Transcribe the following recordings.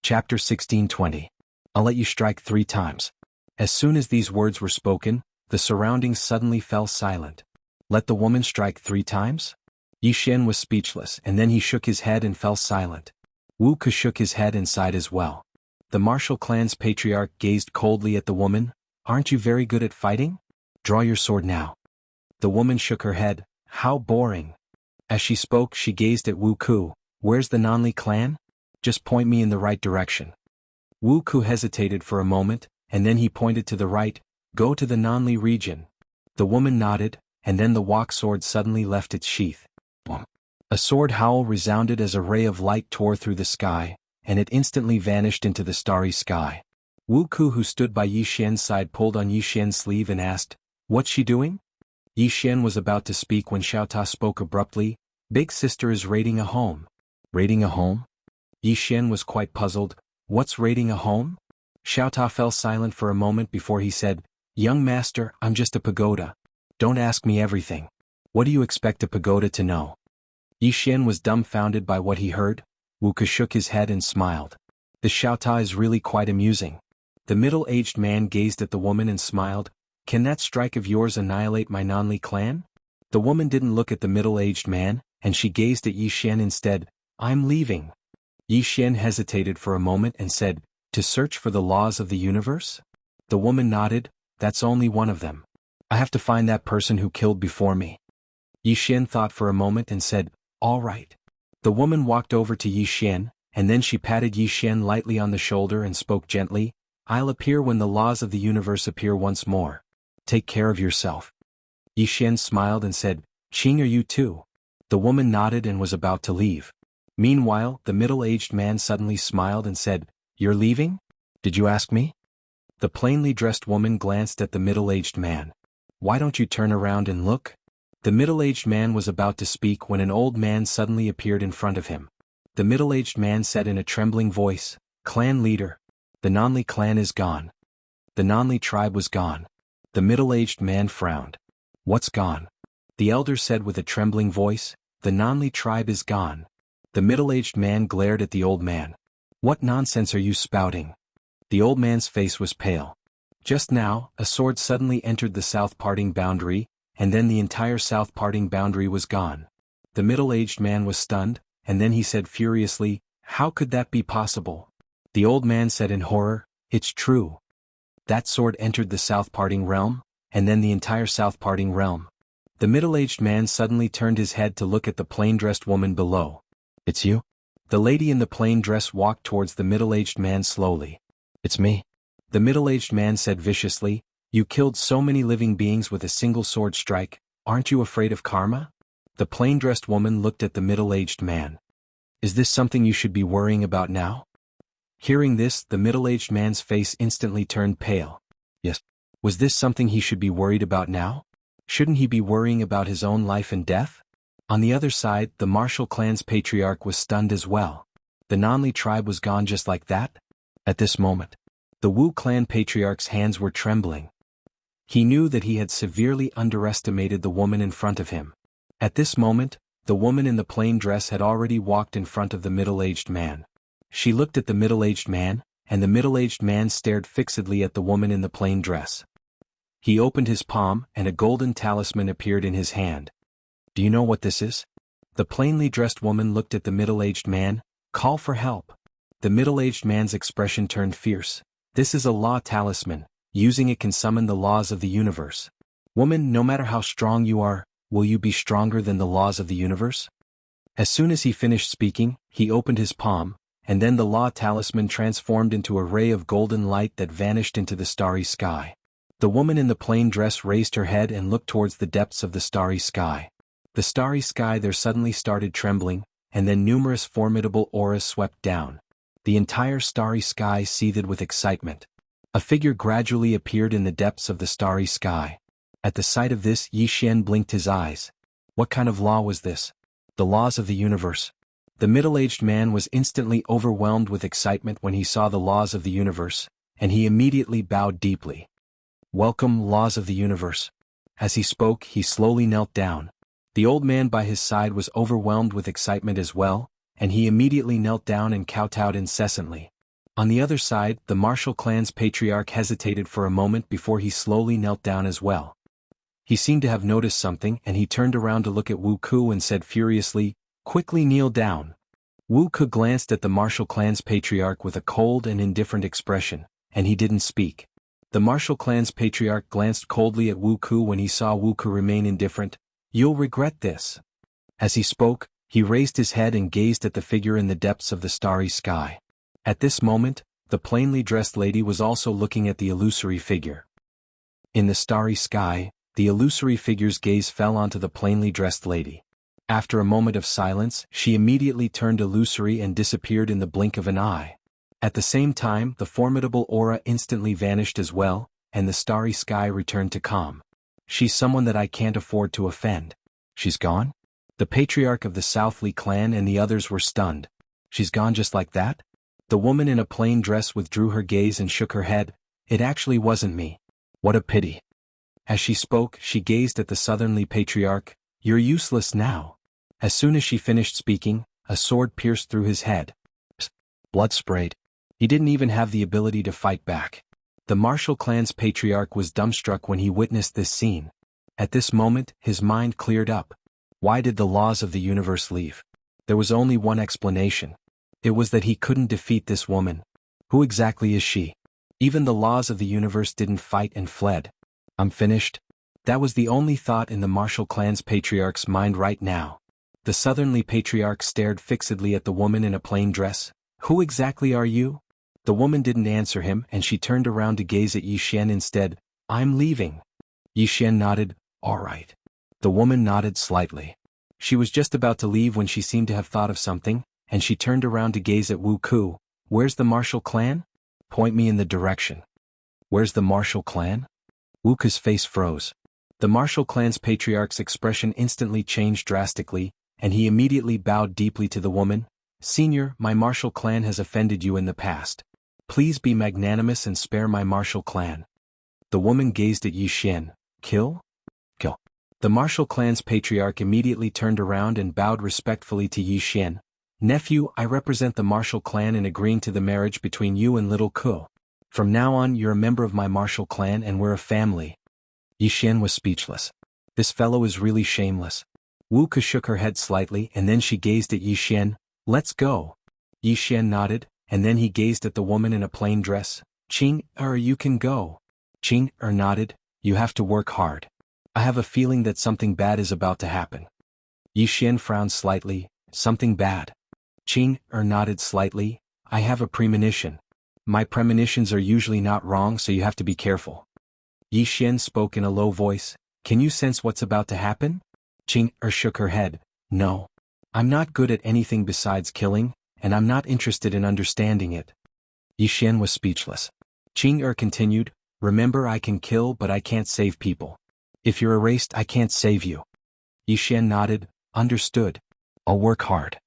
Chapter 16:20. I'll let you strike 3 times. As soon as these words were spoken, the surroundings suddenly fell silent. Let the woman strike 3 times? Yi Xian was speechless, and then he shook his head and fell silent. Wuxia shook his head and sighed as well. The martial clan's patriarch gazed coldly at the woman. Aren't you very good at fighting? Draw your sword now. The woman shook her head. How boring. As she spoke, she gazed at Wuxia. Where's the Nanli clan? Just point me in the right direction. Wuxia hesitated for a moment, and then he pointed to the right. Go to the Nanli region. The woman nodded, and then the wok sword suddenly left its sheath. A sword howl resounded as a ray of light tore through the sky, and it instantly vanished into the starry sky. Wuxia, who stood by Yi Xian's side, pulled on Yi Xian's sleeve and asked, "What's she doing?" Yi Xian was about to speak when Xiao Ta spoke abruptly. "Big sister is raiding a home." Raiding a home? Yi Xian was quite puzzled. What's raiding a home? Xiao Ta fell silent for a moment before he said, "Young master, I'm just a pagoda. Don't ask me everything. What do you expect a pagoda to know?" Yi Xian was dumbfounded by what he heard. Wuxia shook his head and smiled. "The Xiao Ta is really quite amusing." The middle-aged man gazed at the woman and smiled. "Can that strike of yours annihilate my Nanli clan?" The woman didn't look at the middle-aged man, and she gazed at Yi Xian instead. "I'm leaving." Yi Xian hesitated for a moment and said, "To search for the laws of the universe?" The woman nodded. "That's only one of them. I have to find that person who killed before me." Yi Xian thought for a moment and said, "All right." The woman walked over to Yi Xian, and then she patted Yi Xian lightly on the shoulder and spoke gently. "I'll appear when the laws of the universe appear once more. Take care of yourself." Yi Xian smiled and said, "Qing, are you too?" The woman nodded and was about to leave. Meanwhile, the middle-aged man suddenly smiled and said, "You're leaving? Did you ask me?" The plainly dressed woman glanced at the middle-aged man. "Why don't you turn around and look?" The middle-aged man was about to speak when an old man suddenly appeared in front of him. The middle-aged man said in a trembling voice, "Clan leader, the Nanli clan is gone. The Nanli tribe was gone." The middle-aged man frowned. "What's gone?" The elder said with a trembling voice, "The Nanli tribe is gone." The middle-aged man glared at the old man. "What nonsense are you spouting?" The old man's face was pale. Just now, a sword suddenly entered the south parting boundary, and then the entire south parting boundary was gone. The middle-aged man was stunned, and then he said furiously, "How could that be possible?" The old man said in horror, "It's true. That sword entered the south parting realm, and then the entire south parting realm." The middle-aged man suddenly turned his head to look at the plain-dressed woman below. "It's you?" The lady in the plain dress walked towards the middle-aged man slowly. "It's me." The middle-aged man said viciously, "You killed so many living beings with a single sword strike, aren't you afraid of karma?" The plain-dressed woman looked at the middle-aged man. "Is this something you should be worrying about now?" Hearing this, the middle-aged man's face instantly turned pale. Yes. Was this something he should be worried about now? Shouldn't he be worrying about his own life and death? On the other side, the martial clan's patriarch was stunned as well. The Nanli tribe was gone just like that? At this moment, the Wu clan patriarch's hands were trembling. He knew that he had severely underestimated the woman in front of him. At this moment, the woman in the plain dress had already walked in front of the middle-aged man. She looked at the middle-aged man, and the middle-aged man stared fixedly at the woman in the plain dress. He opened his palm, and a golden talisman appeared in his hand. "Do you know what this is?" The plainly dressed woman looked at the middle-aged man. "Call for help." The middle-aged man's expression turned fierce. "This is a law talisman. Using it can summon the laws of the universe. Woman, no matter how strong you are, will you be stronger than the laws of the universe?" As soon as he finished speaking, he opened his palm, and then the law talisman transformed into a ray of golden light that vanished into the starry sky. The woman in the plain dress raised her head and looked towards the depths of the starry sky. The starry sky there suddenly started trembling, and then numerous formidable auras swept down. The entire starry sky seethed with excitement. A figure gradually appeared in the depths of the starry sky. At the sight of this, Yi Xian blinked his eyes. What kind of law was this? The laws of the universe. The middle-aged man was instantly overwhelmed with excitement when he saw the laws of the universe, and he immediately bowed deeply. "Welcome, laws of the universe." As he spoke, he slowly knelt down. The old man by his side was overwhelmed with excitement as well, and he immediately knelt down and kowtowed incessantly. On the other side, the martial clan's patriarch hesitated for a moment before he slowly knelt down as well. He seemed to have noticed something and he turned around to look at Wu Ku and said furiously, "Quickly kneel down." Wu Ku glanced at the martial clan's patriarch with a cold and indifferent expression, and he didn't speak. The martial clan's patriarch glanced coldly at Wu Ku when he saw Wu Ku remain indifferent. "You'll regret this." As he spoke, he raised his head and gazed at the figure in the depths of the starry sky. At this moment, the plainly dressed lady was also looking at the illusory figure. In the starry sky, the illusory figure's gaze fell onto the plainly dressed lady. After a moment of silence, she immediately turned illusory and disappeared in the blink of an eye. At the same time, the formidable aura instantly vanished as well, and the starry sky returned to calm. "She's someone that I can't afford to offend." "She's gone?" The patriarch of the Southly clan and the others were stunned. "She's gone just like that?" The woman in a plain dress withdrew her gaze and shook her head. "It actually wasn't me." "What a pity." As she spoke, she gazed at the Southernly patriarch. "You're useless now." As soon as she finished speaking, a sword pierced through his head. Psst. Blood sprayed. He didn't even have the ability to fight back. The martial clan's patriarch was dumbstruck when he witnessed this scene. At this moment, his mind cleared up. Why did the laws of the universe leave? There was only one explanation. It was that he couldn't defeat this woman. Who exactly is she? Even the laws of the universe didn't fight and fled. "I'm finished." That was the only thought in the martial clan's patriarch's mind right now. The Southernly patriarch stared fixedly at the woman in a plain dress. "Who exactly are you?" The woman didn't answer him and she turned around to gaze at Yi Xian instead. "I'm leaving." Yi Xian nodded. "All right." The woman nodded slightly. She was just about to leave when she seemed to have thought of something, and she turned around to gaze at Wu Ku. "Where's the martial clan?" "Point me in the direction." "Where's the martial clan?" Wu Ku's face froze. The martial clan's patriarch's expression instantly changed drastically, and he immediately bowed deeply to the woman. "Senior, my martial clan has offended you in the past. Please be magnanimous and spare my martial clan." The woman gazed at Yi Xian. "Kill?" "Kill." The martial clan's patriarch immediately turned around and bowed respectfully to Yi Xian. "Nephew, I represent the martial clan in agreeing to the marriage between you and little Ku. From now on you're a member of my martial clan and we're a family." Yi Xian was speechless. This fellow is really shameless. Wu Ku shook her head slightly and then she gazed at Yi Xian. "Let's go." Yi Xian nodded, and then he gazed at the woman in a plain dress. "Qing, you can go." Qing nodded. "You have to work hard. I have a feeling that something bad is about to happen." Yi Xian frowned slightly. "Something bad?" Qing nodded slightly. "I have a premonition. My premonitions are usually not wrong, so you have to be careful." Yi Xian spoke in a low voice. "Can you sense what's about to happen?" Qing shook her head. "No. I'm not good at anything besides killing, and I'm not interested in understanding it." Yi Xian was speechless. Qing continued, "Remember, I can kill but I can't save people. If you're erased I can't save you." Yi Xian nodded. "Understood. I'll work hard."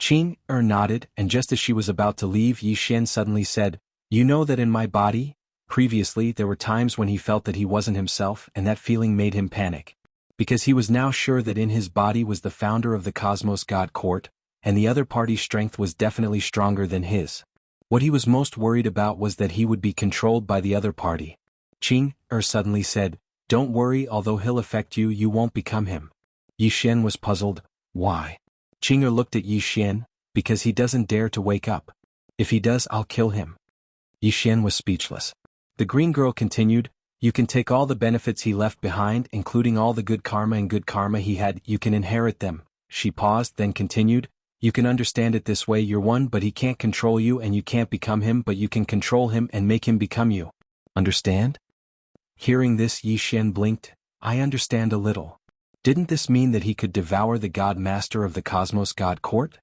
Qing nodded, and just as she was about to leave, Yi Xian suddenly said, "You know that in my body?" Previously there were times when he felt that he wasn't himself, and that feeling made him panic. Because he was now sure that in his body was the founder of the Cosmos God Court, and the other party's strength was definitely stronger than his. What he was most worried about was that he would be controlled by the other party. Qing suddenly said, "Don't worry, although he'll affect you, you won't become him." Yi Xian was puzzled. "Why?" Qing looked at Yi Xian. "Because he doesn't dare to wake up. If he does, I'll kill him." Yi Xian was speechless. The green girl continued, "You can take all the benefits he left behind, including all the good karma he had, you can inherit them." She paused, then continued, "You can understand it this way, you're one but he can't control you and you can't become him, but you can control him and make him become you. Understand?" Hearing this, Yi Xian blinked. "I understand a little." Didn't this mean that he could devour the God Master of the Cosmos God Court?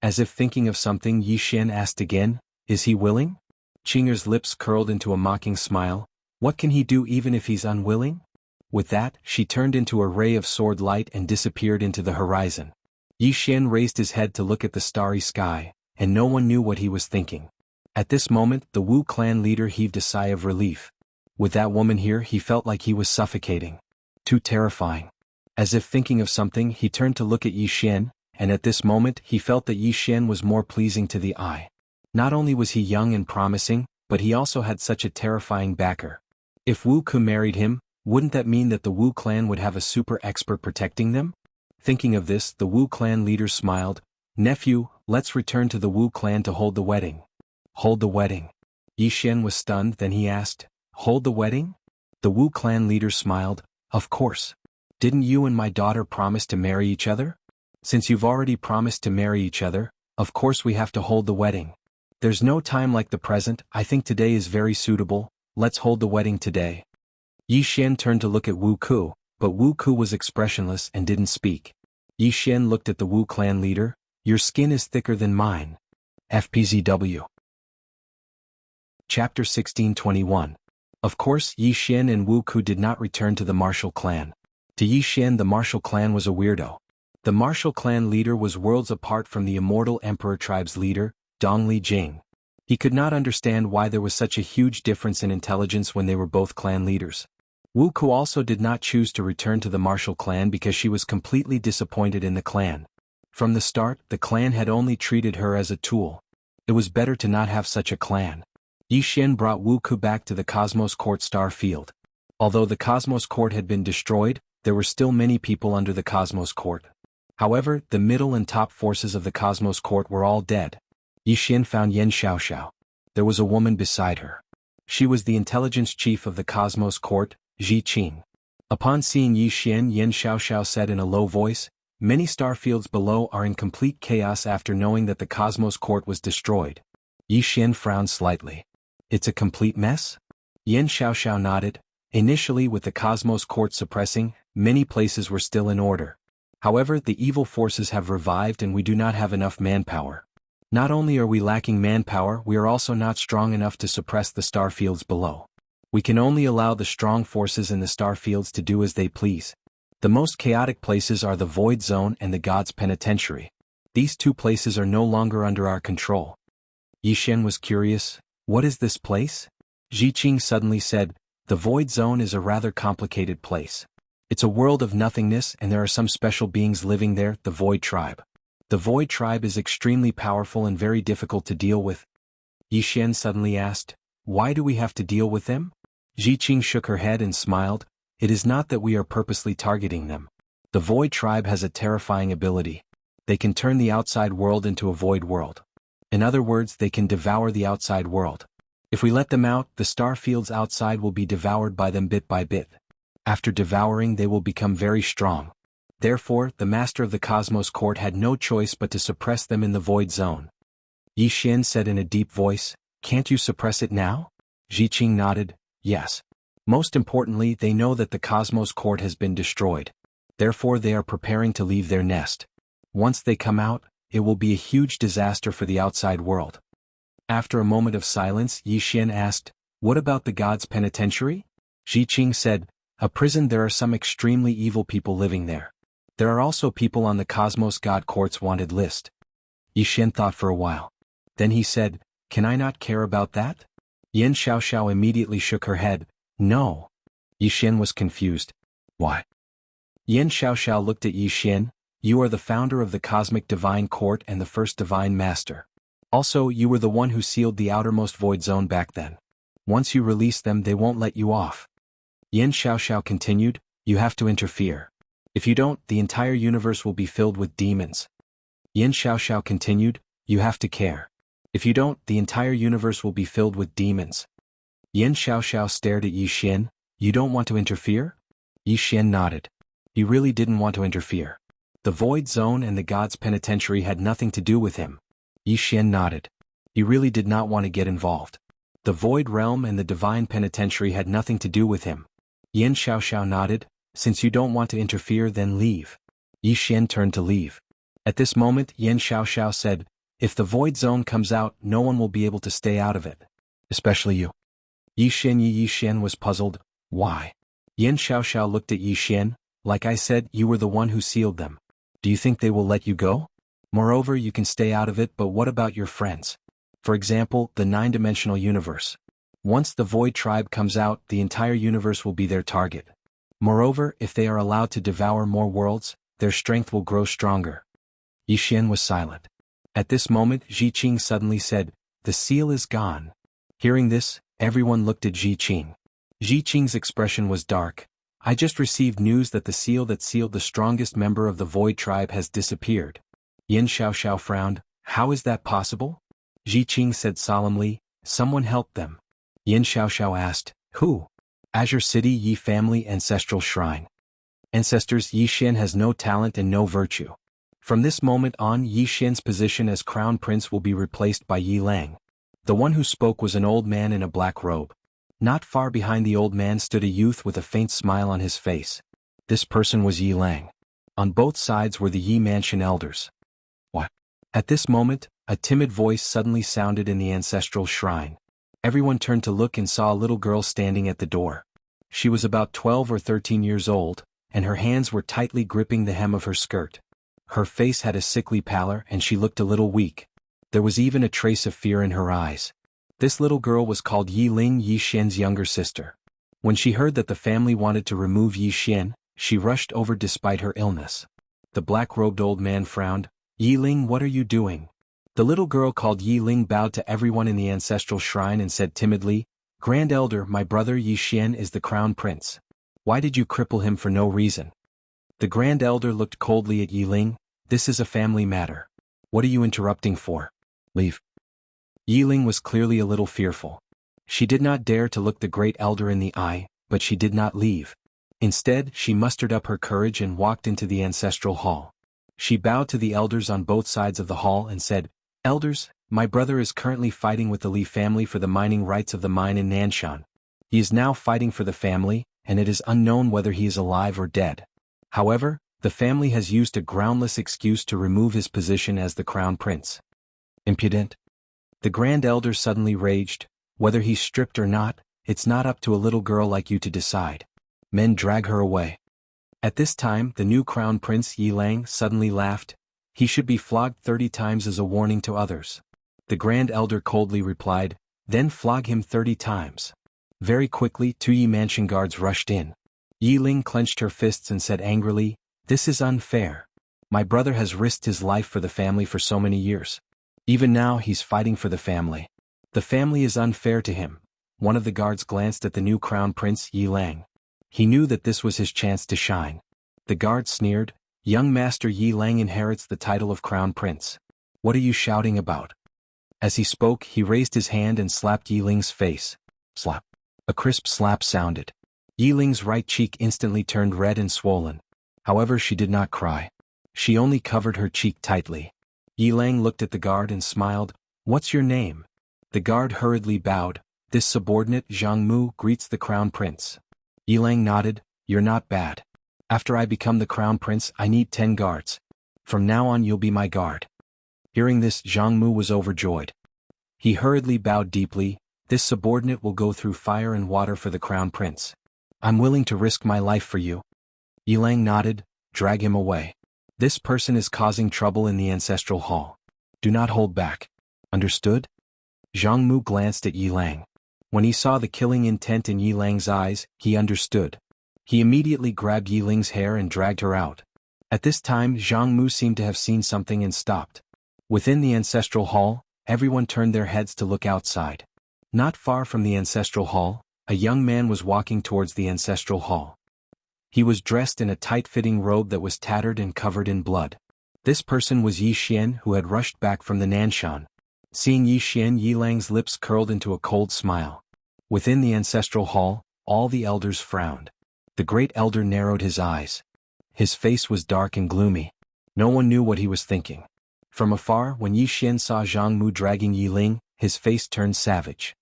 As if thinking of something, Yi Xian asked again, "Is he willing?" Qing's lips curled into a mocking smile. "What can he do even if he's unwilling?" With that, she turned into a ray of sword light and disappeared into the horizon. Yi Xian raised his head to look at the starry sky, and no one knew what he was thinking. At this moment, the Wu clan leader heaved a sigh of relief. With that woman here, he felt like he was suffocating. Too terrifying. As if thinking of something, he turned to look at Yi Xian, and at this moment he felt that Yi Xian was more pleasing to the eye. Not only was he young and promising, but he also had such a terrifying backer. If Wu Ku married him, wouldn't that mean that the Wu clan would have a super expert protecting them? Thinking of this, the Wu clan leader smiled. Nephew, let's return to the Wu clan to hold the wedding. Hold the wedding. Yi Xian was stunned, then he asked, hold the wedding? The Wu clan leader smiled, of course. Didn't you and my daughter promise to marry each other? Since you've already promised to marry each other, of course we have to hold the wedding. There's no time like the present, I think today is very suitable, let's hold the wedding today. Yi Xian turned to look at Wu Ku, but Wu Ku was expressionless and didn't speak. Yi Xian looked at the Wu clan leader, your skin is thicker than mine. FPZW. Chapter 1621. Of course, Yi Xian and Wu Ku did not return to the martial clan. To Yi Xian the martial clan was a weirdo. The martial clan leader was worlds apart from the immortal emperor tribe's leader, Dongli Jing. He could not understand why there was such a huge difference in intelligence when they were both clan leaders. Wu Ku also did not choose to return to the martial clan because she was completely disappointed in the clan. From the start, the clan had only treated her as a tool. It was better to not have such a clan. Yi Xian brought Wu Ku back to the Cosmos Court star field. Although the Cosmos Court had been destroyed, there were still many people under the Cosmos Court. However, the middle and top forces of the Cosmos Court were all dead. Yi Xian found Yan Xiaoxiao. There was a woman beside her. She was the intelligence chief of the Cosmos Court, Ji Qing. Upon seeing Yi Xian, Yan Xiaoxiao said in a low voice, many star fields below are in complete chaos after knowing that the Cosmos Court was destroyed. Yi Xian frowned slightly. It's a complete mess? Yan Xiaoxiao nodded. Initially, with the Cosmos Court suppressing, many places were still in order. However, the evil forces have revived and we do not have enough manpower. Not only are we lacking manpower, we are also not strong enough to suppress the star fields below. We can only allow the strong forces in the star fields to do as they please. The most chaotic places are the Void Zone and the God's Penitentiary. These two places are no longer under our control. Yi Xian was curious. What is this place? Ji Qing suddenly said, the Void Zone is a rather complicated place. It's a world of nothingness and there are some special beings living there, the Void Tribe. The Void Tribe is extremely powerful and very difficult to deal with. Yi Xian suddenly asked, why do we have to deal with them? Ji Qing shook her head and smiled, it is not that we are purposely targeting them. The Void Tribe has a terrifying ability. They can turn the outside world into a void world. In other words, they can devour the outside world. If we let them out, the star fields outside will be devoured by them bit by bit. After devouring, they will become very strong. Therefore, the master of the Cosmos Court had no choice but to suppress them in the Void Zone. Yi Xian said in a deep voice, can't you suppress it now? Ji Qing nodded, yes. Most importantly, they know that the Cosmos Court has been destroyed. Therefore, they are preparing to leave their nest. Once they come out, it will be a huge disaster for the outside world. After a moment of silence, Yi Xian asked, what about the God's Penitentiary? Ji Qing said, a prison. There are some extremely evil people living there. There are also people on the Cosmos God Court's wanted list. Yi Xian thought for a while. Then he said, can I not care about that? Yan Xiaoxiao immediately shook her head, no. Yi Xian was confused. Why? Yan Xiaoxiao looked at Yi Xian, you are the founder of the Cosmic Divine Court and the first Divine Master. Also, you were the one who sealed the outermost Void Zone back then. Once you release them, they won't let you off. Yan Xiaoxiao continued, you have to interfere. If you don't, the entire universe will be filled with demons. Yan Xiaoxiao continued, you have to care. If you don't, the entire universe will be filled with demons. Yan Xiaoxiao stared at Yi Xian, you don't want to interfere? Yi Xian nodded. He really didn't want to interfere. The Void Zone and the God's Penitentiary had nothing to do with him. Yi Xian nodded. He really did not want to get involved. The Void Realm and the Divine Penitentiary had nothing to do with him. Yan Xiaoxiao nodded, since you don't want to interfere, then leave. Yi Xian turned to leave. At this moment, Yan Xiaoxiao said, if the Void Zone comes out, no one will be able to stay out of it. Especially you. Yi Xian was puzzled, why? Yan Xiaoxiao looked at Yi Xian, like I said, you were the one who sealed them. Do you think they will let you go? Moreover, you can stay out of it, but what about your friends? For example, the nine-dimensional universe. Once the Void Tribe comes out, the entire universe will be their target. Moreover, if they are allowed to devour more worlds, their strength will grow stronger. Yi Xian was silent. At this moment, Ji Qing suddenly said, the seal is gone. Hearing this, everyone looked at Ji Qing. Ji Qing's expression was dark. I just received news that the seal that sealed the strongest member of the Void tribe has disappeared. Yin Xiaoxiao frowned. How is that possible? Ji Qing said solemnly, someone helped them. Yin Xiaoxiao asked, who? Azure City Yi Family Ancestral Shrine. Ancestors, Yi Xian has no talent and no virtue. From this moment on, Yi Xian's position as crown prince will be replaced by Yi Lang. The one who spoke was an old man in a black robe. Not far behind the old man stood a youth with a faint smile on his face. This person was Yi Lang. On both sides were the Yi Mansion elders. What? At this moment, a timid voice suddenly sounded in the ancestral shrine. Everyone turned to look and saw a little girl standing at the door. She was about 12 or 13 years old, and her hands were tightly gripping the hem of her skirt. Her face had a sickly pallor and she looked a little weak. There was even a trace of fear in her eyes. This little girl was called Yi Ling, Yi Xian's younger sister. When she heard that the family wanted to remove Yi Xian, she rushed over despite her illness. The black-robed old man frowned. Yi Ling, what are you doing? The little girl called Yi Ling bowed to everyone in the ancestral shrine and said timidly, Grand Elder, my brother Yi Xian is the crown prince. Why did you cripple him for no reason? The Grand Elder looked coldly at Yi Ling. This is a family matter. What are you interrupting for? Leave. Yi Ling was clearly a little fearful. She did not dare to look the Great Elder in the eye, but she did not leave. Instead, she mustered up her courage and walked into the ancestral hall. She bowed to the elders on both sides of the hall and said, Elders, my brother is currently fighting with the Li family for the mining rights of the mine in Nanshan. He is now fighting for the family, and it is unknown whether he is alive or dead. However, the family has used a groundless excuse to remove his position as the crown prince. Impudent. The Grand Elder suddenly raged. Whether he's stripped or not, it's not up to a little girl like you to decide. Men drag her away. At this time, the new crown prince Yi Lang suddenly laughed. He should be flogged 30 times as a warning to others. The Grand Elder coldly replied, then flog him 30 times. Very quickly, 2 Yi Mansion guards rushed in. Yi Ling clenched her fists and said angrily, this is unfair. My brother has risked his life for the family for so many years. Even now he's fighting for the family. The family is unfair to him. One of the guards glanced at the new crown prince Yi Lang. He knew that this was his chance to shine. The guard sneered, young master Yi Lang inherits the title of crown prince. What are you shouting about? As he spoke, he raised his hand and slapped Yi Ling's face. Slap. A crisp slap sounded. Yi Ling's right cheek instantly turned red and swollen. However, she did not cry. She only covered her cheek tightly. Yi Lang looked at the guard and smiled. What's your name? The guard hurriedly bowed. This subordinate, Zhang Mu, greets the crown prince. Yi Lang nodded. You're not bad. After I become the crown prince, I need 10 guards. From now on you'll be my guard. Hearing this, Zhang Mu was overjoyed. He hurriedly bowed deeply. This subordinate will go through fire and water for the crown prince. I'm willing to risk my life for you. Yi Lang nodded. Drag him away. This person is causing trouble in the ancestral hall. Do not hold back. Understood? Zhang Mu glanced at Yi Lang. When he saw the killing intent in Yi Lang's eyes, he understood. He immediately grabbed Yi Ling's hair and dragged her out. At this time, Zhang Mu seemed to have seen something and stopped. Within the ancestral hall, everyone turned their heads to look outside. Not far from the ancestral hall, a young man was walking towards the ancestral hall. He was dressed in a tight-fitting robe that was tattered and covered in blood. This person was Yi Xian, who had rushed back from the Nanshan. Seeing Yi Xian, Yi Lang's lips curled into a cold smile. Within the ancestral hall, all the elders frowned. The Great Elder narrowed his eyes. His face was dark and gloomy. No one knew what he was thinking. From afar, when Yi Xian saw Zhang Mu dragging Yi Ling, his face turned savage.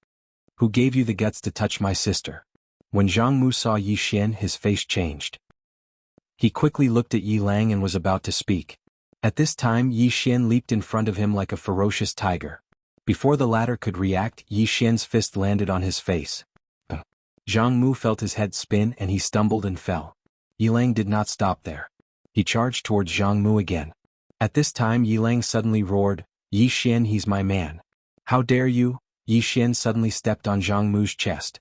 Who gave you the guts to touch my sister? When Zhang Mu saw Yi Xian, his face changed. He quickly looked at Yi Lang and was about to speak. At this time, Yi Xian leaped in front of him like a ferocious tiger. Before the latter could react, Yi Xian's fist landed on his face. Zhang Mu felt his head spin and he stumbled and fell. Yi Lang did not stop there. He charged towards Zhang Mu again. At this time, Yi Lang suddenly roared, Yi Xian, he's my man. How dare you? Yi Xian suddenly stepped on Zhang Mu's chest.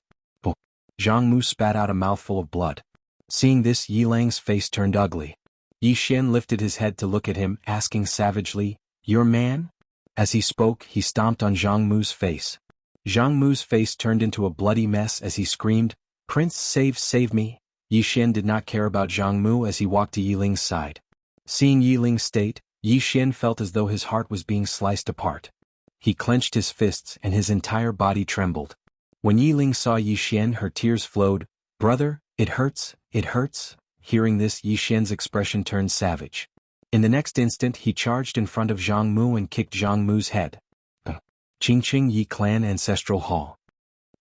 Zhang Mu spat out a mouthful of blood. Seeing this, Yi Lang's face turned ugly. Yi Xian lifted his head to look at him, asking savagely, your man? As he spoke, he stomped on Zhang Mu's face. Zhang Mu's face turned into a bloody mess as he screamed, "Prince, save me!" Yi Xian did not care about Zhang Mu as he walked to Yi Ling's side. Seeing Yi Ling's state, Yi Xian felt as though his heart was being sliced apart. He clenched his fists and his entire body trembled. When Yi Ling saw Yi Xian, her tears flowed. "Brother, it hurts, it hurts." Hearing this, Yi Xian's expression turned savage. In the next instant he charged in front of Zhang Mu and kicked Zhang Mu's head. Qingqing Yi Clan Ancestral Hall.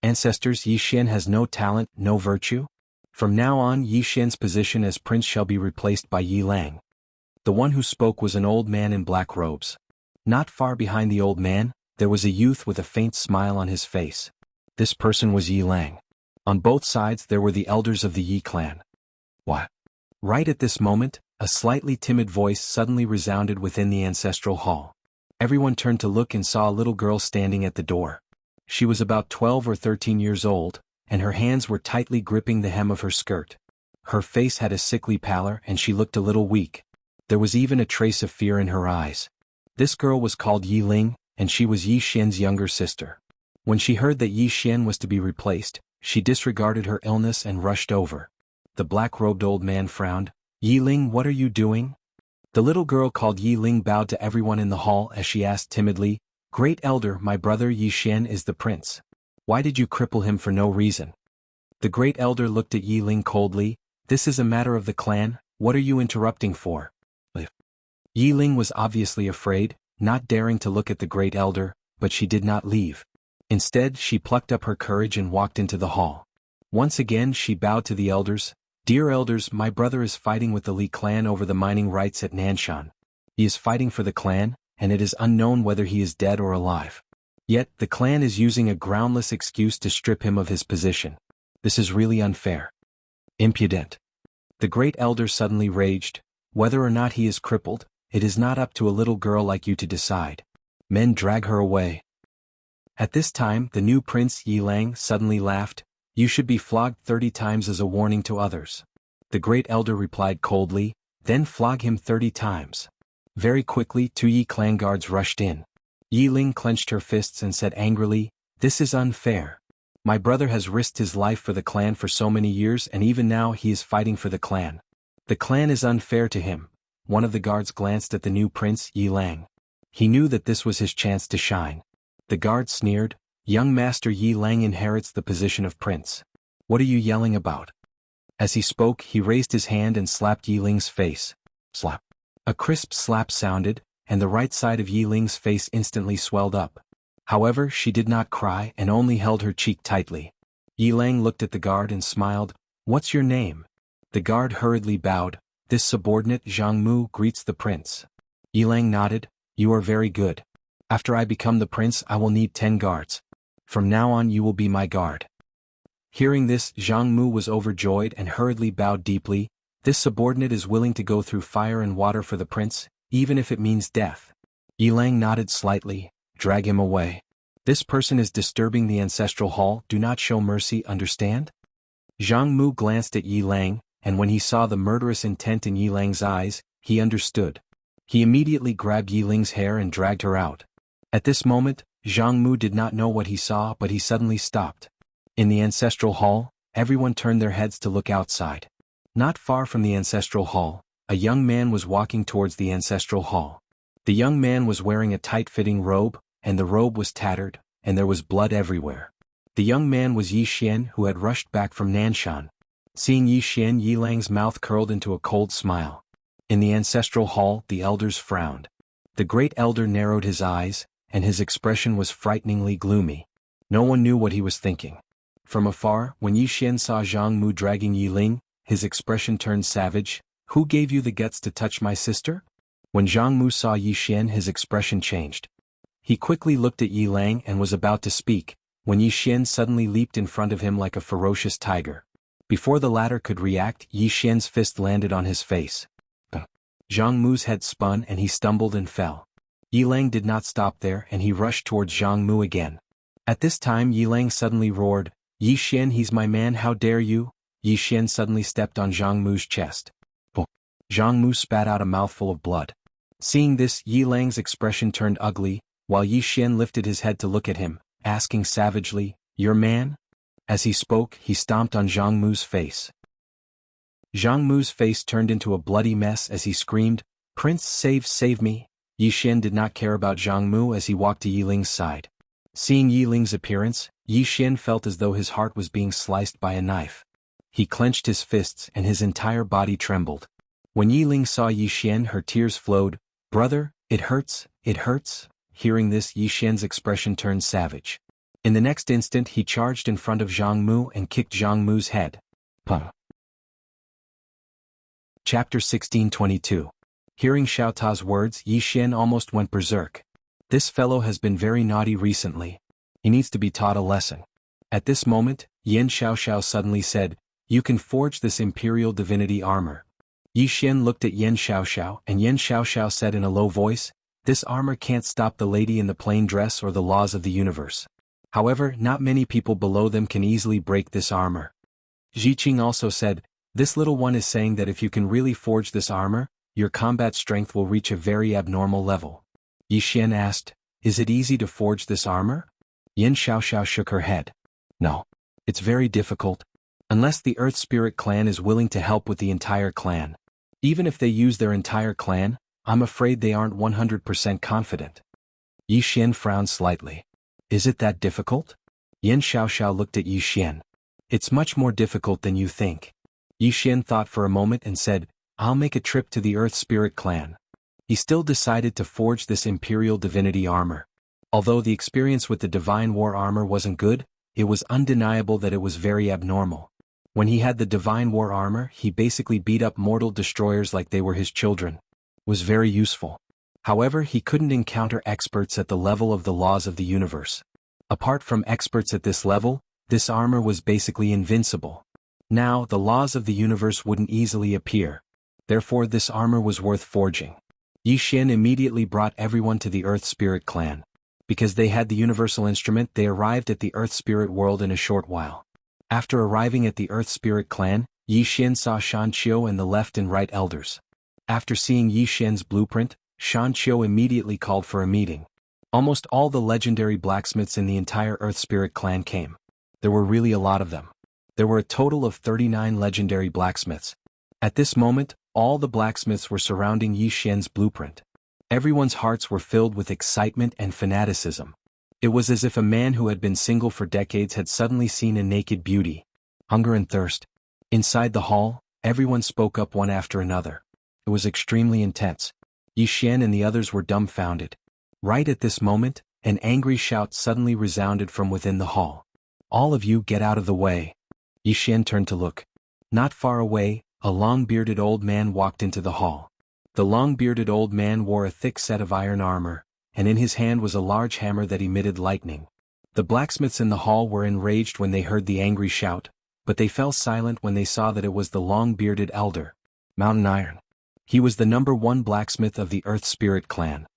Ancestors, Yi Xian has no talent, no virtue? From now on Yi Xian's position as prince shall be replaced by Yi Lang. The one who spoke was an old man in black robes. Not far behind the old man, there was a youth with a faint smile on his face. This person was Yi Lang. On both sides there were the elders of the Yi clan. What? Right at this moment, a slightly timid voice suddenly resounded within the ancestral hall. Everyone turned to look and saw a little girl standing at the door. She was about 12 or 13 years old, and her hands were tightly gripping the hem of her skirt. Her face had a sickly pallor and she looked a little weak. There was even a trace of fear in her eyes. This girl was called Yi Ling, and she was Yi Xian's younger sister. When she heard that Yi Xian was to be replaced, she disregarded her illness and rushed over. The black-robed old man frowned. "Yi Ling, what are you doing?" The little girl called Yi Ling bowed to everyone in the hall as she asked timidly, "Great elder, my brother Yi Xian is the prince. Why did you cripple him for no reason?" The great elder looked at Yi Ling coldly. "This is a matter of the clan, what are you interrupting for?" Yi Ling was obviously afraid, not daring to look at the great elder, but she did not leave. Instead, she plucked up her courage and walked into the hall. Once again she bowed to the elders. "Dear elders, my brother is fighting with the Li clan over the mining rights at Nanshan. He is fighting for the clan, and it is unknown whether he is dead or alive. Yet, the clan is using a groundless excuse to strip him of his position. This is really unfair. Impudent." The great elder suddenly raged. "Whether or not he is crippled, it is not up to a little girl like you to decide. Men, drag her away." At this time, the new prince Yi Lang suddenly laughed. "You should be flogged 30 times as a warning to others." The great elder replied coldly, "Then flog him 30 times. Very quickly 2 Yi clan guards rushed in. Yi Ling clenched her fists and said angrily, "This is unfair. My brother has risked his life for the clan for so many years and even now he is fighting for the clan. The clan is unfair to him." One of the guards glanced at the new prince Yi Lang. He knew that this was his chance to shine. The guard sneered, "Young master Yi Lang inherits the position of prince. What are you yelling about?" As he spoke, he raised his hand and slapped Yi Ling's face. Slap. A crisp slap sounded, and the right side of Yi Ling's face instantly swelled up. However, she did not cry and only held her cheek tightly. Yi Lang looked at the guard and smiled. "What's your name?" The guard hurriedly bowed. "This subordinate Zhang Mu greets the prince." Yi Lang nodded. "You are very good. After I become the prince I will need 10 guards. From now on you will be my guard." Hearing this, Zhang Mu was overjoyed and hurriedly bowed deeply. "This subordinate is willing to go through fire and water for the prince, even if it means death." Yi Lang nodded slightly. "Drag him away. This person is disturbing the ancestral hall, do not show mercy, understand?" Zhang Mu glanced at Yi Lang, and when he saw the murderous intent in Yi Lang's eyes, he understood. He immediately grabbed Yi Ling's hair and dragged her out. At this moment, Zhang Mu did not know what he saw but he suddenly stopped. In the ancestral hall, everyone turned their heads to look outside. Not far from the ancestral hall, a young man was walking towards the ancestral hall. The young man was wearing a tight-fitting robe, and the robe was tattered, and there was blood everywhere. The young man was Yi Xian who had rushed back from Nanshan. Seeing Yi Xian, Yi Lang's mouth curled into a cold smile. In the ancestral hall, the elders frowned. The great elder narrowed his eyes, and his expression was frighteningly gloomy. No one knew what he was thinking. From afar, when Yi Xian saw Zhang Mu dragging Yi Ling, his expression turned savage. "Who gave you the guts to touch my sister?" When Zhang Mu saw Yi Xian, his expression changed. He quickly looked at Yi Lang and was about to speak, when Yi Xian suddenly leaped in front of him like a ferocious tiger. Before the latter could react, Yi Xian's fist landed on his face. Zhang Mu's head spun and he stumbled and fell. Yi Lang did not stop there and he rushed towards Zhang Mu again. At this time Yi Lang suddenly roared, "Yi Xian, he's my man, how dare you?" Yi Xian suddenly stepped on Zhang Mu's chest. Zhang Mu spat out a mouthful of blood. Seeing this, Yi Lang's expression turned ugly. while Yi Xian lifted his head to look at him, asking savagely, "Your man?" As he spoke, he stomped on Zhang Mu's face. Zhang Mu's face turned into a bloody mess as he screamed, "Prince, save me!" Yi Xian did not care about Zhang Mu as he walked to Yi Ling's side. Seeing Yi Ling's appearance, Yi Xian felt as though his heart was being sliced by a knife. He clenched his fists and his entire body trembled. When Yi Ling saw Yi Xian, her tears flowed. "Brother, it hurts, it hurts." Hearing this, Yi Xian's expression turned savage. In the next instant he charged in front of Zhang Mu and kicked Zhang Mu's head. Puh. Chapter 1622. Hearing Xiao Ta's words, Yi Xian almost went berserk. This fellow has been very naughty recently. He needs to be taught a lesson. At this moment, Yan Xiaoxiao suddenly said, "You can forge this imperial divinity armor." Yi Xian looked at Yan Xiaoxiao and Yan Xiaoxiao said in a low voice, "This armor can't stop the lady in the plain dress or the laws of the universe. However, not many people below them can easily break this armor." Ji Qing also said, "This little one is saying that if you can really forge this armor, your combat strength will reach a very abnormal level." Yi Xian asked, "Is it easy to forge this armor?" Yan Xiaoxiao shook her head. "No. It's very difficult. Unless the Earth Spirit clan is willing to help with the entire clan. Even if they use their entire clan, I'm afraid they aren't 100% confident." Yi Xian frowned slightly. "Is it that difficult?" Yan Xiaoxiao looked at Yi Xian. "It's much more difficult than you think." Yi Xian thought for a moment and said, "I'll make a trip to the Earth Spirit clan." He still decided to forge this imperial divinity armor. Although the experience with the divine war armor wasn't good, it was undeniable that it was very abnormal. When he had the divine war armor, he basically beat up mortal destroyers like they were his children. It was very useful. However, he couldn't encounter experts at the level of the laws of the universe. Apart from experts at this level, this armor was basically invincible. Now, the laws of the universe wouldn't easily appear. Therefore, this armor was worth forging. Yi Xian immediately brought everyone to the Earth Spirit clan. Because they had the universal instrument, they arrived at the Earth Spirit world in a short while. After arriving at the Earth Spirit clan, Yi Xian saw Shan Qiu and the left and right elders. After seeing Yi Xian's blueprint, Shan Qiu immediately called for a meeting. Almost all the legendary blacksmiths in the entire Earth Spirit clan came. There were really a lot of them. There were a total of 39 legendary blacksmiths. At this moment, all the blacksmiths were surrounding Yi Xian's blueprint. Everyone's hearts were filled with excitement and fanaticism. It was as if a man who had been single for decades had suddenly seen a naked beauty. Hunger and thirst. Inside the hall, everyone spoke up one after another. It was extremely intense. Yi Xian and the others were dumbfounded. Right at this moment, an angry shout suddenly resounded from within the hall. "All of you get out of the way." Yi Xian turned to look. Not far away, a long-bearded old man walked into the hall. The long-bearded old man wore a thick set of iron armor, and in his hand was a large hammer that emitted lightning. The blacksmiths in the hall were enraged when they heard the angry shout, but they fell silent when they saw that it was the long-bearded elder, Mountain Iron. He was the #1 blacksmith of the Earth Spirit clan.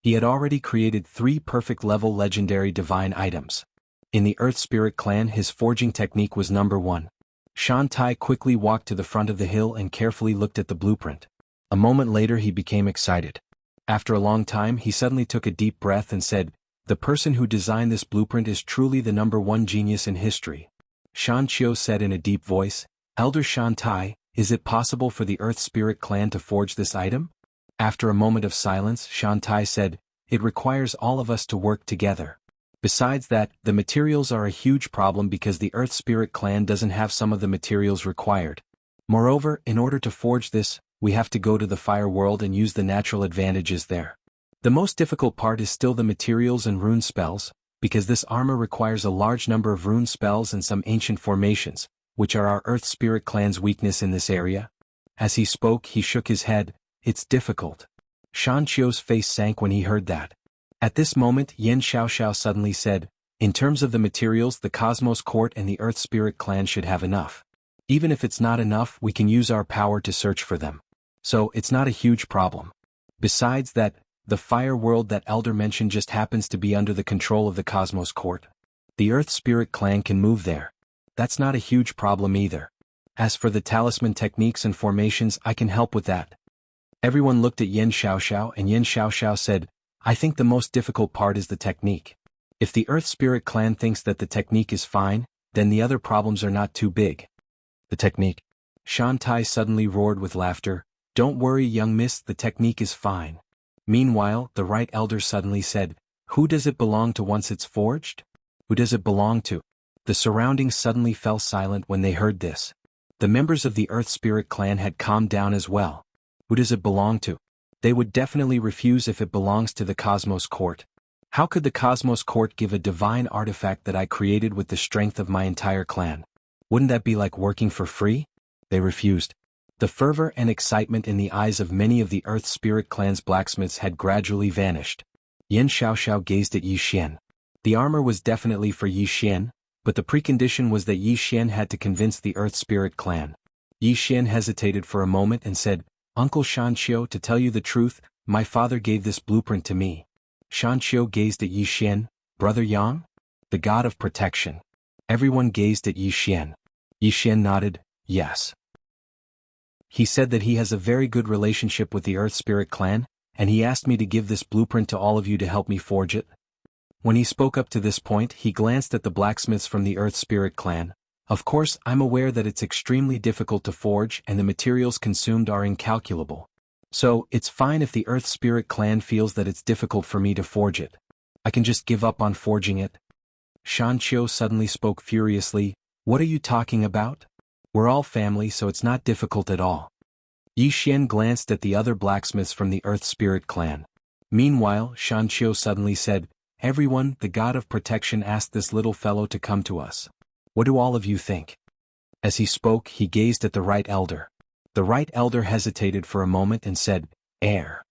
He had already created 3 perfect-level legendary divine items. In the Earth Spirit clan, his forging technique was #1. Shan Tai quickly walked to the front of the hill and carefully looked at the blueprint. A moment later he became excited. After a long time he suddenly took a deep breath and said, "The person who designed this blueprint is truly the #1 genius in history." Shan Qiu said in a deep voice, "Elder Shan Tai, is it possible for the Earth Spirit clan to forge this item?" After a moment of silence, Shan Tai said, "It requires all of us to work together. Besides that, the materials are a huge problem because the Earth Spirit clan doesn't have some of the materials required. Moreover, in order to forge this, we have to go to the fire world and use the natural advantages there. The most difficult part is still the materials and rune spells, because this armor requires a large number of rune spells and some ancient formations, which are our Earth Spirit clan's weakness in this area." As he spoke, he shook his head. "It's difficult." Shan Qiu's face sank when he heard that. At this moment, Yan Xiaoxiao suddenly said, "In terms of the materials, the Cosmos Court and the Earth Spirit clan should have enough. Even if it's not enough, we can use our power to search for them. So, it's not a huge problem. Besides that, the fire world that Elder mentioned just happens to be under the control of the Cosmos Court. The Earth Spirit clan can move there. That's not a huge problem either. As for the talisman techniques and formations, I can help with that." Everyone looked at Yan Xiaoxiao and Yan Xiaoxiao said, I think the most difficult part is the technique. If the Earth Spirit clan thinks that the technique is fine, then the other problems are not too big. The technique. Shantai suddenly roared with laughter. Don't worry, young miss, the technique is fine. Meanwhile, the right elder suddenly said, who does it belong to once it's forged? Who does it belong to? The surroundings suddenly fell silent when they heard this. The members of the Earth Spirit clan had calmed down as well. Who does it belong to? They would definitely refuse if it belongs to the Cosmos Court. How could the Cosmos Court give a divine artifact that I created with the strength of my entire clan? Wouldn't that be like working for free? They refused. The fervor and excitement in the eyes of many of the Earth Spirit clan's blacksmiths had gradually vanished. Yan Xiaoxiao gazed at Yi Xian. The armor was definitely for Yi Xian, but the precondition was that Yi Xian had to convince the Earth Spirit clan. Yi Xian hesitated for a moment and said, Uncle Shanqiu, to tell you the truth, my father gave this blueprint to me. Shanqiu gazed at Yi Xian. Brother Yang? The god of protection. Everyone gazed at Yi Xian. Yi Xian nodded, yes. He said that he has a very good relationship with the Earth Spirit clan, and he asked me to give this blueprint to all of you to help me forge it. When he spoke up to this point, he glanced at the blacksmiths from the Earth Spirit clan. Of course, I'm aware that it's extremely difficult to forge and the materials consumed are incalculable. So, it's fine if the Earth Spirit clan feels that it's difficult for me to forge it. I can just give up on forging it. Shanqiu suddenly spoke furiously, what are you talking about? We're all family, so it's not difficult at all. Yi Xian glanced at the other blacksmiths from the Earth Spirit clan. Meanwhile, Shanqiu suddenly said, everyone, the god of protection asked this little fellow to come to us. What do all of you think? As he spoke, he gazed at the right elder. The right elder hesitated for a moment and said, heir.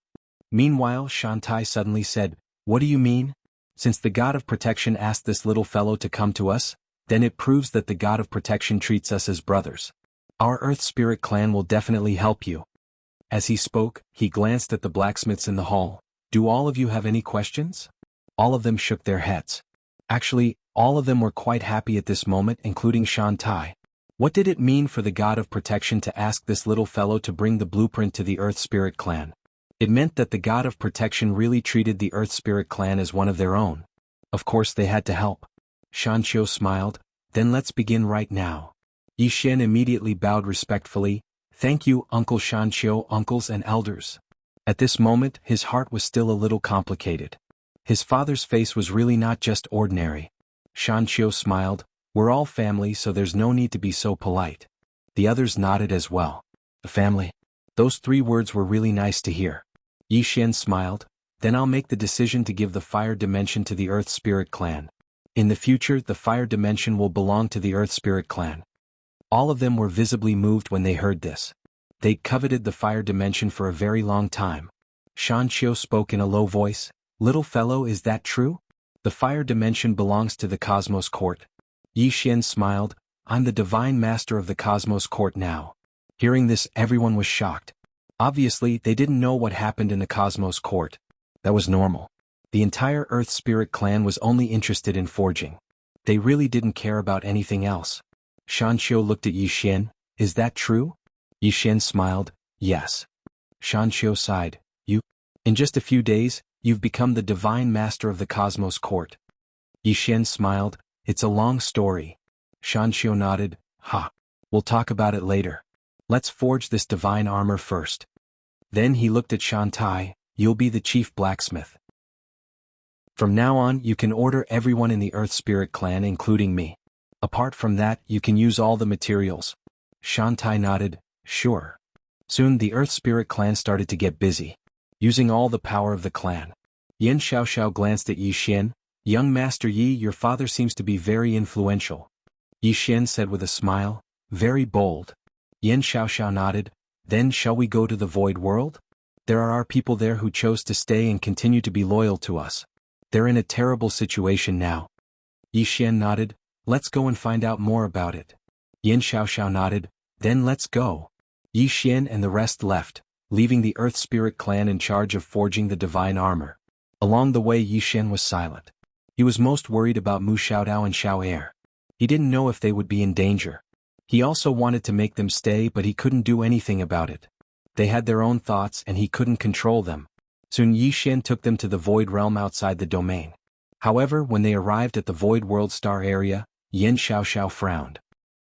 Meanwhile, Shantai suddenly said, what do you mean? Since the god of protection asked this little fellow to come to us, then it proves that the god of protection treats us as brothers. Our Earth Spirit clan will definitely help you. As he spoke, he glanced at the blacksmiths in the hall. Do all of you have any questions? All of them shook their heads. Actually, all of them were quite happy at this moment, including Shantai. What did it mean for the god of protection to ask this little fellow to bring the blueprint to the Earth Spirit clan? It meant that the god of protection really treated the Earth Spirit clan as one of their own. Of course they had to help. Shanqiu smiled, then let's begin right now. Yi Xian immediately bowed respectfully, thank you, Uncle Shanqiu, uncles and elders. At this moment, his heart was still a little complicated. His father's face was really not just ordinary. Shanqiu smiled, we're all family, so there's no need to be so polite. The others nodded as well. The family. Those 3 words were really nice to hear. Yi Xian smiled, then I'll make the decision to give the fire dimension to the Earth Spirit clan. In the future, the fire dimension will belong to the Earth Spirit clan. All of them were visibly moved when they heard this. They'd coveted the fire dimension for a very long time. Shanqiu spoke in a low voice, little fellow, is that true? The fire dimension belongs to the Cosmos Court. Yi Xian smiled, I'm the divine master of the Cosmos Court now. Hearing this, everyone was shocked. Obviously, they didn't know what happened in the Cosmos Court. That was normal. The entire Earth Spirit clan was only interested in forging. They really didn't care about anything else. Shanqiu looked at Yi Xian, is that true? Yi Xian smiled, yes. Shanqiu sighed, you? In just a few days, you've become the divine master of the Cosmos Court. Yi Xian smiled, it's a long story. Shanqiu nodded, ha. We'll talk about it later. Let's forge this divine armor first. Then he looked at Shantai, you'll be the chief blacksmith. From now on, you can order everyone in the Earth Spirit clan, including me. Apart from that, you can use all the materials. Shantai nodded, sure. Soon the Earth Spirit clan started to get busy, using all the power of the clan. Yan Xiaoxiao glanced at Yi Xian, young Master Yi, your father seems to be very influential. Yi Xian said with a smile, very bold. Yan Xiaoxiao nodded, then shall we go to the Void World? There are our people there who chose to stay and continue to be loyal to us. They're in a terrible situation now. Yi Xian nodded, let's go and find out more about it. Yan Xiaoxiao nodded, then let's go. Yi Xian and the rest left, leaving the Earth Spirit clan in charge of forging the divine armor. Along the way, Yi Xian was silent. He was most worried about Mu Xiaodao and Xiao Er. He didn't know if they would be in danger. He also wanted to make them stay, but he couldn't do anything about it. They had their own thoughts and he couldn't control them. Soon Yi Xian took them to the void realm outside the domain. However, when they arrived at the void world star area, Yin Xiaoxiao frowned.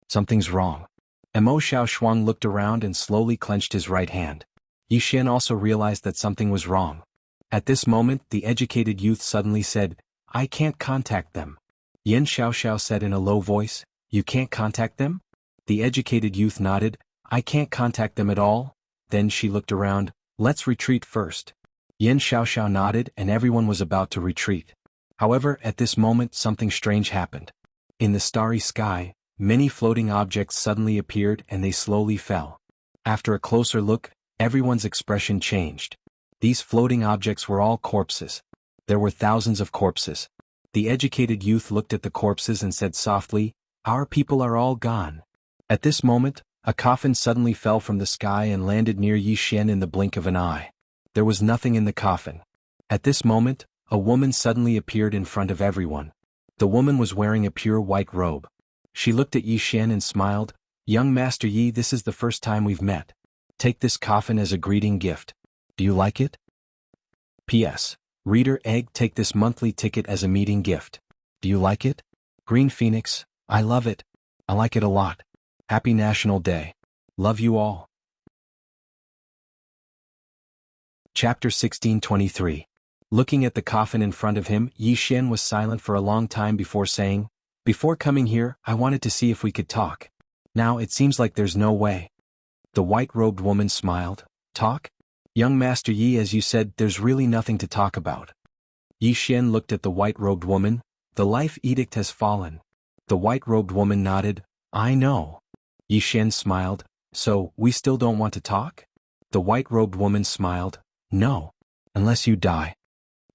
Something's wrong. Mo Xiaoshuang looked around and slowly clenched his right hand. Yi Xian also realized that something was wrong. At this moment, the educated youth suddenly said, "I can't contact them." Yin Xiaoxiao said in a low voice, "You can't contact them?" The educated youth nodded, "I can't contact them at all." Then she looked around, "Let's retreat first." Yin Xiaoxiao nodded and everyone was about to retreat. However, at this moment something strange happened. In the starry sky, many floating objects suddenly appeared and they slowly fell. After a closer look, everyone's expression changed. These floating objects were all corpses. There were thousands of corpses. The educated youth looked at the corpses and said softly, "Our people are all gone." At this moment, a coffin suddenly fell from the sky and landed near Yi Xian in the blink of an eye. There was nothing in the coffin. At this moment, a woman suddenly appeared in front of everyone. The woman was wearing a pure white robe. She looked at Yi Xian and smiled, "Young Master Yi, this is the first time we've met. Take this coffin as a greeting gift. Do you like it? P.S. Reader Egg, take this monthly ticket as a meeting gift. Do you like it? Green Phoenix, I love it. I like it a lot. Happy National Day. Love you all." Chapter 1623. Looking at the coffin in front of him, Yi Xian was silent for a long time before saying, "Before coming here, I wanted to see if we could talk. Now it seems like there's no way." The white-robed woman smiled. "Talk? Young Master Yi, as you said, there's really nothing to talk about." Yi Xian looked at the white-robed woman. "The life edict has fallen." The white-robed woman nodded. "I know." Yi Xian smiled. "So, we still don't want to talk?" The white-robed woman smiled. "No. Unless you die."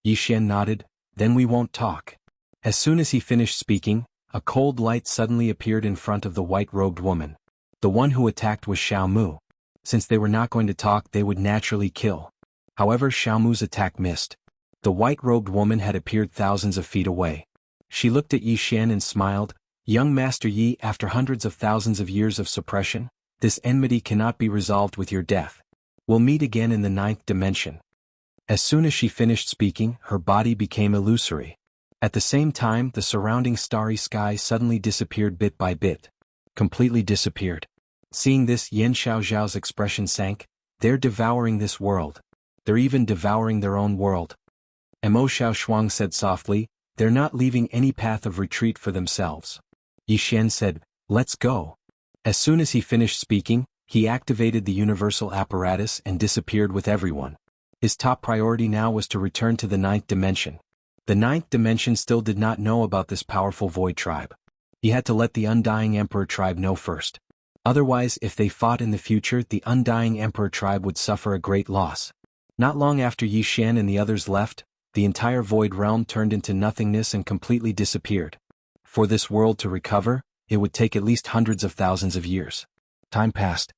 Yi Xian nodded. "Then we won't talk." As soon as he finished speaking, a cold light suddenly appeared in front of the white-robed woman. The one who attacked was Xiao Mu. Since they were not going to talk, they would naturally kill. However, Xiao Mu's attack missed. The white-robed woman had appeared thousands of feet away. She looked at Yi Xian and smiled. "Young Master Yi, after hundreds of thousands of years of suppression, this enmity cannot be resolved with your death. We'll meet again in the 9th dimension." As soon as she finished speaking, her body became illusory. At the same time, the surrounding starry sky suddenly disappeared bit by bit. Completely disappeared. Seeing this, Yin Xiaoxiao's expression sank. "They're devouring this world. They're even devouring their own world." Mo Xiaoshuang said softly, "They're not leaving any path of retreat for themselves." Yi Xian said, "Let's go." As soon as he finished speaking, he activated the universal apparatus and disappeared with everyone. His top priority now was to return to the 9th dimension. The 9th dimension still did not know about this powerful void tribe. He had to let the Undying Emperor tribe know first. Otherwise, if they fought in the future, the Undying Emperor tribe would suffer a great loss. Not long after Yi Xian and the others left, the entire void realm turned into nothingness and completely disappeared. For this world to recover, it would take at least hundreds of thousands of years. Time passed.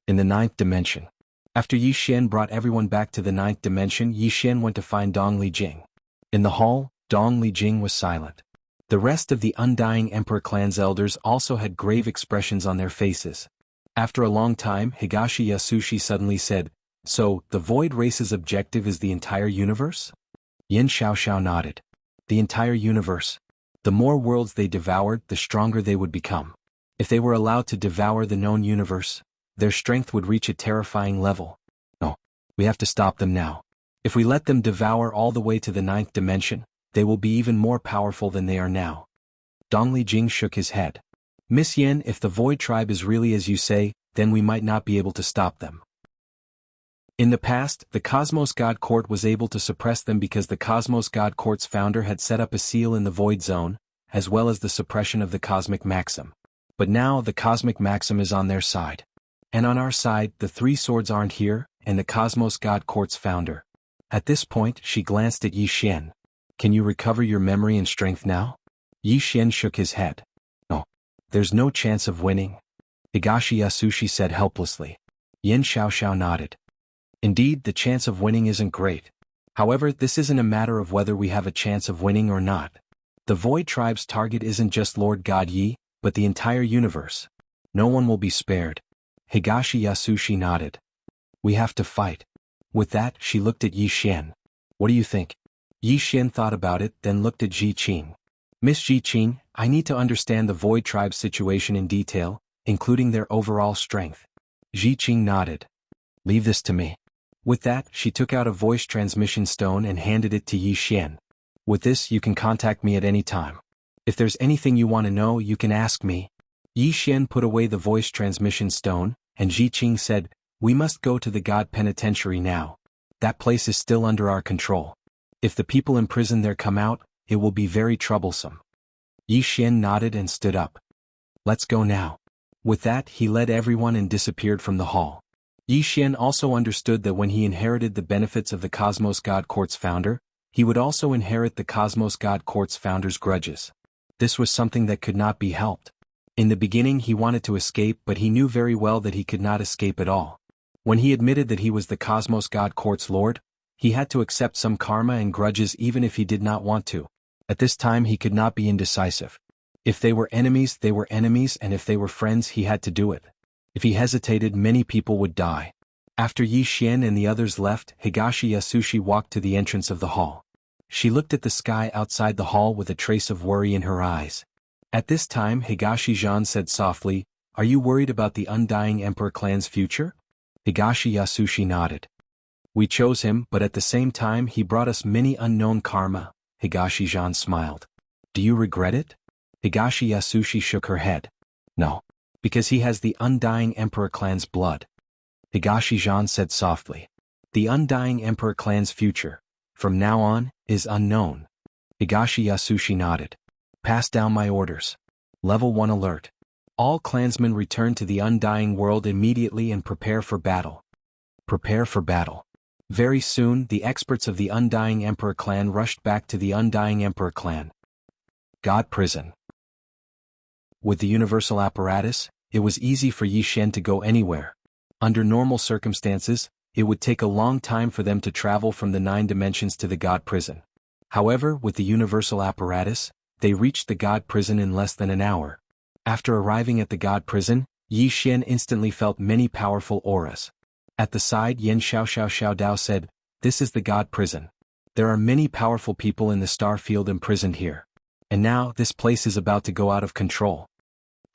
In the 9th dimension. After Yi Xian brought everyone back to the 9th dimension, Yi Xian went to find Dong Lijing. In the hall, Dong Lijing was silent. The rest of the Undying Emperor clan's elders also had grave expressions on their faces. After a long time, Higashi Yasushi suddenly said, "So, the Void Race's objective is the entire universe?" Yin Xiaoxiao nodded. "The entire universe. The more worlds they devoured, the stronger they would become. If they were allowed to devour the known universe, their strength would reach a terrifying level. No, we have to stop them now. If we let them devour all the way to the 9th dimension, they will be even more powerful than they are now." Dong Lijing shook his head. "Miss Yin, if the Void Tribe is really as you say, then we might not be able to stop them. In the past, the Cosmos God Court was able to suppress them because the Cosmos God Court's founder had set up a seal in the Void Zone, as well as the suppression of the Cosmic Maxim. But now the Cosmic Maxim is on their side. And on our side, the three swords aren't here, and the Cosmos God Court's founder." At this point, she glanced at Yi Xian. "Can you recover your memory and strength now?" Yi Xian shook his head. "No. There's no chance of winning," Higashi Yasushi said helplessly. Yin Xiaoxiao nodded. "Indeed, the chance of winning isn't great. However, this isn't a matter of whether we have a chance of winning or not. The Void Tribe's target isn't just Lord God Yi, but the entire universe. No one will be spared." Higashi Yasushi nodded. "We have to fight." With that, she looked at Yi Xian. What do you think? Yi Xian thought about it, then looked at Ji Qing. Miss Ji Qing, I need to understand the Void Tribe's situation in detail, including their overall strength. Ji Qing nodded. Leave this to me. With that, she took out a voice transmission stone and handed it to Yi Xian. With this, you can contact me at any time. If there's anything you want to know, you can ask me. Yi Xian put away the voice transmission stone, and Ji Qing said, We must go to the God Penitentiary now. That place is still under our control. If the people imprisoned there come out, it will be very troublesome. Yi Xian nodded and stood up. Let's go now. With that, he led everyone and disappeared from the hall. Yi Xian also understood that when he inherited the benefits of the Cosmos God Court's founder, he would also inherit the Cosmos God Court's founder's grudges. This was something that could not be helped. In the beginning he wanted to escape, but he knew very well that he could not escape at all. When he admitted that he was the Cosmos God Court's lord, he had to accept some karma and grudges even if he did not want to. At this time he could not be indecisive. If they were enemies, and if they were friends, he had to do it. If he hesitated, many people would die. After Yi Xian and the others left, Higashi Yasushi walked to the entrance of the hall. She looked at the sky outside the hall with a trace of worry in her eyes. At this time Higashi Jean said softly, Are you worried about the Undying Emperor clan's future? Higashi Yasushi nodded. We chose him, but at the same time he brought us many unknown karma. Higashi Jean smiled. Do you regret it? Higashi Yasushi shook her head. No. Because he has the Undying Emperor clan's blood. Higashi Jean said softly. The Undying Emperor clan's future, from now on, is unknown. Higashi Yasushi nodded. Pass down my orders. Level 1 alert. All clansmen return to the Undying World immediately and prepare for battle. Prepare for battle. Very soon, the experts of the Undying Emperor clan rushed back to the Undying Emperor clan. God Prison. With the universal apparatus, it was easy for Yi Xian to go anywhere. Under normal circumstances, it would take a long time for them to travel from the 9 dimensions to the God Prison. However, with the universal apparatus, they reached the God Prison in less than an hour. After arriving at the God Prison, Yi Xian instantly felt many powerful auras. At the side, Yen Xiao Dao said, This is the God Prison. There are many powerful people in the star field imprisoned here. And now, this place is about to go out of control.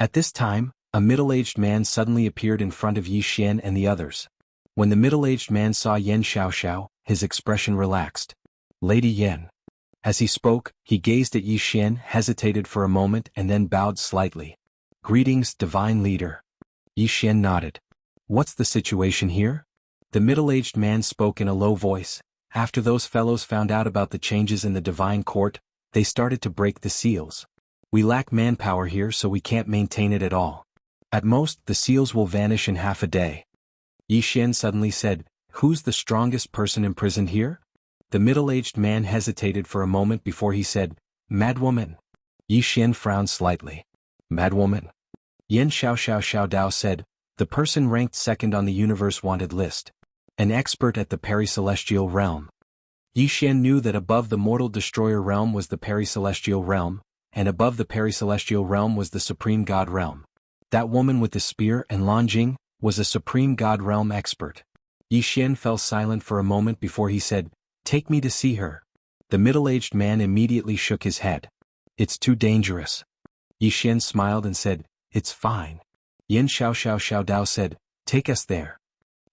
At this time, a middle-aged man suddenly appeared in front of Yi Xian and the others. When the middle-aged man saw Yen Xiao, his expression relaxed. Lady Yen. As he spoke, he gazed at Yi Xian, hesitated for a moment and then bowed slightly. Greetings, divine leader. Yi Xian nodded. What's the situation here? The middle-aged man spoke in a low voice. After those fellows found out about the changes in the divine court, they started to break the seals. We lack manpower here, so we can't maintain it at all. At most, the seals will vanish in half a day. Yi Xian suddenly said, Who's the strongest person imprisoned here? The middle-aged man hesitated for a moment before he said, Madwoman. Yi Xian frowned slightly. Madwoman. Yen Xiao Dao said, The person ranked second on the universe wanted list. An expert at the Peri-Celestial realm. Yi Xian knew that above the mortal destroyer realm was the Peri-Celestial realm, and above the Peri-Celestial realm was the Supreme God realm. That woman with the spear and Lanjing was a Supreme God realm expert. Yi Xian fell silent for a moment before he said, Take me to see her. The middle-aged man immediately shook his head. It's too dangerous. Yi Xian smiled and said, It's fine. Yen Xiao Dao said, Take us there.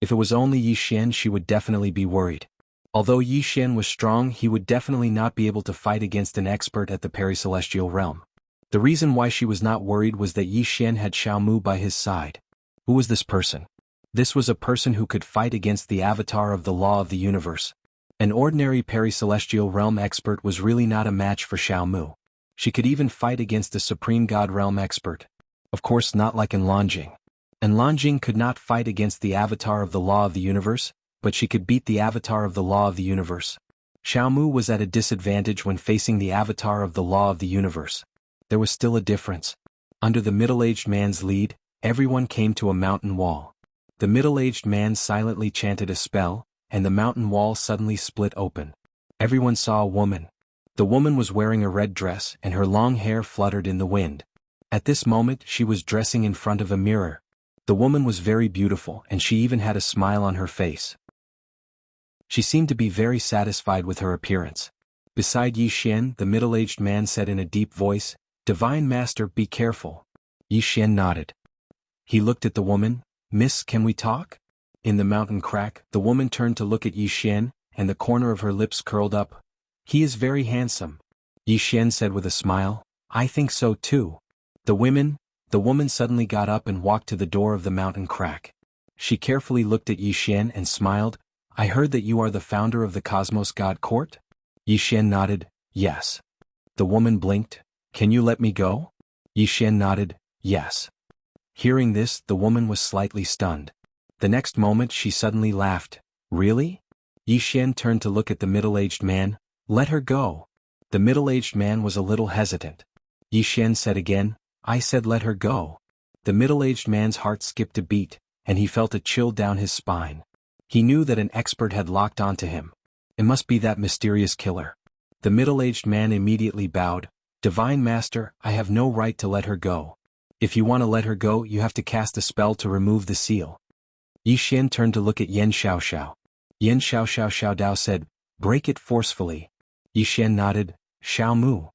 If it was only Yi Xian, she would definitely be worried. Although Yi Xian was strong, he would definitely not be able to fight against an expert at the Peri-Celestial realm. The reason why she was not worried was that Yi Xian had Xiao Mu by his side. Who was this person? This was a person who could fight against the avatar of the law of the universe. An ordinary Peri-Celestial realm expert was really not a match for Xiao Mu. She could even fight against the Supreme God realm expert. Of course not like Lanjing. Lanjing could not fight against the avatar of the law of the universe, but she could beat the avatar of the law of the universe. Xiao Mu was at a disadvantage when facing the avatar of the law of the universe. There was still a difference. Under the middle-aged man's lead, everyone came to a mountain wall. The middle-aged man silently chanted a spell, and the mountain wall suddenly split open. Everyone saw a woman. The woman was wearing a red dress and her long hair fluttered in the wind. At this moment she was dressing in front of a mirror. The woman was very beautiful and she even had a smile on her face. She seemed to be very satisfied with her appearance. Beside Yi Xian, the middle-aged man said in a deep voice, "Divine Master, be careful." Yi Xian nodded. He looked at the woman. "Miss, can we talk?" In the mountain crack, the woman turned to look at Yi Xian, and the corner of her lips curled up. "He is very handsome," Yi Xian said with a smile. "I think so too." The woman suddenly got up and walked to the door of the mountain crack. She carefully looked at Yi Xian and smiled. "I heard that you are the founder of the Cosmos God Court?" Yi Xian nodded. "Yes." The woman blinked. "Can you let me go?" Yi Xian nodded. "Yes." Hearing this, the woman was slightly stunned. The next moment she suddenly laughed. "Really?" Yi Xian turned to look at the middle-aged man. "Let her go." The middle-aged man was a little hesitant. Yi Xian said again, "I said let her go." The middle-aged man's heart skipped a beat, and he felt a chill down his spine. He knew that an expert had locked onto him. It must be that mysterious killer. The middle-aged man immediately bowed. "Divine Master, I have no right to let her go. If you want to let her go, you have to cast a spell to remove the seal." Yi Xian turned to look at Yan Xiaoxiao. Yan Xiaoxiao said, "Break it forcefully." Yi Xian nodded. "Xiao Mu."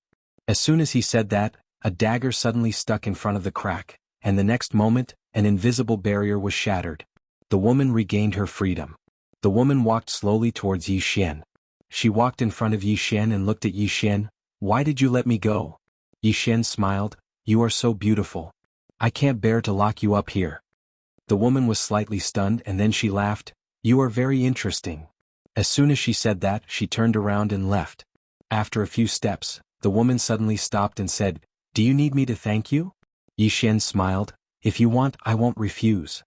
As soon as he said that, a dagger suddenly stuck in front of the crack, and the next moment, an invisible barrier was shattered. The woman regained her freedom. The woman walked slowly towards Yi Xian. She walked in front of Yi Xian and looked at Yi Xian. "Why did you let me go?" Yi Xian smiled. "You are so beautiful. I can't bear to lock you up here." The woman was slightly stunned and then she laughed. "You are very interesting." As soon as she said that, she turned around and left. After a few steps, the woman suddenly stopped and said, "Do you need me to thank you?" Yi Xian smiled. "If you want, I won't refuse."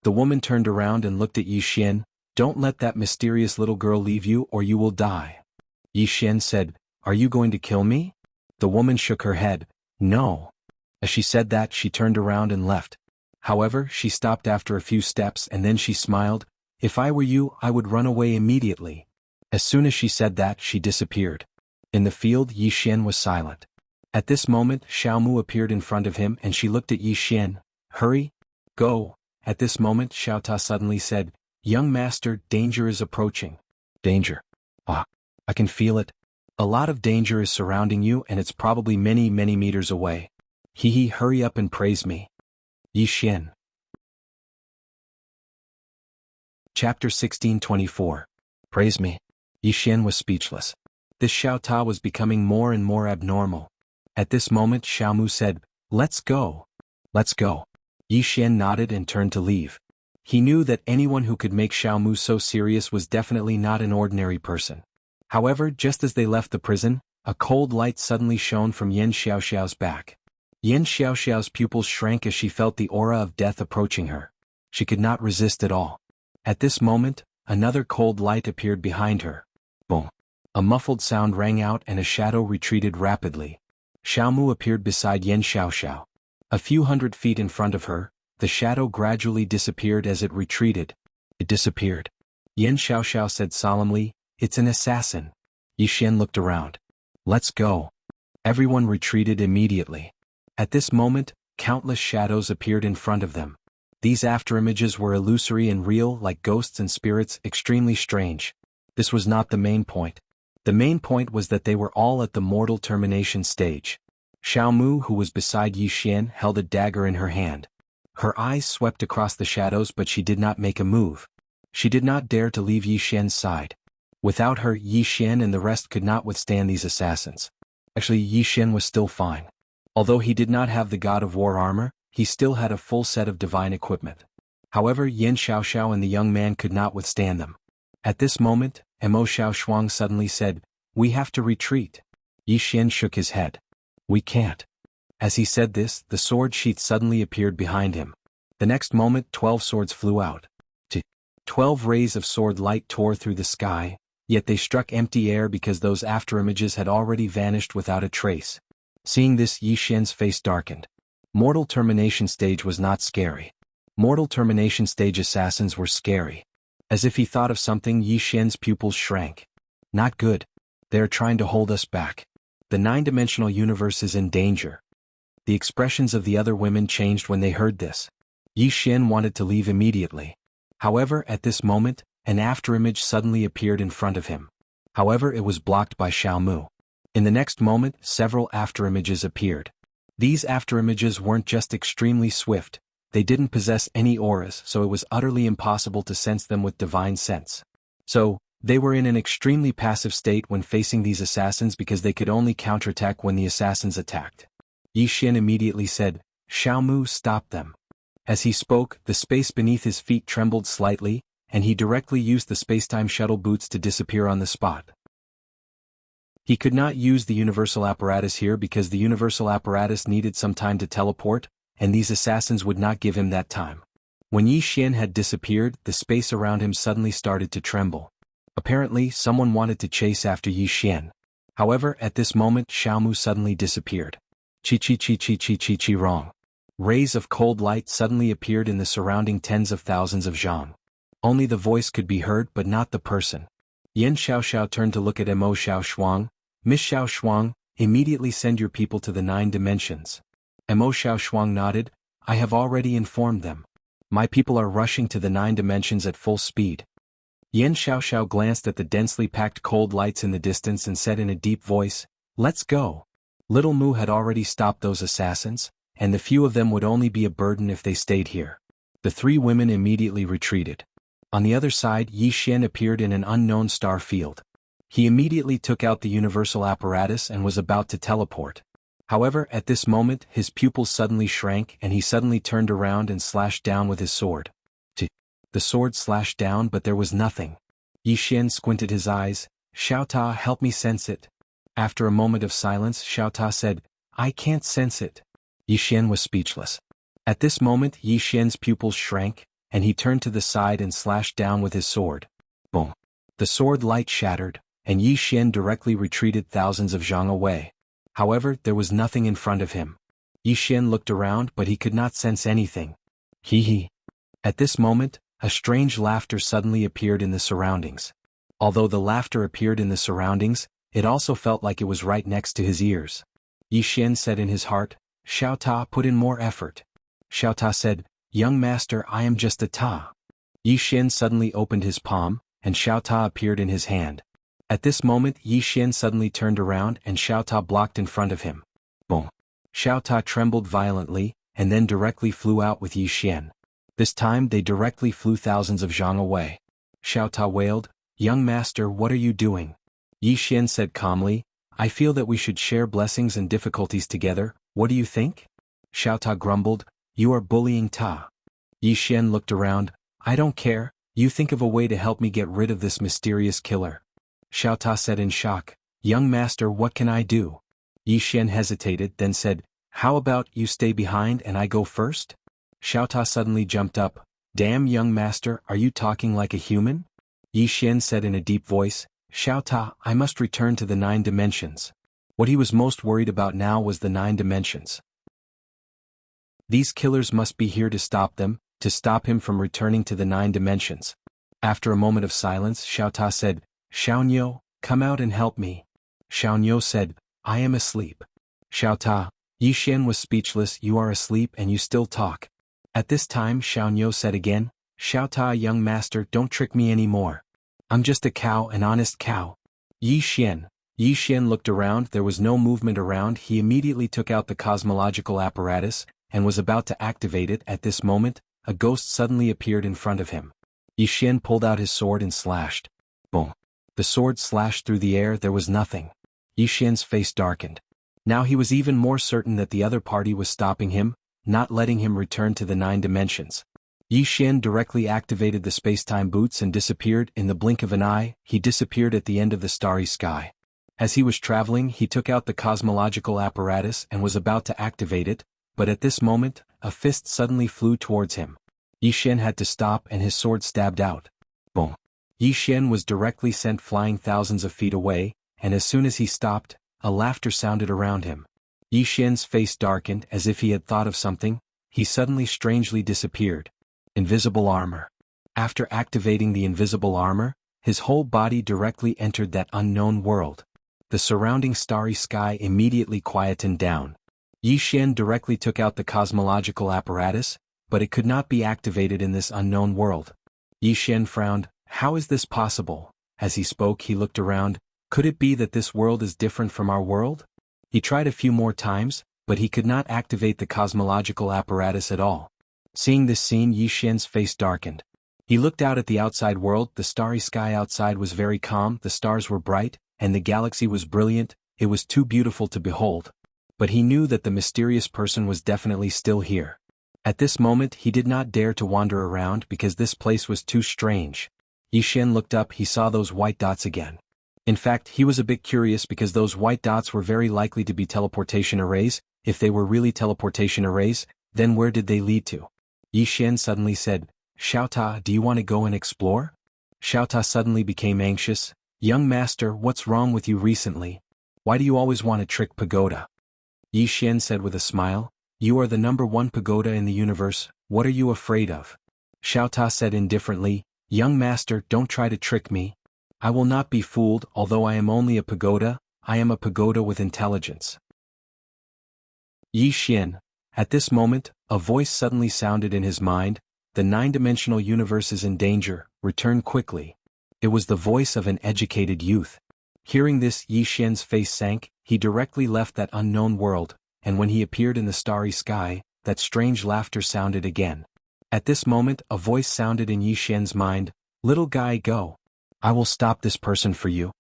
The woman turned around and looked at Yi Xian. "Don't let that mysterious little girl leave you or you will die." Yi Xian said, "Are you going to kill me?" The woman shook her head. "No." As she said that, she turned around and left. However, she stopped after a few steps and then she smiled. "If I were you, I would run away immediately." As soon as she said that, she disappeared. In the field, Yi Xian was silent. At this moment, Xiao Mu appeared in front of him and she looked at Yi Xian. "Hurry. Go." At this moment, Xiao Ta suddenly said, "Young master, danger is approaching." "Danger? Ah, I can feel it. A lot of danger is surrounding you and it's probably many, many meters away. Hurry up and praise me." Yi Xian. Chapter 1624. Praise me. Yi Xian was speechless. This Xiao Ta was becoming more and more abnormal. At this moment Xiao Mu said, "Let's go." "Let's go." Yi Xian nodded and turned to leave. He knew that anyone who could make Xiao Mu so serious was definitely not an ordinary person. However, just as they left the prison, a cold light suddenly shone from Yan Xiaoxiao's back. Yan Xiaoxiao's pupils shrank as she felt the aura of death approaching her. She could not resist at all. At this moment, another cold light appeared behind her. Boom. A muffled sound rang out and a shadow retreated rapidly. Xiao Mu appeared beside Yan Xiaoxiao. A few hundred feet in front of her, the shadow gradually disappeared as it retreated. It disappeared. Yan Xiaoxiao said solemnly, "It's an assassin." Yi Xian looked around. "Let's go." Everyone retreated immediately. At this moment, countless shadows appeared in front of them. These afterimages were illusory and real, like ghosts and spirits, extremely strange. This was not the main point. The main point was that they were all at the mortal termination stage. Xiao Mu, who was beside Yi Xian, held a dagger in her hand. Her eyes swept across the shadows but she did not make a move. She did not dare to leave Yi Xian's side. Without her, Yi Xian and the rest could not withstand these assassins. Actually, Yi Xian was still fine. Although he did not have the God of War armor, he still had a full set of divine equipment. However, Yan Xiaoxiao and the young man could not withstand them. At this moment, Mo Xiaoshuang suddenly said, "We have to retreat." Yi Xian shook his head. "We can't." As he said this, the sword sheath suddenly appeared behind him. The next moment 12 swords flew out. 12 rays of sword light tore through the sky, yet they struck empty air because those afterimages had already vanished without a trace. Seeing this, Yi Xian's face darkened. Mortal termination stage was not scary. Mortal termination stage assassins were scary. As if he thought of something, Yi Xian's pupils shrank. Not good. They are trying to hold us back. The 9-dimensional universe is in danger. The expressions of the other women changed when they heard this. Yi Xian wanted to leave immediately. However, at this moment, an afterimage suddenly appeared in front of him. However, it was blocked by Xiao Mu. In the next moment, several afterimages appeared. These afterimages weren't just extremely swift, they didn't possess any auras, so it was utterly impossible to sense them with divine sense. So, they were in an extremely passive state when facing these assassins because they could only counterattack when the assassins attacked. Yi Xian immediately said, "Xiao Mu, stop them." As he spoke, the space beneath his feet trembled slightly, and he directly used the spacetime shuttle boots to disappear on the spot. He could not use the universal apparatus here because the universal apparatus needed some time to teleport, and these assassins would not give him that time. When Yi Xian had disappeared, the space around him suddenly started to tremble. Apparently, someone wanted to chase after Yi Xian. However, at this moment Xiao Mu suddenly disappeared. Chi wrong. Rays of cold light suddenly appeared in the surrounding tens of thousands of zhang. Only the voice could be heard but not the person. Yan Xiaoxiao turned to look at Mo Xiao Shuang. "Miss Xiao Shuang, immediately send your people to the 9 dimensions." Mo Xiao Shuang nodded, "I have already informed them. My people are rushing to the 9 dimensions at full speed." Yan Xiaoxiao glanced at the densely packed cold lights in the distance and said in a deep voice, "Let's go." Little Mu had already stopped those assassins, and the few of them would only be a burden if they stayed here. The 3 women immediately retreated. On the other side, Yi Xian appeared in an unknown star field. He immediately took out the universal apparatus and was about to teleport. However, at this moment, his pupils suddenly shrank and he suddenly turned around and slashed down with his sword. The sword slashed down but there was nothing. Yi Xian squinted his eyes. "Xiao Ta, help me sense it." After a moment of silence, Xiao Ta said, "I can't sense it." Yi Xian was speechless. At this moment, Yi Xian's pupils shrank, and he turned to the side and slashed down with his sword. Boom! The sword light shattered, and Yi Xian directly retreated thousands of zhang away. However, there was nothing in front of him. Yi Xian looked around but he could not sense anything. Hee. At this moment, a strange laughter suddenly appeared in the surroundings. Although the laughter appeared in the surroundings, it also felt like it was right next to his ears. Yi Xian said in his heart, "Xiao Ta, put in more effort." Xiao Ta said, "Young master, I am just a Ta." Yi Xian suddenly opened his palm, and Xiao Ta appeared in his hand. At this moment Yi Xian suddenly turned around and Xiao Ta blocked in front of him. Boom! Xiao Ta trembled violently, and then directly flew out with Yi Xian. This time they directly flew thousands of zhang away. Xiao Ta wailed, "Young master, what are you doing?" Yi Xian said calmly, "I feel that we should share blessings and difficulties together, what do you think?" Xiao Ta grumbled, "You are bullying Ta." Yi Xian looked around, "I don't care, you think of a way to help me get rid of this mysterious killer." Xiao Ta said in shock, "Young master, what can I do?" Yi Xian hesitated, then said, "How about you stay behind and I go first?" Xiao Ta suddenly jumped up, "Damn, young master, are you talking like a human?" Yi Xian said in a deep voice, "Xiao Ta, I must return to the 9 dimensions." What he was most worried about now was the 9 dimensions. These killers must be here to stop him from returning to the 9 dimensions. After a moment of silence, Xiao Ta said, "Xiaoniu, come out and help me." Xiaoniu said, "I am asleep." Xiao Ta, Yi Xian was speechless, "You are asleep and you still talk." At this time Xiaoniu said again, "Xiao Ta, young master, don't trick me anymore. I'm just a cow, an honest cow." Yi Xian looked around, there was no movement around, he immediately took out the cosmological apparatus, and was about to activate it. At this moment, a ghost suddenly appeared in front of him. Yi Xian pulled out his sword and slashed. Boom! The sword slashed through the air, there was nothing. Yi Xian's face darkened. Now he was even more certain that the other party was stopping him, not letting him return to the 9 dimensions. Yi Xian directly activated the spacetime boots and disappeared. In the blink of an eye, he disappeared at the end of the starry sky. As he was traveling, he took out the cosmological apparatus and was about to activate it, but at this moment, a fist suddenly flew towards him. Yi Xian had to stop and his sword stabbed out. Boom! Yi Xian was directly sent flying thousands of feet away, and as soon as he stopped, a laughter sounded around him. Yi Xian's face darkened as if he had thought of something, he suddenly strangely disappeared. Invisible armor. After activating the invisible armor, his whole body directly entered that unknown world. The surrounding starry sky immediately quietened down. Yi Xian directly took out the cosmological apparatus, but it could not be activated in this unknown world. Yi Xian frowned, How is this possible? As he spoke, he looked around. Could it be that this world is different from our world? He tried a few more times, but he could not activate the cosmological apparatus at all. Seeing this scene, Yi Xian's face darkened. He looked out at the outside world. The starry sky outside was very calm, the stars were bright, and the galaxy was brilliant. It was too beautiful to behold. But he knew that the mysterious person was definitely still here. At this moment he did not dare to wander around because this place was too strange. Yi Xian looked up, he saw those white dots again. In fact, he was a bit curious because those white dots were very likely to be teleportation arrays. If they were really teleportation arrays, then where did they lead to? Yi Xian suddenly said, "Xiaota, do you want to go and explore?" Xiaota suddenly became anxious. "Young master, what's wrong with you recently? Why do you always want to trick Pagoda?" Yi Xian said with a smile, "You are the #1 pagoda in the universe, what are you afraid of?" Xiaota said indifferently, "Young master, don't try to trick me. I will not be fooled. Although I am only a pagoda, I am a pagoda with intelligence." Yi Xian. At this moment, a voice suddenly sounded in his mind, "The 9-dimensional universe is in danger, return quickly." It was the voice of an educated youth. Hearing this, Yi Xian's face sank. He directly left that unknown world, and when he appeared in the starry sky, that strange laughter sounded again. At this moment, a voice sounded in Yi Xian's mind, "Little guy, go. I will stop this person for you."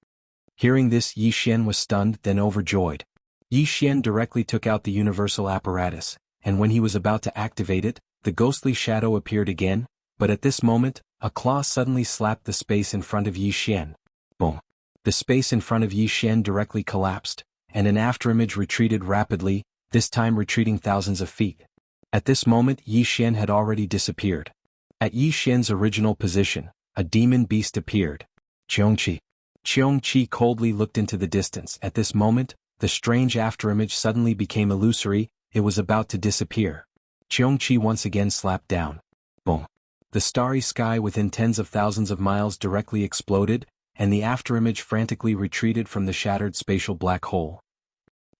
Hearing this, Yi Xian was stunned, then overjoyed. Yi Xian directly took out the universal apparatus, and when he was about to activate it, the ghostly shadow appeared again, but at this moment, a claw suddenly slapped the space in front of Yi Xian. Boom! The space in front of Yi Xian directly collapsed, and an afterimage retreated rapidly, this time retreating thousands of feet. At this moment, Yi Xian had already disappeared. At Yi Xian's original position, a demon beast appeared. Qiongqi. Qiongqi coldly looked into the distance. At this moment, the strange afterimage suddenly became illusory, it was about to disappear. Qiongqi once again slapped down. Boom! The starry sky within tens of thousands of miles directly exploded, and the afterimage frantically retreated from the shattered spatial black hole.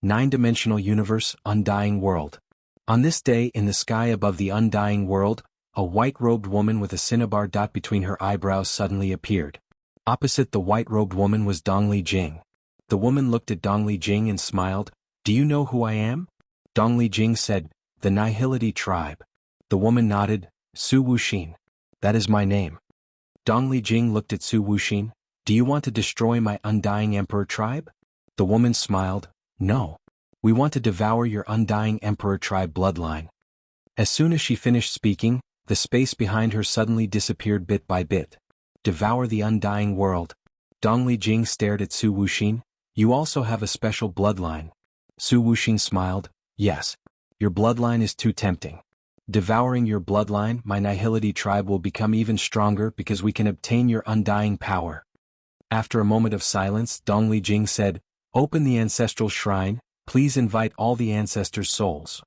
9-dimensional universe, undying world. On this day, in the sky above the undying world, a white-robed woman with a cinnabar dot between her eyebrows suddenly appeared. Opposite the white-robed woman was Dongli Jing. The woman looked at Dongli Jing and smiled. "Do you know who I am?" Dongli Jing said, "The Nihility tribe." The woman nodded, "Su Wuxin. That is my name." Dongli Jing looked at Su Wuxin. "Do you want to destroy my undying emperor tribe?" The woman smiled, "No. We want to devour your undying emperor tribe bloodline." As soon as she finished speaking, the space behind her suddenly disappeared bit by bit. Devour the undying world. Dongli Jing stared at Su Wuxin. "You also have a special bloodline." Su Wuxin smiled, "Yes. Your bloodline is too tempting. Devouring your bloodline, my Nihility tribe will become even stronger because we can obtain your undying power." After a moment of silence, Dongli Jing said, "Open the ancestral shrine, please invite all the ancestors' souls."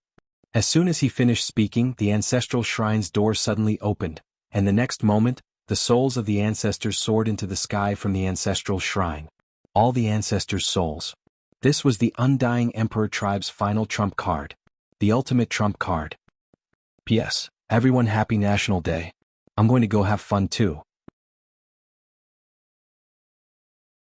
As soon as he finished speaking, the ancestral shrine's door suddenly opened, and the next moment, the souls of the ancestors soared into the sky from the ancestral shrine. All the ancestors' souls. This was the undying emperor tribe's final trump card. The ultimate trump card. P.S. Everyone happy National Day. I'm going to go have fun too.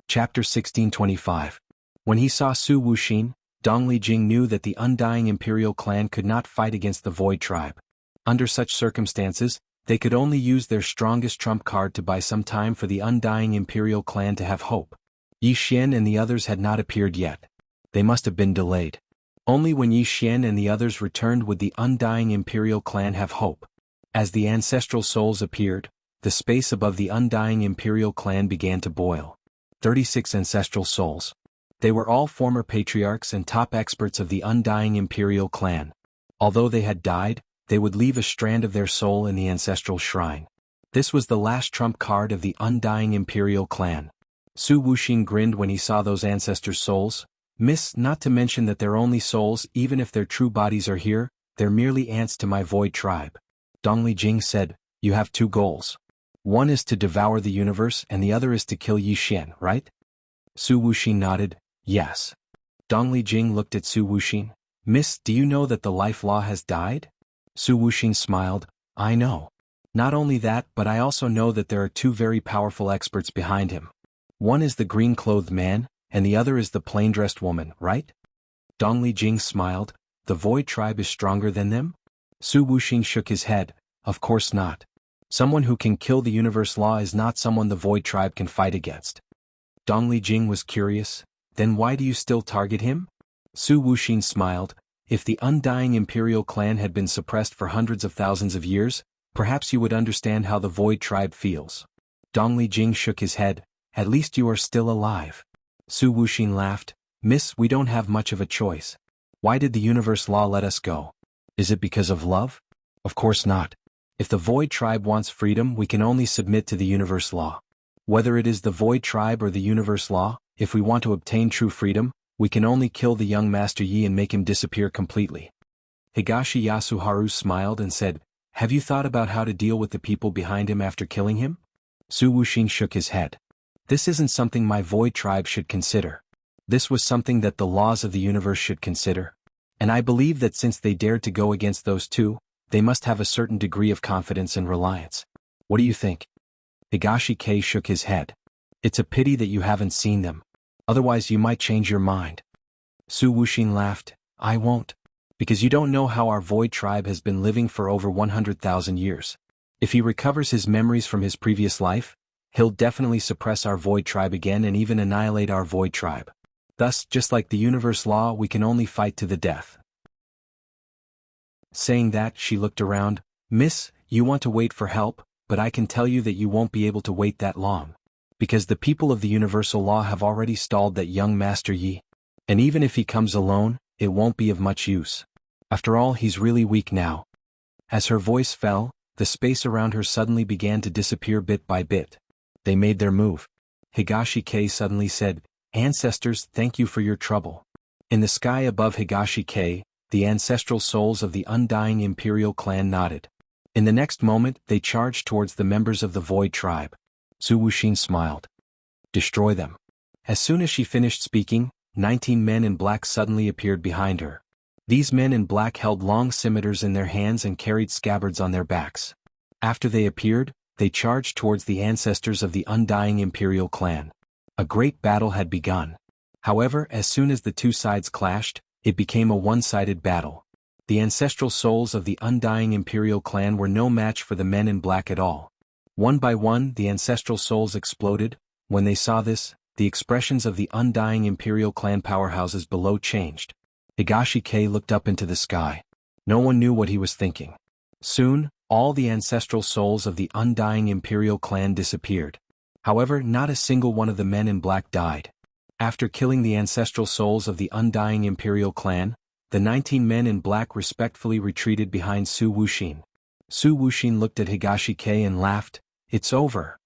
Chapter 1625. When he saw Su Wuxin, Dongli Jing knew that the undying imperial clan could not fight against the Void tribe. Under such circumstances, they could only use their strongest trump card to buy some time for the undying imperial clan to have hope. Yi Xian and the others had not appeared yet. They must have been delayed. Only when Yi Xian and the others returned would the undying imperial clan have hope. As the ancestral souls appeared, the space above the undying imperial clan began to boil. 36 ancestral souls. They were all former patriarchs and top experts of the undying imperial clan. Although they had died, they would leave a strand of their soul in the ancestral shrine. This was the last trump card of the undying imperial clan. Su Wuxin grinned when he saw those ancestors' souls. "Miss, not to mention that they're only souls, even if their true bodies are here, they're merely ants to my Void tribe." Dongli Jing said, "You have two goals. One is to devour the universe and the other is to kill Yi Xian, right?" Su Wuxin nodded, "Yes." Dongli Jing looked at Su Wuxin. "Miss, do you know that the life law has died?" Su Wuxin smiled, "I know. Not only that, but I also know that there are two very powerful experts behind him. One is the green-clothed man, and the other is the plain-dressed woman, right? Dong Lijing smiled. The Void Tribe is stronger than them? Su Wuxing shook his head. Of course not. Someone who can kill the universe law is not someone the Void Tribe can fight against. Dong Lijing was curious. Then why do you still target him? Su Wuxing smiled. If the undying imperial clan had been suppressed for hundreds of thousands of years, perhaps you would understand how the Void Tribe feels. Dong Lijing shook his head. At least you are still alive. Su Wuxing laughed. Miss, we don't have much of a choice. Why did the universe law let us go? Is it because of love? Of course not. If the Void Tribe wants freedom, we can only submit to the universe law. Whether it is the Void Tribe or the universe law, if we want to obtain true freedom, we can only kill the young Master Yi and make him disappear completely. Higashi Yasuharu smiled and said, have you thought about how to deal with the people behind him after killing him? Su Wuxing shook his head. This isn't something my Void Tribe should consider. This was something that the laws of the universe should consider. And I believe that since they dared to go against those two, they must have a certain degree of confidence and reliance. What do you think? Higashi Kei shook his head. It's a pity that you haven't seen them. Otherwise you might change your mind. Su Wuxing laughed. I won't. Because you don't know how our Void Tribe has been living for over 100,000 years. If he recovers his memories from his previous life, he'll definitely suppress our Void Tribe again and even annihilate our Void Tribe. Thus, just like the universe law, we can only fight to the death. Saying that, she looked around. Miss, you want to wait for help, but I can tell you that you won't be able to wait that long. Because the people of the universal law have already stalled that young Master Yi. And even if he comes alone, it won't be of much use. After all, he's really weak now. As her voice fell, the space around her suddenly began to disappear bit by bit. They made their move. Higashi Kei suddenly said, Ancestors, thank you for your trouble. In the sky above Higashi Kei, the ancestral souls of the undying imperial clan nodded. In the next moment, they charged towards the members of the Void Tribe. Su Wuxing smiled. Destroy them. As soon as she finished speaking, 19 men in black suddenly appeared behind her. These men in black held long scimitars in their hands and carried scabbards on their backs. After they appeared, they charged towards the ancestors of the undying imperial clan. A great battle had begun. However, as soon as the two sides clashed, it became a one-sided battle. The ancestral souls of the undying imperial clan were no match for the men in black at all. One by one, the ancestral souls exploded. When they saw this, the expressions of the undying imperial clan powerhouses below changed. Higashi Kei looked up into the sky. No one knew what he was thinking. Soon, all the ancestral souls of the undying imperial clan disappeared. However, not a single one of the men in black died. After killing the ancestral souls of the undying imperial clan, the 19 men in black respectfully retreated behind Su Wuxing. Su Wuxing looked at Higashi Kei and laughed. It's over.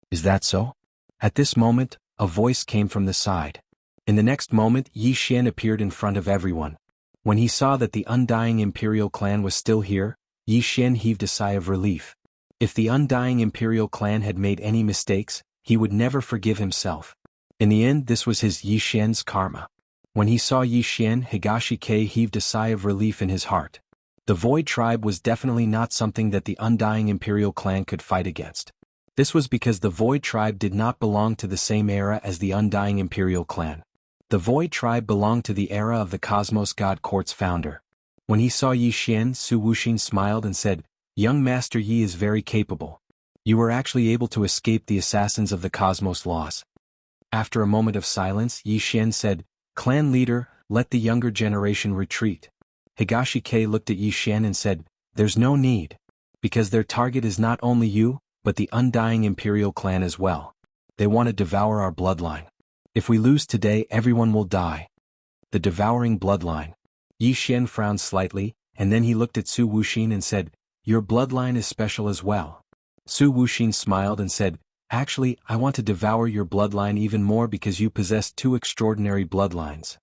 Is that so? At this moment, a voice came from the side. In the next moment, Yi Xian appeared in front of everyone. When he saw that the undying imperial clan was still here, Yi Xian heaved a sigh of relief. If the undying imperial clan had made any mistakes, he would never forgive himself. In the end, this was his Yi Xian's karma. When he saw Yi Xian, Higashi Kei heaved a sigh of relief in his heart. The Void Tribe was definitely not something that the undying imperial clan could fight against. This was because the Void Tribe did not belong to the same era as the undying imperial clan. The Void Tribe belonged to the era of the Cosmos God Court's founder. When he saw Yi Xian, Su Wuxing smiled and said, Young Master Yi is very capable. You were actually able to escape the assassins of the Cosmos laws. After a moment of silence, Yi Xian said, Clan leader, let the younger generation retreat. Higashi Kei looked at Yi Xian and said, There's no need. Because their target is not only you, but the undying imperial clan as well. They want to devour our bloodline. If we lose today, everyone will die. The devouring bloodline. Yi Xian frowned slightly, and then he looked at Su Wuxing and said, Your bloodline is special as well. Su Wuxing smiled and said, Actually, I want to devour your bloodline even more because you possess two extraordinary bloodlines.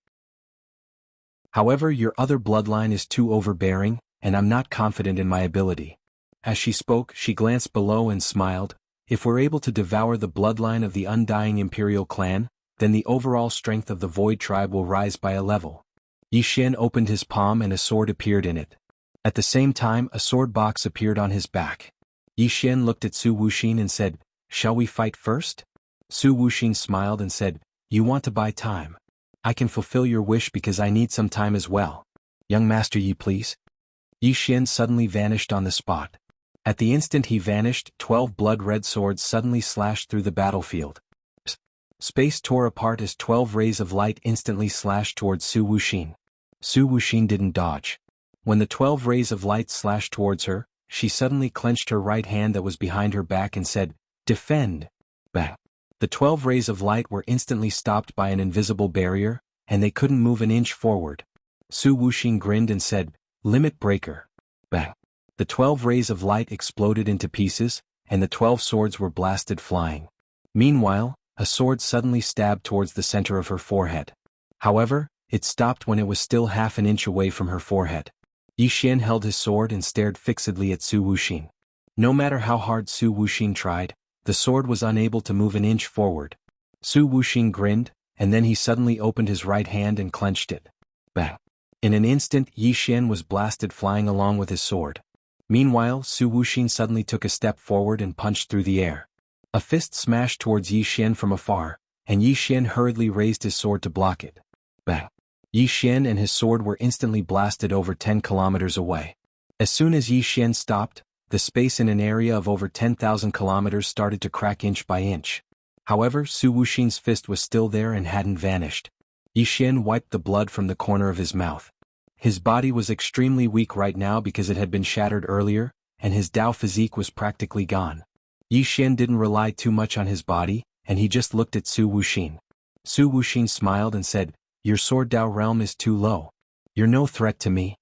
However, your other bloodline is too overbearing, and I'm not confident in my ability. As she spoke, she glanced below and smiled. If we're able to devour the bloodline of the undying imperial clan, then the overall strength of the Void Tribe will rise by a level. Yi Xian opened his palm and a sword appeared in it. At the same time, a sword box appeared on his back. Yi Xian looked at Su Wuxin and said, "Shall we fight first?" Su Wuxin smiled and said, "You want to buy time. I can fulfill your wish because I need some time as well. Young master Yi, please." Yi Xian suddenly vanished on the spot. At the instant he vanished, 12 blood-red swords suddenly slashed through the battlefield. Space tore apart as 12 rays of light instantly slashed towards Su Wuxin. Su Wuxin didn't dodge. When the 12 rays of light slashed towards her, she suddenly clenched her right hand that was behind her back and said, "Defend!" Bang! The 12 rays of light were instantly stopped by an invisible barrier, and they couldn't move an inch forward. Su Wuxin grinned and said, "Limit breaker." Bang! The 12 rays of light exploded into pieces, and the 12 swords were blasted flying. Meanwhile, a sword suddenly stabbed towards the center of her forehead. However, it stopped when it was still half an inch away from her forehead. Yi Xian held his sword and stared fixedly at Su Wuxin. No matter how hard Su Wuxin tried, the sword was unable to move an inch forward. Su Wuxin grinned, and then he suddenly opened his right hand and clenched it. Bang! In an instant, Yi Xian was blasted flying along with his sword. Meanwhile, Su Wuxin suddenly took a step forward and punched through the air. A fist smashed towards Yi Xian from afar, and Yi Xian hurriedly raised his sword to block it. Bang! Yi Xian and his sword were instantly blasted over 10 kilometers away. As soon as Yi Xian stopped, the space in an area of over 10,000 kilometers started to crack inch by inch. However, Su Wuxin's fist was still there and hadn't vanished. Yi Xian wiped the blood from the corner of his mouth. His body was extremely weak right now because it had been shattered earlier, and his Dao physique was practically gone. Yi Xian didn't rely too much on his body, and he just looked at Su Wuxin. Su Wuxin smiled and said, "Your sword Dao realm is too low. You're no threat to me."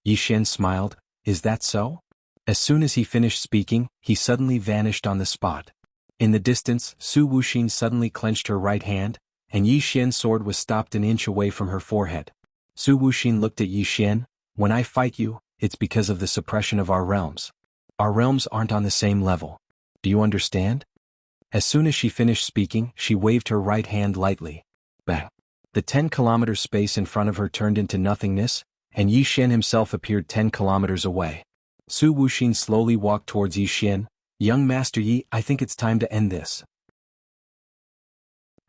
Yi Xian smiled, "Is that so?" As soon as he finished speaking, he suddenly vanished on the spot. In the distance, Su Wuxin suddenly clenched her right hand, and Yi Xian's sword was stopped an inch away from her forehead. Su Wuxin looked at Yi Xian, "When I fight you, it's because of the suppression of our realms. Our realms aren't on the same level. Do you understand?" As soon as she finished speaking, she waved her right hand lightly. Bang! The 10-kilometer space in front of her turned into nothingness, and Yi Xian himself appeared 10 kilometers away. Su Wuxin slowly walked towards Yi Xian. "Young Master Yi, I think it's time to end this."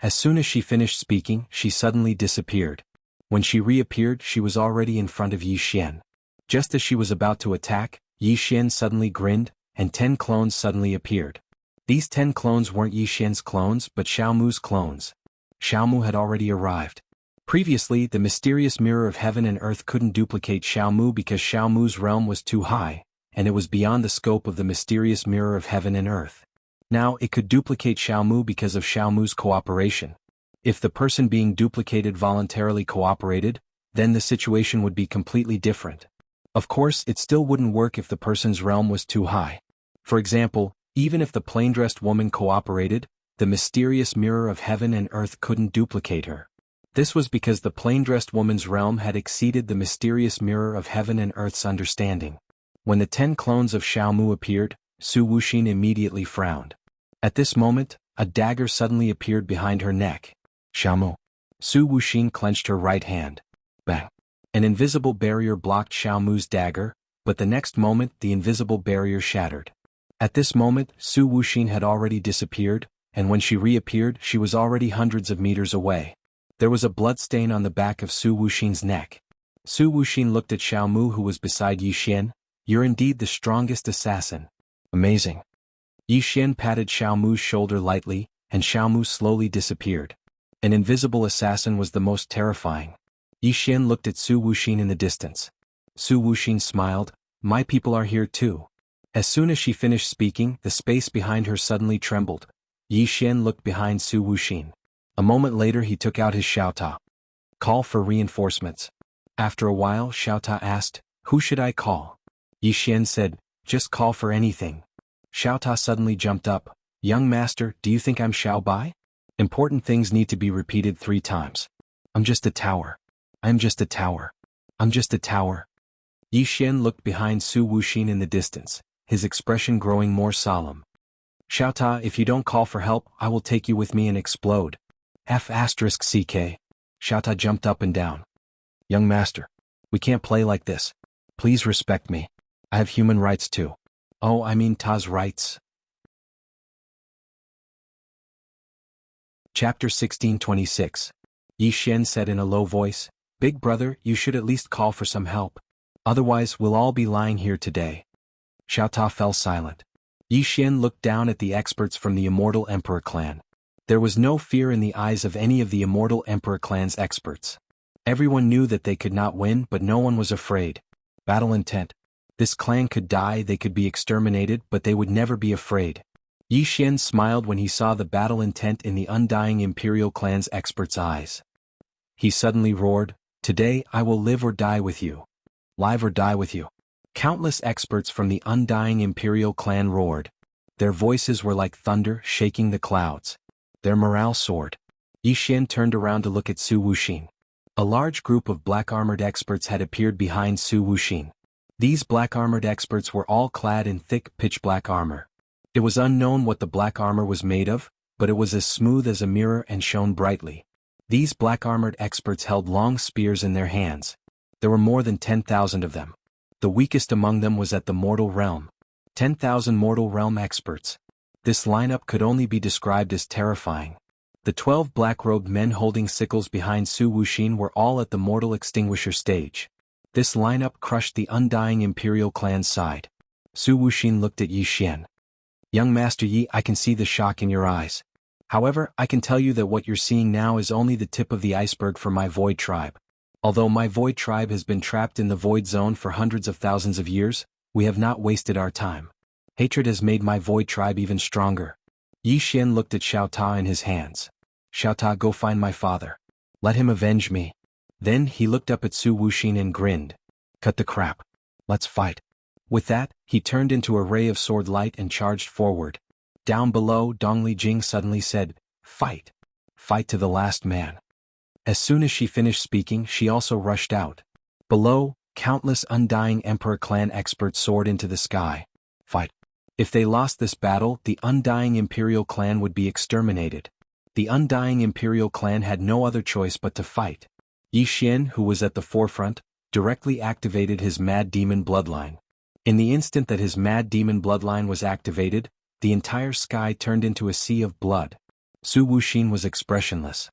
As soon as she finished speaking, she suddenly disappeared. When she reappeared, she was already in front of Yi Xian. Just as she was about to attack, Yi Xian suddenly grinned, and 10 clones suddenly appeared. These 10 clones weren't Yi Xian's clones but Xiao Mu's clones. Xiao Mu had already arrived. Previously, the mysterious mirror of heaven and earth couldn't duplicate Xiao Mu because Xiao Mu's realm was too high, and it was beyond the scope of the mysterious mirror of heaven and earth. Now it could duplicate Xiao Mu because of Xiao Mu's cooperation. If the person being duplicated voluntarily cooperated, then the situation would be completely different. Of course, it still wouldn't work if the person's realm was too high. For example, even if the plain-dressed woman cooperated, the mysterious mirror of heaven and earth couldn't duplicate her. This was because the plain-dressed woman's realm had exceeded the mysterious mirror of heaven and earth's understanding. When the 10 clones of Xiao Mu appeared, Su Wuxin immediately frowned. At this moment, a dagger suddenly appeared behind her neck. "Xiao Mu." Su Wuxin clenched her right hand. Bang! An invisible barrier blocked Xiao Mu's dagger, but the next moment the invisible barrier shattered. At this moment, Su Wuxin had already disappeared, and when she reappeared, she was already hundreds of meters away. There was a bloodstain on the back of Su Wuxin's neck. Su Wuxin looked at Xiao Mu, who was beside Yi Xian. "You're indeed the strongest assassin. Amazing." Yi Xian patted Xiao Mu's shoulder lightly, and Xiao Mu slowly disappeared. An invisible assassin was the most terrifying. Yi Xian looked at Su Wuxin in the distance. Su Wuxin smiled, "My people are here too." As soon as she finished speaking, the space behind her suddenly trembled. Yi Xian looked behind Su Wuxin. A moment later he took out his Xiaota. "Call for reinforcements." After a while Xiaota asked, "Who should I call?" Yi Xian said, "Just call for anything." Xiaota suddenly jumped up. "Young master, do you think I'm Xiao Bai? Important things need to be repeated 3 times. I'm just a tower. I'm just a tower. I'm just a tower." Yi Xian looked behind Su Wuxin in the distance, his expression growing more solemn. "Xiaota, if you don't call for help, I will take you with me and explode. F***CK. Xiaota jumped up and down. "Young master, we can't play like this. Please respect me. I have human rights too." Oh, I mean Ta's rights. Chapter 1626. Yi Xian said in a low voice, "Big brother, you should at least call for some help. Otherwise we'll all be lying here today." Xiao Ta fell silent. Yi Xian looked down at the experts from the Immortal Emperor clan. There was no fear in the eyes of any of the Immortal Emperor clan's experts. Everyone knew that they could not win, but no one was afraid. Battle intent. This clan could die, they could be exterminated, but they would never be afraid. Yi Xian smiled when he saw the battle intent in the undying Imperial clan's experts' eyes. He suddenly roared, "Today I will live or die with you. Live or die with you." Countless experts from the undying Imperial clan roared. Their voices were like thunder shaking the clouds. Their morale soared. Yi Xian turned around to look at Su Wuxin. A large group of black-armored experts had appeared behind Su Wuxin. These black-armored experts were all clad in thick pitch-black armor. It was unknown what the black armor was made of, but it was as smooth as a mirror and shone brightly. These black-armored experts held long spears in their hands. There were more than 10,000 of them. The weakest among them was at the mortal realm. 10,000 mortal realm experts. This lineup could only be described as terrifying. The 12 black-robed men holding sickles behind Su Wuxin were all at the mortal extinguisher stage. This lineup crushed the undying Imperial clan's side. Su Wuxin looked at Yi Xian. "Young Master Yi, I can see the shock in your eyes. However, I can tell you that what you're seeing now is only the tip of the iceberg for my Void Tribe. Although my Void Tribe has been trapped in the Void Zone for hundreds of thousands of years, we have not wasted our time. Hatred has made my Void Tribe even stronger." Yi Xian looked at Xiao Ta in his hands. "Xiao Ta, go find my father. Let him avenge me." Then he looked up at Su Wuxin and grinned. "Cut the crap. Let's fight." With that, he turned into a ray of sword light and charged forward. Down below, Dongli Jing suddenly said, "Fight. Fight to the last man." As soon as she finished speaking, she also rushed out. Below, countless undying Emperor clan experts soared into the sky. Fight. If they lost this battle, the undying Imperial clan would be exterminated. The undying Imperial clan had no other choice but to fight. Yi Xian, who was at the forefront, directly activated his Mad Demon bloodline. In the instant that his Mad Demon bloodline was activated, the entire sky turned into a sea of blood. Su Wuxin was expressionless.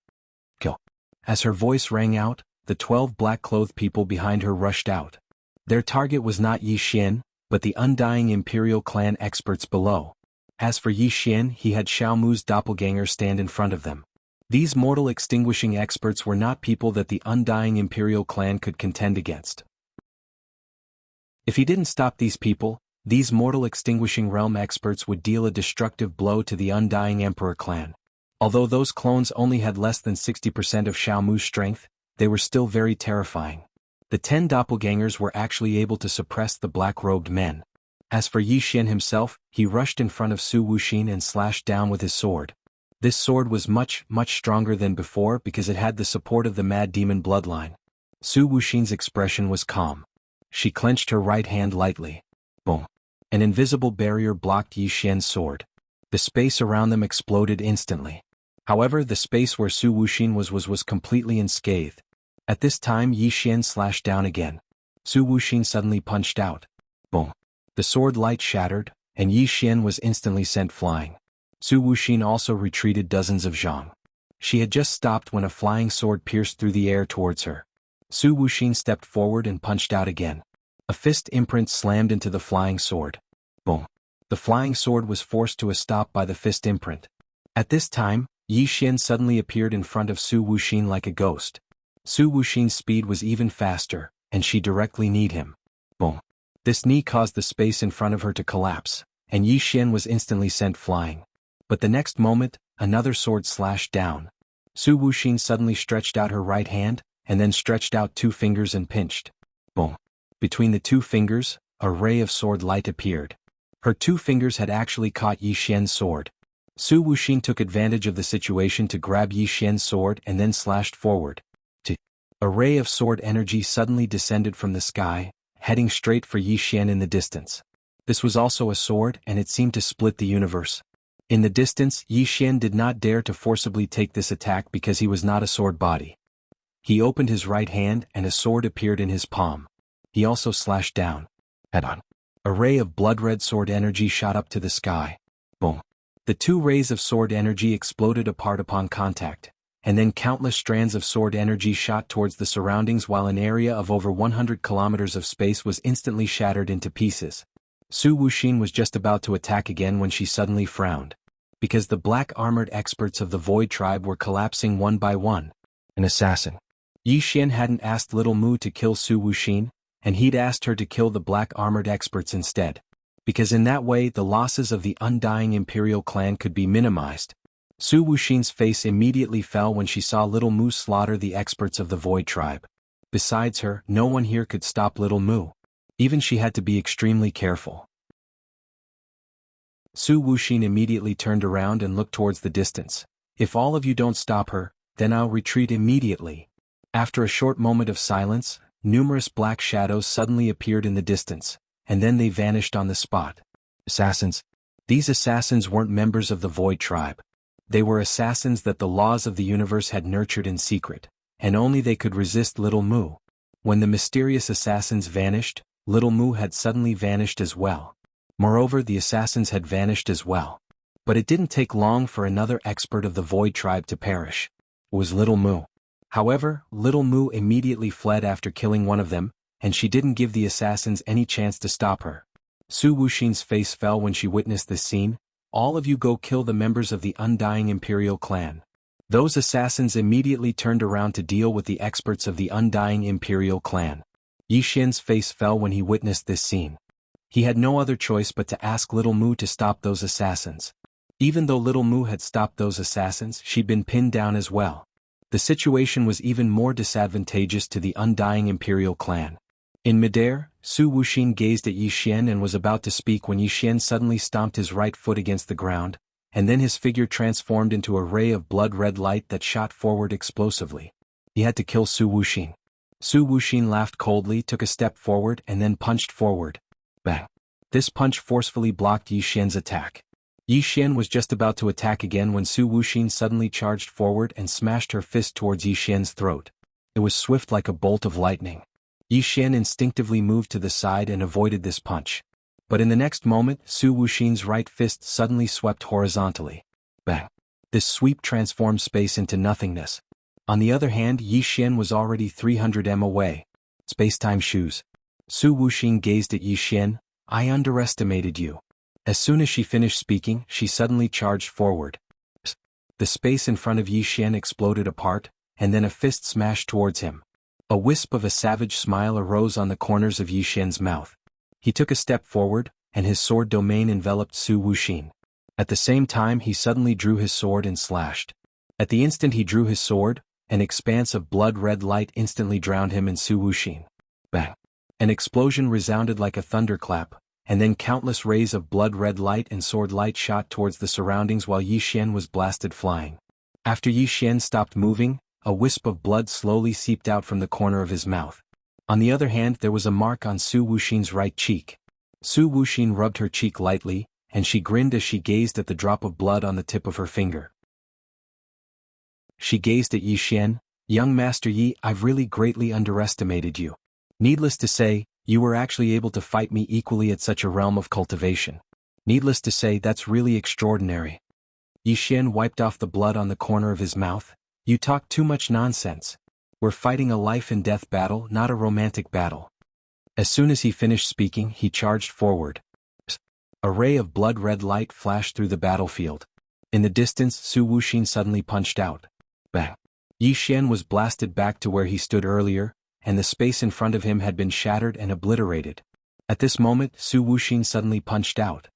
"Kill." As her voice rang out, the 12 black-clothed people behind her rushed out. Their target was not Yi Xian, but the undying Imperial clan experts below. As for Yi Xian, he had Xiao Mu's doppelganger stand in front of them. These mortal extinguishing experts were not people that the undying Imperial clan could contend against. If he didn't stop these people, these mortal extinguishing realm experts would deal a destructive blow to the undying Emperor clan. Although those clones only had less than 60% of Xiao Mu's strength, they were still very terrifying. The 10 doppelgangers were actually able to suppress the black-robed men. As for Yi Xian himself, he rushed in front of Su Wuxin and slashed down with his sword. This sword was much stronger than before because it had the support of the Mad Demon bloodline. Su Wuxin's expression was calm. She clenched her right hand lightly. Boom. An invisible barrier blocked Yi Xian's sword. The space around them exploded instantly. However, the space where Su Wuxin was completely unscathed. At this time, Yi Xian slashed down again. Su Wuxin suddenly punched out. Boom. The sword light shattered, and Yi Xian was instantly sent flying. Su Wuxin also retreated dozens of zhang. She had just stopped when a flying sword pierced through the air towards her. Su Wuxin stepped forward and punched out again. A fist imprint slammed into the flying sword. Boom. The flying sword was forced to a stop by the fist imprint. At this time, Yi Xian suddenly appeared in front of Su Wuxin like a ghost. Su Wuxin's speed was even faster, and she directly kneed him. Boom. This knee caused the space in front of her to collapse, and Yi Xian was instantly sent flying. But the next moment, another sword slashed down. Su Wuxin suddenly stretched out her right hand, and then stretched out 2 fingers and pinched. Boom. Between the 2 fingers, a ray of sword light appeared. Her 2 fingers had actually caught Yi Xian's sword. Su Wuxin took advantage of the situation to grab Yi Xian's sword and then slashed forward. A ray of sword energy suddenly descended from the sky, heading straight for Yi Xian in the distance. This was also a sword, and it seemed to split the universe. In the distance, Yi Xian did not dare to forcibly take this attack because he was not a sword body. He opened his right hand and a sword appeared in his palm. He also slashed down. Head on. A ray of blood-red sword energy shot up to the sky. Boom. The two rays of sword energy exploded apart upon contact, and then countless strands of sword energy shot towards the surroundings while an area of over 100 kilometers of space was instantly shattered into pieces. Su Wuxin was just about to attack again when she suddenly frowned. Because the black-armored experts of the Void Tribe were collapsing one by one. An assassin. Yi Xian hadn't asked Little Mu to kill Su Wuxin, and he'd asked her to kill the black-armored experts instead. Because in that way the losses of the undying Imperial clan could be minimized. Su Wuxin's face immediately fell when she saw Little Mu slaughter the experts of the Void Tribe. Besides her, no one here could stop Little Mu. Even she had to be extremely careful. Su Wuxin immediately turned around and looked towards the distance. If all of you don't stop her, then I'll retreat immediately. After a short moment of silence, numerous black shadows suddenly appeared in the distance, and then they vanished on the spot. Assassins. These assassins weren't members of the Void Tribe. They were assassins that the laws of the universe had nurtured in secret, and only they could resist Little Mu. When the mysterious assassins vanished, Little Mu had suddenly vanished as well. Moreover, the assassins had vanished as well. But it didn't take long for another expert of the Void Tribe to perish. It was Little Mu. However, Little Mu immediately fled after killing one of them, and she didn't give the assassins any chance to stop her. Su Wuxin's face fell when she witnessed this scene. All of you go kill the members of the Undying Imperial clan. Those assassins immediately turned around to deal with the experts of the Undying Imperial clan. Yi Xian's face fell when he witnessed this scene. He had no other choice but to ask Little Mu to stop those assassins. Even though Little Mu had stopped those assassins, she'd been pinned down as well. The situation was even more disadvantageous to the Undying Imperial clan. In midair, Su Wuxin gazed at Yi Xian and was about to speak when Yi Xian suddenly stomped his right foot against the ground, and then his figure transformed into a ray of blood-red light that shot forward explosively. He had to kill Su Wuxin. Su Wuxin laughed coldly, took a step forward and then punched forward. Bang! This punch forcefully blocked Yi Xian's attack. Yi Xian was just about to attack again when Su Wuxin suddenly charged forward and smashed her fist towards Yi Xian's throat. It was swift like a bolt of lightning. Yi Xian instinctively moved to the side and avoided this punch. But in the next moment, Su Wuxin's right fist suddenly swept horizontally. Bang! This sweep transformed space into nothingness. On the other hand, Yi Xian was already 300 m away. Space-time shoes. Su Wuxin gazed at Yi Xian. I underestimated you. As soon as she finished speaking, she suddenly charged forward. The space in front of Yi Xian exploded apart, and then a fist smashed towards him. A wisp of a savage smile arose on the corners of Yi Xian's mouth. He took a step forward, and his sword domain enveloped Su Wuxin. At the same time he suddenly drew his sword and slashed. At the instant he drew his sword, an expanse of blood-red light instantly drowned him and Su Wuxin. Bang! An explosion resounded like a thunderclap, and then countless rays of blood-red light and sword light shot towards the surroundings while Yi Xian was blasted flying. After Yi Xian stopped moving, a wisp of blood slowly seeped out from the corner of his mouth. On the other hand, there was a mark on Su Wuxin's right cheek. Su Wuxin rubbed her cheek lightly, and she grinned as she gazed at the drop of blood on the tip of her finger. She gazed at Yi Xian. Young Master Yi, I've really greatly underestimated you. Needless to say, you were actually able to fight me equally at such a realm of cultivation. Needless to say, that's really extraordinary. Yi Xian wiped off the blood on the corner of his mouth. You talk too much nonsense. We're fighting a life-and-death battle, not a romantic battle. As soon as he finished speaking, he charged forward. A ray of blood-red light flashed through the battlefield. In the distance, Su Wuxin suddenly punched out. Bang! Yi Xian was blasted back to where he stood earlier, and the space in front of him had been shattered and obliterated. At this moment, Su Wuxin suddenly punched out.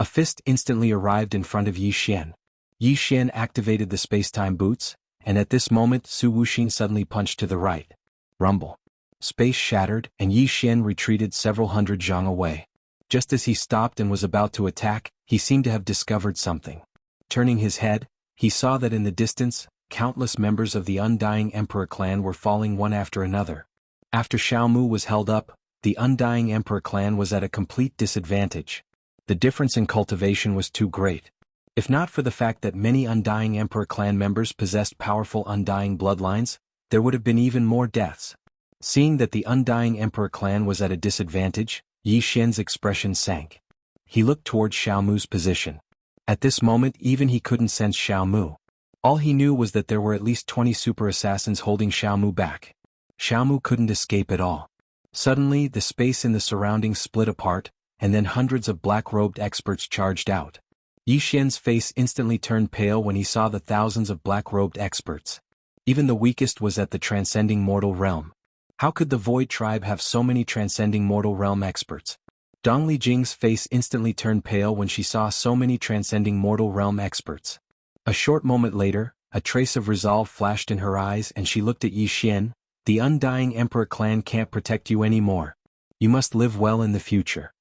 A fist instantly arrived in front of Yi Xian. Yi Xian activated the space-time boots, and at this moment Su Wuxin suddenly punched to the right. Rumble. Space shattered, and Yi Xian retreated several hundred zhang away. Just as he stopped and was about to attack, he seemed to have discovered something. Turning his head, he saw that in the distance, countless members of the Undying Emperor clan were falling one after another. After Xiaomu was held up, the Undying Emperor clan was at a complete disadvantage. The difference in cultivation was too great. If not for the fact that many Undying Emperor clan members possessed powerful Undying bloodlines, there would have been even more deaths. Seeing that the Undying Emperor clan was at a disadvantage, Yi Xian's expression sank. He looked toward Xiaomu's position. At this moment even he couldn't sense Xiaomu. All he knew was that there were at least 20 super assassins holding Xiaomu back. Xiaomu couldn't escape at all. Suddenly the space in the surroundings split apart, and then hundreds of black-robed experts charged out. Yi Xian's face instantly turned pale when he saw the thousands of black-robed experts. Even the weakest was at the transcending mortal realm. How could the Void Tribe have so many transcending mortal realm experts? Dongli Jing's face instantly turned pale when she saw so many transcending mortal realm experts. A short moment later, a trace of resolve flashed in her eyes and she looked at Yi Xian. The Undying Emperor clan can't protect you anymore. You must live well in the future.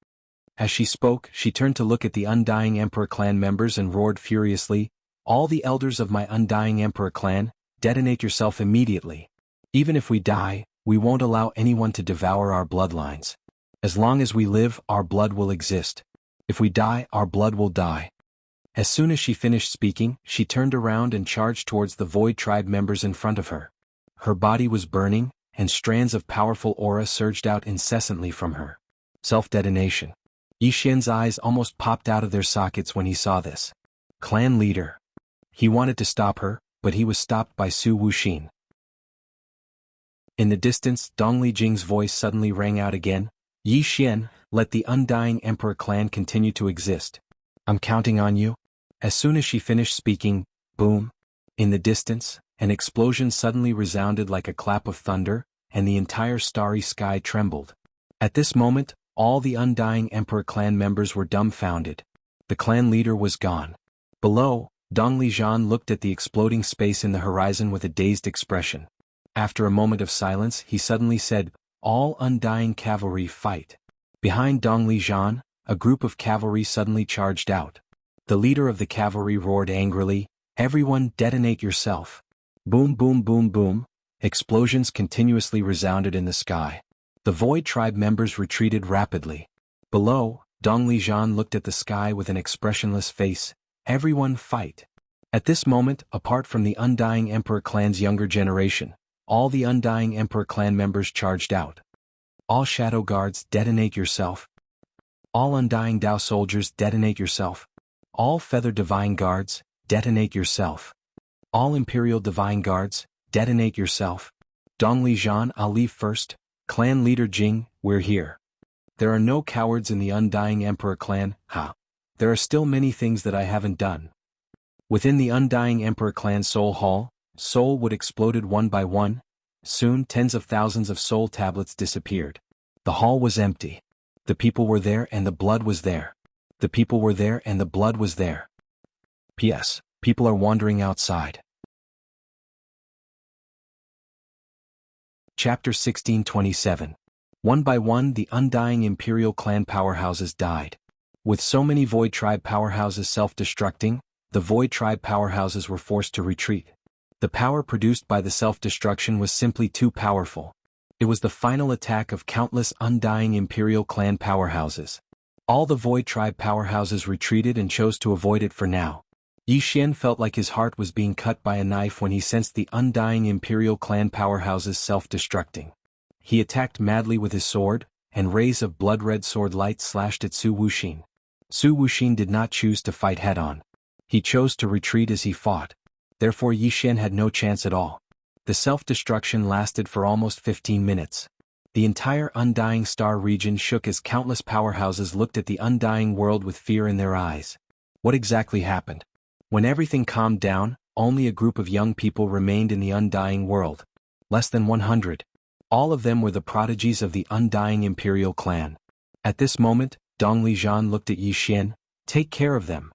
As she spoke, she turned to look at the Undying Emperor clan members and roared furiously, "All the elders of my Undying Emperor clan, detonate yourself immediately. Even if we die, we won't allow anyone to devour our bloodlines. As long as we live, our blood will exist. If we die, our blood will die." As soon as she finished speaking, she turned around and charged towards the Void Tribe members in front of her. Her body was burning, and strands of powerful aura surged out incessantly from her. Self-detonation. Yi Xian's eyes almost popped out of their sockets when he saw this. Clan leader. He wanted to stop her, but he was stopped by Su Wuxin. In the distance, Dongli Jing's voice suddenly rang out again. "Yi Xian, let the Undying Emperor clan continue to exist. I'm counting on you." As soon as she finished speaking, boom. In the distance, an explosion suddenly resounded like a clap of thunder, and the entire starry sky trembled. At this moment, all the Undying Emperor clan members were dumbfounded. The clan leader was gone. Below, Dongli Zhan looked at the exploding space in the horizon with a dazed expression. After a moment of silence, he suddenly said, "All Undying cavalry fight." Behind Dongli Zhan, a group of cavalry suddenly charged out. The leader of the cavalry roared angrily, "Everyone detonate yourself." Boom boom boom boom, explosions continuously resounded in the sky. The Void Tribe members retreated rapidly. Below, Dongli Zhan looked at the sky with an expressionless face, "Everyone fight." At this moment, apart from the Undying Emperor clan's younger generation, all the Undying Emperor clan members charged out. "All Shadow Guards detonate yourself. All Undying Dao soldiers detonate yourself. All Feather Divine Guards, detonate yourself. All Imperial Divine Guards, detonate yourself." Dongli Zhan, "I'll leave first. Clan leader Jing, we're here. There are no cowards in the Undying Emperor clan, ha. There are still many things that I haven't done." Within the Undying Emperor clan Soul Hall, soul wood exploded one by one. Soon tens of thousands of soul tablets disappeared. The hall was empty. The people were there and the blood was there. The people were there and the blood was there. P.S. People are wandering outside. Chapter 1627. One by one the Undying Imperial Clan powerhouses died. With so many Void Tribe powerhouses self-destructing, the Void Tribe powerhouses were forced to retreat. The power produced by the self-destruction was simply too powerful. It was the final attack of countless Undying Imperial Clan powerhouses. All the Void Tribe powerhouses retreated and chose to avoid it for now. Yi Xian felt like his heart was being cut by a knife when he sensed the Undying Imperial Clan powerhouses self-destructing. He attacked madly with his sword, and rays of blood-red sword light slashed at Su Wuxin. Su Wuxin did not choose to fight head-on. He chose to retreat as he fought. Therefore Yi Xian had no chance at all. The self-destruction lasted for almost 15 minutes. The entire Undying Star region shook as countless powerhouses looked at the Undying world with fear in their eyes. What exactly happened? When everything calmed down, only a group of young people remained in the Undying world. Less than 100. All of them were the prodigies of the Undying Imperial Clan. At this moment, Dongli Zhan looked at Yi Xian. "Take care of them."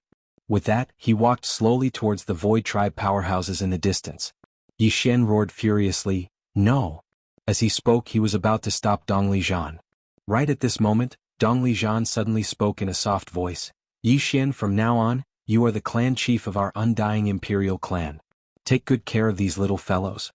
With that, he walked slowly towards the Void Tribe powerhouses in the distance. Yi Xian roared furiously, "No!" As he spoke he was about to stop Dongli Zhan. Right at this moment, Dongli Zhan suddenly spoke in a soft voice. "Yi Xian, from now on, you are the clan chief of our Undying Imperial Clan. Take good care of these little fellows."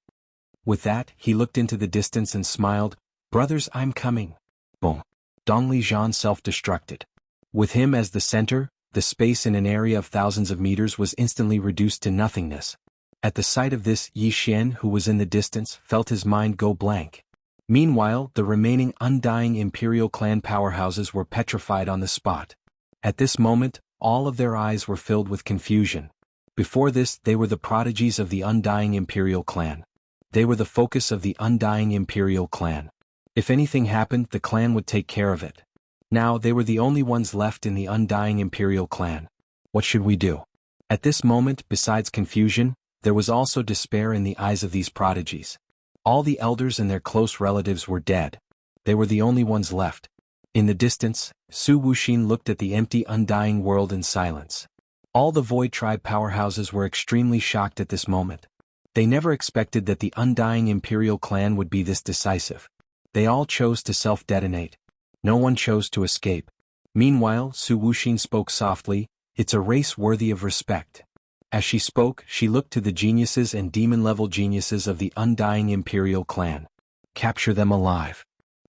With that, he looked into the distance and smiled, "Brothers, I'm coming." Boom. Dongli Zhan self-destructed. With him as the center, the space in an area of thousands of meters was instantly reduced to nothingness. At the sight of this, Yi Xian, who was in the distance, felt his mind go blank. Meanwhile, the remaining undying Imperial clan powerhouses were petrified on the spot. At this moment, all of their eyes were filled with confusion. Before this, they were the prodigies of the undying Imperial clan. They were the focus of the undying Imperial clan. If anything happened, the clan would take care of it. Now they were the only ones left in the undying Imperial clan. What should we do? At this moment, besides confusion, there was also despair in the eyes of these prodigies. All the elders and their close relatives were dead. They were the only ones left. In the distance, Su Wuxin looked at the empty undying world in silence. All the Void Tribe powerhouses were extremely shocked at this moment. They never expected that the undying Imperial clan would be this decisive. They all chose to self-detonate. No one chose to escape. Meanwhile, Su Wuxin spoke softly, "It's a race worthy of respect." As she spoke, she looked to the geniuses and demon-level geniuses of the undying Imperial clan. Capture them alive.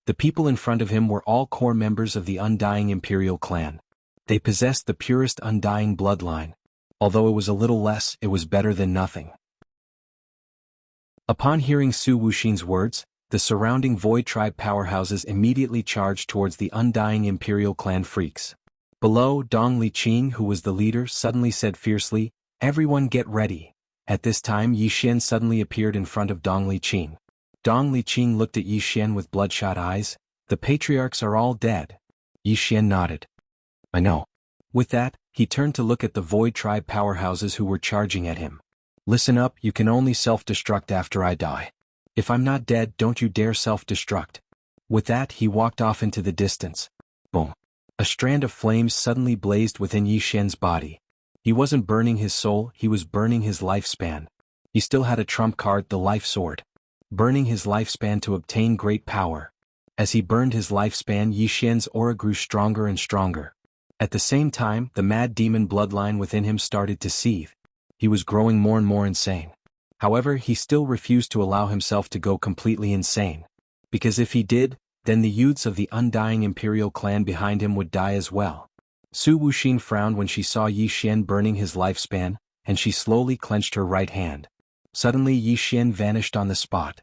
The people in front of him were all core members of the undying Imperial clan. They possessed the purest undying bloodline. Although it was a little less, it was better than nothing. Upon hearing Su Wuxin's words, the surrounding Void Tribe powerhouses immediately charged towards the undying Imperial clan freaks. Below, Dong Liqing, who was the leader, suddenly said fiercely, "Everyone get ready." At this time Yi Xian suddenly appeared in front of Dong Liqing. Dong Liqing looked at Yi Xian with bloodshot eyes. "The patriarchs are all dead." Yi Xian nodded. "I know." With that, he turned to look at the Void Tribe powerhouses who were charging at him. "Listen up, you can only self-destruct after I die. If I'm not dead, don't you dare self-destruct." With that, he walked off into the distance. Boom. A strand of flames suddenly blazed within Yi Xian's body. He wasn't burning his soul, he was burning his lifespan. He still had a trump card, the life sword. Burning his lifespan to obtain great power. As he burned his lifespan, Yi Xian's aura grew stronger and stronger. At the same time, the mad demon bloodline within him started to seethe. He was growing more and more insane. However, he still refused to allow himself to go completely insane. Because if he did, then the youths of the undying Imperial clan behind him would die as well. Su Wuxin frowned when she saw Yi Xian burning his lifespan, and she slowly clenched her right hand. Suddenly Yi Xian vanished on the spot.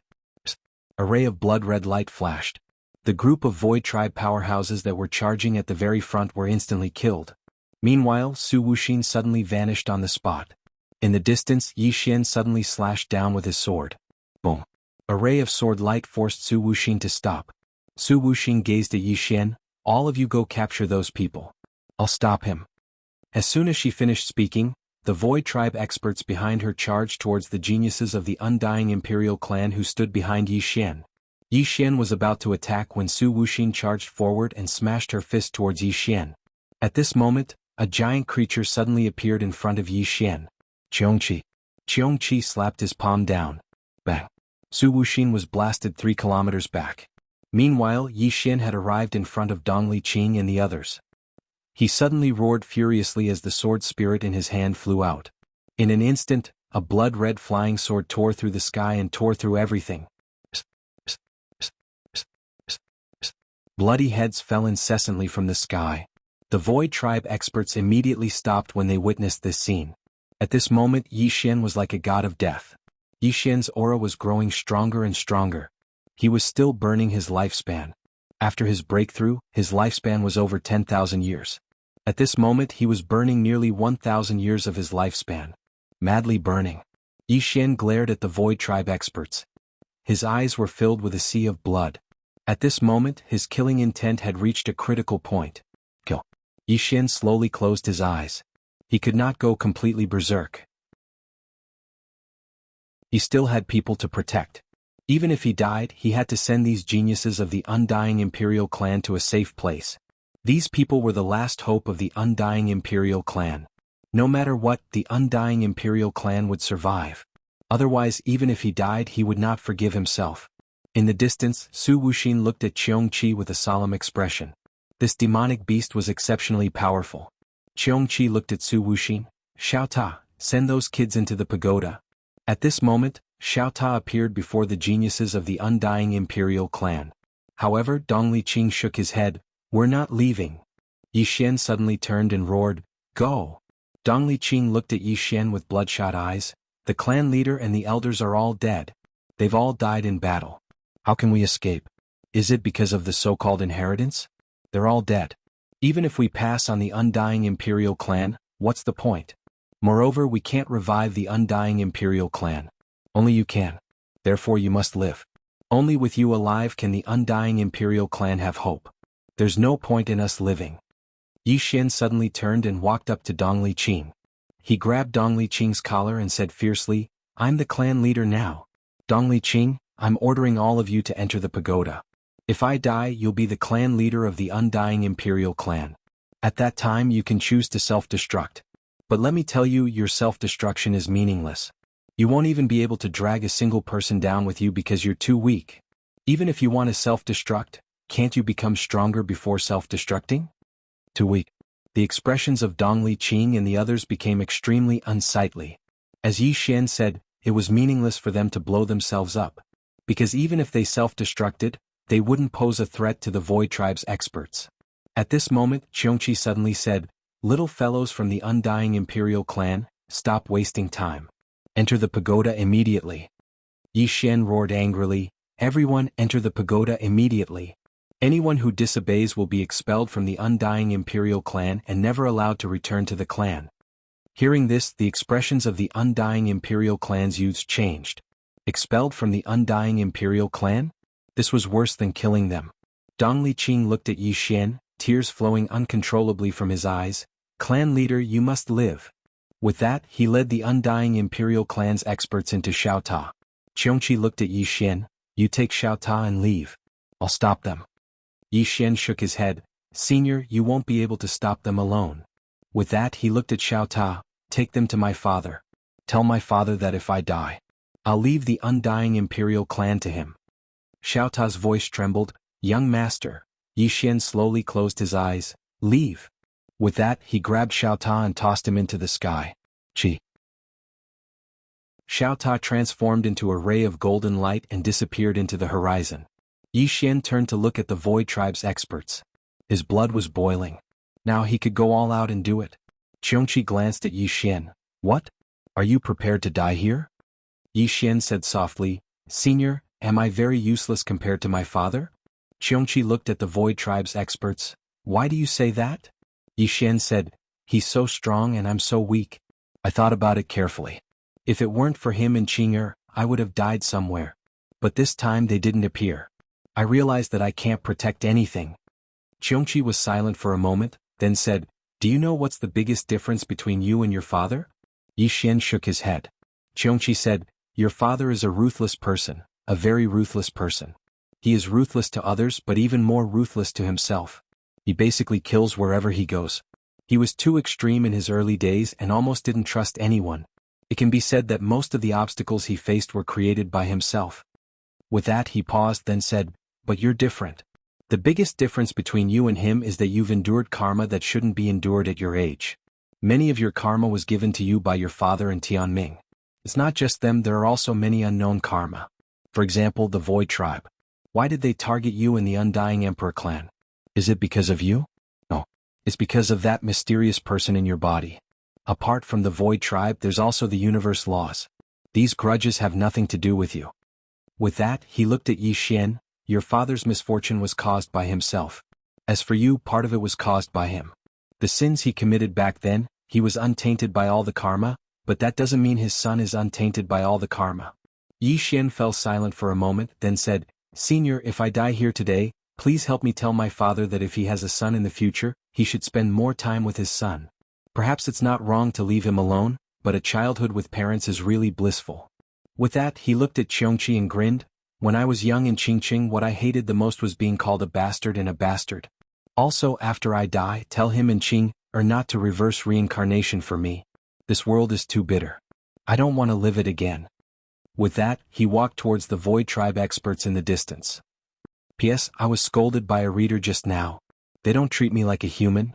A ray of blood-red light flashed. The group of Void Tribe powerhouses that were charging at the very front were instantly killed. Meanwhile, Su Wuxin suddenly vanished on the spot. In the distance, Yi Xian suddenly slashed down with his sword. Boom. A ray of sword light forced Su Wuxin to stop. Su Wuxin gazed at Yi Xian. "All of you go capture those people. I'll stop him." As soon as she finished speaking, the Void Tribe experts behind her charged towards the geniuses of the undying Imperial clan who stood behind Yi Xian. Yi Xian was about to attack when Su Wuxin charged forward and smashed her fist towards Yi Xian. At this moment, a giant creature suddenly appeared in front of Yi Xian. Qiongqi. Qiongqi slapped his palm down. Bang. Su Wuxin was blasted 3 kilometers back. Meanwhile, Yi Xian had arrived in front of Dong Liqing and the others. He suddenly roared furiously as the sword spirit in his hand flew out. In an instant, a blood-red flying sword tore through the sky and tore through everything. Bloody heads fell incessantly from the sky. The Void Tribe experts immediately stopped when they witnessed this scene. At this moment, Yi Xian was like a god of death. Yi Xian's aura was growing stronger and stronger. He was still burning his lifespan. After his breakthrough, his lifespan was over 10,000 years. At this moment he was burning nearly 1,000 years of his lifespan. Madly burning. Yi Xian glared at the Void Tribe experts. His eyes were filled with a sea of blood. At this moment his killing intent had reached a critical point. Kill. Yi Xian slowly closed his eyes. He could not go completely berserk. He still had people to protect. Even if he died, he had to send these geniuses of the undying Imperial clan to a safe place. These people were the last hope of the undying Imperial clan. No matter what, the undying Imperial clan would survive. Otherwise, even if he died, he would not forgive himself. In the distance, Su Wuxin looked at Qiongqi with a solemn expression. This demonic beast was exceptionally powerful. Qiongqi looked at Su Wuxin. "Xiao Ta, send those kids into the pagoda." At this moment, Xiao Ta appeared before the geniuses of the undying Imperial clan. However, Dong Liqing shook his head. "We're not leaving." Yi Xian suddenly turned and roared, "Go!" Dong Liqing looked at Yi Xian with bloodshot eyes. "The clan leader and the elders are all dead. They've all died in battle. How can we escape? Is it because of the so-called inheritance? They're all dead. Even if we pass on the undying imperial clan, what's the point? Moreover, we can't revive the undying imperial clan. Only you can. Therefore you must live. Only with you alive can the undying imperial clan have hope. There's no point in us living. Yi Xian suddenly turned and walked up to Dong Liqing. He grabbed Dong Liqing's collar and said fiercely, "I'm the clan leader now. Dong Liqing, I'm ordering all of you to enter the pagoda. If I die, you'll be the clan leader of the undying imperial clan. At that time you can choose to self-destruct. But let me tell you, your self-destruction is meaningless. You won't even be able to drag a single person down with you because you're too weak. Even if you want to self-destruct, can't you become stronger before self-destructing?" Too weak. The expressions of Dong Liqing and the others became extremely unsightly. As Yi Xian said, it was meaningless for them to blow themselves up. Because even if they self-destructed, they wouldn't pose a threat to the Void Tribe's experts. At this moment, Qiongqi suddenly said, "Little fellows from the undying imperial clan, stop wasting time. Enter the pagoda immediately." Yi Xian roared angrily, "Everyone enter the pagoda immediately. Anyone who disobeys will be expelled from the undying imperial clan and never allowed to return to the clan." Hearing this, the expressions of the undying imperial clan's youths changed. Expelled from the undying imperial clan? This was worse than killing them. Dong Liqing looked at Yi Xian, tears flowing uncontrollably from his eyes. "Clan leader, you must live." With that, he led the undying imperial clan's experts into Xiaota. Qiongqi looked at Yi Xian, "You take Xiaota and leave. I'll stop them." Yi Xian shook his head, "Senior, you won't be able to stop them alone." With that, he looked at Xiaota, "Take them to my father. Tell my father that if I die, I'll leave the undying imperial clan to him." Xiaota's voice trembled, "Young master." Yi Xian slowly closed his eyes, "Leave." With that, he grabbed Xiaota and tossed him into the sky. Chi. Xiaota transformed into a ray of golden light and disappeared into the horizon. Yi Xian turned to look at the Void Tribe's experts. His blood was boiling. Now he could go all out and do it. Qiongqi glanced at Yi Xian. "What? Are you prepared to die here?" Yi Xian said softly, "Senior, am I very useless compared to my father?" Qiongqi looked at the Void Tribe's experts. "Why do you say that?" Yi Xian said, "He's so strong and I'm so weak. I thought about it carefully. If it weren't for him and Qing'er, I would have died somewhere. But this time they didn't appear. I realized that I can't protect anything." Qiongqi was silent for a moment, then said, "Do you know what's the biggest difference between you and your father?" Yi Xian shook his head. Qiongqi said, "Your father is a ruthless person, a very ruthless person. He is ruthless to others but even more ruthless to himself. He basically kills wherever he goes. He was too extreme in his early days and almost didn't trust anyone. It can be said that most of the obstacles he faced were created by himself." With that he paused, then said, "But you're different. The biggest difference between you and him is that you've endured karma that shouldn't be endured at your age. Many of your karma was given to you by your father and Tianming. It's not just them, there are also many unknown karma. For example, the Void Tribe. Why did they target you and the Undying Emperor clan? Is it because of you? No. It's because of that mysterious person in your body. Apart from the Void Tribe, there's also the universe laws. These grudges have nothing to do with you." With that, he looked at Yi Xian. "Your father's misfortune was caused by himself. As for you, part of it was caused by him. The sins he committed back then, he was untainted by all the karma, but that doesn't mean his son is untainted by all the karma." Yi Xian fell silent for a moment, then said, "Senior, if I die here today, please help me tell my father that if he has a son in the future, he should spend more time with his son. Perhaps it's not wrong to leave him alone, but a childhood with parents is really blissful." With that, he looked at Qiongqi and grinned. "When I was young in Qingqing, what I hated the most was being called a bastard and a bastard. Also, after I die, tell him and Qing'er not to reverse reincarnation for me. This world is too bitter. I don't want to live it again." With that, he walked towards the Void Tribe experts in the distance. P.S. I was scolded by a reader just now. They don't treat me like a human.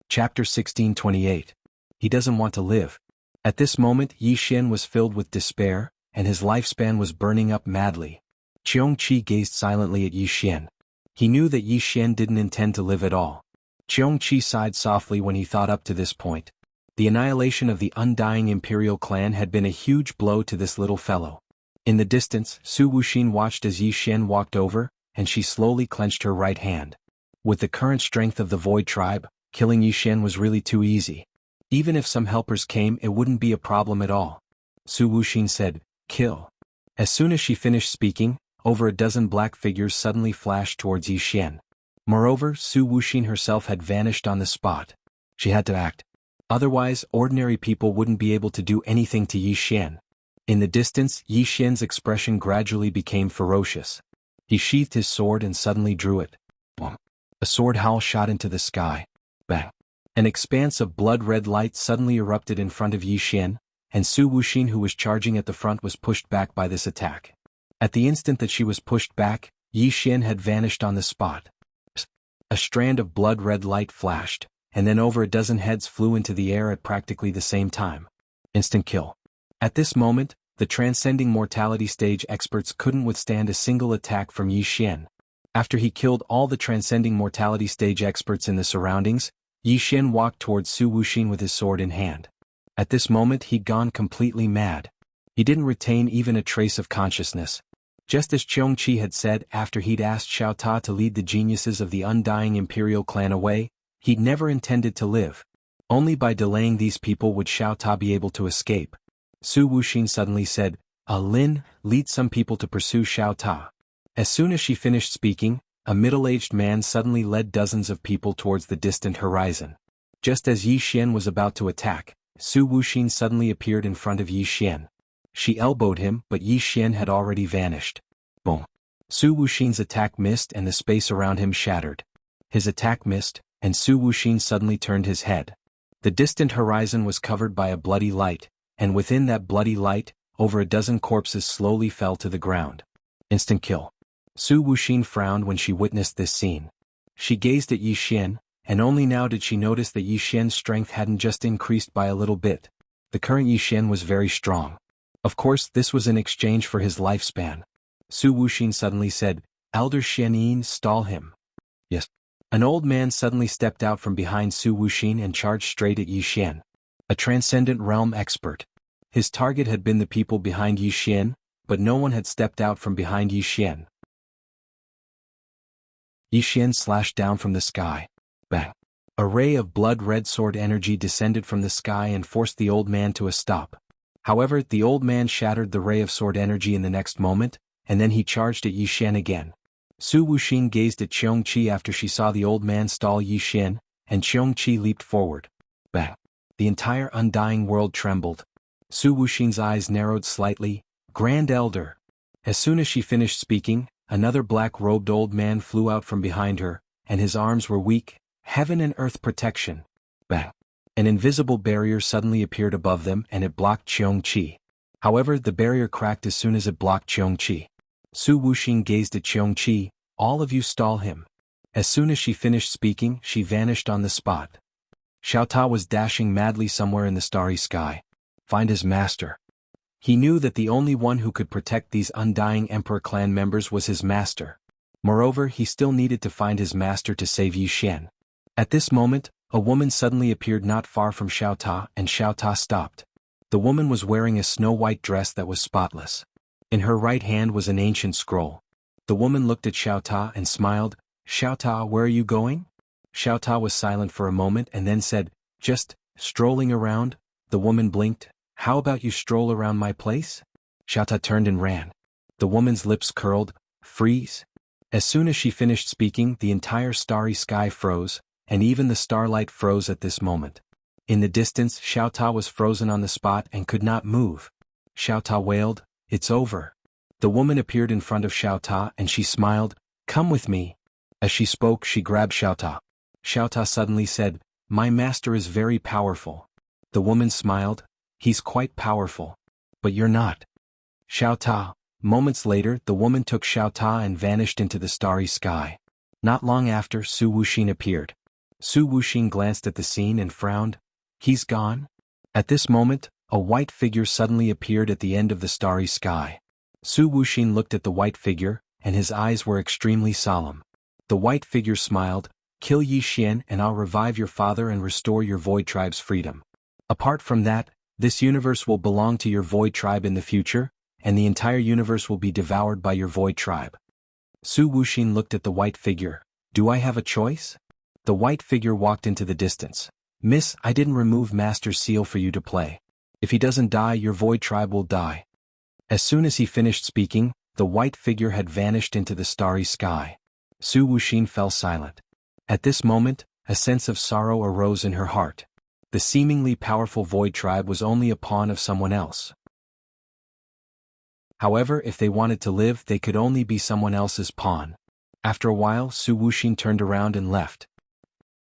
Chapter 1628. He doesn't want to live. At this moment, Yi Xian was filled with despair, and his lifespan was burning up madly. Qiongqi gazed silently at Yi Xian. He knew that Yi Xian didn't intend to live at all. Qiongqi sighed softly when he thought up to this point. The annihilation of the undying imperial clan had been a huge blow to this little fellow. In the distance, Su Wuxin watched as Yi Xian walked over, and she slowly clenched her right hand. With the current strength of the Void Tribe, killing Yi Xian was really too easy. Even if some helpers came, it wouldn't be a problem at all. Su Wuxin said, "Kill." As soon as she finished speaking, over a dozen black figures suddenly flashed towards Yi Xian. Moreover, Su Wuxin herself had vanished on the spot. She had to act. Otherwise, ordinary people wouldn't be able to do anything to Yi Xian. In the distance, Yi Xian's expression gradually became ferocious. He sheathed his sword and suddenly drew it. Boom. A sword howl shot into the sky. Bang. An expanse of blood-red light suddenly erupted in front of Yi Xian, and Su Wuxin, who was charging at the front, was pushed back by this attack. At the instant that she was pushed back, Yi Xian had vanished on the spot. A strand of blood-red light flashed, and then over a dozen heads flew into the air at practically the same time. Instant kill. At this moment, the transcending mortality stage experts couldn't withstand a single attack from Yi Xian. After he killed all the transcending mortality stage experts in the surroundings, Yi Xian walked towards Su Wuxin with his sword in hand. At this moment he'd gone completely mad. He didn't retain even a trace of consciousness. Just as Qiongqi had said after he'd asked Xiao Ta to lead the geniuses of the undying imperial clan away, he'd never intended to live. Only by delaying these people would Xiao Ta be able to escape. Su Wuxin suddenly said, "Lin, lead some people to pursue Xiao Ta." As soon as she finished speaking, a middle-aged man suddenly led dozens of people towards the distant horizon. Just as Yi Xian was about to attack, Su Wuxin suddenly appeared in front of Yi Xian. She elbowed him, but Yi Xian had already vanished. Boom. Su Wuxin's attack missed and the space around him shattered. His attack missed, and Su Wuxin suddenly turned his head. The distant horizon was covered by a bloody light, and within that bloody light, over a dozen corpses slowly fell to the ground. Instant kill. Su Wuxin frowned when she witnessed this scene. She gazed at Yi Xian, and only now did she notice that Yi Xian's strength hadn't just increased by a little bit. The current Yi Xian was very strong. Of course, this was in exchange for his lifespan. Su Wuxin suddenly said, "Elder Xianyin, stall him." Yes. An old man suddenly stepped out from behind Su Wuxin and charged straight at Yi Xian. A transcendent realm expert. His target had been the people behind Yi Xian, but no one had stepped out from behind Yi Xian. Yi Xian slashed down from the sky. Bang. A ray of blood-red sword energy descended from the sky and forced the old man to a stop. However, the old man shattered the ray of sword energy in the next moment, and then he charged at Yi Xian again. Su Wuxin gazed at Qiongqi after she saw the old man stall Yi Xian, and Qiongqi leaped forward. Bang. The entire undying world trembled. Su Wuxin's eyes narrowed slightly. "Grand Elder." As soon as she finished speaking, another black-robed old man flew out from behind her, and his arms were weak. "Heaven and earth protection." Bang. An invisible barrier suddenly appeared above them and it blocked Qiongqi. However, the barrier cracked as soon as it blocked Qiongqi. Su Wuxin gazed at Qiongqi. "All of you stall him." As soon as she finished speaking, she vanished on the spot. Xiao Ta was dashing madly somewhere in the starry sky. Find his master. He knew that the only one who could protect these undying Emperor clan members was his master. Moreover, he still needed to find his master to save Yi Xian. At this moment, a woman suddenly appeared not far from Xiao Ta, and Xiao Ta stopped. The woman was wearing a snow-white dress that was spotless. In her right hand was an ancient scroll. The woman looked at Xiao Ta and smiled. "Xiao Ta, where are you going?" Xiao Ta was silent for a moment and then said, "Just strolling around." The woman blinked. "How about you stroll around my place?" Xiao Ta turned and ran. The woman's lips curled. "Freeze." As soon as she finished speaking, the entire starry sky froze, and even the starlight froze at this moment. In the distance, Xiao Ta was frozen on the spot and could not move. Xiao Ta wailed, "It's over." The woman appeared in front of Xiao Ta and she smiled, "Come with me." As she spoke, she grabbed Xiao Ta. Xiao Ta suddenly said, "My master is very powerful." The woman smiled, "He's quite powerful. But you're not." Xiao Ta. Moments later, the woman took Xiao Ta and vanished into the starry sky. Not long after, Su Wuxin appeared. Su Wuxin glanced at the scene and frowned. "He's gone?" At this moment, a white figure suddenly appeared at the end of the starry sky. Su Wuxin looked at the white figure, and his eyes were extremely solemn. The white figure smiled, "Kill Yi Xian and I'll revive your father and restore your Void Tribe's freedom." Apart from that, this universe will belong to your Void tribe in the future, and the entire universe will be devoured by your Void tribe. Su Wuxin looked at the white figure. Do I have a choice? The white figure walked into the distance. Miss, I didn't remove Master's seal for you to play. If he doesn't die, your Void tribe will die. As soon as he finished speaking, the white figure had vanished into the starry sky. Su Wuxin fell silent. At this moment, a sense of sorrow arose in her heart. The seemingly powerful Void tribe was only a pawn of someone else. However, if they wanted to live, they could only be someone else's pawn. After a while, Su Wuxin turned around and left.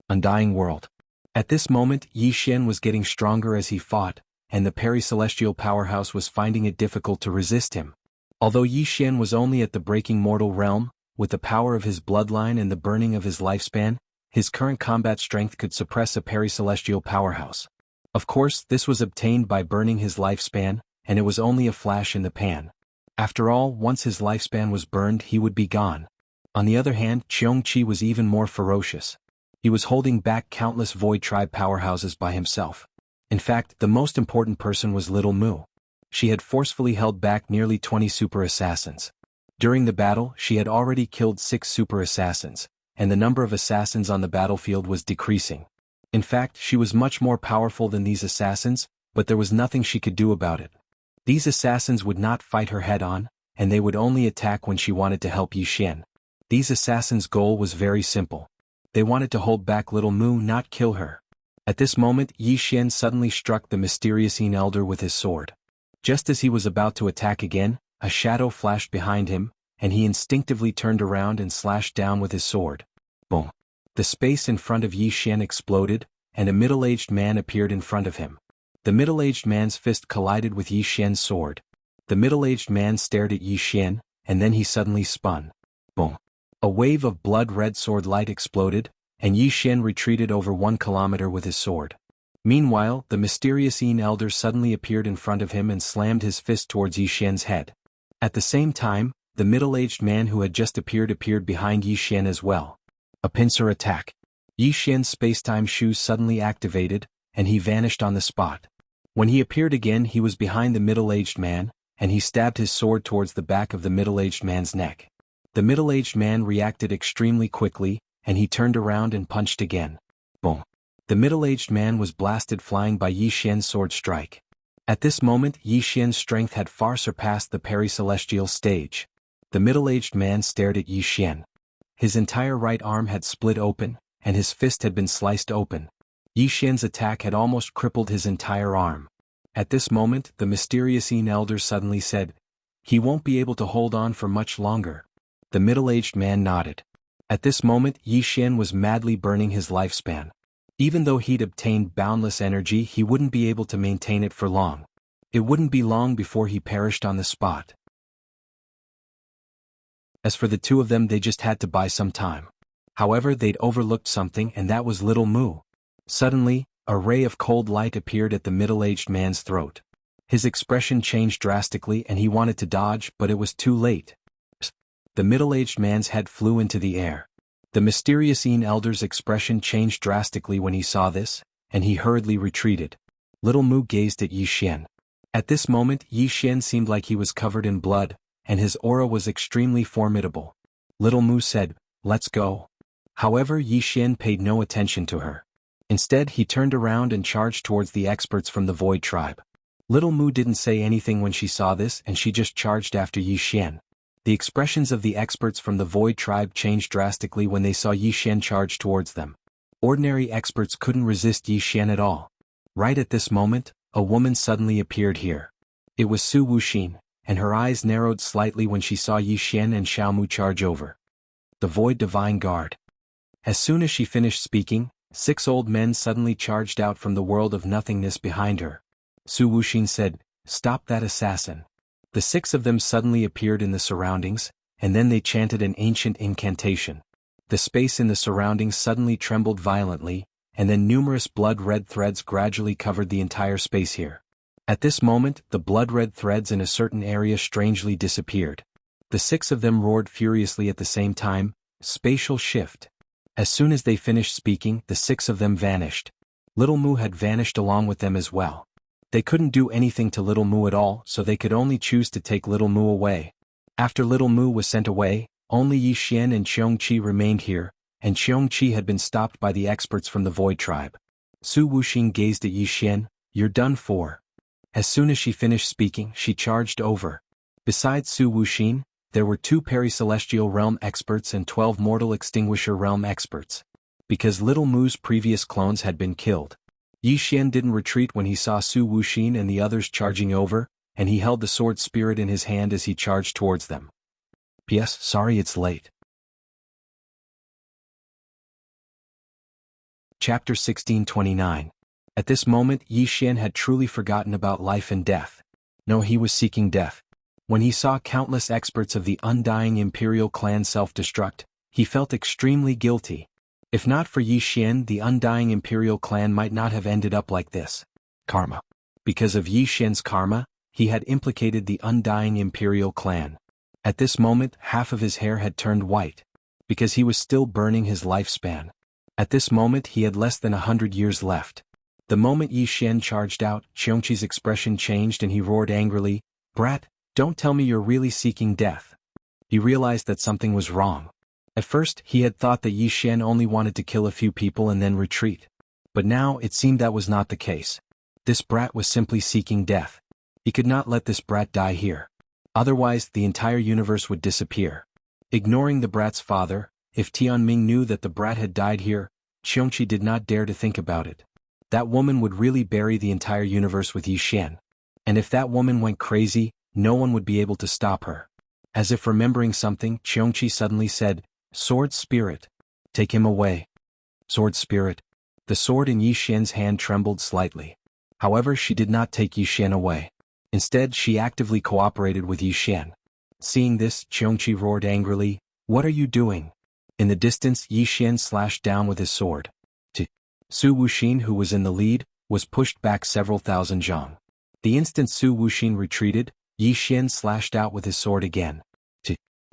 Undying world. At this moment, Yi Xian was getting stronger as he fought, and the peri-celestial powerhouse was finding it difficult to resist him. Although Yi Xian was only at the breaking mortal realm, with the power of his bloodline and the burning of his lifespan, his current combat strength could suppress a peri-celestial powerhouse. Of course, this was obtained by burning his lifespan, and it was only a flash in the pan. After all, once his lifespan was burned, he would be gone. On the other hand, Qiongqi was even more ferocious. He was holding back countless Void tribe powerhouses by himself. In fact, the most important person was Little Mu. She had forcefully held back nearly 20 super assassins. During the battle, she had already killed 6 super assassins, and the number of assassins on the battlefield was decreasing. In fact, she was much more powerful than these assassins, but there was nothing she could do about it. These assassins would not fight her head-on, and they would only attack when she wanted to help Yi Xian. These assassins' goal was very simple. They wanted to hold back Little Mu, not kill her. At this moment, Yi Xian suddenly struck the mysterious elder with his sword. Just as he was about to attack again, a shadow flashed behind him, and he instinctively turned around and slashed down with his sword. Boom! The space in front of Yi Xian exploded, and a middle-aged man appeared in front of him. The middle-aged man's fist collided with Yi Xian's sword. The middle-aged man stared at Yi Xian, and then he suddenly spun. Boom! A wave of blood-red sword light exploded, and Yi Xian retreated over 1 kilometer with his sword. Meanwhile, the mysterious elder suddenly appeared in front of him and slammed his fist towards Yi Xian's head. At the same time, the middle-aged man who had just appeared behind Yi Xian as well. A pincer attack. Yi Xian's space-time shoes suddenly activated, and he vanished on the spot. When he appeared again, he was behind the middle-aged man, and he stabbed his sword towards the back of the middle-aged man's neck. The middle-aged man reacted extremely quickly, and he turned around and punched again. Boom! The middle-aged man was blasted flying by Yi Xian's sword strike. At this moment, Yi Xian's strength had far surpassed the peri-celestial stage. The middle-aged man stared at Yi Xian. His entire right arm had split open, and his fist had been sliced open. Yi Xian's attack had almost crippled his entire arm. At this moment, the mysterious elder suddenly said, "He won't be able to hold on for much longer." The middle-aged man nodded. At this moment, Yi Xian was madly burning his lifespan. Even though he'd obtained boundless energy, he wouldn't be able to maintain it for long. It wouldn't be long before he perished on the spot. As for the two of them, they just had to buy some time. However, they'd overlooked something, and that was Little Mu. Suddenly, a ray of cold light appeared at the middle-aged man's throat. His expression changed drastically and he wanted to dodge, but it was too late. The middle-aged man's head flew into the air. The mysterious elder's expression changed drastically when he saw this, and he hurriedly retreated. Little Mu gazed at Yi Xian. At this moment, Yi Xian seemed like he was covered in blood, and his aura was extremely formidable. Little Mu said, "Let's go." However, Yi Xian paid no attention to her. Instead, he turned around and charged towards the experts from the Void tribe. Little Mu didn't say anything when she saw this, and she just charged after Yi Xian. The expressions of the experts from the Void tribe changed drastically when they saw Yi Xian charge towards them. Ordinary experts couldn't resist Yi Xian at all. Right at this moment, a woman suddenly appeared here. It was Su Wuxin, and her eyes narrowed slightly when she saw Yi Xian and Xiaomu charge over. The Void Divine Guard. As soon as she finished speaking, 6 old men suddenly charged out from the world of nothingness behind her. Su Wuxin said, "Stop that assassin." The 6 of them suddenly appeared in the surroundings, and then they chanted an ancient incantation. The space in the surroundings suddenly trembled violently, and then numerous blood-red threads gradually covered the entire space here. At this moment, the blood-red threads in a certain area strangely disappeared. The 6 of them roared furiously at the same time, "Spatial shift." As soon as they finished speaking, the 6 of them vanished. Little Mu had vanished along with them as well. They couldn't do anything to Little Mu at all, so they could only choose to take Little Mu away. After Little Mu was sent away, only Yi Xian and Qiongqi remained here, and Qiongqi had been stopped by the experts from the Void Tribe. Su Wuxing gazed at Yi Xian. "You're done for." As soon as she finished speaking, she charged over. Besides Su Wuxing, there were 2 Peri-Celestial Realm experts and 12 Mortal Extinguisher Realm experts. Because Little Mu's previous clones had been killed, Yi Xian didn't retreat when he saw Su Wuxing and the others charging over, and he held the sword spirit in his hand as he charged towards them. P.S. Sorry it's late. Chapter 1629. At this moment Yi Xian had truly forgotten about life and death. No, he was seeking death. When he saw countless experts of the undying Imperial clan self-destruct, he felt extremely guilty. If not for Yi Xian, the undying Imperial clan might not have ended up like this. Karma. Because of Yi Xian's karma, he had implicated the undying Imperial clan. At this moment, half of his hair had turned white. Because he was still burning his lifespan. At this moment he had less than 100 years left. The moment Yi Xian charged out, Qiongqi's expression changed and he roared angrily, "Brat, don't tell me you're really seeking death." He realized that something was wrong. At first, he had thought that Yi Xian only wanted to kill a few people and then retreat. But now it seemed that was not the case. This brat was simply seeking death. He could not let this brat die here. Otherwise, the entire universe would disappear. Ignoring the brat's father, if Tianming knew that the brat had died here, Qiongqi did not dare to think about it. That woman would really bury the entire universe with Yi Xian. And if that woman went crazy, no one would be able to stop her. As if remembering something, Qiongqi suddenly said, "Sword spirit. Take him away." Sword spirit. The sword in Yi Xian's hand trembled slightly. However, she did not take Yi Xian away. Instead, she actively cooperated with Yi Xian. Seeing this, Qiongqi roared angrily, "What are you doing?" In the distance, Yi Xian slashed down with his sword. Su Wuxing, who was in the lead, was pushed back several thousand zhang. The instant Su Wuxing retreated, Yi Xian slashed out with his sword again.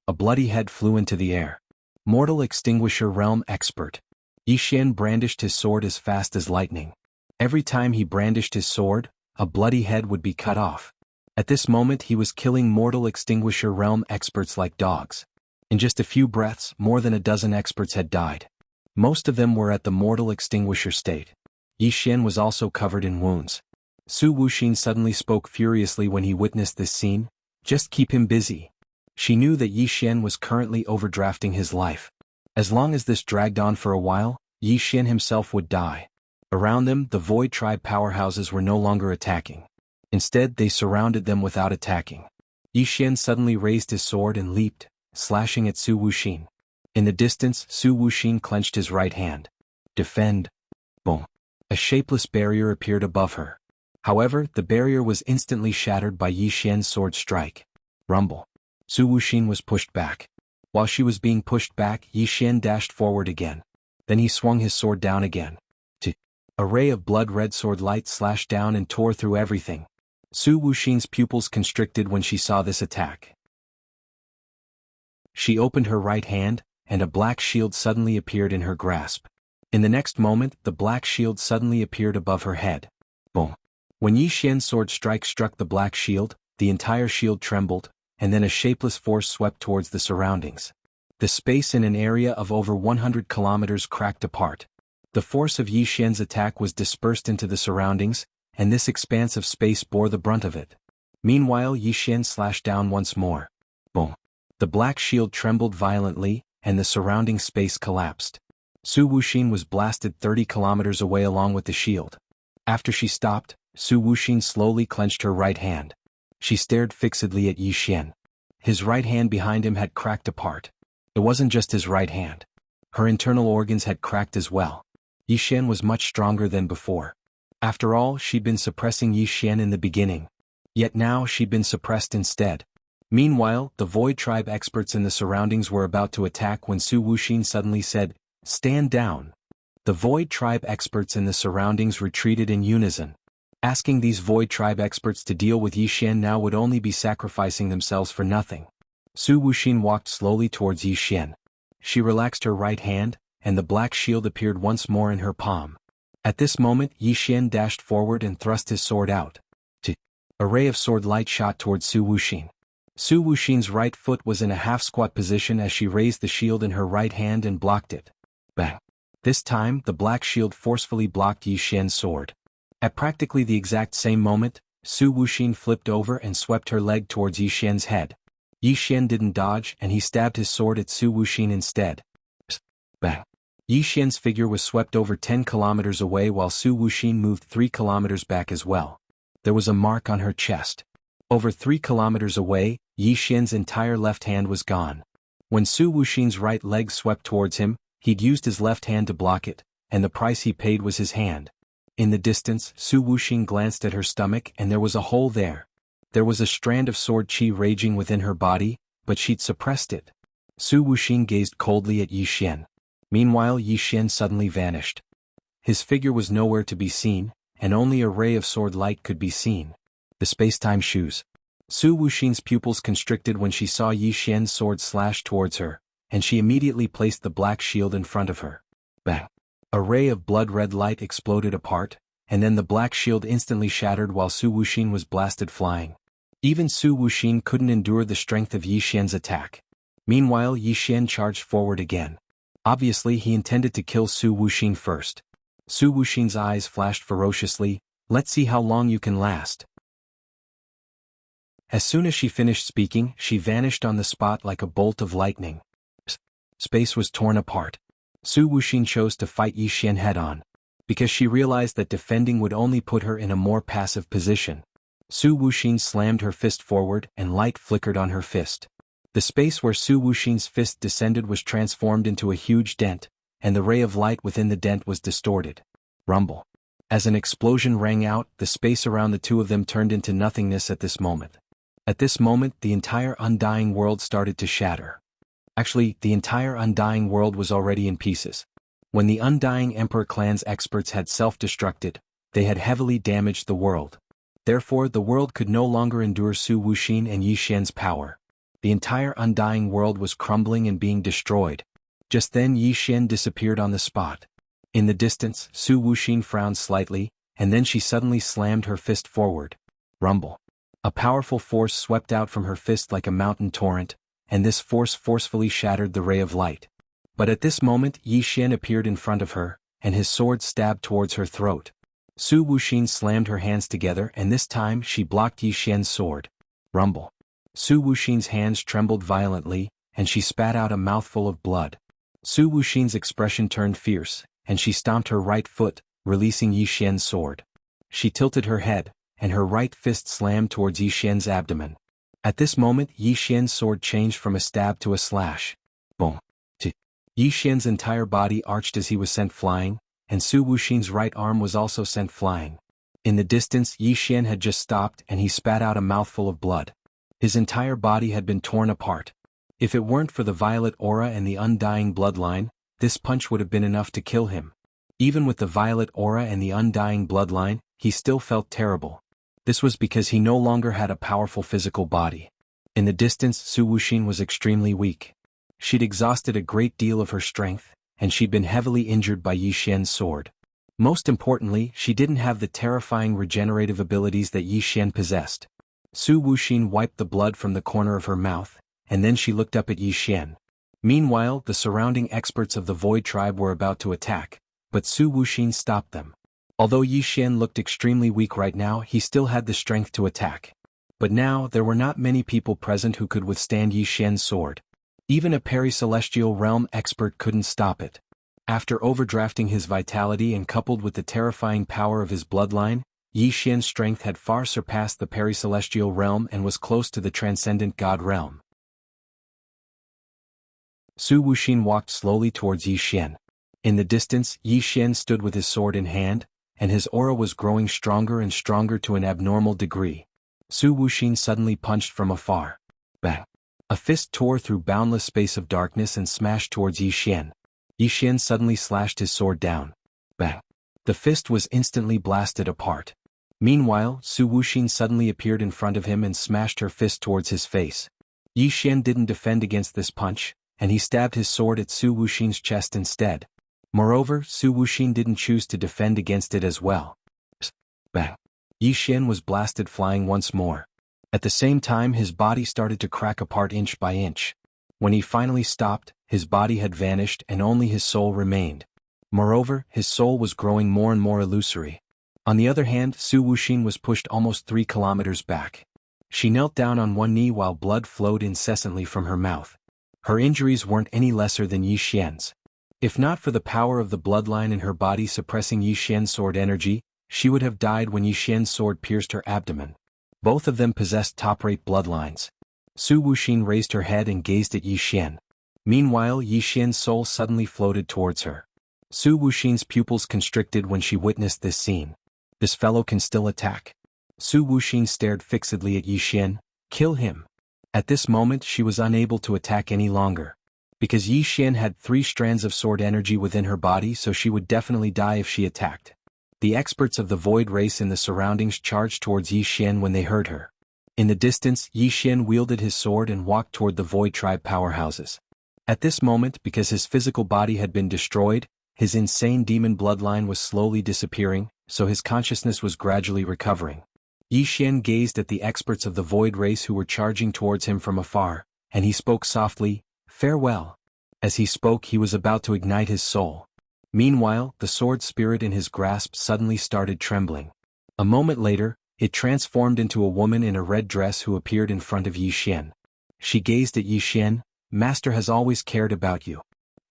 A bloody head flew into the air. Mortal Extinguisher Realm Expert. Yi Xian brandished his sword as fast as lightning. Every time he brandished his sword, a bloody head would be cut off. At this moment he was killing Mortal Extinguisher Realm experts like dogs. In just a few breaths, more than a dozen experts had died. Most of them were at the Mortal Extinguisher state. Yi Xian was also covered in wounds. Su Wuxing suddenly spoke furiously when he witnessed this scene, "Just keep him busy." She knew that Yi Xian was currently overdrafting his life. As long as this dragged on for a while, Yi Xian himself would die. Around them, the Void Tribe powerhouses were no longer attacking. Instead, they surrounded them without attacking. Yi Xian suddenly raised his sword and leaped, slashing at Su Wuxing. In the distance, Su Wuxing clenched his right hand. "Defend." Boom. A shapeless barrier appeared above her. However, the barrier was instantly shattered by Yi Xian's sword strike. Rumble. Su Wuxing was pushed back. While she was being pushed back, Yi Xian dashed forward again. Then he swung his sword down again. A ray of blood-red sword light slashed down and tore through everything. Su Wuxing's pupils constricted when she saw this attack. She opened her right hand, and a black shield suddenly appeared in her grasp. In the next moment, the black shield suddenly appeared above her head. Boom. When Yi Xian's sword strike struck the black shield, the entire shield trembled, and then a shapeless force swept towards the surroundings. The space in an area of over 100 kilometers cracked apart. The force of Yi Xian's attack was dispersed into the surroundings, and this expanse of space bore the brunt of it. Meanwhile, Yi Xian slashed down once more. Boom. The black shield trembled violently, and the surrounding space collapsed. Su Wuxing was blasted 30 kilometers away along with the shield. After she stopped, Su Wuxing slowly clenched her right hand. She stared fixedly at Yi Xian. His right hand behind him had cracked apart. It wasn't just his right hand. Her internal organs had cracked as well. Yi Xian was much stronger than before. After all, she'd been suppressing Yi Xian in the beginning. Yet now she'd been suppressed instead. Meanwhile, the Void Tribe experts in the surroundings were about to attack when Su Wuxing suddenly said, "Stand down." The Void Tribe experts in the surroundings retreated in unison. Asking these Void Tribe experts to deal with Yi Xian now would only be sacrificing themselves for nothing. Su Wuxing walked slowly towards Yi Xian. She relaxed her right hand, and the black shield appeared once more in her palm. At this moment Yi Xian dashed forward and thrust his sword out. A ray of sword light shot towards Su Wuxin. Su Wuxin's right foot was in a half-squat position as she raised the shield in her right hand and blocked it. Bang! This time, the black shield forcefully blocked Yi Xian's sword. At practically the exact same moment, Su Wuxin flipped over and swept her leg towards Yi Xian's head. Yi Xian didn't dodge and he stabbed his sword at Su Wuxin instead. Bang! Yi Xian's figure was swept over 10 kilometers away while Su Wuxin moved 3 kilometers back as well. There was a mark on her chest. Over 3 kilometers away, Yi Xian's entire left hand was gone. When Su Wuxin's right leg swept towards him, he'd used his left hand to block it, and the price he paid was his hand. In the distance, Su Wuxin glanced at her stomach and there was a hole there. There was a strand of sword chi raging within her body, but she'd suppressed it. Su Wuxin gazed coldly at Yi Xian. Meanwhile Yi Xian suddenly vanished. His figure was nowhere to be seen, and only a ray of sword light could be seen. The space-time shoes. Su Wuxin's pupils constricted when she saw Yi Xian's sword slash towards her, and she immediately placed the black shield in front of her. Bang! A ray of blood-red light exploded apart, and then the black shield instantly shattered while Su Wuxin was blasted flying. Even Su Wuxin couldn't endure the strength of Yi Xian's attack. Meanwhile Yi Xian charged forward again. Obviously he intended to kill Su Wuxin first. Su Wuxin's eyes flashed ferociously. "Let's see how long you can last." As soon as she finished speaking, she vanished on the spot like a bolt of lightning. Space was torn apart. Su Wuxin chose to fight Yi Xian head-on. Because she realized that defending would only put her in a more passive position. Su Wuxin slammed her fist forward and light flickered on her fist. The space where Su Wuxin's fist descended was transformed into a huge dent, and the ray of light within the dent was distorted. Rumble. As an explosion rang out, the space around the two of them turned into nothingness at this moment. At this moment, the entire undying world started to shatter. Actually, the entire undying world was already in pieces. When the Undying Emperor clan's experts had self-destructed, they had heavily damaged the world. Therefore, the world could no longer endure Su Wuxin and Yi Xian's power. The entire undying world was crumbling and being destroyed. Just then Yi Xian disappeared on the spot. In the distance, Su Wuxin frowned slightly, and then she suddenly slammed her fist forward. Rumble. A powerful force swept out from her fist like a mountain torrent, and this force forcefully shattered the ray of light. But at this moment Yi Xian appeared in front of her, and his sword stabbed towards her throat. Su Wuxin slammed her hands together and this time she blocked Yi Xian's sword. Rumble. Su Wuxin's hands trembled violently, and she spat out a mouthful of blood. Su Wuxin's expression turned fierce, and she stomped her right foot, releasing Yi Xian's sword. She tilted her head, and her right fist slammed towards Yi Xian's abdomen. At this moment Yi Xian's sword changed from a stab to a slash. Boom. Yi Xian's entire body arched as he was sent flying, and Su Wuxin's right arm was also sent flying. In the distance Yi Xian had just stopped and he spat out a mouthful of blood. His entire body had been torn apart. If it weren't for the violet aura and the undying bloodline, this punch would have been enough to kill him. Even with the violet aura and the undying bloodline, he still felt terrible. This was because he no longer had a powerful physical body. In the distance Su Wuxin was extremely weak. She'd exhausted a great deal of her strength, and she'd been heavily injured by Yi Xian's sword. Most importantly, she didn't have the terrifying regenerative abilities that Yi Xian possessed. Su Wuxin wiped the blood from the corner of her mouth, and then she looked up at Yi Xian. Meanwhile, the surrounding experts of the Void Tribe were about to attack, but Su Wuxin stopped them. Although Yi Xian looked extremely weak right now, he still had the strength to attack. But now, there were not many people present who could withstand Yi Xian's sword. Even a peri-celestial realm expert couldn't stop it. After overdrafting his vitality and coupled with the terrifying power of his bloodline, Yi Xian's strength had far surpassed the peri-celestial realm and was close to the transcendent god realm. Su Wuxin walked slowly towards Yi Xian. In the distance, Yi Xian stood with his sword in hand, and his aura was growing stronger and stronger to an abnormal degree. Su Wuxin suddenly punched from afar. Bang! A fist tore through boundless space of darkness and smashed towards Yi Xian. Yi Xian suddenly slashed his sword down. Bang! The fist was instantly blasted apart. Meanwhile, Su Wuxin suddenly appeared in front of him and smashed her fist towards his face. Yi Xian didn't defend against this punch, and he stabbed his sword at Su Wuxin's chest instead. Moreover, Su Wuxin didn't choose to defend against it as well. Bang! Yi Xian was blasted flying once more. At the same time his body started to crack apart inch by inch. When he finally stopped, his body had vanished and only his soul remained. Moreover, his soul was growing more and more illusory. On the other hand, Su Wuxin was pushed almost 3 kilometers back. She knelt down on one knee while blood flowed incessantly from her mouth. Her injuries weren't any lesser than Yi Xian's. If not for the power of the bloodline in her body suppressing Yi Xian's sword energy, she would have died when Yi Xian's sword pierced her abdomen. Both of them possessed top-rate bloodlines. Su Wuxin raised her head and gazed at Yi Xian. Meanwhile, Yi Xian's soul suddenly floated towards her. Su Wuxin's pupils constricted when she witnessed this scene. This fellow can still attack. Su Wuxin stared fixedly at Yi Xian. Kill him. At this moment she was unable to attack any longer. Because Yi Xian had 3 strands of sword energy within her body, so she would definitely die if she attacked. The experts of the void race in the surroundings charged towards Yi Xian when they heard her. In the distance, Yi Xian wielded his sword and walked toward the void tribe powerhouses. At this moment, because his physical body had been destroyed, his insane demon bloodline was slowly disappearing, so his consciousness was gradually recovering. Yi Xian gazed at the experts of the void race who were charging towards him from afar, and he spoke softly, "Farewell." As he spoke, he was about to ignite his soul. Meanwhile, the sword spirit in his grasp suddenly started trembling. A moment later, it transformed into a woman in a red dress who appeared in front of Yi Xian. She gazed at Yi Xian. "Master has always cared about you.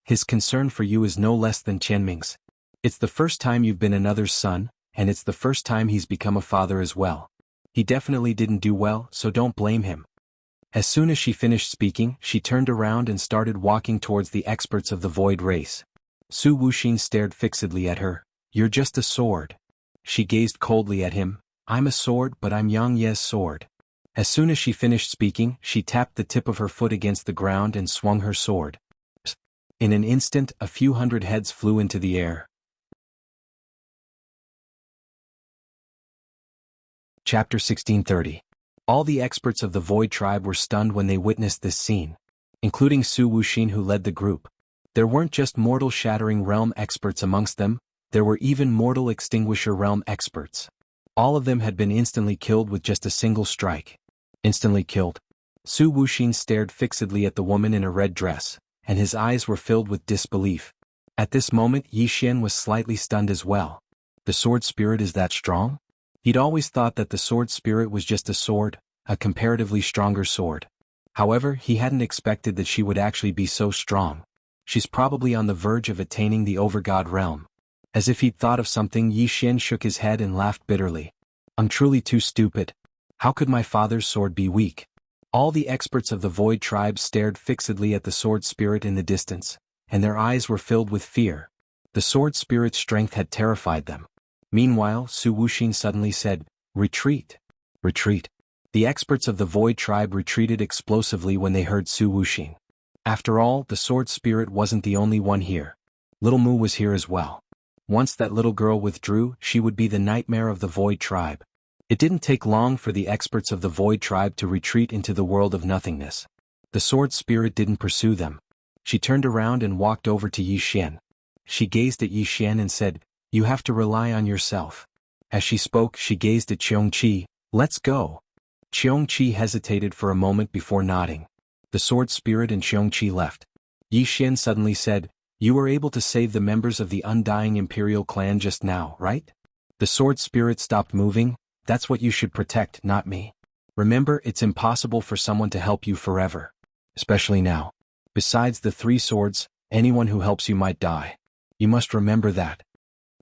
His concern for you is no less than Qianming's. It's the first time you've been another's son, and it's the first time he's become a father as well. He definitely didn't do well, so don't blame him." As soon as she finished speaking, she turned around and started walking towards the experts of the void race. Su Wuxin stared fixedly at her. "You're just a sword." She gazed coldly at him. "I'm a sword, but I'm Yang Ye's sword." As soon as she finished speaking, she tapped the tip of her foot against the ground and swung her sword. In an instant, a few hundred heads flew into the air. Chapter 1630. All the experts of the Void Tribe were stunned when they witnessed this scene, including Su Wuxin who led the group. There weren't just mortal shattering realm experts amongst them, there were even mortal extinguisher realm experts. All of them had been instantly killed with just a single strike. Instantly killed. Su Wuxin stared fixedly at the woman in a red dress, and his eyes were filled with disbelief. At this moment Yi Xian was slightly stunned as well. The sword spirit is that strong? He'd always thought that the sword spirit was just a sword, a comparatively stronger sword. However, he hadn't expected that she would actually be so strong. She's probably on the verge of attaining the overgod realm. As if he'd thought of something, Yi Xian shook his head and laughed bitterly. "I'm truly too stupid. How could my father's sword be weak?" All the experts of the Void Tribe stared fixedly at the sword spirit in the distance, and their eyes were filled with fear. The sword spirit's strength had terrified them. Meanwhile, Su Wuxin suddenly said, "Retreat! Retreat!" The experts of the Void Tribe retreated explosively when they heard Su Wuxin. After all, the sword spirit wasn't the only one here. Little Mu was here as well. Once that little girl withdrew, she would be the nightmare of the Void Tribe. It didn't take long for the experts of the Void Tribe to retreat into the world of nothingness. The sword spirit didn't pursue them. She turned around and walked over to Yi Xian. She gazed at Yi Xian and said, "You have to rely on yourself." As she spoke, she gazed at Qiongqi. "Let's go." Qiongqi hesitated for a moment before nodding. The sword spirit and Qiongqi left. Yi Xian suddenly said, "You were able to save the members of the Undying Imperial clan just now, right?" The sword spirit stopped moving. "That's what you should protect, not me. Remember, it's impossible for someone to help you forever. Especially now. Besides the 3 swords, anyone who helps you might die. You must remember that."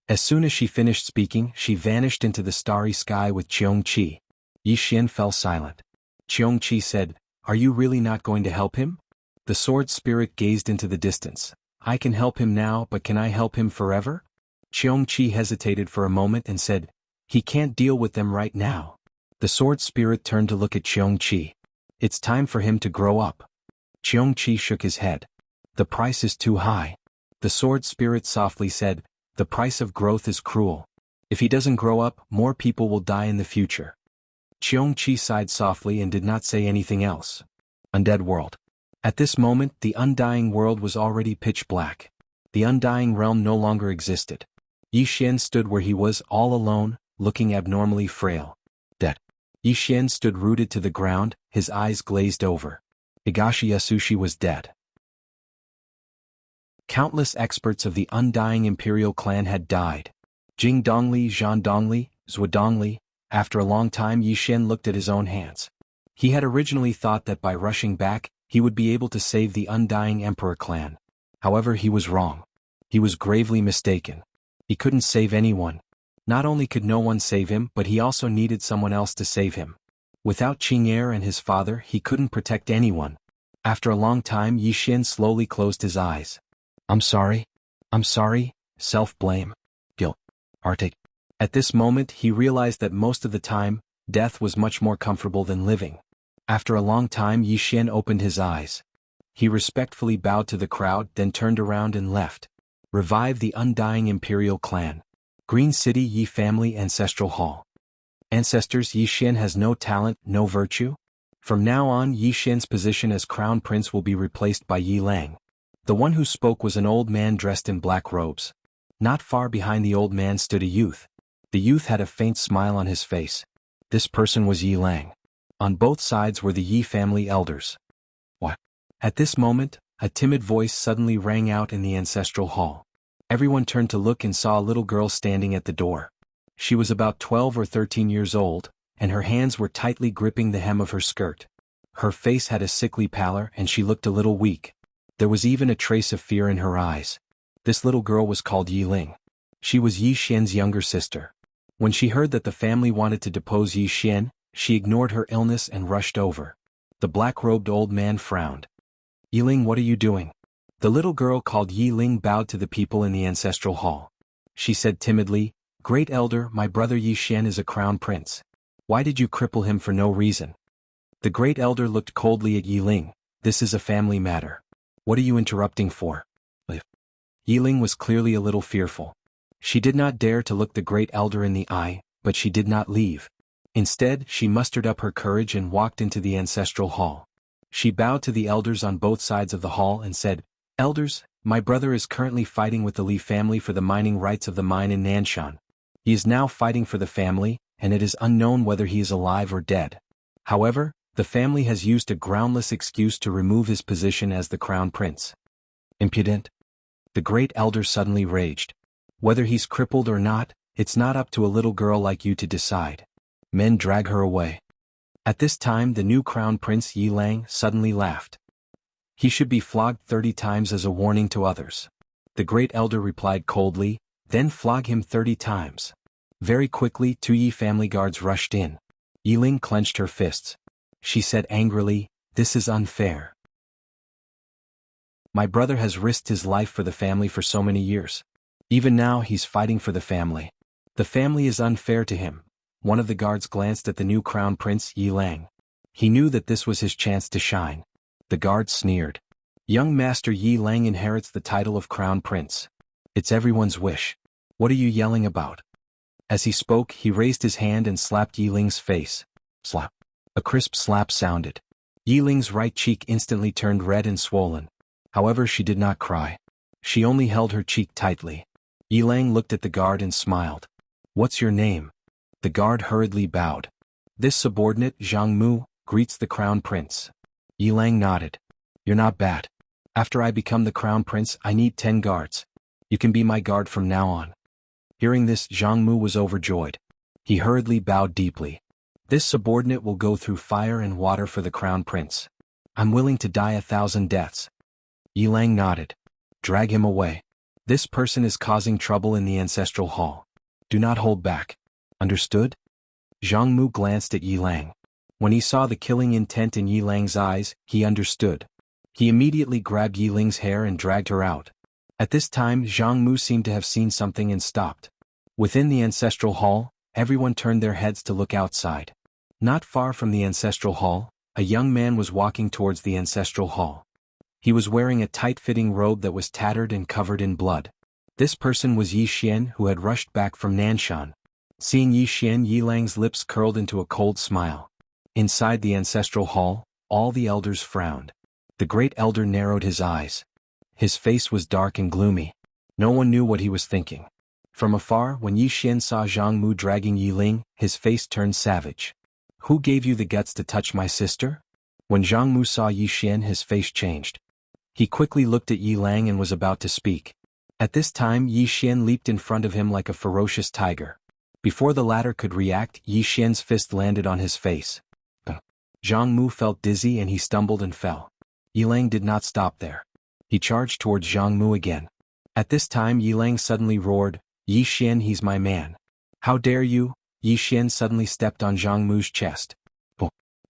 As soon as she finished speaking, she vanished into the starry sky with Qiongqi. Yi Xian fell silent. Qiongqi said, "Are you really not going to help him?" The sword spirit gazed into the distance. "I can help him now, but can I help him forever?" Qiongqi hesitated for a moment and said, "He can't deal with them right now." The sword spirit turned to look at Qiongqi. "It's time for him to grow up." Qiongqi shook his head. "The price is too high." The sword spirit softly said, "The price of growth is cruel. If he doesn't grow up, more people will die in the future." Qiongqi sighed softly and did not say anything else. Undead world. At this moment, the undying world was already pitch black. The undying realm no longer existed. Yi Xian stood where he was, all alone, looking abnormally frail. Dead. Yi Xian stood rooted to the ground, his eyes glazed over. Higashi Yasushi was dead. Countless experts of the undying imperial clan had died. Jing Dongli, Zhan Dongli, Zhou Dongli. After a long time, Yi Xian looked at his own hands. He had originally thought that by rushing back, he would be able to save the undying emperor clan. However, he was wrong. He was gravely mistaken. He couldn't save anyone. Not only could no one save him, but he also needed someone else to save him. Without Qing'er and his father, he couldn't protect anyone. After a long time, Yi Xian slowly closed his eyes. I'm sorry, self-blame, guilt, heartache. At this moment, he realized that most of the time, death was much more comfortable than living. After a long time, Yi Xian opened his eyes. He respectfully bowed to the crowd, then turned around and left. Revive the undying imperial clan. Green City Yi Family Ancestral Hall. Ancestors, Yi Xian has no talent, no virtue? From now on, Yi Xian's position as crown prince will be replaced by Yi Lang. The one who spoke was an old man dressed in black robes. Not far behind the old man stood a youth. The youth had a faint smile on his face. This person was Yi Lang. On both sides were the Yi family elders. What? At this moment, a timid voice suddenly rang out in the ancestral hall. Everyone turned to look and saw a little girl standing at the door. She was about 12 or 13 years old, and her hands were tightly gripping the hem of her skirt. Her face had a sickly pallor and she looked a little weak. There was even a trace of fear in her eyes. This little girl was called Yi Ling. She was Yi Xian's younger sister. When she heard that the family wanted to depose Yi Xian, she ignored her illness and rushed over. The black-robed old man frowned. Yi Ling, what are you doing? The little girl called Yi Ling bowed to the people in the ancestral hall. She said timidly, Great Elder, my brother Yi Xian is a crown prince. Why did you cripple him for no reason? The Great Elder looked coldly at Yi Ling. This is a family matter. What are you interrupting for? Yi Ling was clearly a little fearful. She did not dare to look the Great Elder in the eye, but she did not leave. Instead, she mustered up her courage and walked into the ancestral hall. She bowed to the elders on both sides of the hall and said, Elders, my brother is currently fighting with the Li family for the mining rights of the mine in Nanshan. He is now fighting for the family, and it is unknown whether he is alive or dead. However, the family has used a groundless excuse to remove his position as the crown prince. Impudent. The Great Elder suddenly raged. Whether he's crippled or not, it's not up to a little girl like you to decide. Men drag her away. At this time, the new crown prince Yi Lang suddenly laughed. He should be flogged 30 times as a warning to others. The Great Elder replied coldly, then flog him 30 times. Very quickly, 2 Yi family guards rushed in. Yi Ling clenched her fists. She said angrily, This is unfair. My brother has risked his life for the family for so many years. Even now he's fighting for the family. The family is unfair to him. One of the guards glanced at the new crown prince Yi Lang. He knew that this was his chance to shine. The guard sneered. Young Master Yi Lang inherits the title of crown prince. It's everyone's wish. What are you yelling about? As he spoke, he raised his hand and slapped Yi Ling's face. Slap. A crisp slap sounded. Yi Ling's right cheek instantly turned red and swollen. However, she did not cry. She only held her cheek tightly. Yi Lang looked at the guard and smiled. What's your name? The guard hurriedly bowed. This subordinate, Zhang Mu, greets the crown prince. Yi Lang nodded. You're not bad. After I become the crown prince, I need 10 guards. You can be my guard from now on. Hearing this, Zhang Mu was overjoyed. He hurriedly bowed deeply. This subordinate will go through fire and water for the crown prince. I'm willing to die 1,000 deaths. Yi Lang nodded. Drag him away. This person is causing trouble in the ancestral hall. Do not hold back. Understood? Zhang Mu glanced at Yi Lang. When he saw the killing intent in Yi Lang's eyes, he understood. He immediately grabbed Yi Ling's hair and dragged her out. At this time, Zhang Mu seemed to have seen something and stopped. Within the ancestral hall, everyone turned their heads to look outside. Not far from the ancestral hall, a young man was walking towards the ancestral hall. He was wearing a tight-fitting robe that was tattered and covered in blood. This person was Yi Xian, who had rushed back from Nanshan. Seeing Yi Xian, Yi Lang's lips curled into a cold smile. Inside the ancestral hall, all the elders frowned. The Great Elder narrowed his eyes. His face was dark and gloomy. No one knew what he was thinking. From afar, when Yi Xian saw Zhang Mu dragging Yi Ling, his face turned savage. Who gave you the guts to touch my sister? When Zhang Mu saw Yi Xian, his face changed. He quickly looked at Yi Lang and was about to speak. At this time, Yi Xian leaped in front of him like a ferocious tiger. Before the latter could react, Yi Xian's fist landed on his face. Zhang Mu felt dizzy and he stumbled and fell. Yi Lang did not stop there. He charged towards Zhang Mu again. At this time, Yi Lang suddenly roared, "Yi Xian, he's my man. How dare you?" Yi Xian suddenly stepped on Zhang Mu's chest.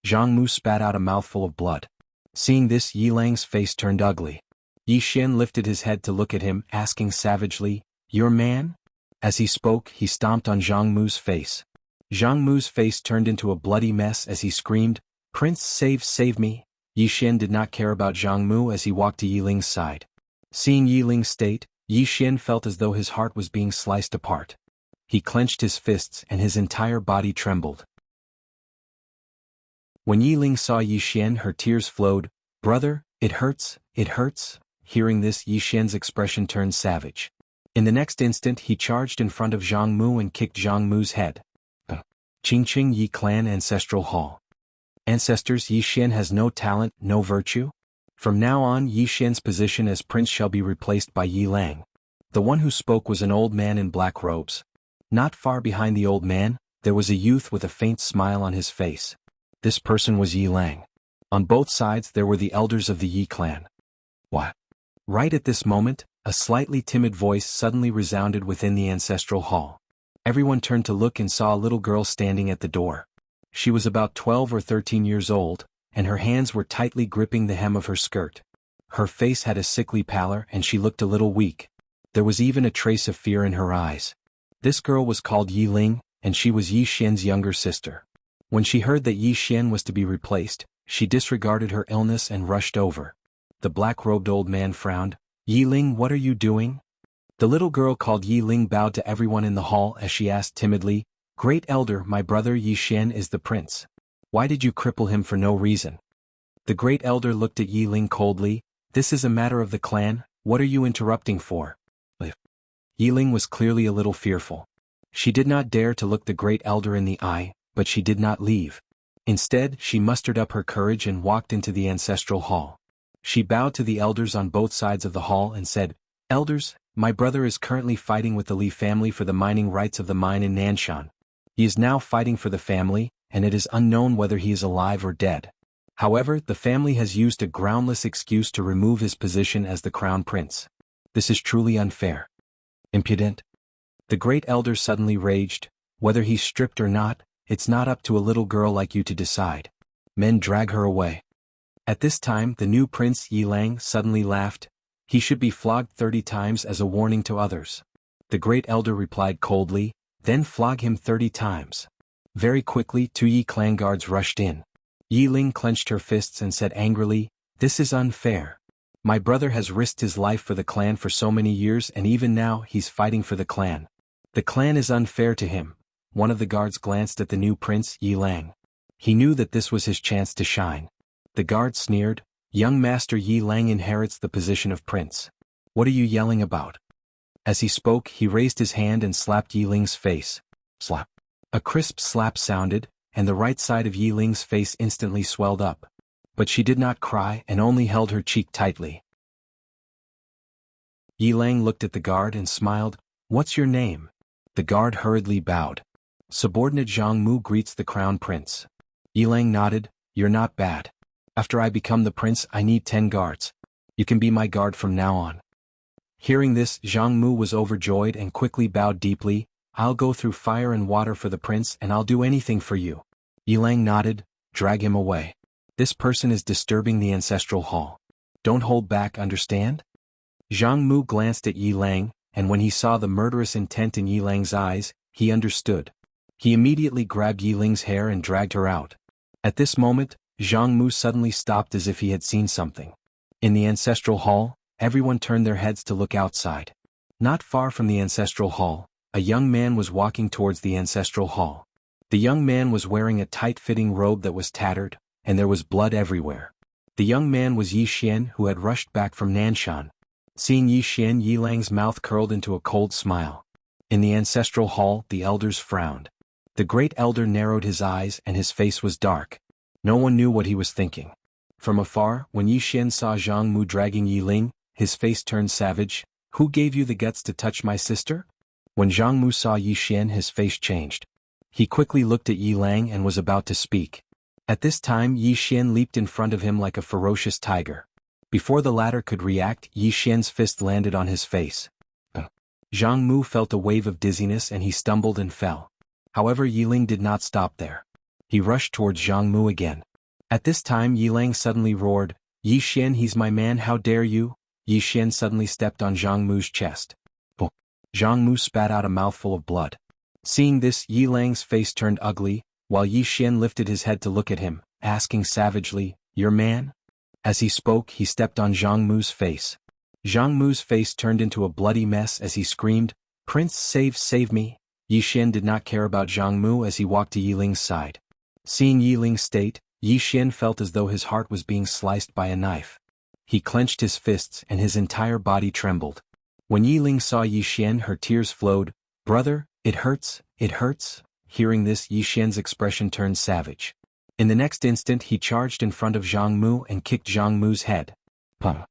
Zhang Mu spat out a mouthful of blood. Seeing this, Yi Lang's face turned ugly. Yi Xian lifted his head to look at him, asking savagely, "Your man?" As he spoke, he stomped on Zhang Mu's face. Zhang Mu's face turned into a bloody mess as he screamed, "Prince, save me!" Yi Xian did not care about Zhang Mu as he walked to Yi Ling's side. Seeing Yi Ling's state, Yi Xian felt as though his heart was being sliced apart. He clenched his fists and his entire body trembled. When Yi Ling saw Yi Xian, her tears flowed. "Brother, it hurts, it hurts." Hearing this, Yi Xian's expression turned savage. In the next instant, he charged in front of Zhang Mu and kicked Zhang Mu's head. Qingqing Yi Clan Ancestral Hall. Ancestors, Yi Xian has no talent, no virtue? From now on, Yi Xian's position as prince shall be replaced by Yi Lang. The one who spoke was an old man in black robes. Not far behind the old man, there was a youth with a faint smile on his face. This person was Yi Lang. On both sides there were the elders of the Yi clan. What? Right at this moment, a slightly timid voice suddenly resounded within the ancestral hall. Everyone turned to look and saw a little girl standing at the door. She was about 12 or 13 years old, and her hands were tightly gripping the hem of her skirt. Her face had a sickly pallor and she looked a little weak. There was even a trace of fear in her eyes. This girl was called Yi Ling, and she was Yi Xian's younger sister. When she heard that Yi Xian was to be replaced, she disregarded her illness and rushed over. The black-robed old man frowned. "Yi Ling, what are you doing?" The little girl called Yi Ling bowed to everyone in the hall as she asked timidly, "Great elder, my brother Yi Xian is the prince. Why did you cripple him for no reason?" The great elder looked at Yi Ling coldly. "This is a matter of the clan, what are you interrupting for?" Yi Ling was clearly a little fearful. She did not dare to look the great elder in the eye, but she did not leave. Instead, she mustered up her courage and walked into the ancestral hall. She bowed to the elders on both sides of the hall and said, "Elders, my brother is currently fighting with the Li family for the mining rights of the mine in Nanshan. He is now fighting for the family, and it is unknown whether he is alive or dead. However, the family has used a groundless excuse to remove his position as the crown prince. This is truly unfair. Impudent." The great elder suddenly raged. "Whether he's stripped or not, it's not up to a little girl like you to decide. Men, drag her away." At this time, the new prince Yi Lang suddenly laughed. "He should be flogged 30 times as a warning to others." The great elder replied coldly, "Then flog him 30 times. Very quickly, 2 Yi clan guards rushed in. Yi Ling clenched her fists and said angrily, "This is unfair. My brother has risked his life for the clan for so many years, and even now he's fighting for the clan. The clan is unfair to him." One of the guards glanced at the new prince Yi Lang. He knew that this was his chance to shine. The guard sneered, "Young master Yi Lang inherits the position of prince. What are you yelling about?" As he spoke, he raised his hand and slapped Yi Ling's face. Slap. A crisp slap sounded, and the right side of Yi Ling's face instantly swelled up. But she did not cry and only held her cheek tightly. Yi Lang looked at the guard and smiled. "What's your name?" The guard hurriedly bowed. "Subordinate Zhang Mu greets the crown prince." Yi Lang nodded. "You're not bad. After I become the prince, I need 10 guards. You can be my guard from now on." Hearing this, Zhang Mu was overjoyed and quickly bowed deeply. "I'll go through fire and water for the prince, and I'll do anything for you." Yi Lang nodded. "Drag him away. This person is disturbing the ancestral hall. Don't hold back, understand?" Zhang Mu glanced at Yi Lang, and when he saw the murderous intent in Yi Lang's eyes, he understood. He immediately grabbed Yi Ling's hair and dragged her out. At this moment, Zhang Mu suddenly stopped as if he had seen something. In the ancestral hall, everyone turned their heads to look outside. Not far from the ancestral hall, a young man was walking towards the ancestral hall. The young man was wearing a tight-fitting robe that was tattered, and there was blood everywhere. The young man was Yi Xian, who had rushed back from Nanshan. Seeing Yi Xian, Yi Lang's mouth curled into a cold smile. In the ancestral hall, the elders frowned. The great elder narrowed his eyes and his face was dark. No one knew what he was thinking. From afar, when Yi Xian saw Zhang Mu dragging Yi Ling, his face turned savage. "Who gave you the guts to touch my sister?" When Zhang Mu saw Yi Xian, his face changed. He quickly looked at Yi Lang and was about to speak. At this time, Yi Xian leaped in front of him like a ferocious tiger. Before the latter could react, Yi Xian's fist landed on his face. Zhang Mu felt a wave of dizziness and he stumbled and fell. However, Yi Ling did not stop there. He rushed towards Zhang Mu again. At this time, Yi Lang suddenly roared, "Yi Xian, he's my man, how dare you?" Yi Xian suddenly stepped on Zhang Mu's chest. Zhang Mu spat out a mouthful of blood. Seeing this, Yi Lang's face turned ugly, while Yi Xian lifted his head to look at him, asking savagely, "Your man?" As he spoke, he stepped on Zhang Mu's face. Zhang Mu's face turned into a bloody mess as he screamed, "Prince, save me!" Yi Xian did not care about Zhang Mu as he walked to Yi Ling's side. Seeing Yi Ling's state, Yi Xian felt as though his heart was being sliced by a knife. He clenched his fists and his entire body trembled. When Yi Ling saw Yi Xian, her tears flowed. "Brother, it hurts, it hurts." Hearing this, Yi Xian's expression turned savage. In the next instant, he charged in front of Zhang Mu and kicked Zhang Mu's head. Pum.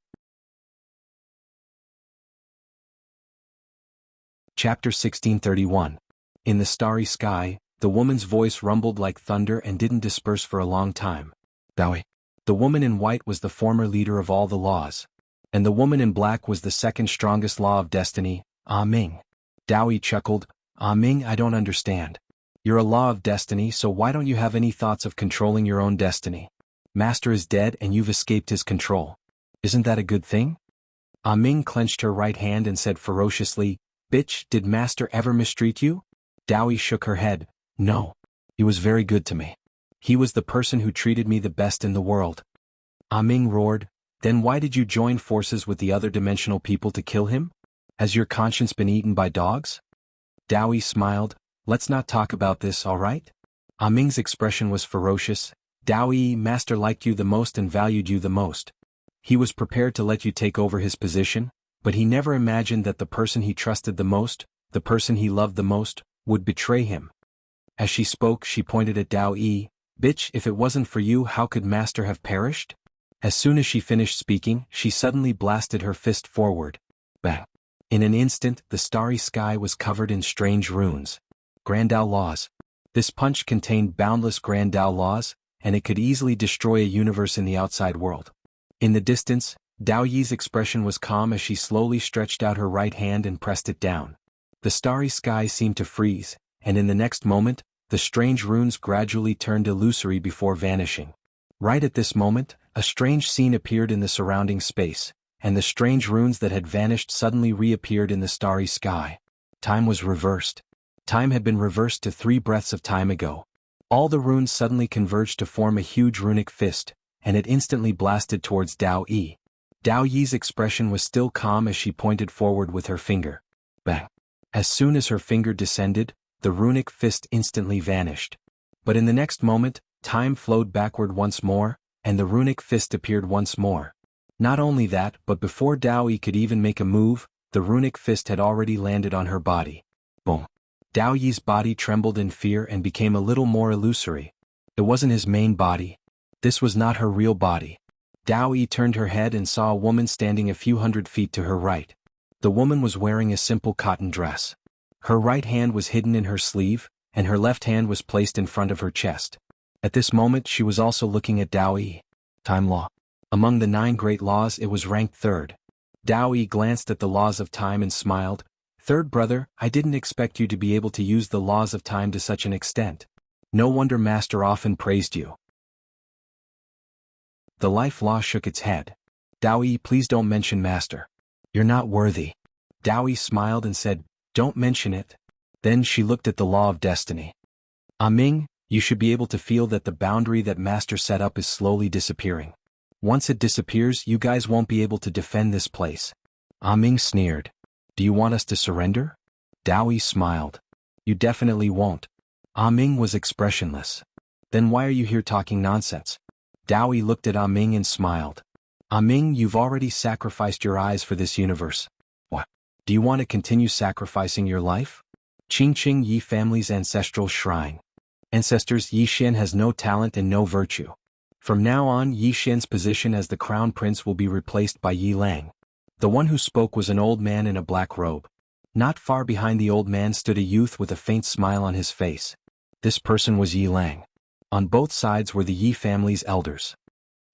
Chapter 1631. In the starry sky, the woman's voice rumbled like thunder and didn't disperse for a long time. Daoi. The woman in white was the former leader of all the laws. And the woman in black was the second strongest law of destiny, Ah Ming. Daoi chuckled, "Ah Ming, I don't understand. You're a law of destiny, so why don't you have any thoughts of controlling your own destiny? Master is dead and you've escaped his control. Isn't that a good thing?" Ah Ming clenched her right hand and said ferociously, "Bitch, did Master ever mistreat you?" Daoi shook her head, "No. He was very good to me. He was the person who treated me the best in the world." Ah Ming roared, "Then why did you join forces with the other dimensional people to kill him? Has your conscience been eaten by dogs?" Daoi smiled, "Let's not talk about this, all right?" Ah Ming's expression was ferocious. "Daoi, Master liked you the most and valued you the most. He was prepared to let you take over his position, but he never imagined that the person he trusted the most, the person he loved the most, would betray him." As she spoke, she pointed at Daoi. "Bitch, if it wasn't for you, how could Master have perished?" As soon as she finished speaking, she suddenly blasted her fist forward. Bang! In an instant, the starry sky was covered in strange runes. Grandao laws. This punch contained boundless Grandao laws, and it could easily destroy a universe in the outside world. In the distance, Dao Yi's expression was calm as she slowly stretched out her right hand and pressed it down. The starry sky seemed to freeze, and in the next moment, the strange runes gradually turned illusory before vanishing. Right at this moment, a strange scene appeared in the surrounding space, and the strange runes that had vanished suddenly reappeared in the starry sky. Time was reversed. Time had been reversed to 3 breaths of time ago. All the runes suddenly converged to form a huge runic fist, and it instantly blasted towards Dao Yi. Dao Yi's expression was still calm as she pointed forward with her finger. Bang! As soon as her finger descended, the runic fist instantly vanished. But in the next moment, time flowed backward once more, and the runic fist appeared once more. Not only that, but before Dao Yi could even make a move, the runic fist had already landed on her body. Boom! Dao Yi's body trembled in fear and became a little more illusory. It wasn't his main body. This was not her real body. Dao Yi turned her head and saw a woman standing a few hundred feet to her right. The woman was wearing a simple cotton dress. Her right hand was hidden in her sleeve, and her left hand was placed in front of her chest. At this moment she was also looking at Dao Yi. Time law. Among the 9 great laws it was ranked 3rd. Dao Yi glanced at the laws of time and smiled. "Third brother, I didn't expect you to be able to use the laws of time to such an extent. No wonder Master often praised you." The life law shook its head. "Dao Yi, please don't mention Master. You're not worthy." Dao Yi smiled and said, "Don't mention it." Then she looked at the law of destiny. "Ah Ming, you should be able to feel that the boundary that Master set up is slowly disappearing. Once it disappears, you guys won't be able to defend this place." Ah Ming sneered. "Do you want us to surrender?" Dao Yi smiled. "You definitely won't." Ah Ming was expressionless. "Then why are you here talking nonsense?" Dao Yi looked at Ah Ming and smiled. Ming, you've already sacrificed your eyes for this universe. What? Do you want to continue sacrificing your life? Qingqing Yi family's ancestral shrine. Ancestors, Yi Xian has no talent and no virtue. From now on, Yi Xian's position as the crown prince will be replaced by Yi Lang. The one who spoke was an old man in a black robe. Not far behind the old man stood a youth with a faint smile on his face. This person was Yi Lang. On both sides were the Yi family's elders.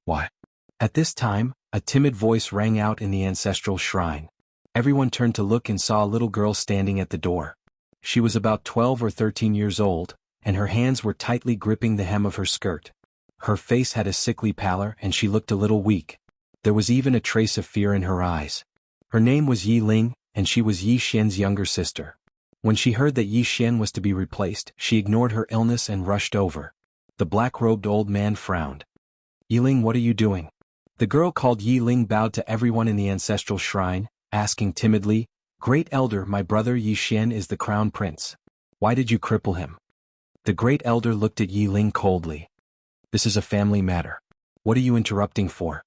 Why? At this time, a timid voice rang out in the ancestral shrine. Everyone turned to look and saw a little girl standing at the door. She was about 12 or 13 years old, and her hands were tightly gripping the hem of her skirt. Her face had a sickly pallor and she looked a little weak. There was even a trace of fear in her eyes. Her name was Yi Ling, and she was Yi Xian's younger sister. When she heard that Yi Xian was to be replaced, she ignored her illness and rushed over. The black-robed old man frowned. Yi Ling, what are you doing? The girl called Yi Ling bowed to everyone in the ancestral shrine, asking timidly, Great Elder, my brother Yi Xian is the crown prince. Why did you cripple him? The great elder looked at Yi Ling coldly. This is a family matter. What are you interrupting for?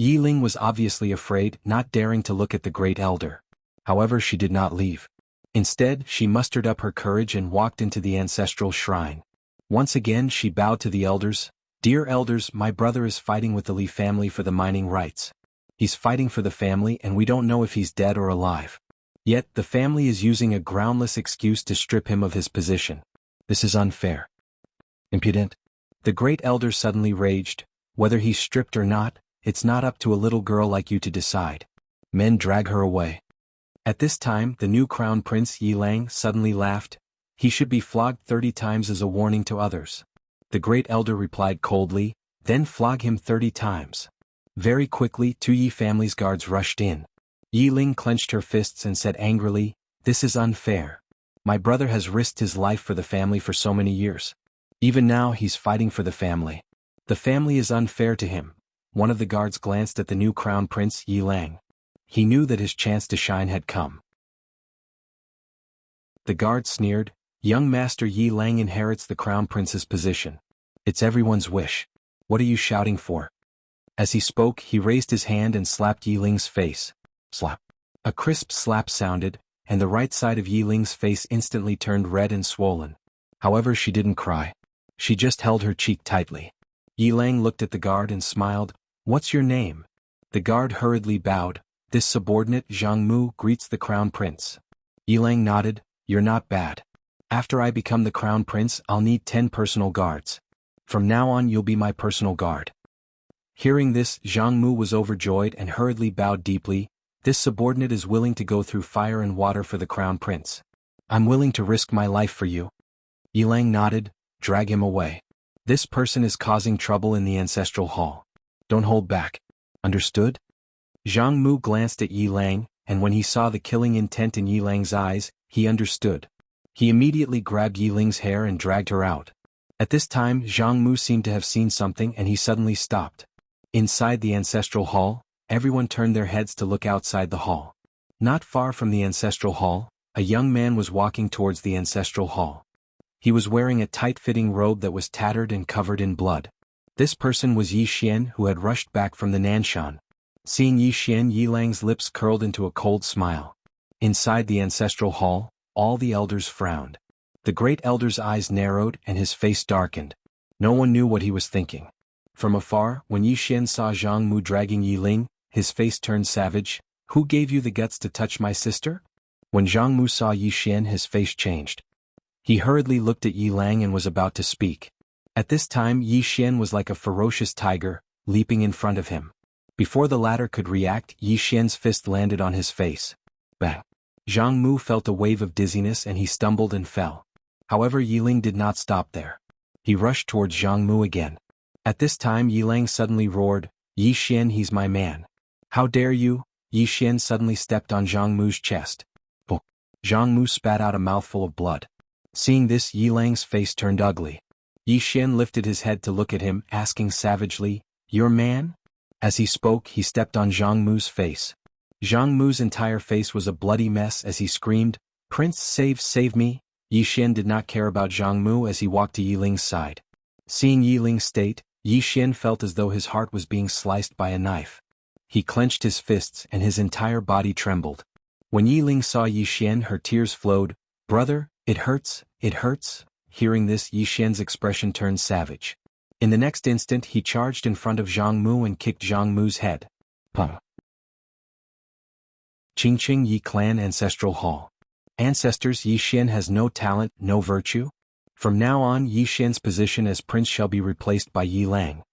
Yi Ling was obviously afraid, not daring to look at the great elder. However, she did not leave. Instead, she mustered up her courage and walked into the ancestral shrine. Once again she bowed to the elders. Dear elders, my brother is fighting with the Li family for the mining rights. He's fighting for the family and we don't know if he's dead or alive. Yet, the family is using a groundless excuse to strip him of his position. This is unfair. Impudent. The great elder suddenly raged. Whether he's stripped or not, it's not up to a little girl like you to decide. Men drag her away. At this time, the new crown prince Yi Lang suddenly laughed. He should be flogged 30 times as a warning to others. The great elder replied coldly, then flog him 30 times. Very quickly, 2 Yi family's guards rushed in. Yi Ling clenched her fists and said angrily, This is unfair. My brother has risked his life for the family for so many years. Even now he's fighting for the family. The family is unfair to him. One of the guards glanced at the new crown prince Yi Lang. He knew that his chance to shine had come. The guard sneered, Young Master Yi Lang inherits the crown prince's position. It's everyone's wish. What are you shouting for? As he spoke, he raised his hand and slapped Yi Ling's face. Slap. A crisp slap sounded, and the right side of Yi Ling's face instantly turned red and swollen. However, she didn't cry. She just held her cheek tightly. Yi Lang looked at the guard and smiled. What's your name? The guard hurriedly bowed. This subordinate, Zhang Mu, greets the crown prince. Yi Lang nodded. You're not bad. After I become the crown prince, I'll need 10 personal guards. From now on you'll be my personal guard. Hearing this, Zhang Mu was overjoyed and hurriedly bowed deeply. This subordinate is willing to go through fire and water for the crown prince. I'm willing to risk my life for you. Yi Lang nodded. Drag him away. This person is causing trouble in the ancestral hall. Don't hold back. Understood? Zhang Mu glanced at Yi Lang, and when he saw the killing intent in Yi Lang's eyes, he understood. He immediately grabbed Yi Ling's hair and dragged her out. At this time, Zhang Mu seemed to have seen something and he suddenly stopped. Inside the ancestral hall, everyone turned their heads to look outside the hall. Not far from the ancestral hall, a young man was walking towards the ancestral hall. He was wearing a tight-fitting robe that was tattered and covered in blood. This person was Yi Xian, who had rushed back from the Nanshan. Seeing Yi Xian, Yi Lang's lips curled into a cold smile. Inside the ancestral hall, all the elders frowned. The great elder's eyes narrowed and his face darkened. No one knew what he was thinking. From afar, when Yi Xian saw Zhang Mu dragging Yi Ling, his face turned savage. Who gave you the guts to touch my sister? When Zhang Mu saw Yi Xian, his face changed. He hurriedly looked at Yi Lang and was about to speak. At this time, Yi Xian was like a ferocious tiger, leaping in front of him. Before the latter could react, Yi Xian's fist landed on his face. Bang! Zhang Mu felt a wave of dizziness and he stumbled and fell. However, Yi Ling did not stop there. He rushed towards Zhang Mu again. At this time, Yi Lang suddenly roared, Yi Xian, he's my man. How dare you? Yi Xian suddenly stepped on Zhang Mu's chest. Oh! Zhang Mu spat out a mouthful of blood. Seeing this, Yi Lang's face turned ugly. Yi Xian lifted his head to look at him, asking savagely, Your man? As he spoke, he stepped on Zhang Mu's face. Zhang Mu's entire face was a bloody mess as he screamed, Prince, save me. Yi Xian did not care about Zhang Mu as he walked to Yi Ling's side. Seeing Yi Ling's state, Yi Xian felt as though his heart was being sliced by a knife. He clenched his fists and his entire body trembled. When Yi Ling saw Yi Xian, her tears flowed. "Brother, it hurts, it hurts." Hearing this, Yi Xian's expression turned savage. In the next instant he charged in front of Zhang Mu and kicked Zhang Mu's head. Pum. Qingqing Yi Clan Ancestral Hall. Ancestors, Yi Xian has no talent, no virtue? From now on Yi Xian's position as prince shall be replaced by Yi Lang.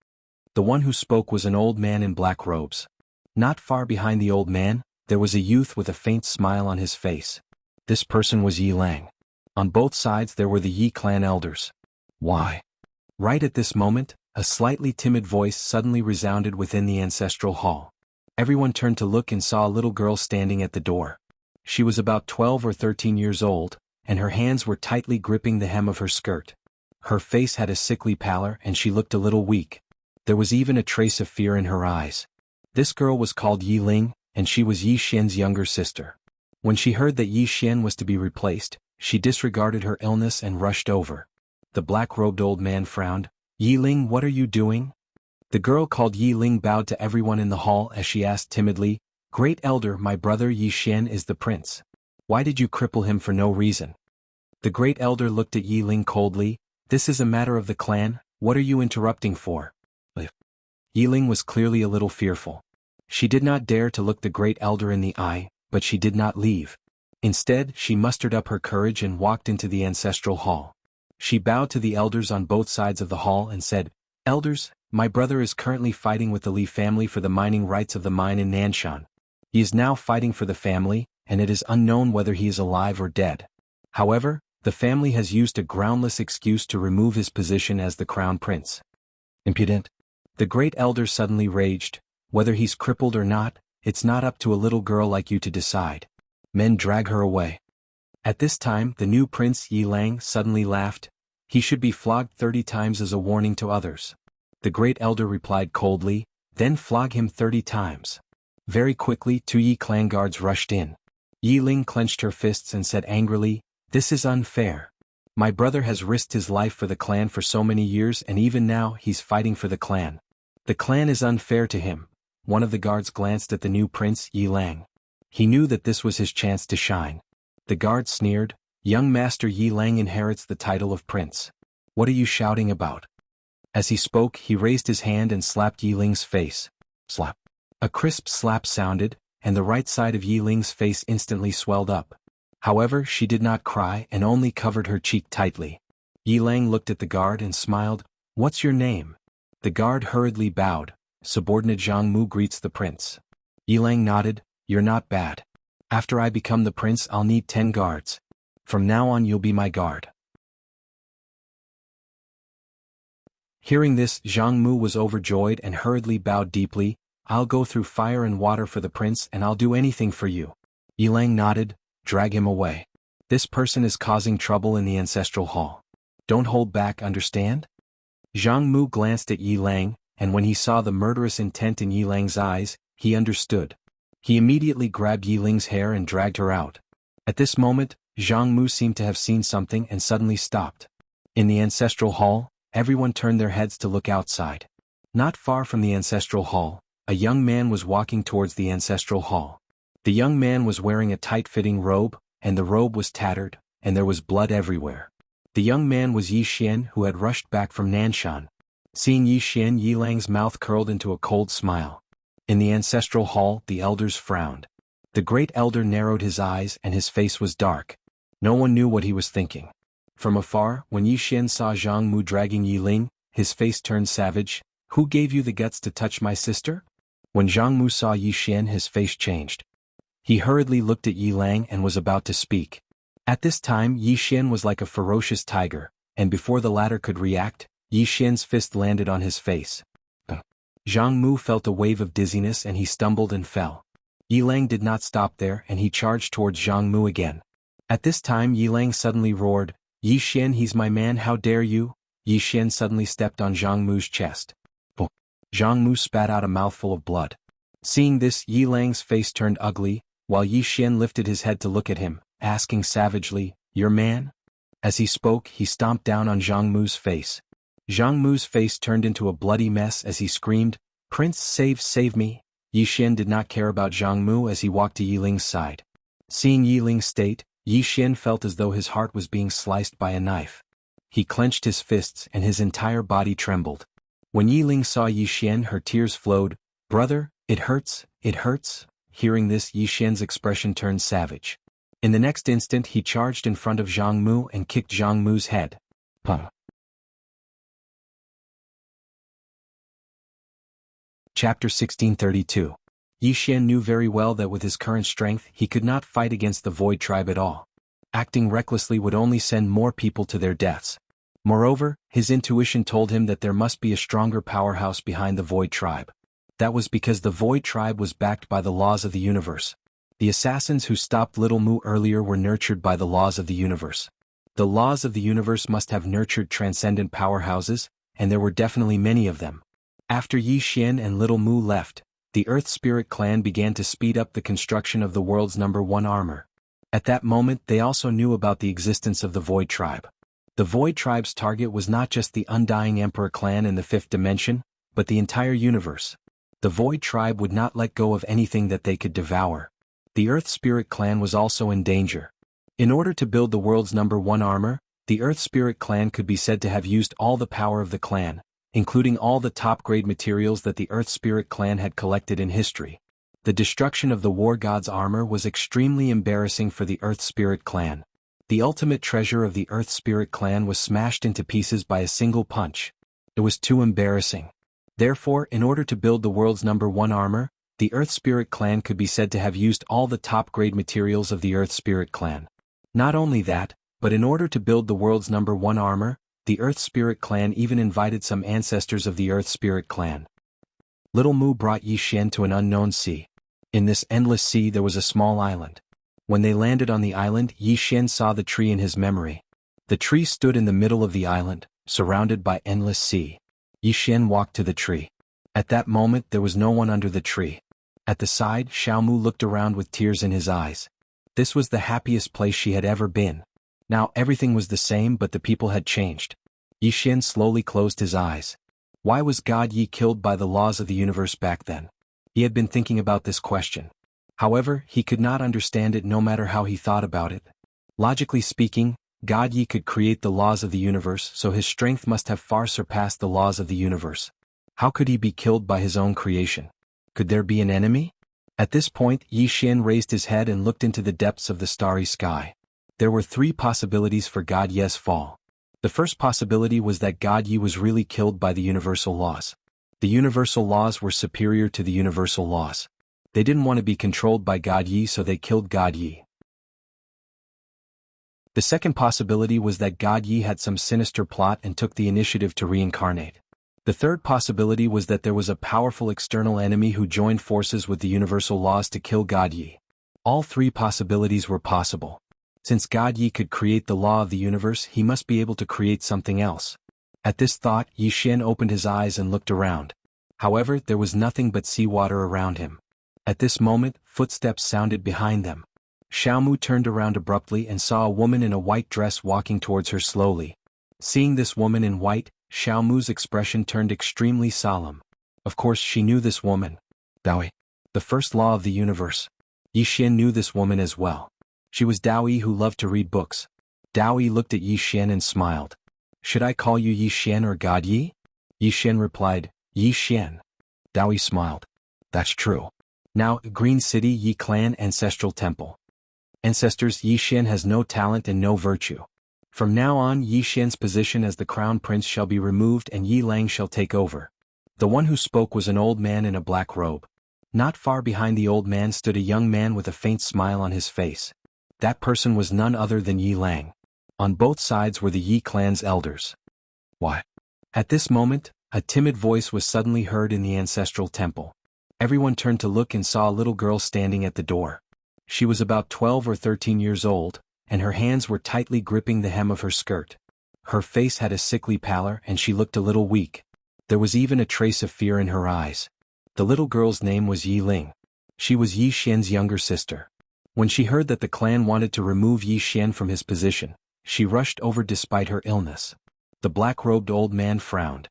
The one who spoke was an old man in black robes. Not far behind the old man, there was a youth with a faint smile on his face. This person was Yi Lang. On both sides there were the Yi clan elders. Why? Right at this moment, a slightly timid voice suddenly resounded within the ancestral hall. Everyone turned to look and saw a little girl standing at the door. She was about 12 or 13 years old, and her hands were tightly gripping the hem of her skirt. Her face had a sickly pallor and she looked a little weak. There was even a trace of fear in her eyes. This girl was called Yi Ling, and she was Yi Xian's younger sister. When she heard that Yi Xian was to be replaced, she disregarded her illness and rushed over. The black-robed old man frowned. "Yi Ling, what are you doing?" The girl called Yi Ling bowed to everyone in the hall as she asked timidly, "Great elder, my brother Yi Xian is the prince. Why did you cripple him for no reason?" The great elder looked at Yi Ling coldly. "This is a matter of the clan, what are you interrupting for?" Yi Ling was clearly a little fearful. She did not dare to look the great elder in the eye, but she did not leave. Instead, she mustered up her courage and walked into the ancestral hall. She bowed to the elders on both sides of the hall and said, "Elders, my brother is currently fighting with the Li family for the mining rights of the mine in Nanshan. He is now fighting for the family, and it is unknown whether he is alive or dead. However, the family has used a groundless excuse to remove his position as the crown prince." Impudent. The great elder suddenly raged. "Whether he's crippled or not, it's not up to a little girl like you to decide. Men, drag her away." At this time the new prince Yi Lang suddenly laughed. "He should be flogged 30 times as a warning to others." The great elder replied coldly, "Then flog him 30 times. Very quickly 2 Yi clan guards rushed in. Yi Ling clenched her fists and said angrily, "This is unfair. My brother has risked his life for the clan for so many years and even now he's fighting for the clan. The clan is unfair to him." One of the guards glanced at the new prince Yi Lang. He knew that this was his chance to shine. The guard sneered, "Young master Yi Lang inherits the title of prince. What are you shouting about?" As he spoke he raised his hand and slapped Yi Ling's face. Slap. A crisp slap sounded, and the right side of Yi Ling's face instantly swelled up. However, she did not cry and only covered her cheek tightly. Yi Lang looked at the guard and smiled. "What's your name?" The guard hurriedly bowed. "Subordinate Zhang Mu greets the prince." Yi Lang nodded. "You're not bad. After I become the prince I'll need 10 guards. From now on you'll be my guard." Hearing this, Zhang Mu was overjoyed and hurriedly bowed deeply. "I'll go through fire and water for the prince and I'll do anything for you." Yi Lang nodded. "Drag him away. This person is causing trouble in the ancestral hall. Don't hold back, understand?" Zhang Mu glanced at Yi Lang, and when he saw the murderous intent in Yi Lang's eyes, he understood. He immediately grabbed Yi Ling's hair and dragged her out. At this moment, Zhang Mu seemed to have seen something and suddenly stopped. In the ancestral hall, everyone turned their heads to look outside. Not far from the ancestral hall, a young man was walking towards the ancestral hall. The young man was wearing a tight-fitting robe, and the robe was tattered, and there was blood everywhere. The young man was Yi Xian, who had rushed back from Nanshan. Seeing Yi Xian, Yi Lang's mouth curled into a cold smile. In the ancestral hall, the elders frowned. The great elder narrowed his eyes and his face was dark. No one knew what he was thinking. From afar, when Yi Xian saw Zhang Mu dragging Yi Ling, his face turned savage. "Who gave you the guts to touch my sister?" When Zhang Mu saw Yi Xian, his face changed. He hurriedly looked at Yi Lang and was about to speak. At this time Yi Xian was like a ferocious tiger, and before the latter could react, Yi Xian's fist landed on his face. Zhang Mu felt a wave of dizziness and he stumbled and fell. Yi Lang did not stop there and he charged towards Zhang Mu again. At this time Yi Lang suddenly roared, "Yi Xian, he's my man, how dare you?" Yi Xian suddenly stepped on Zhang Mu's chest. Zhang Mu spat out a mouthful of blood. Seeing this, Yi Lang's face turned ugly, while Yi Xian lifted his head to look at him, asking savagely, "Your man?" As he spoke, he stomped down on Zhang Mu's face. Zhang Mu's face turned into a bloody mess as he screamed, "Prince, save me!" Yi Xian did not care about Zhang Mu as he walked to Yi Ling's side. Seeing Yi Ling's state, Yi Xian felt as though his heart was being sliced by a knife. He clenched his fists and his entire body trembled. When Yi Ling saw Yi Xian, her tears flowed. "Brother, it hurts, it hurts." Hearing this, Yi Xian's expression turned savage. In the next instant he charged in front of Zhang Mu and kicked Zhang Mu's head. Puh. Chapter 1632. Yi Xian knew very well that with his current strength he could not fight against the Void Tribe at all. Acting recklessly would only send more people to their deaths. Moreover, his intuition told him that there must be a stronger powerhouse behind the Void Tribe. That was because the Void Tribe was backed by the laws of the universe. The assassins who stopped Little Mu earlier were nurtured by the laws of the universe. The laws of the universe must have nurtured transcendent powerhouses, and there were definitely many of them. After Yi Xian and Little Mu left, the Earth Spirit clan began to speed up the construction of the world's #1 armor. At that moment they also knew about the existence of the Void Tribe. The Void Tribe's target was not just the Undying Emperor clan in the 5th dimension, but the entire universe. The Void Tribe would not let go of anything that they could devour. The Earth Spirit clan was also in danger. In order to build the world's #1 armor, the Earth Spirit clan could be said to have used all the power of the clan, including all the top-grade materials that the Earth Spirit clan had collected in history. The destruction of the War God's armor was extremely embarrassing for the Earth Spirit clan. The ultimate treasure of the Earth Spirit clan was smashed into pieces by a single punch. It was too embarrassing. Therefore, in order to build the world's #1 armor, the Earth Spirit clan could be said to have used all the top-grade materials of the Earth Spirit clan. Not only that, but in order to build the world's #1 armor, the Earth Spirit clan even invited some ancestors of the Earth Spirit clan. Little Mu brought Yi Xian to an unknown sea. In this endless sea there was a small island. When they landed on the island, Yi Xian saw the tree in his memory. The tree stood in the middle of the island, surrounded by endless sea. Yi Xian walked to the tree. At that moment there was no one under the tree. At the side, Xiaomu looked around with tears in his eyes. This was the happiest place she had ever been. Now everything was the same, but the people had changed. Yi Xian slowly closed his eyes. Why was God Yi killed by the laws of the universe back then? He had been thinking about this question. However, he could not understand it no matter how he thought about it. Logically speaking, God Yi could create the laws of the universe, so his strength must have far surpassed the laws of the universe. How could he be killed by his own creation? Could there be an enemy? At this point, Yi Xian raised his head and looked into the depths of the starry sky. There were 3 possibilities for God Yi's fall. The first possibility was that God Yi was really killed by the universal laws. The universal laws were superior to the universal laws. They didn't want to be controlled by God Yi, so they killed God Yi. The second possibility was that God Yi had some sinister plot and took the initiative to reincarnate. The third possibility was that there was a powerful external enemy who joined forces with the universal laws to kill God Yi. All 3 possibilities were possible. Since God Yi could create the law of the universe, he must be able to create something else. At this thought, Yi Xian opened his eyes and looked around. However, there was nothing but seawater around him. At this moment, footsteps sounded behind them. Xiaomu turned around abruptly and saw a woman in a white dress walking towards her slowly. Seeing this woman in white, Xiaomu's expression turned extremely solemn. Of course she knew this woman. Daoi, the first law of the universe. Yi Xian knew this woman as well. She was Daoi, who loved to read books. Daoi looked at Yi Xian and smiled. Should I call you Yi Xian or God Yi? Yi Xian replied, Yi Xian. Daoi smiled. That's true. Now, Green City Yi Clan Ancestral Temple. Ancestors, Yi Xian has no talent and no virtue. From now on, Yi Xian's position as the crown prince shall be removed and Yi Lang shall take over. The one who spoke was an old man in a black robe. Not far behind the old man stood a young man with a faint smile on his face. That person was none other than Yi Lang. On both sides were the Yi clan's elders. Why? At this moment, a timid voice was suddenly heard in the ancestral temple. Everyone turned to look and saw a little girl standing at the door. She was about 12 or 13 years old, and her hands were tightly gripping the hem of her skirt. Her face had a sickly pallor and she looked a little weak. There was even a trace of fear in her eyes. The little girl's name was Yi Ling. She was Yi Xian's younger sister. When she heard that the clan wanted to remove Yi Xian from his position, she rushed over despite her illness. The black-robed old man frowned.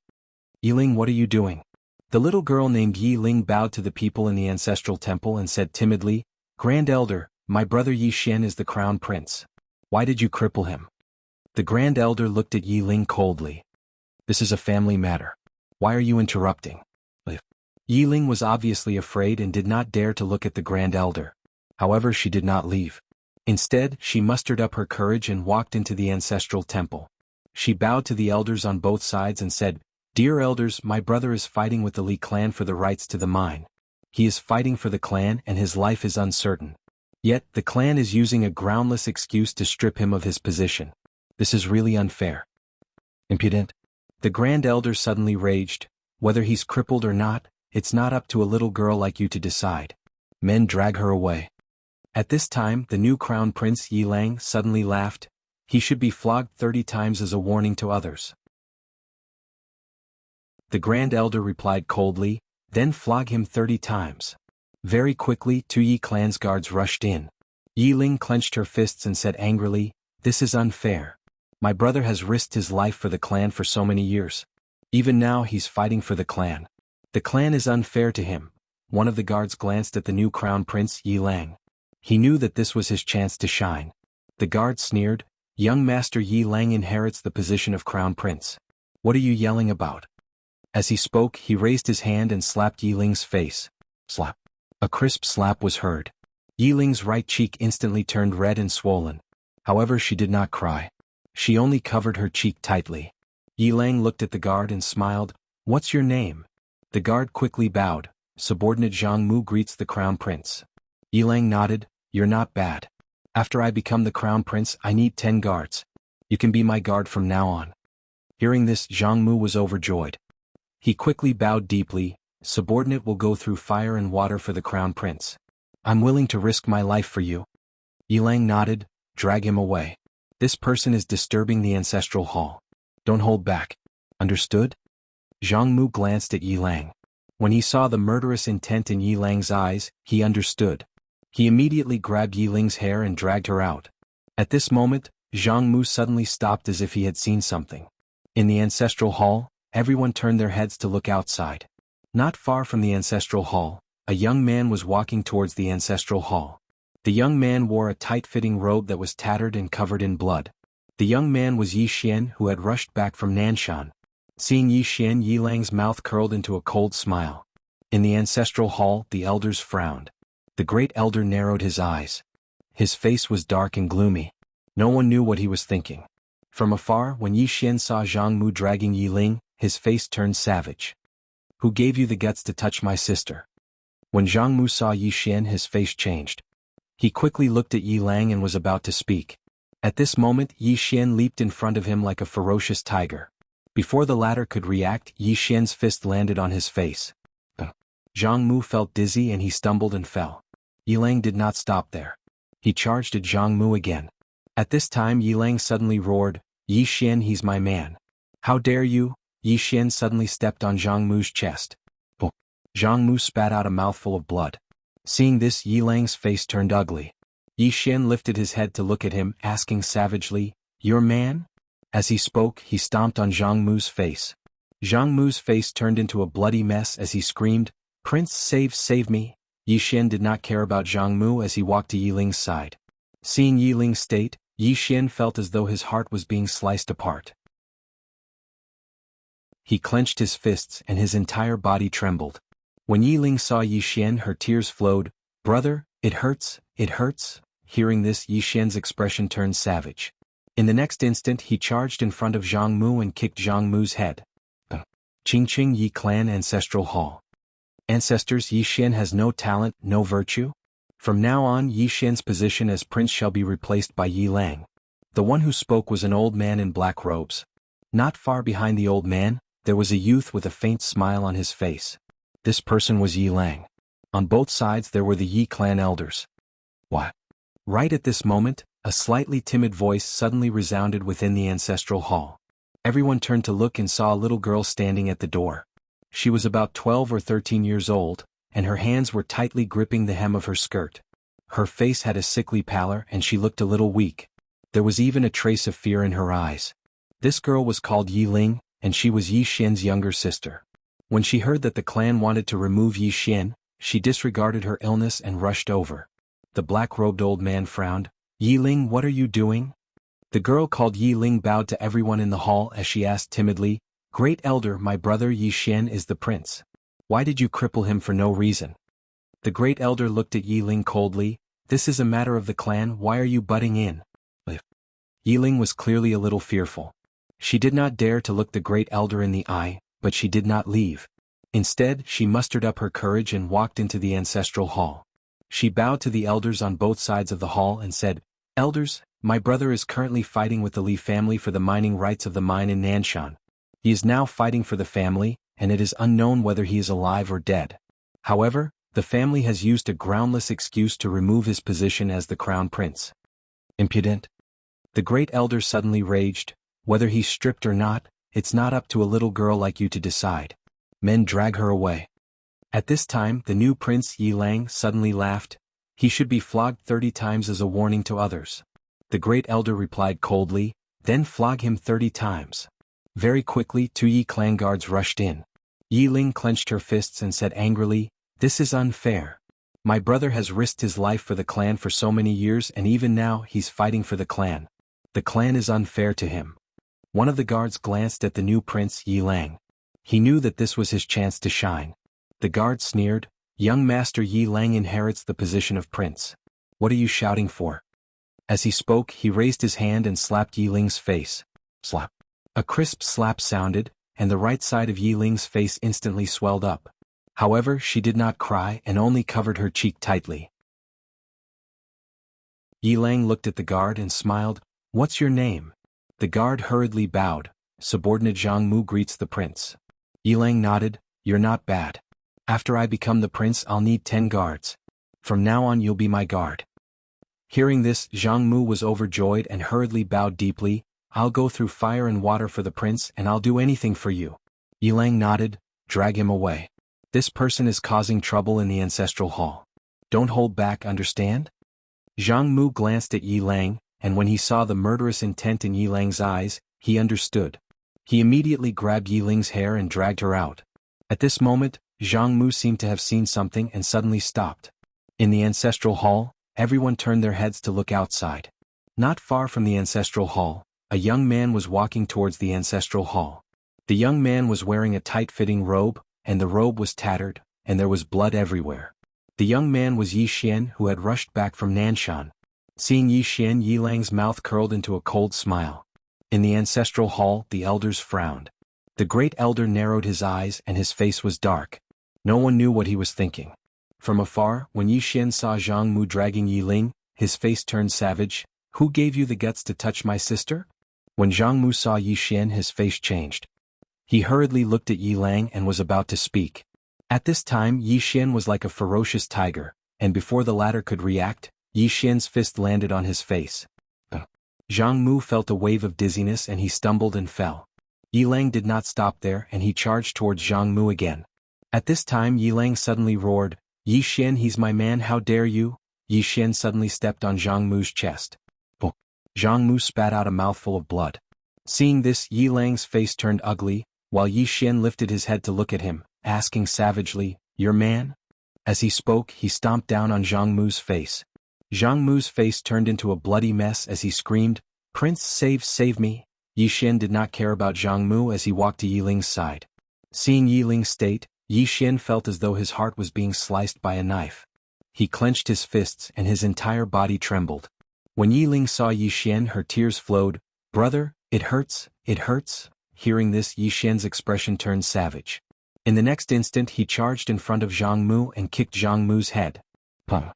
Yiling, what are you doing? The little girl named Yiling bowed to the people in the ancestral temple and said timidly, Grand Elder, my brother Yixian is the crown prince. Why did you cripple him? The Grand Elder looked at Yiling coldly. This is a family matter. Why are you interrupting? Yiling was obviously afraid and did not dare to look at the Grand Elder. However, she did not leave. Instead, she mustered up her courage and walked into the ancestral temple. She bowed to the elders on both sides and said, Dear elders, my brother is fighting with the Li clan for the rights to the mine. He is fighting for the clan and his life is uncertain. Yet, the clan is using a groundless excuse to strip him of his position. This is really unfair. Impudent. The Grand Elder suddenly raged. Whether he's crippled or not, it's not up to a little girl like you to decide. Men drag her away. At this time, the new crown prince Yilang suddenly laughed. He should be flogged 30 times as a warning to others. The Grand Elder replied coldly, then flog him 30 times. Very quickly, 2 Yi clan's guards rushed in. Yiling clenched her fists and said angrily, This is unfair. My brother has risked his life for the clan for so many years. Even now he's fighting for the clan. The clan is unfair to him. One of the guards glanced at the new crown prince Yilang. He knew that this was his chance to shine. The guard sneered, Young Master Yilang inherits the position of crown prince. What are you yelling about? As he spoke, he raised his hand and slapped Yiling's face. Slap. A crisp slap was heard. Yiling's right cheek instantly turned red and swollen. However, she did not cry. She only covered her cheek tightly. Yiling looked at the guard and smiled, What's your name? The guard quickly bowed. Subordinate Zhang Mu greets the crown prince. Yiling nodded, You're not bad. After I become the crown prince, I need 10 guards. You can be my guard from now on. Hearing this, Zhang Mu was overjoyed. He quickly bowed deeply, Subordinate will go through fire and water for the crown prince. I'm willing to risk my life for you. Yiling nodded, Drag him away. This person is disturbing the ancestral hall. Don't hold back. Understood? Zhang Mu glanced at Yiling. When he saw the murderous intent in Yiling's eyes, he understood. He immediately grabbed Yiling's hair and dragged her out. At this moment, Zhang Mu suddenly stopped as if he had seen something. In the ancestral hall, everyone turned their heads to look outside. Not far from the ancestral hall, a young man was walking towards the ancestral hall. The young man wore a tight-fitting robe that was tattered and covered in blood. The young man was Yixian, who had rushed back from Nanshan. Seeing Yixian, Yiling's mouth curled into a cold smile. In the ancestral hall, the elders frowned. The great elder narrowed his eyes. His face was dark and gloomy. No one knew what he was thinking. From afar, when Yixian saw Zhang Mu dragging Yiling, his face turned savage. Who gave you the guts to touch my sister? When Zhang Mu saw Yixian, his face changed. He quickly looked at Yiling and was about to speak. At this moment, Yixian leaped in front of him like a ferocious tiger. Before the latter could react, Yixian's fist landed on his face. Zhang Mu felt dizzy and he stumbled and fell. Yiling did not stop there. He charged at Zhang Mu again. At this time, Yiling suddenly roared, Yixian, he's my man. How dare you? Yixian suddenly stepped on Zhang Mu's chest. Zhang Mu spat out a mouthful of blood. Seeing this, Yiling's face turned ugly. Yixian lifted his head to look at him, asking savagely, Your man? As he spoke, he stomped on Zhang Mu's face. Zhang Mu's face turned into a bloody mess as he screamed, Prince, save me. Yixian did not care about Zhang Mu as he walked to Yiling's side. Seeing Yiling's state, Yixian felt as though his heart was being sliced apart. He clenched his fists and his entire body trembled. When Yiling saw Yixian, her tears flowed. Brother, it hurts. Hearing this, Yixian's expression turned savage. In the next instant, he charged in front of Zhang Mu and kicked Zhang Mu's head. Qingqing Yi Clan Ancestral Hall. Ancestors, Yixian has no talent, no virtue? From now on, Yixian's position as prince shall be replaced by Yiling. The one who spoke was an old man in black robes. Not far behind the old man, there was a youth with a faint smile on his face. This person was Yiling. On both sides there were the Yi clan elders. What? Right at this moment, a slightly timid voice suddenly resounded within the ancestral hall. Everyone turned to look and saw a little girl standing at the door. She was about 12 or 13 years old, and her hands were tightly gripping the hem of her skirt. Her face had a sickly pallor and she looked a little weak. There was even a trace of fear in her eyes. This girl was called Yi Ling, and she was Yi Xian's younger sister. When she heard that the clan wanted to remove Yi Xian, she disregarded her illness and rushed over. The black-robed old man frowned. Yi Ling, what are you doing? The girl called Yi Ling bowed to everyone in the hall as she asked timidly, Great Elder, my brother Yi Xian is the prince. Why did you cripple him for no reason? The Great Elder looked at Yi Ling coldly. This is a matter of the clan, why are you butting in? Yi Ling was clearly a little fearful. She did not dare to look the Great Elder in the eye, but she did not leave. Instead, she mustered up her courage and walked into the ancestral hall. She bowed to the elders on both sides of the hall and said, Elders, my brother is currently fighting with the Li family for the mining rights of the mine in Nanshan. He is now fighting for the family, and it is unknown whether he is alive or dead. However, the family has used a groundless excuse to remove his position as the crown prince. Impudent. The Great Elder suddenly raged, whether he's stripped or not, it's not up to a little girl like you to decide. Men drag her away. At this time, the new prince Yi Lang suddenly laughed. He should be flogged 30 times as a warning to others. The Great Elder replied coldly, then flog him 30 times. Very quickly 2 Yi clan guards rushed in. Yi Ling clenched her fists and said angrily, This is unfair. My brother has risked his life for the clan for so many years and even now he's fighting for the clan. The clan is unfair to him. One of the guards glanced at the new prince Yi Lang. He knew that this was his chance to shine. The guard sneered, Young Master Yi Lang inherits the position of prince. What are you shouting for? As he spoke, he raised his hand and slapped Yi Ling's face. Slap. A crisp slap sounded, and the right side of Yi Ling's face instantly swelled up. However, she did not cry and only covered her cheek tightly. Yi Lang looked at the guard and smiled, What's your name? The guard hurriedly bowed. Subordinate Zhang Mu greets the prince. Yi Lang nodded, You're not bad. After I become the prince I'll need 10 guards. From now on you'll be my guard. Hearing this, Zhang Mu was overjoyed and hurriedly bowed deeply, I'll go through fire and water for the prince and I'll do anything for you. Yi Lang nodded, Drag him away. This person is causing trouble in the ancestral hall. Don't hold back, understand? Zhang Mu glanced at Yi Lang, and when he saw the murderous intent in Yi Lang's eyes, he understood. He immediately grabbed Yi Ling's hair and dragged her out. At this moment, Zhang Mu seemed to have seen something and suddenly stopped. In the ancestral hall, everyone turned their heads to look outside. Not far from the ancestral hall, a young man was walking towards the ancestral hall. The young man was wearing a tight-fitting robe, and the robe was tattered, and there was blood everywhere. The young man was Yi Xian who had rushed back from Nanshan. Seeing Yi Xian, Yi Lang's mouth curled into a cold smile. In the ancestral hall, the elders frowned. The Great Elder narrowed his eyes and his face was dark. No one knew what he was thinking. From afar, when Yi Xian saw Zhang Mu dragging Yi Ling, his face turned savage. Who gave you the guts to touch my sister? When Zhang Mu saw Yi Xian, his face changed. He hurriedly looked at Yi Lang and was about to speak. At this time Yi Xian was like a ferocious tiger, and before the latter could react, Yi Xian's fist landed on his face. Zhang Mu felt a wave of dizziness and he stumbled and fell. Yi Lang did not stop there and he charged towards Zhang Mu again. At this time Yi Lang suddenly roared, Yi Xian, he's my man, how dare you? Yi Xian suddenly stepped on Zhang Mu's chest. Zhang Mu spat out a mouthful of blood. Seeing this, Yi Lang's face turned ugly, while Yi Xian lifted his head to look at him, asking savagely, Your man? As he spoke, he stomped down on Zhang Mu's face. Zhang Mu's face turned into a bloody mess as he screamed, Prince, save me. Yi Xian did not care about Zhang Mu as he walked to Yi Ling's side. Seeing Yi Ling's state, Yi Xian felt as though his heart was being sliced by a knife. He clenched his fists and his entire body trembled. When Yi Ling saw Yi Xian, her tears flowed. Brother, it hurts, it hurts. Hearing this, Yi Xian's expression turned savage. In the next instant he charged in front of Zhang Mu and kicked Zhang Mu's head. Pum.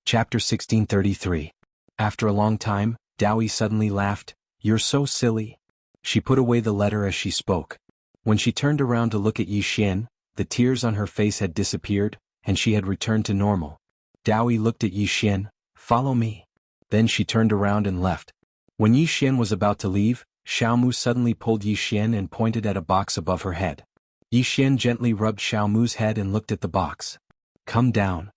Chapter 1633. After a long time, Dowie suddenly laughed. You're so silly. She put away the letter as she spoke. When she turned around to look at Yi Xian, the tears on her face had disappeared, and she had returned to normal. Dowie looked at Yi Xian. Follow me. Then she turned around and left. When Yi Xian was about to leave, Xiao Mu suddenly pulled Yi Xian and pointed at a box above her head. Yi Xian gently rubbed Xiao Mu's head and looked at the box. Come down.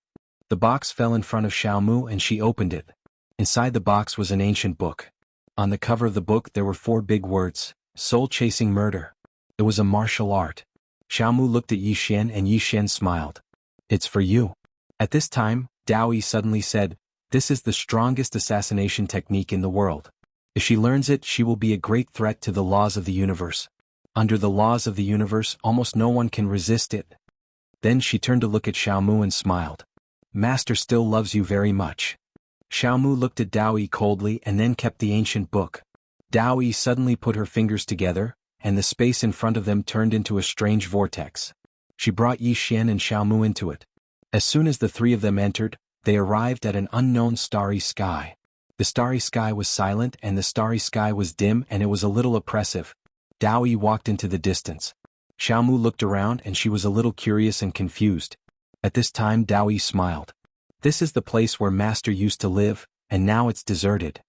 The box fell in front of Xiao Mu and she opened it. Inside the box was an ancient book. On the cover of the book there were 4 big words, soul-chasing murder. It was a martial art. Xiaomu looked at Yi Xian and Yi Xian smiled. It's for you. At this time, Dao Yi suddenly said, this is the strongest assassination technique in the world. If she learns it, she will be a great threat to the laws of the universe. Under the laws of the universe, almost no one can resist it. Then she turned to look at Xiaomu and smiled. Master still loves you very much. Xiaomu looked at Dao Yi coldly and then kept the ancient book. Dao Yi suddenly put her fingers together, and the space in front of them turned into a strange vortex. She brought Yi Xian and Xiaomu into it. As soon as the 3 of them entered, they arrived at an unknown starry sky. The starry sky was silent and the starry sky was dim and it was a little oppressive. Dao Yi walked into the distance. Xiaomu looked around and she was a little curious and confused. At this time Dao Yi smiled. This is the place where Master used to live, and now it's deserted.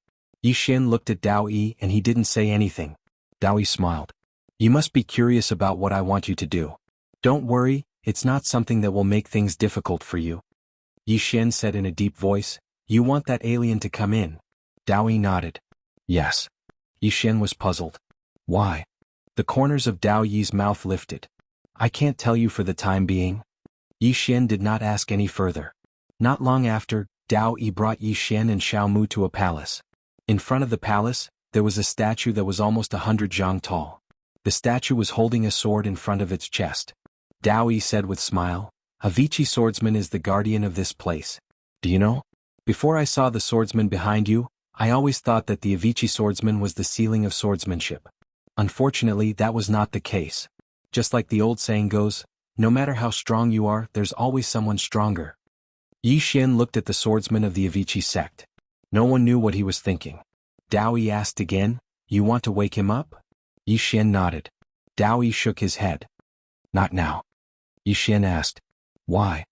Yi Xian looked at Dao Yi and he didn't say anything. Dao Yi smiled. You must be curious about what I want you to do. Don't worry, it's not something that will make things difficult for you. Yi Xian said in a deep voice, you want that alien to come in? Dao Yi nodded. Yes. Yi Xian was puzzled. Why? The corners of Dao Yi's mouth lifted. I can't tell you for the time being. Yi Xian did not ask any further. Not long after, Dao Yi brought Yi Xian and Xiaomu to a palace. In front of the palace, there was a statue that was almost 100 zhang tall. The statue was holding a sword in front of its chest. Dao Yi said with smile, a Vichy swordsman is the guardian of this place. Do you know? Before I saw the swordsman behind you, I always thought that the Vichy swordsman was the ceiling of swordsmanship. Unfortunately, that was not the case. Just like the old saying goes, no matter how strong you are, there's always someone stronger. Yi Xian looked at the swordsman of the Vichy sect. No one knew what he was thinking. Dao Yi asked again, you want to wake him up? Yi Xian nodded. Dao Yi shook his head. Not now. Yi Xian asked. Why?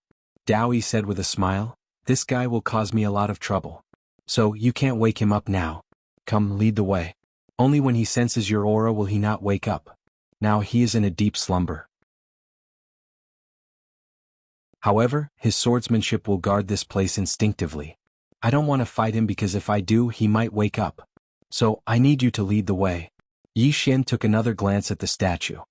Dao Yi said with a smile, this guy will cause me a lot of trouble. So, you can't wake him up now. Come, lead the way. Only when he senses your aura will he not wake up. Now he is in a deep slumber. However, his swordsmanship will guard this place instinctively. I don't want to fight him because if I do, he might wake up. So, I need you to lead the way. Yi Xian took another glance at the statue.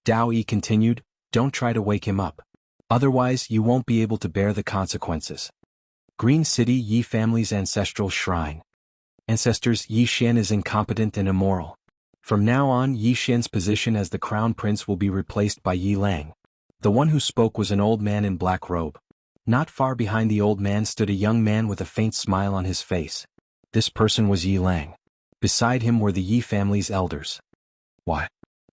Dao Yi continued, don't try to wake him up. Otherwise, you won't be able to bear the consequences. Green City Yi family's ancestral shrine. Ancestors, Yi Xian is incompetent and immoral. From now on, Yi Xian's position as the crown prince will be replaced by Yi Lang. The one who spoke was an old man in black robe. Not far behind the old man stood a young man with a faint smile on his face. This person was Yi Lang. Beside him were the Yi family's elders. Why?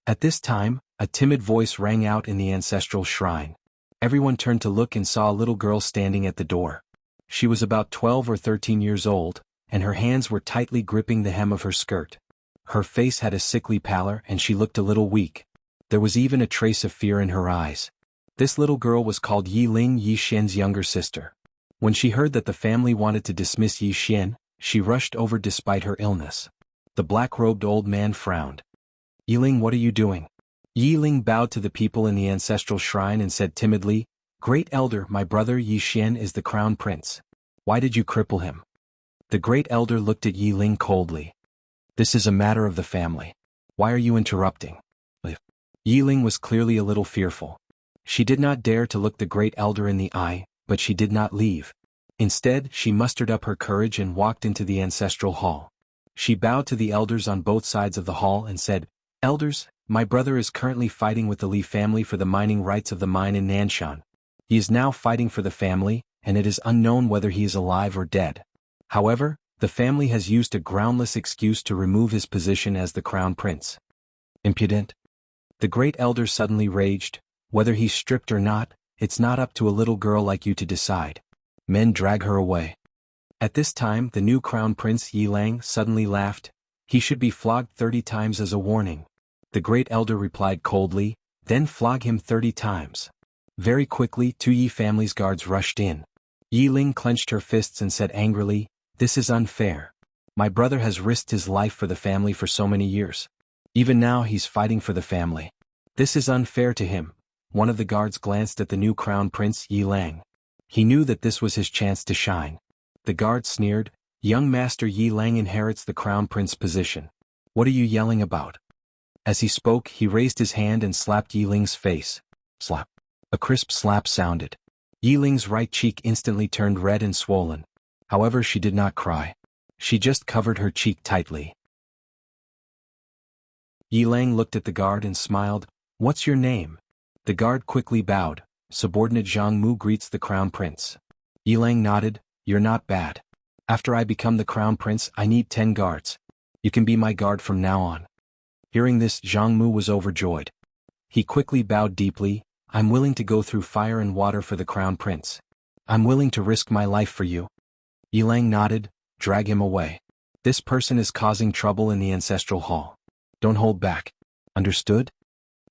At this time, a timid voice rang out in the ancestral shrine. Everyone turned to look and saw a little girl standing at the door. She was about 12 or 13 years old, and her hands were tightly gripping the hem of her skirt. Her face had a sickly pallor and she looked a little weak. There was even a trace of fear in her eyes. This little girl was called Yi Ling, Yi Xian's younger sister. When she heard that the family wanted to dismiss Yi Xian, she rushed over despite her illness. The black-robed old man frowned. Yi Ling, what are you doing? Yi Ling bowed to the people in the ancestral shrine and said timidly, Great Elder, my brother Yi Xian is the crown prince. Why did you cripple him? The great elder looked at Yi Ling coldly. This is a matter of the family. Why are you interrupting? Yi Ling was clearly a little fearful. She did not dare to look the great elder in the eye, but she did not leave. Instead, she mustered up her courage and walked into the ancestral hall. She bowed to the elders on both sides of the hall and said, Elders, my brother is currently fighting with the Li family for the mining rights of the mine in Nanshan. He is now fighting for the family, and it is unknown whether he is alive or dead. However, the family has used a groundless excuse to remove his position as the crown prince. Impudent. The great elder suddenly raged, whether he's stripped or not, it's not up to a little girl like you to decide. Men drag her away. At this time, the new crown prince Yi Lang suddenly laughed. He should be flogged 30 times as a warning. The great elder replied coldly, then flog him 30 times. Very quickly, 2 Yi family's guards rushed in. Yi Ling clenched her fists and said angrily, This is unfair. My brother has risked his life for the family for so many years. Even now he's fighting for the family. This is unfair to him. One of the guards glanced at the new crown prince Yi Lang. He knew that this was his chance to shine. The guard sneered, Young Master Yi Lang inherits the crown prince position. What are you yelling about? As he spoke, he raised his hand and slapped Yi Ling's face. Slap. A crisp slap sounded. Yi Ling's right cheek instantly turned red and swollen. However, she did not cry. She just covered her cheek tightly. Yi Lang looked at the guard and smiled. What's your name? The guard quickly bowed. Subordinate Zhang Mu greets the crown prince. Yi Lang nodded. You're not bad. After I become the crown prince, I need 10 guards. You can be my guard from now on. Hearing this, Zhang Mu was overjoyed. He quickly bowed deeply. I'm willing to go through fire and water for the crown prince. I'm willing to risk my life for you. Yi Lang nodded. Drag him away. This person is causing trouble in the ancestral hall. Don't hold back. Understood?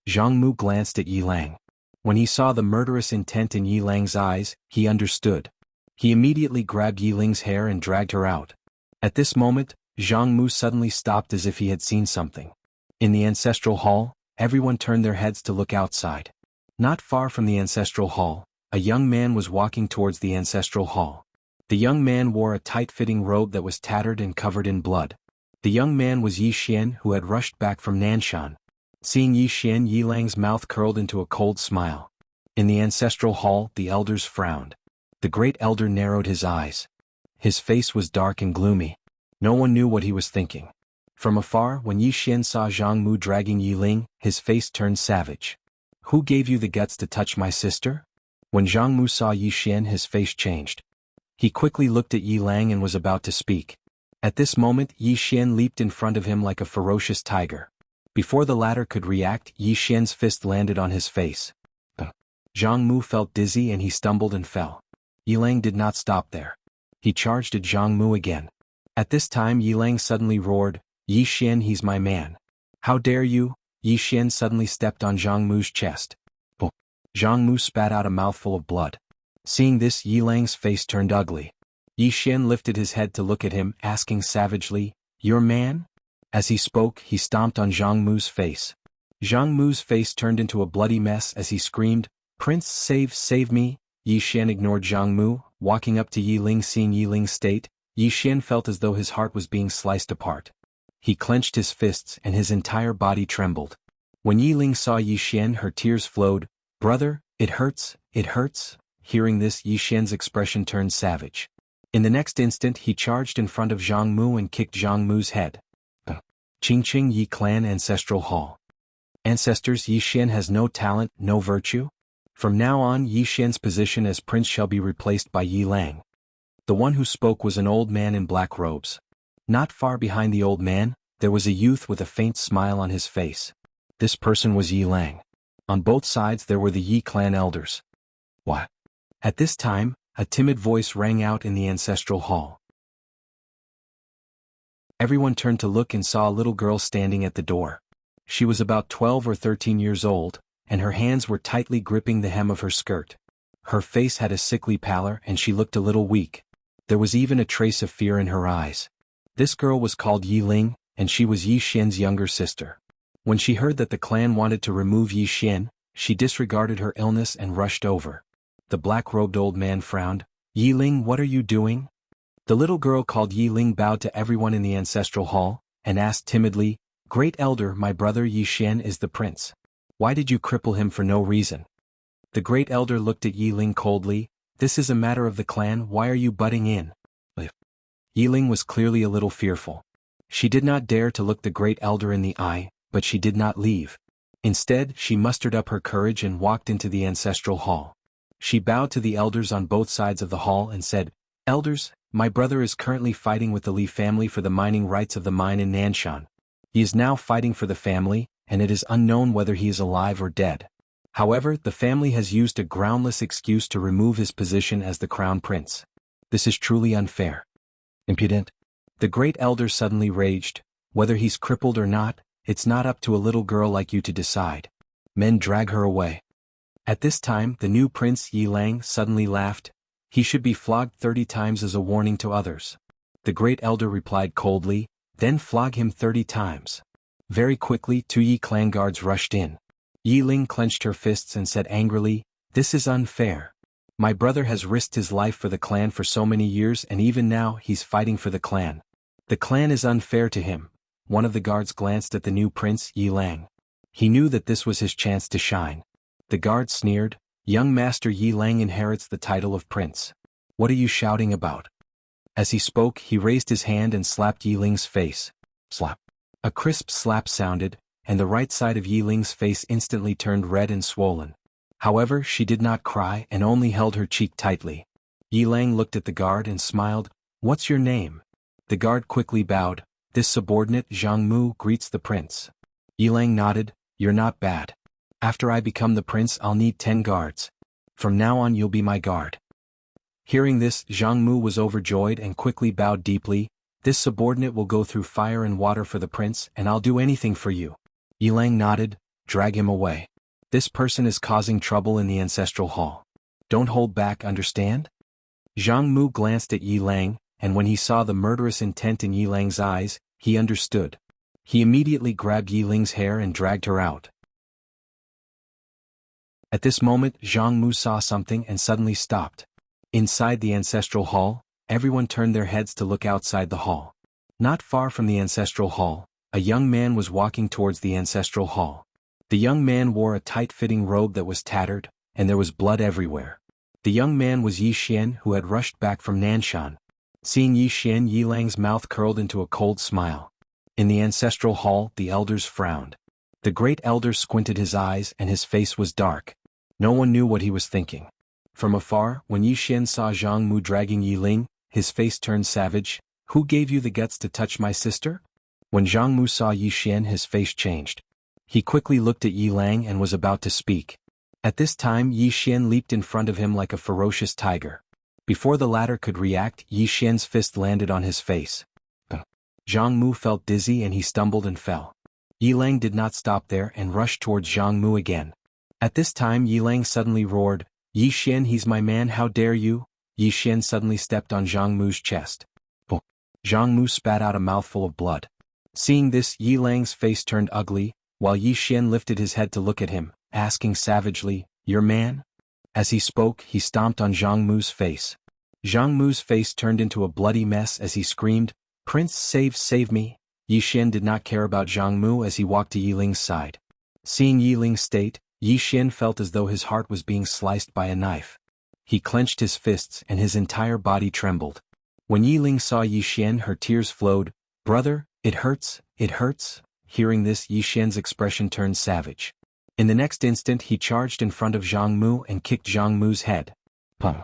Zhang Mu glanced at Yi Lang. When he saw the murderous intent in Yi Lang's eyes, he understood. He immediately grabbed Yi Ling's hair and dragged her out. At this moment, Zhang Mu suddenly stopped as if he had seen something. In the ancestral hall, everyone turned their heads to look outside. Not far from the ancestral hall, a young man was walking towards the ancestral hall. The young man wore a tight-fitting robe that was tattered and covered in blood. The young man was Yi Xian, who had rushed back from Nanshan. Seeing Yi Xian, Yi Lang's mouth curled into a cold smile. In the ancestral hall, the elders frowned. The great elder narrowed his eyes. His face was dark and gloomy. No one knew what he was thinking. From afar, when Yi Xian saw Zhang Mu dragging Yi Ling, his face turned savage. Who gave you the guts to touch my sister? When Zhang Mu saw Yi Xian, his face changed. He quickly looked at Yi Lang and was about to speak. At this moment, Yi Xian leaped in front of him like a ferocious tiger. Before the latter could react, Yi Xian's fist landed on his face. Zhang Mu felt dizzy and he stumbled and fell. Yi Lang did not stop there. He charged at Zhang Mu again. At this time, Yi Lang suddenly roared, Yi Xian, he's my man. How dare you? Yi Xian suddenly stepped on Zhang Mu's chest. Zhang Mu spat out a mouthful of blood. Seeing this, Yi Lang's face turned ugly. Yi Xian lifted his head to look at him, asking savagely, Your man? As he spoke, he stomped on Zhang Mu's face. Zhang Mu's face turned into a bloody mess as he screamed, Prince, save me. Yi Xian ignored Zhang Mu, walking up to Yi Ling. Seeing Yi Ling's state, Yi Xian felt as though his heart was being sliced apart. He clenched his fists and his entire body trembled. When Yi Ling saw Yi Xian, her tears flowed. Brother, it hurts, it hurts. Hearing this, Yi Xian's expression turned savage. In the next instant, he charged in front of Zhang Mu and kicked Zhang Mu's head. Qingqing Yi Clan Ancestral Hall. Ancestors, Yi Xian has no talent, no virtue? From now on, Yi Xian's position as prince shall be replaced by Yi Lang. The one who spoke was an old man in black robes. Not far behind the old man, there was a youth with a faint smile on his face. This person was Yi Lang. On both sides there were the Yi clan elders. What? At this time, a timid voice rang out in the ancestral hall. Everyone turned to look and saw a little girl standing at the door. She was about 12 or 13 years old, and her hands were tightly gripping the hem of her skirt. Her face had a sickly pallor and she looked a little weak. There was even a trace of fear in her eyes. This girl was called Yi Ling, and she was Yi Xian's younger sister. When she heard that the clan wanted to remove Yi Xian, she disregarded her illness and rushed over. The black-robed old man frowned. Yi Ling, what are you doing? The little girl called Yi Ling bowed to everyone in the ancestral hall, and asked timidly, Great Elder, my brother Yi Xian is the prince. Why did you cripple him for no reason? The great elder looked at Yi Ling coldly. This is a matter of the clan, why are you butting in? Yi Ling was clearly a little fearful. She did not dare to look the great elder in the eye, but she did not leave. Instead, she mustered up her courage and walked into the ancestral hall. She bowed to the elders on both sides of the hall and said, Elders, my brother is currently fighting with the Li family for the mining rights of the mine in Nanshan. He is now fighting for the family, and it is unknown whether he is alive or dead. However, the family has used a groundless excuse to remove his position as the crown prince. This is truly unfair. Impudent. The great elder suddenly raged. Whether he's crippled or not, it's not up to a little girl like you to decide. Men drag her away. At this time, the new prince Yi Lang suddenly laughed. He should be flogged 30 times as a warning to others. The great elder replied coldly, then flog him 30 times. Very quickly, 2 Yi clan guards rushed in. Yi Ling clenched her fists and said angrily, This is unfair. My brother has risked his life for the clan for so many years and even now he's fighting for the clan. The clan is unfair to him. One of the guards glanced at the new prince, Yi Lang. He knew that this was his chance to shine. The guard sneered, "Young Master Yi Lang inherits the title of prince. What are you shouting about?" As he spoke, he raised his hand and slapped Yi Ling's face. Slap. A crisp slap sounded, and the right side of Yi Ling's face instantly turned red and swollen. However, she did not cry and only held her cheek tightly. Yi Lang looked at the guard and smiled, "What's your name?" The guard quickly bowed. "This subordinate Zhang Mu greets the prince." Yi Lang nodded, "You're not bad. After I become the prince I'll need 10 guards. From now on you'll be my guard." Hearing this, Zhang Mu was overjoyed and quickly bowed deeply. "This subordinate will go through fire and water for the prince and I'll do anything for you." Yi Lang nodded, "Drag him away. This person is causing trouble in the ancestral hall. Don't hold back, understand?" Zhang Mu glanced at Yi Lang, and when he saw the murderous intent in Yi Lang's eyes, he understood. He immediately grabbed Yi Ling's hair and dragged her out. At this moment, Zhang Mu saw something and suddenly stopped. Inside the ancestral hall, everyone turned their heads to look outside the hall. Not far from the ancestral hall, a young man was walking towards the ancestral hall. The young man wore a tight-fitting robe that was tattered, and there was blood everywhere. The young man was Yi Xian, who had rushed back from Nanshan. Seeing Yi Xian, Yi Lang's mouth curled into a cold smile. In the ancestral hall, the elders frowned. The great elder squinted his eyes and his face was dark. No one knew what he was thinking. From afar, when Yi Xian saw Zhang Mu dragging Yi Ling, his face turned savage. "Who gave you the guts to touch my sister?" When Zhang Mu saw Yi Xian, his face changed. He quickly looked at Yi Lang and was about to speak. At this time, Yi Xian leaped in front of him like a ferocious tiger. Before the latter could react, Yi Xian's fist landed on his face. Zhang Mu felt dizzy and he stumbled and fell. Yi Lang did not stop there and rushed towards Zhang Mu again. At this time, Yi Lang suddenly roared, "Yi Xian, he's my man, how dare you?" Yi Xian suddenly stepped on Zhang Mu's chest. Zhang Mu spat out a mouthful of blood. Seeing this, Yi Lang's face turned ugly, while Yi Xian lifted his head to look at him, asking savagely, "Your man?" As he spoke, he stomped on Zhang Mu's face. Zhang Mu's face turned into a bloody mess as he screamed, "Prince, save me!" Yi Xian did not care about Zhang Mu as he walked to Yi Ling's side. Seeing Yi Ling's state, Yi Xian felt as though his heart was being sliced by a knife. He clenched his fists and his entire body trembled. When Yi Ling saw Yi Xian, her tears flowed. "Brother, it hurts, it hurts." Hearing this, Yi Xian's expression turned savage. In the next instant he charged in front of Zhang Mu and kicked Zhang Mu's head. Pum.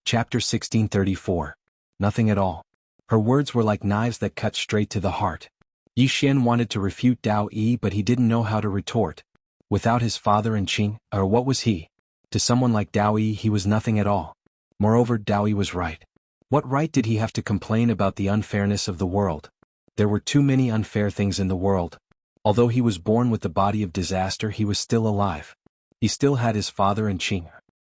Chapter 1634. Nothing at all. Her words were like knives that cut straight to the heart. Yi Xian wanted to refute Dao Yi, but he didn't know how to retort. Without his father and Qing, or what was he? To someone like Dao Yi, he was nothing at all. Moreover, Dao Yi was right. What right did he have to complain about the unfairness of the world? There were too many unfair things in the world. Although he was born with the body of disaster, he was still alive. He still had his father and Qing.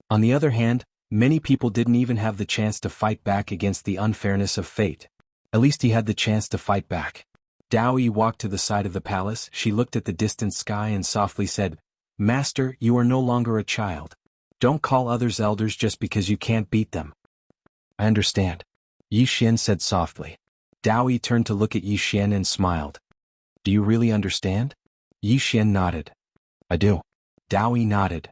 On the other hand, many people didn't even have the chance to fight back against the unfairness of fate. At least he had the chance to fight back. Dao Yi walked to the side of the palace. She looked at the distant sky and softly said, "Master, you are no longer a child. Don't call others elders just because you can't beat them." "I understand," Yi Xian said softly. Dao Yi turned to look at Yi Xian and smiled. "Do you really understand?" Yi Xian nodded. "I do." Dao Yi nodded.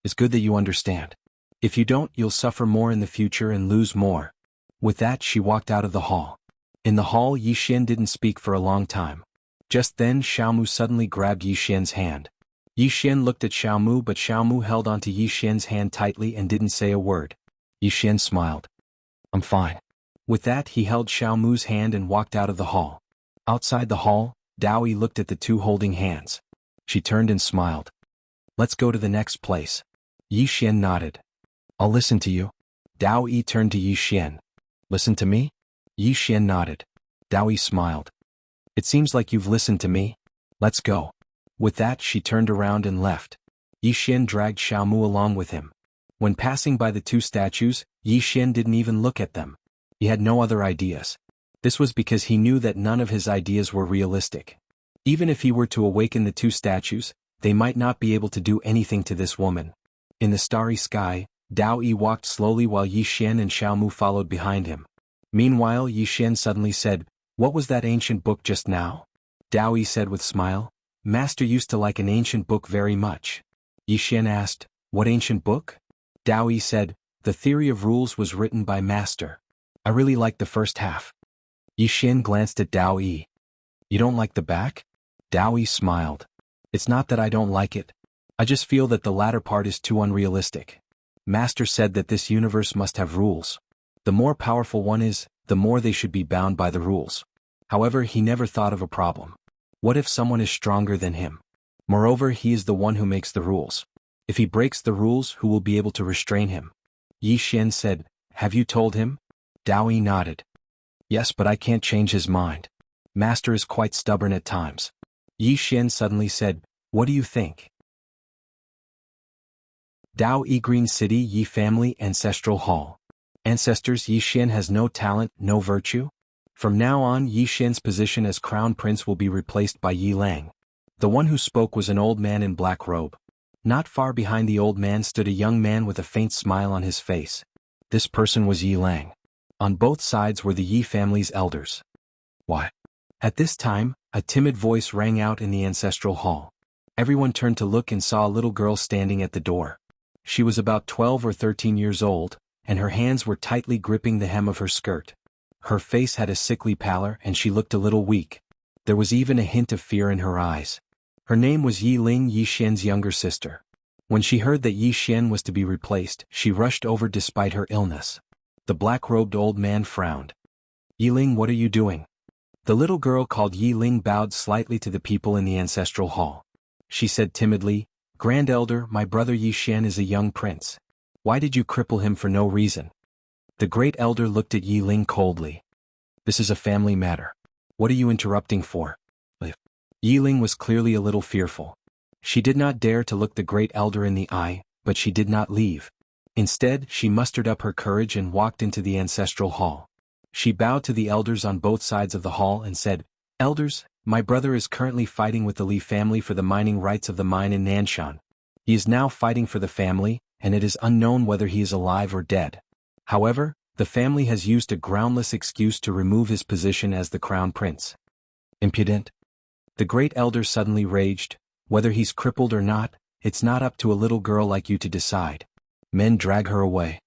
"It's good that you understand. If you don't, you'll suffer more in the future and lose more." With that, she walked out of the hall. In the hall, Yi Xian didn't speak for a long time. Just then, Xiaomu suddenly grabbed Yi Xian's hand. Yi Xian looked at Xiaomu, but Xiaomu held onto Yi Xian's hand tightly and didn't say a word. Yi Xian smiled. "I'm fine." With that, he held Xiaomu's hand and walked out of the hall. Outside the hall, Dao Yi looked at the two holding hands. She turned and smiled. "Let's go to the next place." Yi Xian nodded. "I'll listen to you." Dao Yi turned to Yi Xian. "Listen to me?" Yi Xian nodded. Dao Yi smiled. "It seems like you've listened to me. Let's go." With that, she turned around and left. Yi Xian dragged Xiaomu along with him. When passing by the two statues, Yi Xian didn't even look at them. He had no other ideas. This was because he knew that none of his ideas were realistic. Even if he were to awaken the two statues, they might not be able to do anything to this woman. In the starry sky, Dao Yi walked slowly while Yi Xian and Xiao Mu followed behind him. Meanwhile, Yi Xian suddenly said, "What was that ancient book just now?" Dao Yi said with smile, "Master used to like an ancient book very much." Yi Xian asked, "What ancient book?" Dao Yi said, "The Theory of Rules was written by Master. I really liked the first half." Yi Xian glanced at Dao Yi. "You don't like the back?" Dao Yi smiled. "It's not that I don't like it. I just feel that the latter part is too unrealistic. Master said that this universe must have rules. The more powerful one is, the more they should be bound by the rules. However, he never thought of a problem. What if someone is stronger than him? Moreover, he is the one who makes the rules. If he breaks the rules, who will be able to restrain him?" Yi Xian said, "Have you told him?" Dao Yi nodded. "Yes, but I can't change his mind. Master is quite stubborn at times." Yi Xian suddenly said, "What do you think?" Dao Yi Green City Yi Family Ancestral Hall. Ancestors, Yi Xian has no talent, no virtue? From now on, Yi Xian's position as crown prince will be replaced by Yi Lang. The one who spoke was an old man in black robe. Not far behind the old man stood a young man with a faint smile on his face. This person was Yi Lang. On both sides were the Yi family's elders. "Why?" At this time, a timid voice rang out in the ancestral hall. Everyone turned to look and saw a little girl standing at the door. She was about 12 or 13 years old, and her hands were tightly gripping the hem of her skirt. Her face had a sickly pallor and she looked a little weak. There was even a hint of fear in her eyes. Her name was Yi Ling, Yi Xian's younger sister. When she heard that Yi Xian was to be replaced, she rushed over despite her illness. The black-robed old man frowned. "Yi Ling, what are you doing?" The little girl called Yi Ling bowed slightly to the people in the ancestral hall. She said timidly, "Grand Elder, my brother Yi Xian is a young prince. Why did you cripple him for no reason?" The great elder looked at Yi Ling coldly. "This is a family matter. What are you interrupting for?" Yi Ling was clearly a little fearful. She did not dare to look the great elder in the eye, but she did not leave. Instead, she mustered up her courage and walked into the ancestral hall. She bowed to the elders on both sides of the hall and said, "Elders, my brother is currently fighting with the Li family for the mining rights of the mine in Nanshan. He is now fighting for the family, and it is unknown whether he is alive or dead. However, the family has used a groundless excuse to remove his position as the crown prince." "Impudent." The great elder suddenly raged, "Whether he's crippled or not, it's not up to a little girl like you to decide. Men, drag her away."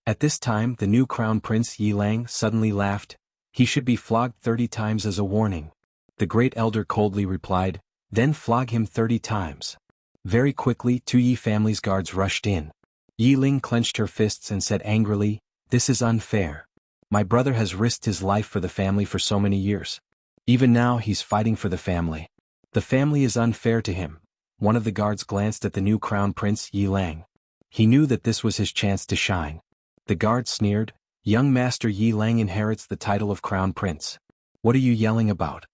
At this time, the new crown prince Yi Lang suddenly laughed. "He should be flogged 30 times as a warning." The great elder coldly replied, "Then flog him 30 times. Very quickly, 2 Yi family's guards rushed in. Yi Ling clenched her fists and said angrily, "This is unfair. My brother has risked his life for the family for so many years. Even now he's fighting for the family. The family is unfair to him." One of the guards glanced at the new crown prince Yi Lang. He knew that this was his chance to shine. The guard sneered, "Young Master Yi Lang inherits the title of crown prince. What are you yelling about?"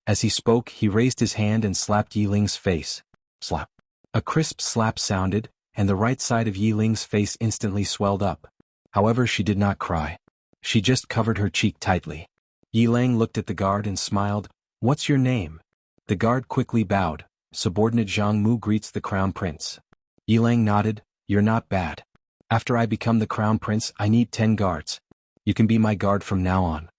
As he spoke, he raised his hand and slapped Yi Ling's face. Slap. A crisp slap sounded, and the right side of Yi Ling's face instantly swelled up. However, she did not cry. She just covered her cheek tightly. Yi Lang looked at the guard and smiled, "What's your name?" The guard quickly bowed. "Subordinate Zhang Mu greets the crown prince." Yi Lang nodded, "You're not bad. After I become the crown prince, I need 10 guards. You can be my guard from now on."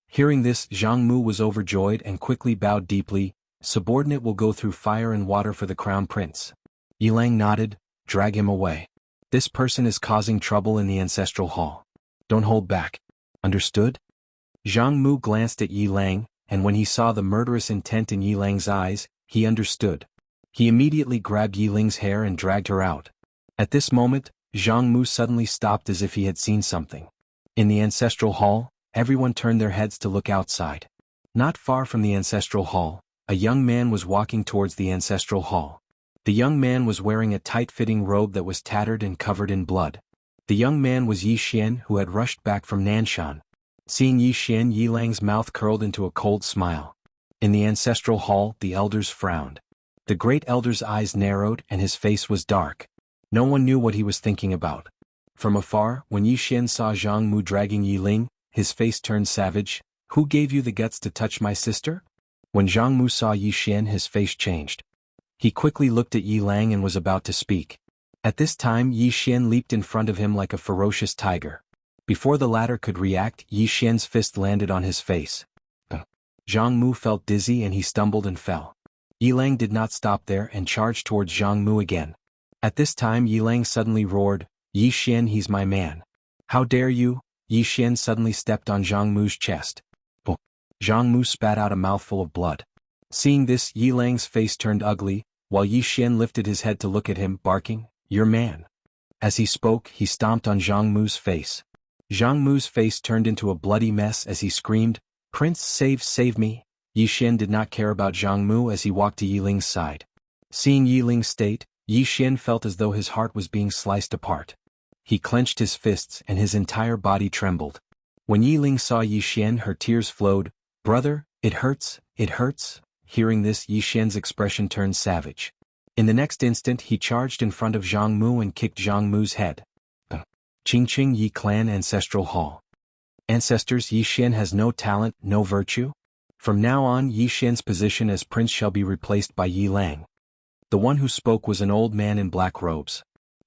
Hearing this, Zhang Mu was overjoyed and quickly bowed deeply. "Subordinate will go through fire and water for the crown prince." Yi Lang nodded, "Drag him away. This person is causing trouble in the ancestral hall. Don't hold back. Understood?" Zhang Mu glanced at Yi Lang, and when he saw the murderous intent in Yi Lang's eyes, he understood. He immediately grabbed Yi Ling's hair and dragged her out. At this moment, Zhang Mu suddenly stopped as if he had seen something. In the ancestral hall, everyone turned their heads to look outside. Not far from the ancestral hall, a young man was walking towards the ancestral hall. The young man was wearing a tight-fitting robe that was tattered and covered in blood. The young man was Yi Xian, who had rushed back from Nanshan. Seeing Yi Xian, Yi Lang's mouth curled into a cold smile. In the ancestral hall, the elders frowned. The great elder's eyes narrowed and his face was dark. No one knew what he was thinking about. From afar, when Yi Xian saw Zhang Mu dragging Yi Ling, his face turned savage. "Who gave you the guts to touch my sister?" When Zhang Mu saw Yi Xian, his face changed. He quickly looked at Yi Lang and was about to speak. At this time, Yi Xian leaped in front of him like a ferocious tiger. Before the latter could react, Yi Xian's fist landed on his face. Zhang Mu felt dizzy and he stumbled and fell. Yi Lang did not stop there and charged towards Zhang Mu again. At this time, Yi Lang suddenly roared, "Yi Xian, he's my man. How dare you?" Yi Xian suddenly stepped on Zhang Mu's chest. Oh! Zhang Mu spat out a mouthful of blood. Seeing this, Yi Lang's face turned ugly, while Yi Xian lifted his head to look at him, barking, "Your man." As he spoke, he stomped on Zhang Mu's face. Zhang Mu's face turned into a bloody mess as he screamed, "Prince, save me." Yi Xian did not care about Zhang Mu as he walked to Yi Ling's side. Seeing Yi Ling's state, Yi Xian felt as though his heart was being sliced apart. He clenched his fists and his entire body trembled. When Yi Ling saw Yi Xian, her tears flowed. "Brother, it hurts, it hurts." Hearing this, Yi Xian's expression turned savage. In the next instant, he charged in front of Zhang Mu and kicked Zhang Mu's head. Qingqing Yi Clan Ancestral Hall. Ancestors, Yi Xian has no talent, no virtue? From now on, Yi Xian's position as prince shall be replaced by Yi Lang. The one who spoke was an old man in black robes.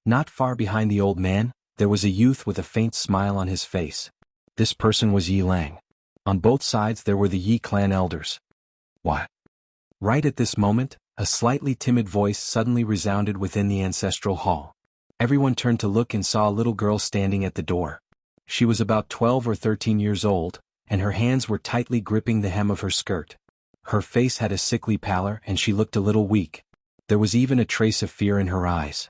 Not far behind the old man, there was a youth with a faint smile on his face. This person was Yi Lang. On both sides there were the Yi clan elders. What? Right at this moment, a slightly timid voice suddenly resounded within the ancestral hall. Everyone turned to look and saw a little girl standing at the door. She was about 12 or 13 years old, and her hands were tightly gripping the hem of her skirt. Her face had a sickly pallor and she looked a little weak. There was even a trace of fear in her eyes.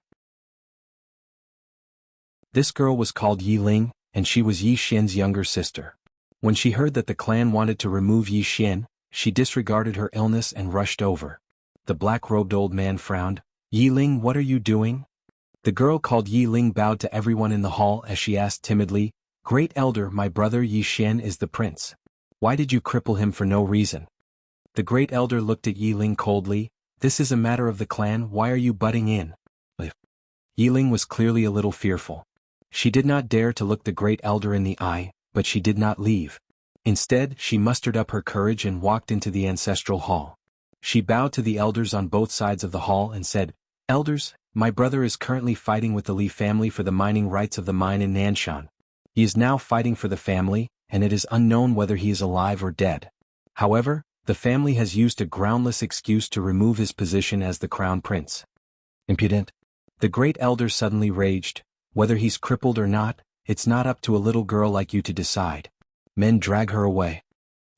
This girl was called Yi Ling, and she was Yi Xian's younger sister. When she heard that the clan wanted to remove Yi Xian, she disregarded her illness and rushed over. The black-robed old man frowned. "Yi Ling, what are you doing?" The girl called Yi Ling bowed to everyone in the hall as she asked timidly, "Great elder, my brother Yi Xian is the prince. Why did you cripple him for no reason?" The great elder looked at Yi Ling coldly. "This is a matter of the clan, why are you butting in?" Yi Ling was clearly a little fearful. She did not dare to look the great elder in the eye, but she did not leave. Instead, she mustered up her courage and walked into the ancestral hall. She bowed to the elders on both sides of the hall and said, "Elders, my brother is currently fighting with the Li family for the mining rights of the mine in Nanshan. He is now fighting for the family, and it is unknown whether he is alive or dead. However, the family has used a groundless excuse to remove his position as the crown prince." Impudent. The great elder suddenly raged. "Whether he's crippled or not, it's not up to a little girl like you to decide. Men, drag her away."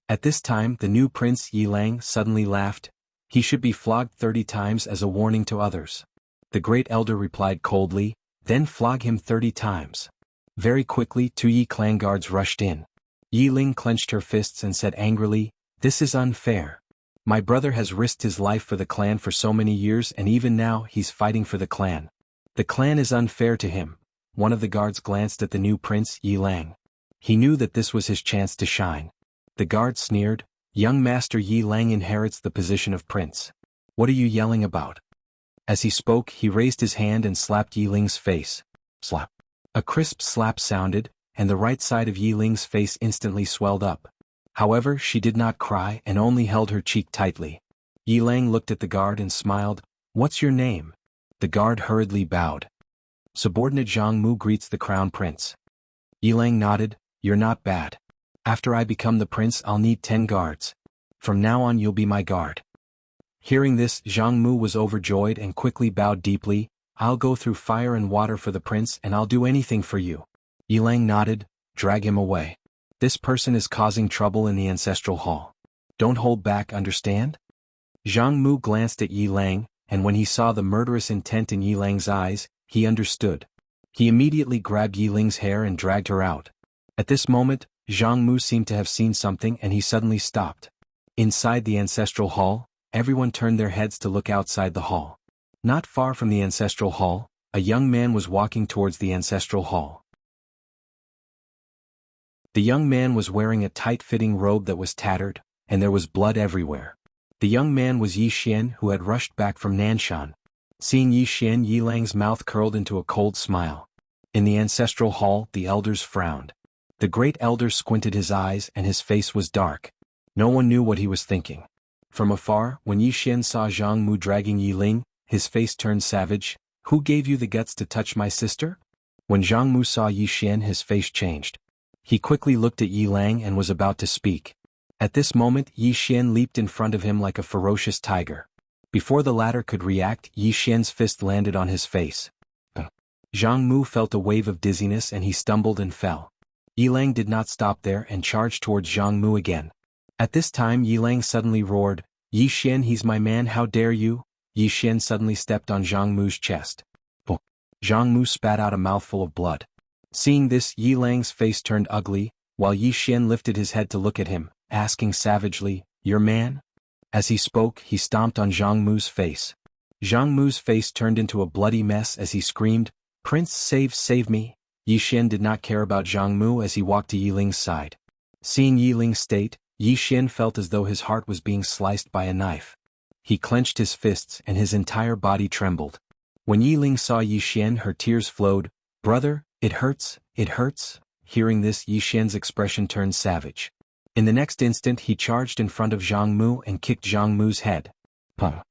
At this time, the new prince Yi Lang suddenly laughed. "He should be flogged 30 times as a warning to others." The great elder replied coldly, "Then flog him 30 times. Very quickly, 2 Yi clan guards rushed in. Yi Ling clenched her fists and said angrily, "This is unfair. My brother has risked his life for the clan for so many years and even now he's fighting for the clan. The clan is unfair to him." One of the guards glanced at the new prince Yi Lang. He knew that this was his chance to shine. The guard sneered, "Young master Yi Lang inherits the position of prince. What are you yelling about?" As he spoke, he raised his hand and slapped Yi Ling's face. Slap. A crisp slap sounded, and the right side of Yi Ling's face instantly swelled up. However, she did not cry and only held her cheek tightly. Yi Lang looked at the guard and smiled. "What's your name?" The guard hurriedly bowed. "Subordinate Zhang Mu greets the crown prince." Yi Lang nodded. "You're not bad. After I become the prince, I'll need 10 guards. From now on you'll be my guard." Hearing this, Zhang Mu was overjoyed and quickly bowed deeply. "I'll go through fire and water for the prince and I'll do anything for you." Yi Lang nodded. "Drag him away. This person is causing trouble in the ancestral hall. Don't hold back, understand?" Zhang Mu glanced at Yi Lang, and when he saw the murderous intent in Yi Lang's eyes, he understood. He immediately grabbed Yi Ling's hair and dragged her out. At this moment, Zhang Mu seemed to have seen something and he suddenly stopped. Inside the ancestral hall, everyone turned their heads to look outside the hall. Not far from the ancestral hall, a young man was walking towards the ancestral hall. The young man was wearing a tight-fitting robe that was tattered, and there was blood everywhere. The young man was Yi Xian, who had rushed back from Nanshan. Seeing Yi Xian, Yi Lang's mouth curled into a cold smile. In the ancestral hall, the elders frowned. The great elder squinted his eyes and his face was dark. No one knew what he was thinking. From afar, when Yi Xian saw Zhang Mu dragging Yi Ling, his face turned savage. Who gave you the guts to touch my sister? When Zhang Mu saw Yi Xian, his face changed. He quickly looked at Yi Lang and was about to speak. At this moment, Yi Xian leaped in front of him like a ferocious tiger. Before the latter could react, Yi Xian's fist landed on his face. Zhang Mu felt a wave of dizziness and he stumbled and fell. Yi Lang did not stop there and charged towards Zhang Mu again. At this time Yi Lang suddenly roared, "Yi Xian, he's my man, how dare you?" Yi Xian suddenly stepped on Zhang Mu's chest. Zhang Mu spat out a mouthful of blood. Seeing this, Yi Lang's face turned ugly, while Yi Xian lifted his head to look at him, asking savagely, "Your man?" As he spoke, he stomped on Zhang Mu's face. Zhang Mu's face turned into a bloody mess as he screamed, "Prince, save me!" Yi Xian did not care about Zhang Mu as he walked to Yi Ling's side. Seeing Yi Ling's state, Yi Xian felt as though his heart was being sliced by a knife. He clenched his fists and his entire body trembled. When Yi Ling saw Yi Xian, her tears flowed. "Brother, it hurts, it hurts." Hearing this, Yi Xian's expression turned savage. In the next instant he charged in front of Zhang Mu and kicked Zhang Mu's head. Puh.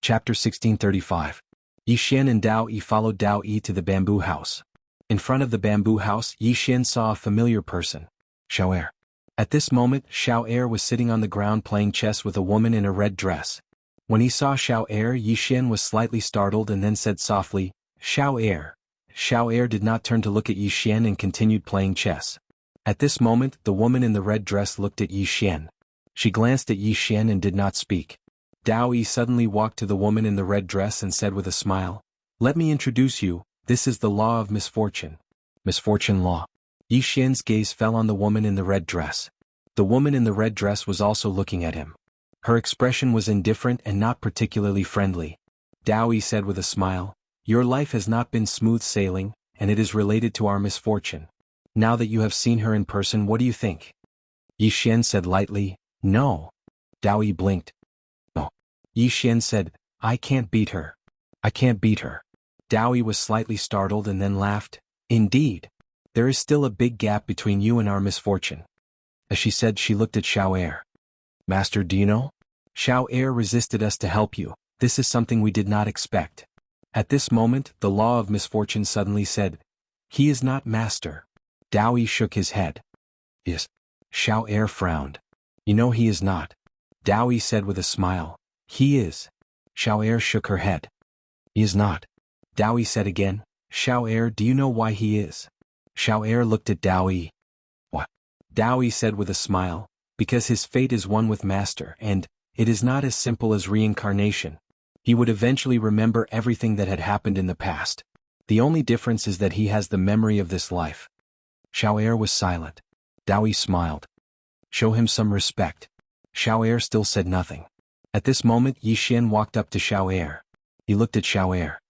Chapter 1635. Yi Xian and Dao Yi followed Dao Yi to the bamboo house. In front of the bamboo house, Yi Xian saw a familiar person. Xiao Er. At this moment, Xiao Er was sitting on the ground playing chess with a woman in a red dress. When he saw Xiao Er, Yi Xian was slightly startled and then said softly, "Xiao Er." Xiao Er did not turn to look at Yi Xian and continued playing chess. At this moment, the woman in the red dress looked at Yi Xian. She glanced at Yi Xian and did not speak. Dao Yi suddenly walked to the woman in the red dress and said with a smile, "Let me introduce you, this is the law of misfortune." Misfortune law. Yi Xian's gaze fell on the woman in the red dress. The woman in the red dress was also looking at him. Her expression was indifferent and not particularly friendly. Dao Yi said with a smile, "Your life has not been smooth sailing, and it is related to our misfortune. Now that you have seen her in person, what do you think?" Yi Xian said lightly, "No." Dao Yi blinked. "No." Yi Xian said, "I can't beat her. I can't beat her." Dao Yi was slightly startled and then laughed, "Indeed. There is still a big gap between you and our misfortune." As she said, she looked at Xiao Er. "Master, do you know? Xiao Er resisted us to help you. This is something we did not expect." At this moment, the law of misfortune suddenly said, "He is not master." Dao Yi shook his head. "Yes." Xiao Er frowned. "You know he is not." Dao Yi said with a smile, "He is." Xiao Er shook her head. "He is not." Dao Yi said again, "Xiao Er, do you know why he is?" Xiao Er looked at Dao Yi. "What?" Dao Yi said with a smile, "Because his fate is one with master and, it is not as simple as reincarnation. He would eventually remember everything that had happened in the past. The only difference is that he has the memory of this life." Xiao Er was silent. Dao Yi smiled. "Show him some respect." Xiao Er still said nothing. At this moment Yi Xian walked up to Xiao Er. He looked at Xiao Er.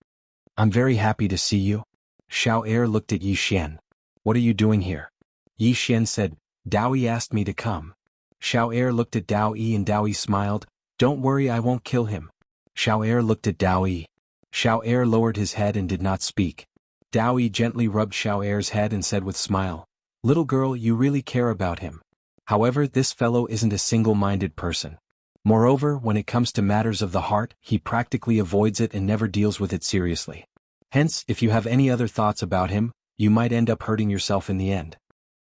"I'm very happy to see you." Xiao Er looked at Yi Xian. "What are you doing here?" Yi Xian said, "Dao Yi asked me to come." Xiao Er looked at Dao Yi and Dao Yi smiled, "Don't worry, I won't kill him." Xiao Er looked at Dao Yi. Xiao Er lowered his head and did not speak. Dao Yi gently rubbed Xiao Er's head and said with smile, "Little girl, you really care about him. However, this fellow isn't a single-minded person. Moreover, when it comes to matters of the heart, he practically avoids it and never deals with it seriously. Hence, if you have any other thoughts about him, you might end up hurting yourself in the end."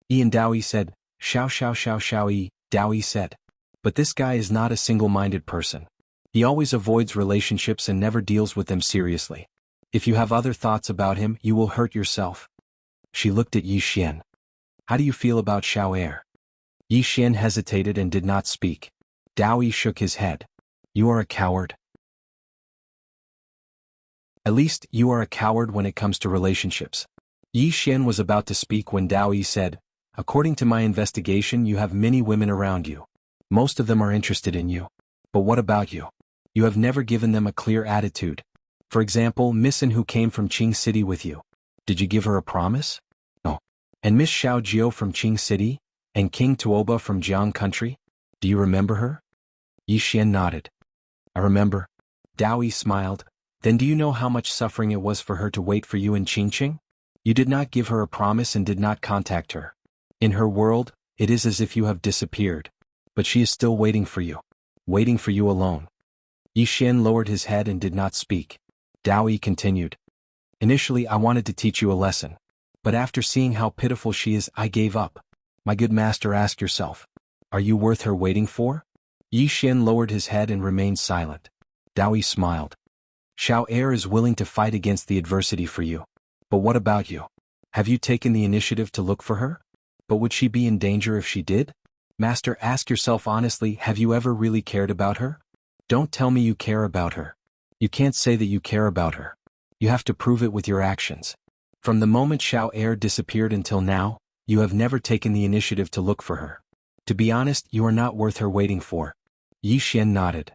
Yi and Dao Yi said, Xiao Yi." Dao Yi said, "But this guy is not a single-minded person. He always avoids relationships and never deals with them seriously. If you have other thoughts about him, you will hurt yourself." She looked at Yi Xian. "How do you feel about Xiao Er?" Yi Xian hesitated and did not speak. Dao Yi shook his head. "You are a coward. At least, you are a coward when it comes to relationships." Yi Xian was about to speak when Dao Yi said, "According to my investigation, you have many women around you. Most of them are interested in you. But what about you? You have never given them a clear attitude. For example, Miss An who came from Qing City with you. Did you give her a promise? No. And Miss Xiao Jiao from Qing City? And King Tuoba from Jiang Country? Do you remember her?" Yi Xian nodded. "I remember." Dao Yi smiled. "Then do you know how much suffering it was for her to wait for you in Qingqing? You did not give her a promise and did not contact her. In her world, it is as if you have disappeared. But she is still waiting for you alone. Yi Xian lowered his head and did not speak. Dao Yi continued. Initially I wanted to teach you a lesson. But after seeing how pitiful she is, I gave up. My good master, ask yourself. Are you worth her waiting for? Yi Xian lowered his head and remained silent. Dao Yi smiled. Xiao Er is willing to fight against the adversity for you. But what about you? Have you taken the initiative to look for her? But would she be in danger if she did? Master, ask yourself honestly, have you ever really cared about her? Don't tell me you care about her. You can't say that you care about her. You have to prove it with your actions. From the moment Xiao Er disappeared until now, you have never taken the initiative to look for her. To be honest, you are not worth her waiting for. Yi Xian nodded.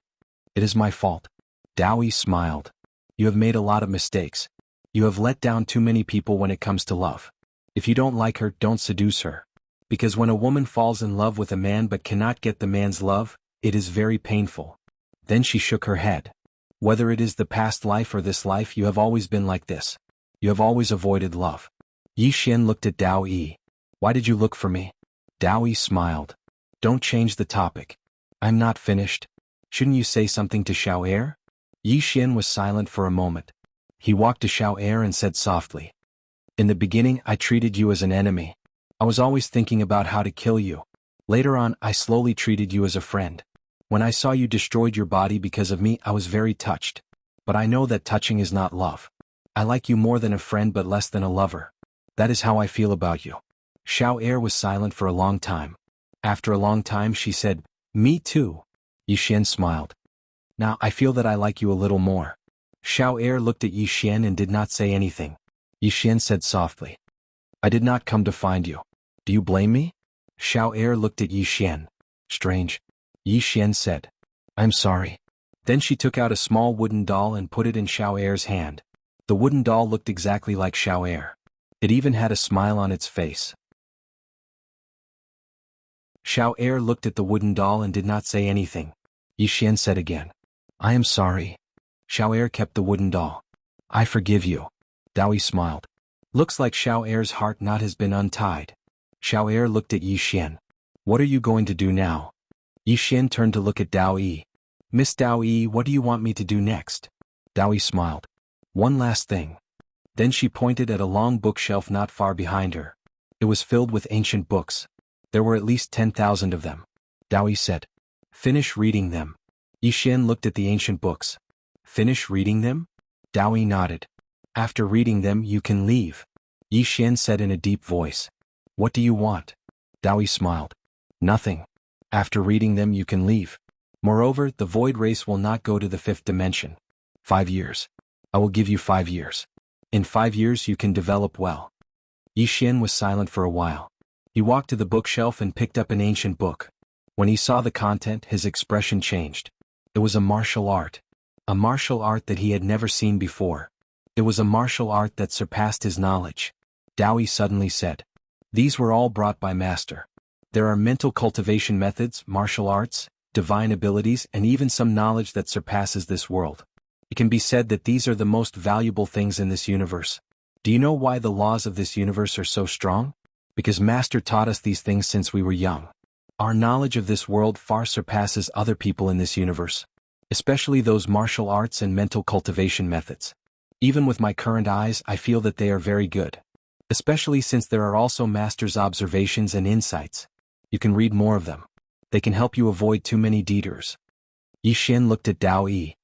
It is my fault. Dao Yi smiled. You have made a lot of mistakes. You have let down too many people when it comes to love. If you don't like her, don't seduce her. Because when a woman falls in love with a man but cannot get the man's love, it is very painful. Then she shook her head. Whether it is the past life or this life, you have always been like this. You have always avoided love. Yi Xian looked at Dao Yi. Why did you look for me? Dao Yi smiled. Don't change the topic. I'm not finished. Shouldn't you say something to Xiao Er? Yi Xian was silent for a moment. He walked to Xiao Er and said softly. In the beginning I treated you as an enemy. I was always thinking about how to kill you. Later on I slowly treated you as a friend. When I saw you destroyed your body because of me, I was very touched. But I know that touching is not love. I like you more than a friend but less than a lover. That is how I feel about you. Xiao Er was silent for a long time. After a long time she said, Me too. Yi Xian smiled. Now I feel that I like you a little more. Xiao Er looked at Yi Xian and did not say anything. Yi Xian said softly. I did not come to find you. Do you blame me? Xiao Er looked at Yi Xian. Strange. Yi Xian said. I'm sorry. Then she took out a small wooden doll and put it in Xiao Er's hand. The wooden doll looked exactly like Xiao Er. It even had a smile on its face. Xiao Er looked at the wooden doll and did not say anything. Yi Xian said again. I am sorry. Xiao Er kept the wooden doll. I forgive you. Dao Yi smiled. Looks like Xiao Er's heart knot has been untied. Xiao Er looked at Yi Xian. What are you going to do now? Yi Xian turned to look at Dao Yi. Miss Dao Yi, what do you want me to do next? Dao Yi smiled. One last thing. Then she pointed at a long bookshelf not far behind her. It was filled with ancient books. There were at least 10,000 of them. Dao Yi said. Finish reading them. Yi Xian looked at the ancient books. Finish reading them? Dao Yi nodded. After reading them you can leave. Yi Xian said in a deep voice. What do you want? Dao Yi smiled. Nothing. After reading them you can leave. Moreover, the void race will not go to the 5th dimension. 5 years. I will give you 5 years. In 5 years you can develop well. Yi Xian was silent for a while. He walked to the bookshelf and picked up an ancient book. When he saw the content, his expression changed. It was a martial art. A martial art that he had never seen before. It was a martial art that surpassed his knowledge. Dao Yi suddenly said. These were all brought by Master. There are mental cultivation methods, martial arts, divine abilities, and even some knowledge that surpasses this world. It can be said that these are the most valuable things in this universe. Do you know why the laws of this universe are so strong? Because Master taught us these things since we were young. Our knowledge of this world far surpasses other people in this universe, especially those martial arts and mental cultivation methods. Even with my current eyes, I feel that they are very good. Especially since there are also Master's observations and insights. You can read more of them. They can help you avoid too many detours. Yi Xian looked at Dao Yi.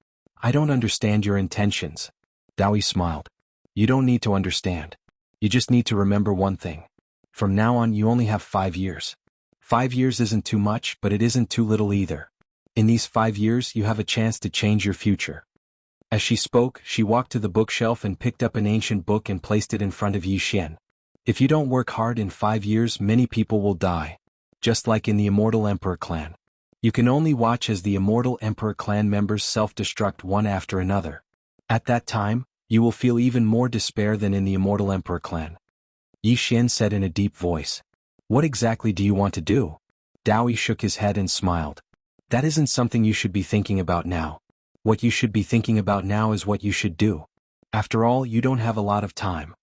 I don't understand your intentions. Dao Yi smiled. You don't need to understand. You just need to remember one thing. From now on you only have 5 years. 5 years isn't too much, but it isn't too little either. In these 5 years you have a chance to change your future. As she spoke, she walked to the bookshelf and picked up an ancient book and placed it in front of Yi Xian. If you don't work hard in 5 years, many people will die. Just like in the Immortal Emperor clan. You can only watch as the Immortal Emperor clan members self-destruct one after another. At that time, you will feel even more despair than in the Immortal Emperor clan. Yi Xian said in a deep voice. What exactly do you want to do? Dao Yi shook his head and smiled. That isn't something you should be thinking about now. What you should be thinking about now is what you should do. After all, you don't have a lot of time.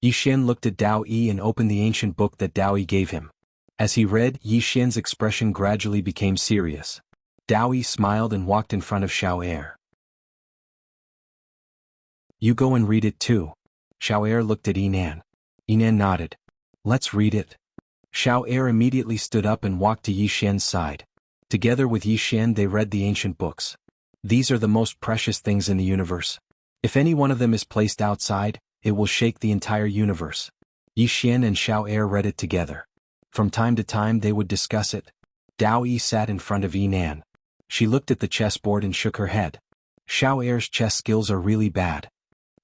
Yi Xian looked at Dao Yi and opened the ancient book that Dao Yi gave him. As he read, Yi Xian's expression gradually became serious. Dao Yi smiled and walked in front of Xiao Er. You go and read it too. Xiao Er looked at Yinan. Yinan nodded. Let's read it. Xiao Er immediately stood up and walked to Yi Xian's side. Together with Yi Xian they read the ancient books. These are the most precious things in the universe. If any one of them is placed outside, it will shake the entire universe. Yi Xian and Xiao Er read it together. From time to time they would discuss it. Dao Yi sat in front of Yinan. She looked at the chessboard and shook her head. Xiao Er's chess skills are really bad.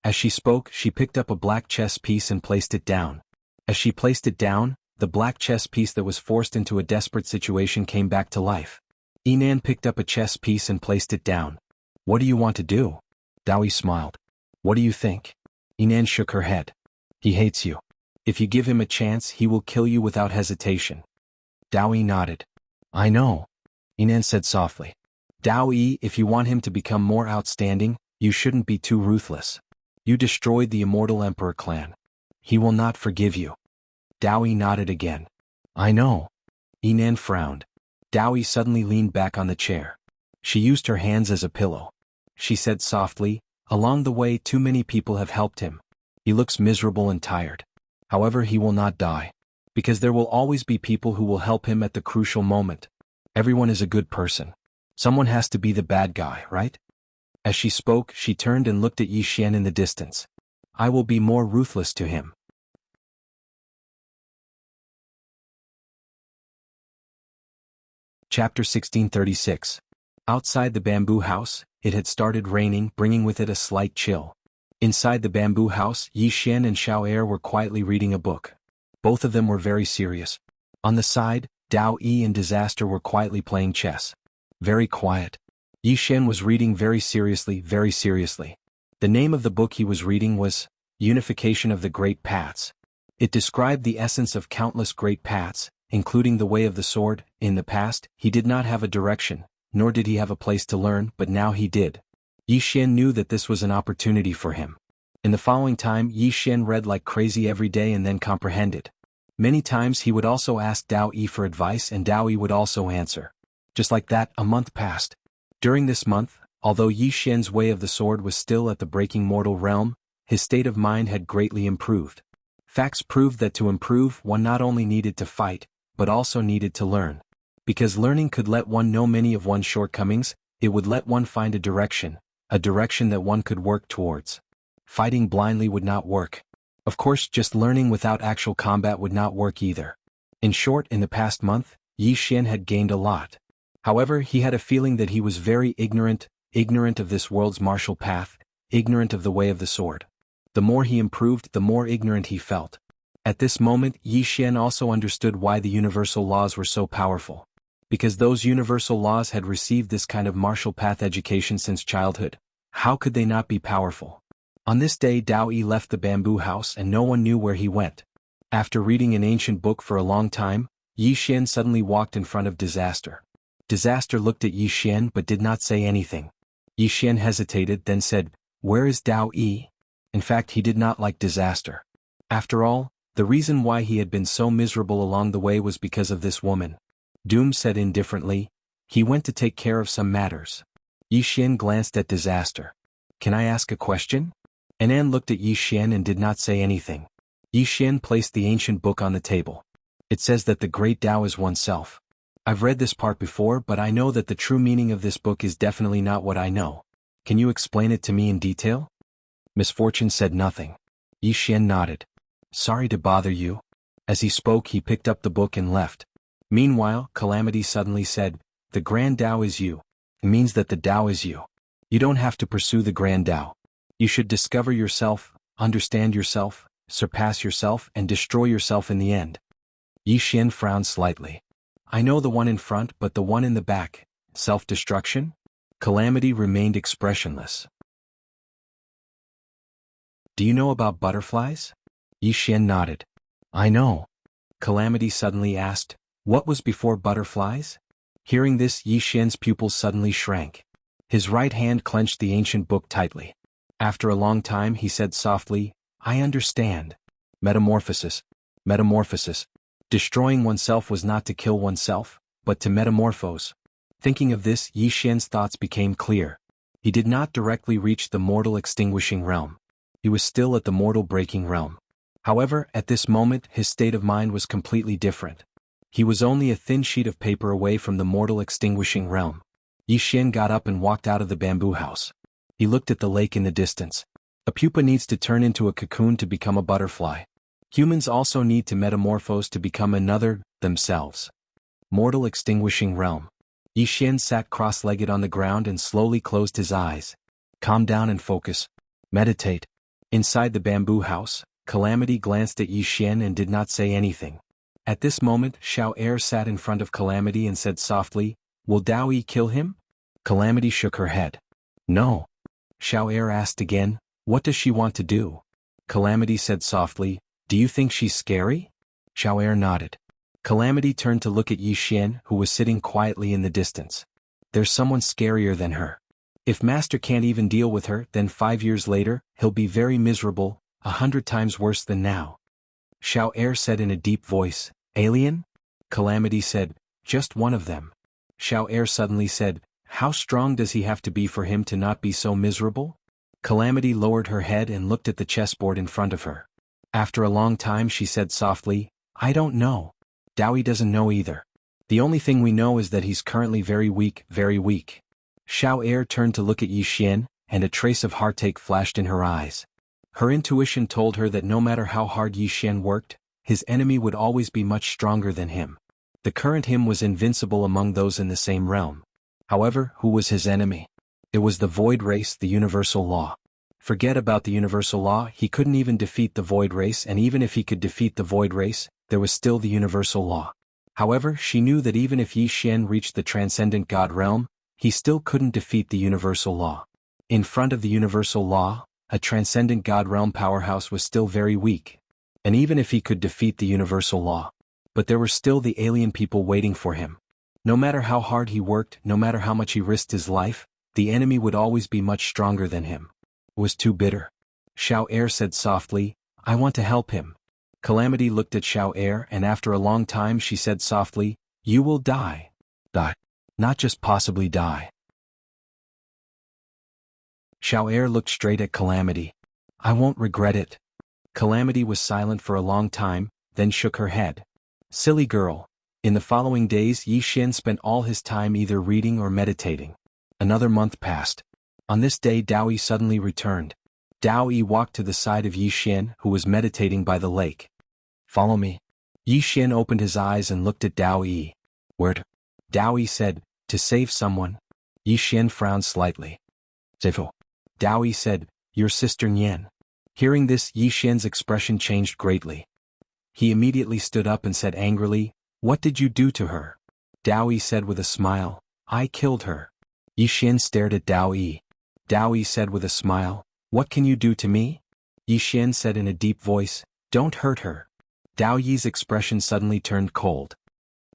As she spoke, she picked up a black chess piece and placed it down. As she placed it down, the black chess piece that was forced into a desperate situation came back to life. Yinan picked up a chess piece and placed it down. What do you want to do? Dao Yi smiled. What do you think? Yinan shook her head. He hates you. If you give him a chance, he will kill you without hesitation. Dao Yi nodded. I know. Yinan said softly. Dao Yi, if you want him to become more outstanding, you shouldn't be too ruthless. You destroyed the immortal emperor clan. He will not forgive you. Dao Yi nodded again. I know. Yinan frowned. Dao Yi suddenly leaned back on the chair. She used her hands as a pillow. She said softly, along the way too many people have helped him. He looks miserable and tired. However, he will not die. Because there will always be people who will help him at the crucial moment. Everyone is a good person. Someone has to be the bad guy, right? As she spoke, she turned and looked at Yi Xian in the distance. I will be more ruthless to him. Chapter 1636. Outside the bamboo house, it had started raining, bringing with it a slight chill. Inside the bamboo house, Yi Xian and Xiao Er were quietly reading a book. Both of them were very serious. On the side, Dao Yi and Disaster were quietly playing chess. Very quiet. Yi Xian was reading very seriously, very seriously. The name of the book he was reading was Unification of the Great Paths. It described the essence of countless great paths, including the way of the sword. In the past, he did not have a direction, nor did he have a place to learn, but now he did. Yi Xian knew that this was an opportunity for him. In the following time, Yi Xian read like crazy every day and then comprehended. Many times he would also ask Dao Yi for advice and Dao Yi would also answer. Just like that, a month passed. During this month, although Yi Xian's way of the sword was still at the breaking mortal realm, his state of mind had greatly improved. Facts proved that to improve, one not only needed to fight, but also needed to learn. Because learning could let one know many of one's shortcomings, it would let one find a direction that one could work towards. Fighting blindly would not work. Of course, just learning without actual combat would not work either. In short, in the past month, Yi Xian had gained a lot. However, he had a feeling that he was very ignorant of this world's martial path, ignorant of the way of the sword. The more he improved, the more ignorant he felt. At this moment, Yi Xian also understood why the universal laws were so powerful. Because those universal laws had received this kind of martial path education since childhood. How could they not be powerful? On this day Dao Yi left the bamboo house and no one knew where he went. After reading an ancient book for a long time, Yi Xian suddenly walked in front of Disaster. Disaster looked at Yi Xian but did not say anything. Yi Xian hesitated, then said, "Where is Dao Yi?" In fact, he did not like Disaster. After all, the reason why he had been so miserable along the way was because of this woman. Doom said indifferently, "He went to take care of some matters." Yi Xian glanced at Disaster. "Can I ask a question?" Anan looked at Yi Xian and did not say anything. Yi Xian placed the ancient book on the table. It says that the great Tao is oneself. I've read this part before, but I know that the true meaning of this book is definitely not what I know. Can you explain it to me in detail? Misfortune said nothing. Yi Xian nodded. Sorry to bother you. As he spoke, he picked up the book and left. Meanwhile, Calamity suddenly said, "The Grand Tao is you." It means that the Tao is you. You don't have to pursue the Grand Tao. You should discover yourself, understand yourself, surpass yourself, and destroy yourself in the end. Yi Xian frowned slightly. I know the one in front, but the one in the back, self-destruction? Calamity remained expressionless. Do you know about butterflies? Yi Xian nodded. I know. Calamity suddenly asked, what was before butterflies? Hearing this, Yi Xian's pupils suddenly shrank. His right hand clenched the ancient book tightly. After a long time he said softly, I understand. Metamorphosis. Metamorphosis. Destroying oneself was not to kill oneself, but to metamorphose. Thinking of this, Yi Xian's thoughts became clear. He did not directly reach the mortal extinguishing realm. He was still at the mortal breaking realm. However, at this moment his state of mind was completely different. He was only a thin sheet of paper away from the mortal extinguishing realm. Yi Xian got up and walked out of the bamboo house. He looked at the lake in the distance. A pupa needs to turn into a cocoon to become a butterfly. Humans also need to metamorphose to become another, themselves. Mortal extinguishing realm. Yi Xian sat cross-legged on the ground and slowly closed his eyes. Calm down and focus. Meditate. Inside the bamboo house, Calamity glanced at Yi Xian and did not say anything. At this moment, Xiao Er sat in front of Calamity and said softly, "Will Dao Yi kill him?" Calamity shook her head. "No." Xiao Er asked again, "What does she want to do?" Calamity said softly, "Do you think she's scary?" Xiao Er nodded. Calamity turned to look at Yi Xian, who was sitting quietly in the distance. "There's someone scarier than her. If Master can't even deal with her, then 5 years later, he'll be very miserable, 100 times worse than now." Xiao Er said in a deep voice, "Alien?" Calamity said, "Just one of them." Xiao Er suddenly said, "How strong does he have to be for him to not be so miserable?" Calamity lowered her head and looked at the chessboard in front of her. After a long time she said softly, "I don't know. Dowie doesn't know either. The only thing we know is that he's currently very weak, very weak." Xiao Er turned to look at Yi Xian, and a trace of heartache flashed in her eyes. Her intuition told her that no matter how hard Yi Xian worked, his enemy would always be much stronger than him. The current him was invincible among those in the same realm. However, who was his enemy? It was the void race, the universal law. Forget about the universal law, he couldn't even defeat the void race, and even if he could defeat the void race, there was still the universal law. However, she knew that even if Yi Xian reached the transcendent God realm, he still couldn't defeat the universal law. In front of the universal law, a transcendent God realm powerhouse was still very weak. And even if he could defeat the universal law, but there were still the alien people waiting for him. No matter how hard he worked, no matter how much he risked his life, the enemy would always be much stronger than him. It was too bitter. Xiao Er said softly, "I want to help him." Calamity looked at Xiao Er and after a long time she said softly, "You will die. Die. Not just possibly die." Xiao Er looked straight at Calamity. "I won't regret it." Calamity was silent for a long time, then shook her head. Silly girl. In the following days Yi Xian spent all his time either reading or meditating. Another month passed. On this day Dao Yi suddenly returned. Dao Yi walked to the side of Yi Xian, who was meditating by the lake. "Follow me." Yi Xian opened his eyes and looked at Dao Yi. "Where to?" Dao Yi said, "To save someone." Yi Xian frowned slightly. "Save who?" Dao Yi said, "Your sister Nian." Hearing this, Yi Xian's expression changed greatly. He immediately stood up and said angrily, "What did you do to her?" Dao Yi said with a smile, "I killed her." Yi Xian stared at Dao Yi. Dao Yi said with a smile, "What can you do to me?" Yi Xian said in a deep voice, "Don't hurt her." Dao Yi's expression suddenly turned cold.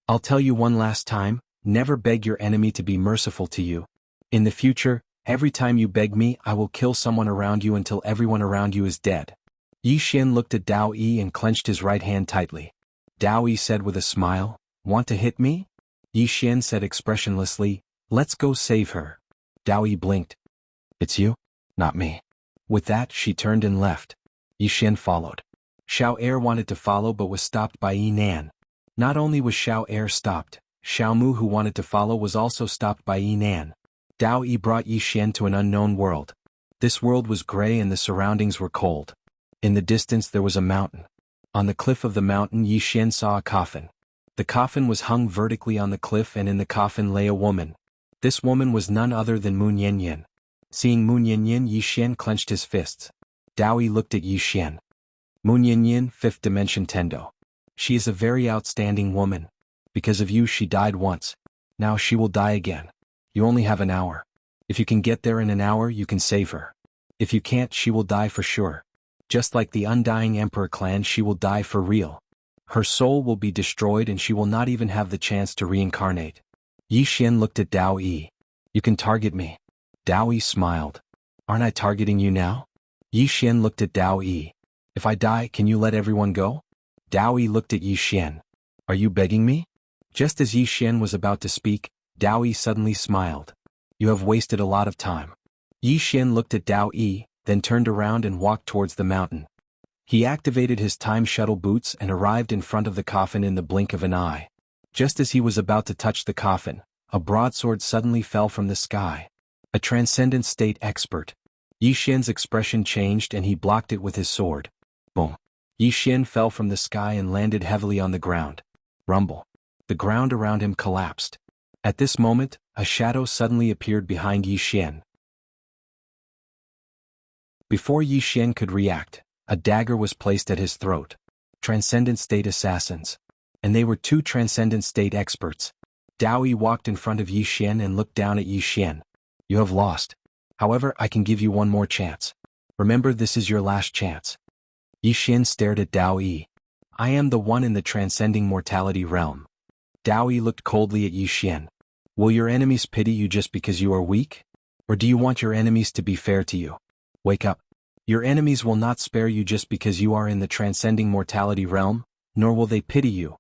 "I'll tell you one last time, never beg your enemy to be merciful to you. In the future, every time you beg me I will kill someone around you until everyone around you is dead." Yi Xian looked at Dao Yi and clenched his right hand tightly. Dao Yi said with a smile, "Want to hit me?" Yi Xian said expressionlessly, "Let's go save her." Dao Yi blinked. "It's you? Not me." With that she turned and left. Yi Xian followed. Xiao Er wanted to follow but was stopped by Yi Nan. Not only was Xiao Er stopped, Xiao Mu who wanted to follow was also stopped by Yi Nan. Dao Yi brought Yi Xian to an unknown world. This world was gray and the surroundings were cold. In the distance there was a mountain. On the cliff of the mountain Yi Xian saw a coffin. The coffin was hung vertically on the cliff and in the coffin lay a woman. This woman was none other than Moon Yen Yen. Seeing Moon Yen Yen, Yi Xian clenched his fists. Dao Yi looked at Yi Xian. "Moon Yen Yen, 5th dimension Tendo. She is a very outstanding woman. Because of you she died once. Now she will die again. You only have an hour. If you can get there in an hour you can save her. If you can't she will die for sure. Just like the Undying Emperor clan she will die for real. Her soul will be destroyed and she will not even have the chance to reincarnate." Yi Xian looked at Dao Yi. "You can target me." Dao Yi smiled. "Aren't I targeting you now?" Yi Xian looked at Dao Yi. "If I die can you let everyone go?" Dao Yi looked at Yi Xian. Are you begging me? Just as Yi Xian was about to speak, Dao Yi suddenly smiled. You have wasted a lot of time. Yi Xian looked at Dao Yi, then turned around and walked towards the mountain. He activated his time shuttle boots and arrived in front of the coffin in the blink of an eye. Just as he was about to touch the coffin, a broadsword suddenly fell from the sky. A transcendent state expert. Yi Xian's expression changed and he blocked it with his sword. Boom. Yi Xian fell from the sky and landed heavily on the ground. Rumble. The ground around him collapsed. At this moment, a shadow suddenly appeared behind Yi Xian. Before Yi Xian could react, a dagger was placed at his throat. Transcendent state assassins. And they were two transcendent state experts. Dao Yi walked in front of Yi Xian and looked down at Yi Xian. You have lost. However, I can give you one more chance. Remember, this is your last chance. Yi Xian stared at Dao Yi. I am the one in the transcending mortality realm. Dao Yi looked coldly at Yi Xian. Will your enemies pity you just because you are weak? Or do you want your enemies to be fair to you? Wake up. Your enemies will not spare you just because you are in the transcending mortality realm, nor will they pity you.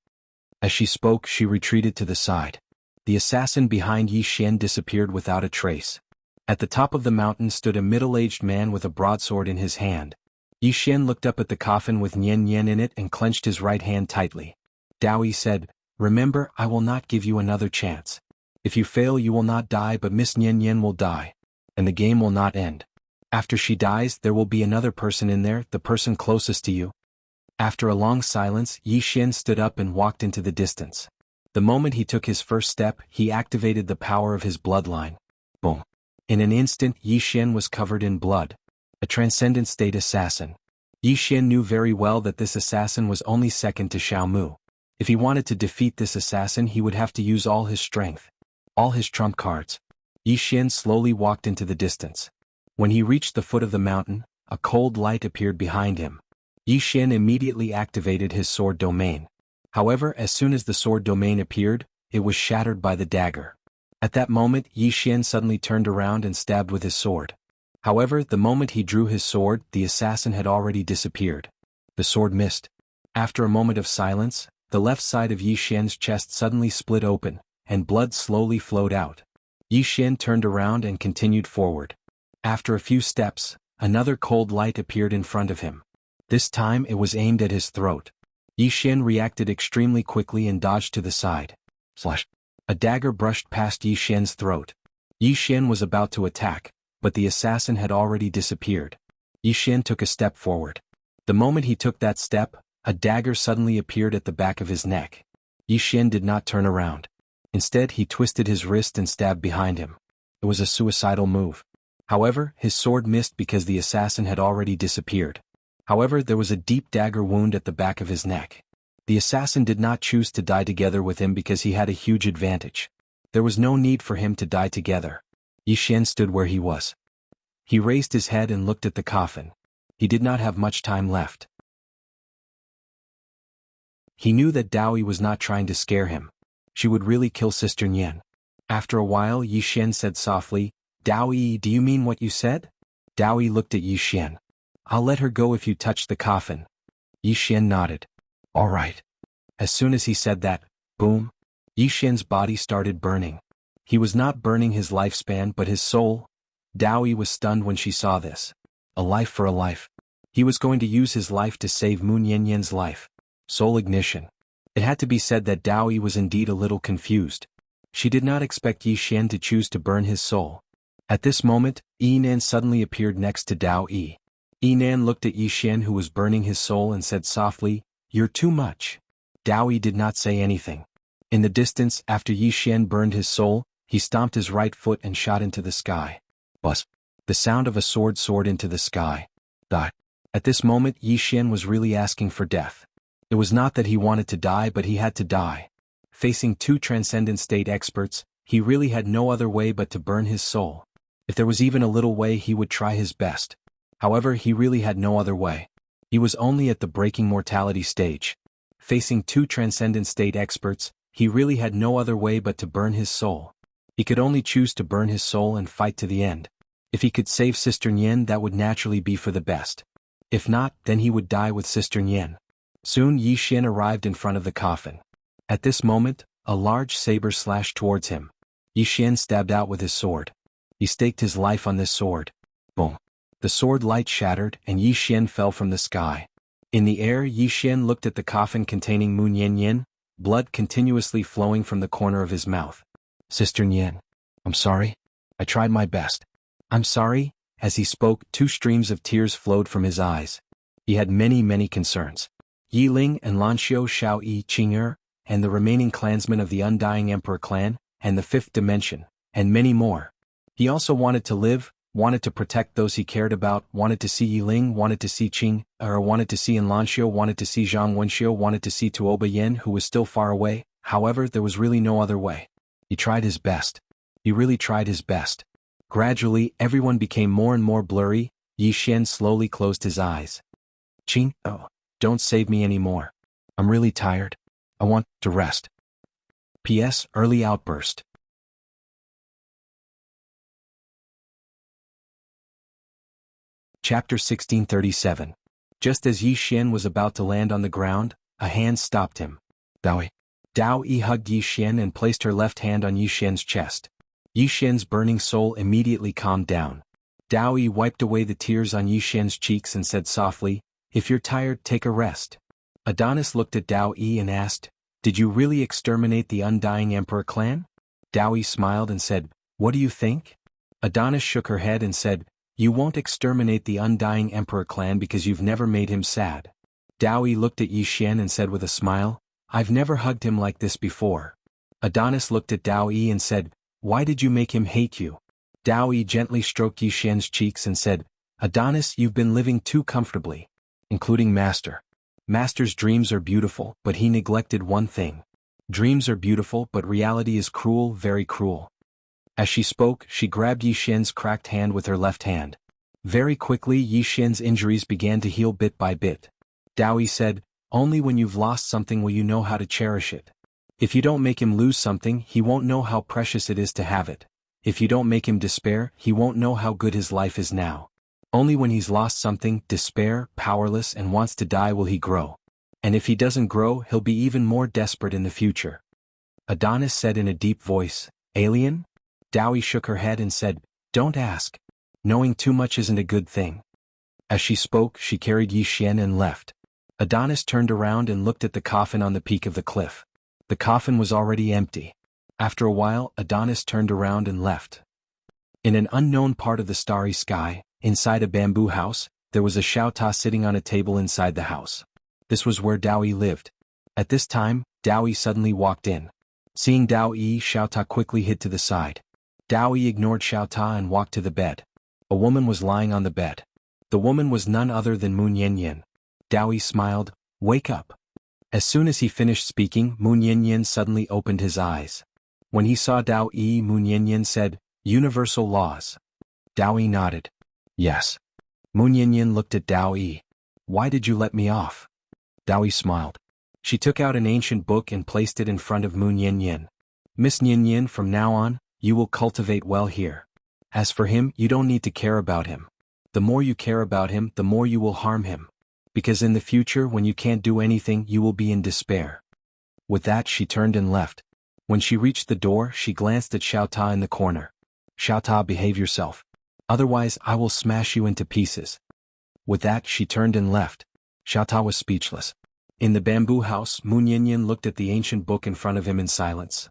As she spoke, she retreated to the side. The assassin behind Yi Xian disappeared without a trace. At the top of the mountain stood a middle-aged man with a broadsword in his hand. Yi Xian looked up at the coffin with Nian Nian in it and clenched his right hand tightly. Dao Yi said, Remember, I will not give you another chance. If you fail, you will not die, but Miss Nian Nian will die. And the game will not end. After she dies, there will be another person in there, the person closest to you. After a long silence, Yi Xian stood up and walked into the distance. The moment he took his first step, he activated the power of his bloodline. Boom. In an instant, Yi Xian was covered in blood. A transcendent state assassin. Yi Xian knew very well that this assassin was only second to Xiao Mu. If he wanted to defeat this assassin, he would have to use all his strength. All his trump cards. Yi Xian slowly walked into the distance. When he reached the foot of the mountain, a cold light appeared behind him. Yi Xian immediately activated his sword domain. However, as soon as the sword domain appeared, it was shattered by the dagger. At that moment, Yi Xian suddenly turned around and stabbed with his sword. However, the moment he drew his sword, the assassin had already disappeared. The sword missed. After a moment of silence, the left side of Yi Xian's chest suddenly split open, and blood slowly flowed out. Yi Xian turned around and continued forward. After a few steps, another cold light appeared in front of him. This time it was aimed at his throat. Yi Xian reacted extremely quickly and dodged to the side. Slash. A dagger brushed past Yi Xian's throat. Yi Xian was about to attack, but the assassin had already disappeared. Yi Xian took a step forward. The moment he took that step, a dagger suddenly appeared at the back of his neck. Yi Xian did not turn around. Instead, he twisted his wrist and stabbed behind him. It was a suicidal move. However, his sword missed because the assassin had already disappeared. However, there was a deep dagger wound at the back of his neck. The assassin did not choose to die together with him because he had a huge advantage. There was no need for him to die together. Yi Xian stood where he was. He raised his head and looked at the coffin. He did not have much time left. He knew that Dao Yi was not trying to scare him. She would really kill Sister Nian. After a while, Yi Xian said softly, Dao Yi, do you mean what you said? Dao Yi looked at Yi Xian. I'll let her go if you touch the coffin. Yi Xian nodded. All right. As soon as he said that, boom, Yi Xian's body started burning. He was not burning his lifespan but his soul. Dao Yi was stunned when she saw this. A life for a life. He was going to use his life to save Mu Nianyan's life. Soul ignition. It had to be said that Dao Yi was indeed a little confused. She did not expect Yi Xian to choose to burn his soul. At this moment, Yi Nan suddenly appeared next to Dao Yi. Yi Nan looked at Yi Xian who was burning his soul and said softly, You're too much. Dao Yi did not say anything. In the distance, after Yi Xian burned his soul, he stomped his right foot and shot into the sky. Buzz. The sound of a sword soared into the sky. Die. At this moment, Yi Xian was really asking for death. It was not that he wanted to die but he had to die. Facing two transcendent state experts, he really had no other way but to burn his soul. If there was even a little way he would try his best. However, he really had no other way. He was only at the breaking mortality stage. Facing two transcendent state experts, he really had no other way but to burn his soul. He could only choose to burn his soul and fight to the end. If he could save Sister Nian, that would naturally be for the best. If not, then he would die with Sister Nian. Soon Yi Xian arrived in front of the coffin. At this moment, a large saber slashed towards him. Yi Xian stabbed out with his sword. He staked his life on this sword. Boom. The sword light shattered and Yi Xian fell from the sky. In the air, Yi Xian looked at the coffin containing Mu Nian, blood continuously flowing from the corner of his mouth. Sister Nian, I'm sorry. I tried my best. I'm sorry. As he spoke, 2 streams of tears flowed from his eyes. He had many concerns. Yi Ling and Lanxiu Shao Yi Qing'er, and the remaining clansmen of the Undying Emperor clan, and the 5th dimension, and many more. He also wanted to live, wanted to protect those he cared about, wanted to see Yi Ling, wanted to see wanted to see Lanxiu, wanted to see Zhang Wenxiu, wanted to see Tuoba Yen, who was still far away. However, there was really no other way. He tried his best. He really tried his best. Gradually, everyone became more and more blurry. Yi Xian slowly closed his eyes. Qing, oh, don't save me anymore. I'm really tired. I want to rest. P.S. Early outburst. Chapter 1637. Just as Yi Xian was about to land on the ground, a hand stopped him. Dao Yi hugged Yi Xian and placed her left hand on Yi Xian's chest. Yi Xian's burning soul immediately calmed down. Dao Yi wiped away the tears on Yi Xian's cheeks and said softly, "If you're tired, take a rest." Adonis looked at Dao Yi and asked, "Did you really exterminate the Undying Emperor clan?" Dao Yi smiled and said, "What do you think?" Adonis shook her head and said, "You won't exterminate the Undying Emperor clan because you've never made him sad." Dao Yi looked at Yi Xian and said with a smile, "I've never hugged him like this before." Adonis looked at Dao Yi and said, "Why did you make him hate you?" Dao Yi gently stroked Yi Xian's cheeks and said, "Adonis, you've been living too comfortably. Including Master. Master's dreams are beautiful, but he neglected one thing. Dreams are beautiful, but reality is cruel, very cruel." As she spoke, she grabbed Yi Xian's cracked hand with her left hand. Very quickly, Yi Xian's injuries began to heal bit by bit. Dao Yi said, "Only when you've lost something will you know how to cherish it. If you don't make him lose something, he won't know how precious it is to have it. If you don't make him despair, he won't know how good his life is now. Only when he's lost something, despair, powerless and wants to die will he grow. And if he doesn't grow, he'll be even more desperate in the future." Adonis said in a deep voice, "Alien?" Dao Yi shook her head and said, "Don't ask. Knowing too much isn't a good thing." As she spoke, she carried Yi Xian and left. Adonis turned around and looked at the coffin on the peak of the cliff. The coffin was already empty. After a while, Adonis turned around and left. In an unknown part of the starry sky, inside a bamboo house, there was a Xiao Ta sitting on a table inside the house. This was where Dao Yi lived. At this time, Dao Yi suddenly walked in. Seeing Dao Yi, Xiao Ta quickly hid to the side. Dao Yi ignored Xiao Ta and walked to the bed. A woman was lying on the bed. The woman was none other than Mu Nian. Dao Yi smiled, "Wake up." As soon as he finished speaking, Mu Nian suddenly opened his eyes. When he saw Dao Yi, Mu Nian said, "Universal laws." Dao Yi nodded. "Yes." Mu Nian looked at Dao Yi. "Why did you let me off?" Dao Yi smiled. She took out an ancient book and placed it in front of Mu Nian. "Miss Nian, from now on, you will cultivate well here. As for him, you don't need to care about him. The more you care about him, the more you will harm him. Because in the future, when you can't do anything, you will be in despair." With that, she turned and left. When she reached the door, she glanced at Xiao Ta in the corner. "Xiao Ta, behave yourself. Otherwise, I will smash you into pieces." With that, she turned and left. Xiao Ta was speechless. In the bamboo house, Mu Nian looked at the ancient book in front of him in silence.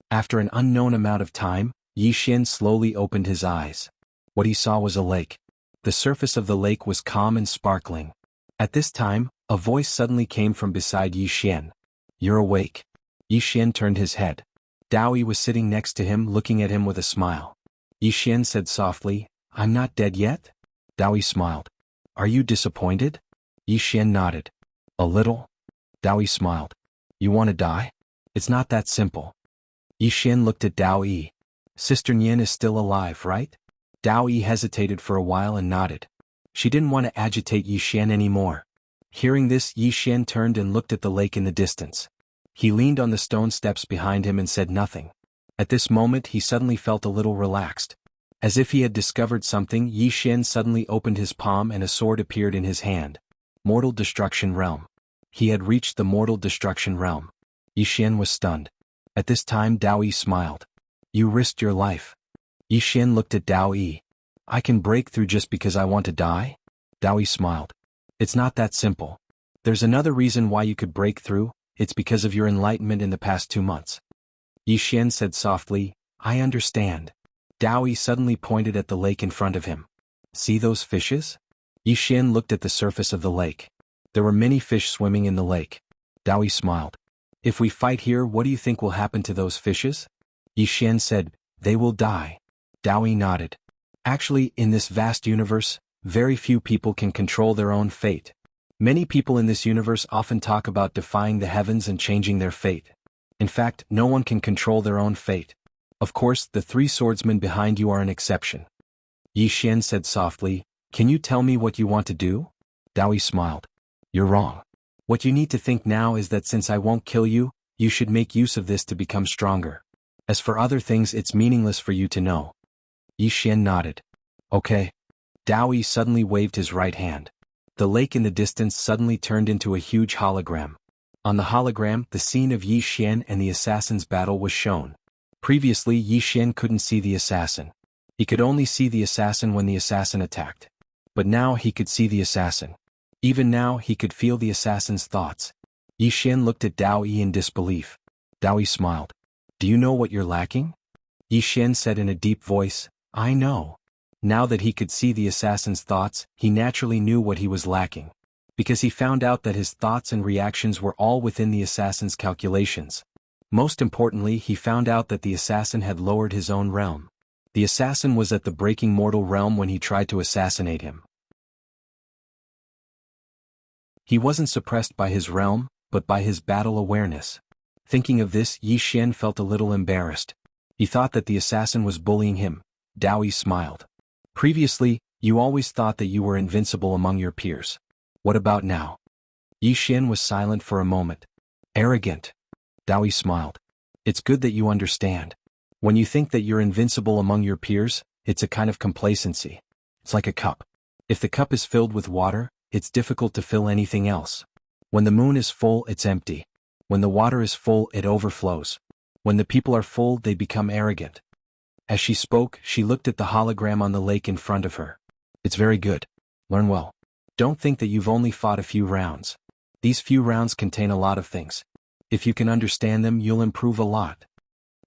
After an unknown amount of time, Yi Xian slowly opened his eyes. What he saw was a lake. The surface of the lake was calm and sparkling. At this time, a voice suddenly came from beside Yi Xian. "You're awake." Yi Xian turned his head. Dao Yi was sitting next to him looking at him with a smile. Yi Xian said softly, "I'm not dead yet?" Dao Yi smiled. "Are you disappointed?" Yi Xian nodded. "A little." Dao Yi smiled. "You want to die? It's not that simple." Yi Xian looked at Dao Yi. "Sister Nian is still alive, right?" Dao Yi hesitated for a while and nodded. She didn't want to agitate Yi Xian anymore. Hearing this, Yi Xian turned and looked at the lake in the distance. He leaned on the stone steps behind him and said nothing. At this moment, he suddenly felt a little relaxed. As if he had discovered something, Yi Xian suddenly opened his palm and a sword appeared in his hand. Mortal Destruction Realm. He had reached the mortal destruction realm. Yixian was stunned. At this time Dao Yi smiled. You risked your life. Yixian looked at Dao Yi. I can break through just because I want to die? Dao Yi smiled. It's not that simple. There's another reason why you could break through, it's because of your enlightenment in the past 2 months. Yixian said softly, I understand. Dao Yi suddenly pointed at the lake in front of him. See those fishes? Yixian looked at the surface of the lake. There were many fish swimming in the lake. Dao Yi smiled. If we fight here, what do you think will happen to those fishes? Yixian said, they will die. Dao Yi nodded. Actually, in this vast universe, very few people can control their own fate. Many people in this universe often talk about defying the heavens and changing their fate. In fact, no one can control their own fate. Of course, the 3 swordsmen behind you are an exception. Yixian said softly, can you tell me what you want to do? Dao Yi smiled. You're wrong. What you need to think now is that since I won't kill you, you should make use of this to become stronger. As for other things, it's meaningless for you to know. Yixian nodded. Okay. Dao Yi suddenly waved his right hand. The lake in the distance suddenly turned into a huge hologram. On the hologram, the scene of Yixian and the assassin's battle was shown. Previously, Yixian couldn't see the assassin. He could only see the assassin when the assassin attacked. But now he could see the assassin. Even now he could feel the assassin's thoughts. Yixian looked at Dao Yi in disbelief. Dao Yi smiled. Do you know what you're lacking? Yixian said in a deep voice, I know. Now that he could see the assassin's thoughts, he naturally knew what he was lacking. Because he found out that his thoughts and reactions were all within the assassin's calculations. Most importantly, he found out that the assassin had lowered his own realm. The assassin was at the breaking mortal realm when he tried to assassinate him. He wasn't suppressed by his realm, but by his battle awareness. Thinking of this, Yixian felt a little embarrassed. He thought that the assassin was bullying him. Dao Yi smiled. Previously, you always thought that you were invincible among your peers. What about now? Yixian was silent for a moment. Arrogant. Dao Yi smiled. It's good that you understand. When you think that you're invincible among your peers, it's a kind of complacency. It's like a cup. If the cup is filled with water, it's difficult to fill anything else. When the moon is full, it's empty. When the water is full, it overflows. When the people are full, they become arrogant. As she spoke, she looked at the hologram on the lake in front of her. It's very good. Learn well. Don't think that you've only fought a few rounds. These few rounds contain a lot of things. If you can understand them, you'll improve a lot.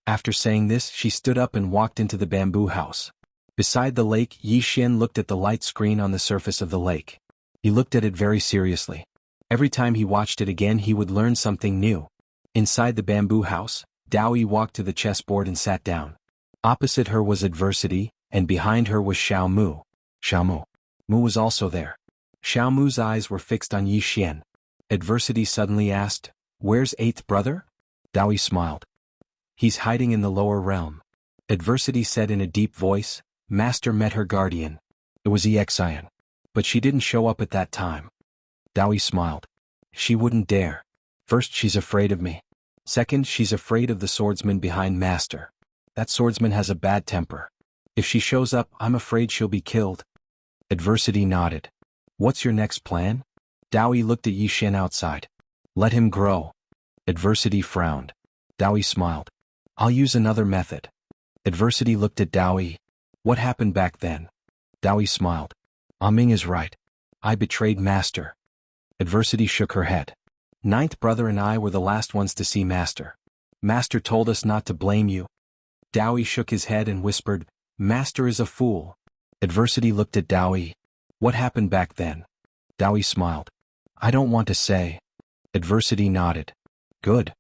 After saying this, she stood up and walked into the bamboo house. Beside the lake, Yixian looked at the light screen on the surface of the lake. He looked at it very seriously. Every time he watched it again, he would learn something new. Inside the bamboo house, Dao Yi walked to the chessboard and sat down. Opposite her was Adversity, and behind her was Xiao Mu. Mu was also there. Xiao Mu's eyes were fixed on Yixian. Adversity suddenly asked, Where's 8th brother? Dao Yi smiled. He's hiding in the lower realm. Adversity said in a deep voice, Master met her guardian. It was Yixian. But she didn't show up at that time. Dao Yi smiled. She wouldn't dare. First, she's afraid of me. Second, she's afraid of the swordsman behind Master. That swordsman has a bad temper. If she shows up, I'm afraid she'll be killed. Adversity nodded. What's your next plan? Dao Yi looked at Yixian outside. Let him grow. Adversity frowned. Dao Yi smiled. I'll use another method. Adversity looked at Dao Yi. What happened back then? Dao Yi smiled. Ming is right. I betrayed Master. Adversity shook her head. 9th brother and I were the last ones to see Master. Master told us not to blame you. Dao Yi shook his head and whispered, Master is a fool. Adversity looked at Dao Yi. What happened back then? Dao Yi smiled. I don't want to say. Adversity nodded. Good.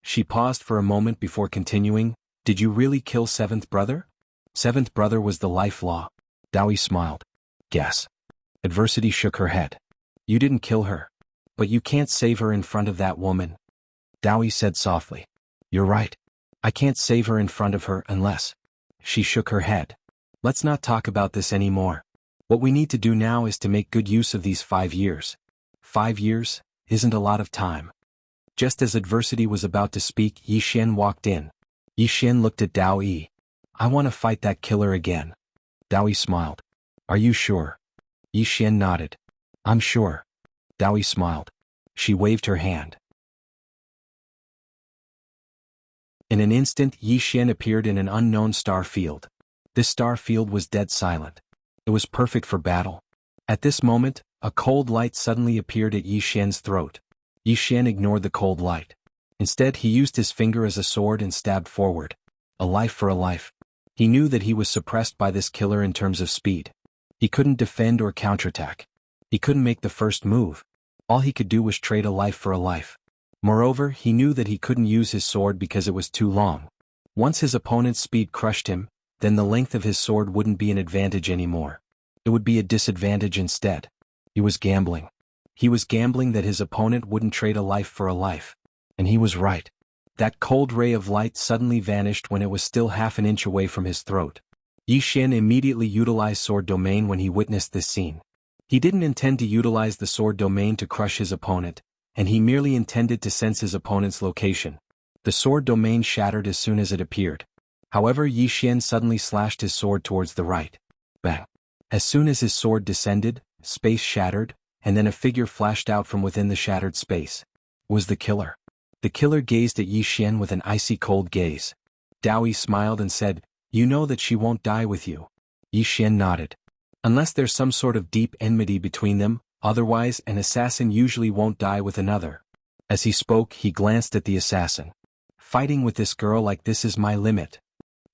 She paused for a moment before continuing, Did you really kill 7th brother? 7th brother was the life law. Dao Yi smiled. Guess. Adversity shook her head. You didn't kill her. But you can't save her in front of that woman. Dao Yi said softly. You're right. I can't save her in front of her unless. She shook her head. Let's not talk about this anymore. What we need to do now is to make good use of these 5 years. 5 years isn't a lot of time. Just as Adversity was about to speak, Yixian walked in. Yixian looked at Dao Yi. I want to fight that killer again. Dao Yi smiled. Are you sure? Yixian nodded. I'm sure. Dao Yi smiled. She waved her hand. In an instant, Yi Xian appeared in an unknown star field. This star field was dead silent. It was perfect for battle. At this moment, a cold light suddenly appeared at Yi Xian's throat. Yi Xian ignored the cold light. Instead, he used his finger as a sword and stabbed forward. A life for a life. He knew that he was suppressed by this killer in terms of speed. He couldn't defend or counterattack. He couldn't make the first move. All he could do was trade a life for a life. Moreover, he knew that he couldn't use his sword because it was too long. Once his opponent's speed crushed him, then the length of his sword wouldn't be an advantage anymore. It would be a disadvantage instead. He was gambling. He was gambling that his opponent wouldn't trade a life for a life. And he was right. That cold ray of light suddenly vanished when it was still half an inch away from his throat. Yi Xian immediately utilized sword domain when he witnessed this scene. He didn't intend to utilize the sword domain to crush his opponent, and he merely intended to sense his opponent's location. The sword domain shattered as soon as it appeared. However, Yi Xian suddenly slashed his sword towards the right. Bang! As soon as his sword descended, space shattered, and then a figure flashed out from within the shattered space. It was the killer. The killer gazed at Yi Xian with an icy cold gaze. Dao Yi smiled and said, "You know that she won't die with you." Yi Xian nodded. Unless there's some sort of deep enmity between them, otherwise an assassin usually won't die with another. As he spoke, he glanced at the assassin. "Fighting with this girl like this is my limit."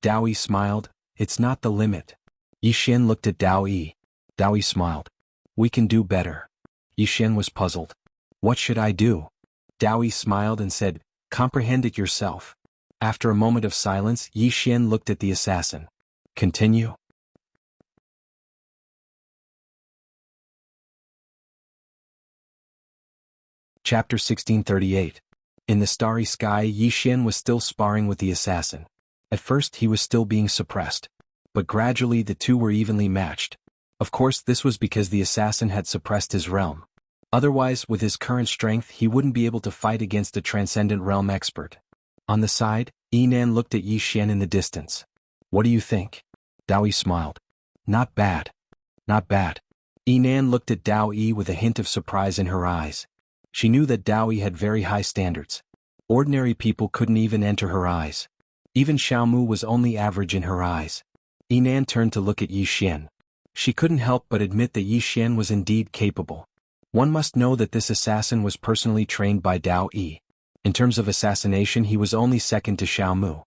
Dao Yi smiled. "It's not the limit." Yi Xian looked at Dao Yi. Dao Yi smiled. "We can do better." Yi Xian was puzzled. "What should I do?" Dao Yi smiled and said, "Comprehend it yourself." After a moment of silence, Yi Xian looked at the assassin. "Continue." Chapter 1638. In the starry sky, Yi Xian was still sparring with the assassin. At first he was still being suppressed. But gradually the two were evenly matched. Of course, this was because the assassin had suppressed his realm. Otherwise, with his current strength, he wouldn't be able to fight against a transcendent realm expert. On the side, Yinan looked at Yi Xian in the distance. "What do you think?" Dao Yi smiled. "Not bad. Not bad." Yinan looked at Dao Yi with a hint of surprise in her eyes. She knew that Dao Yi had very high standards. Ordinary people couldn't even enter her eyes. Even Xiaomu was only average in her eyes. Yinan turned to look at Yi Xian. She couldn't help but admit that Yi Xian was indeed capable. One must know that this assassin was personally trained by Dao Yi. In terms of assassination, he was only second to Xiaomu.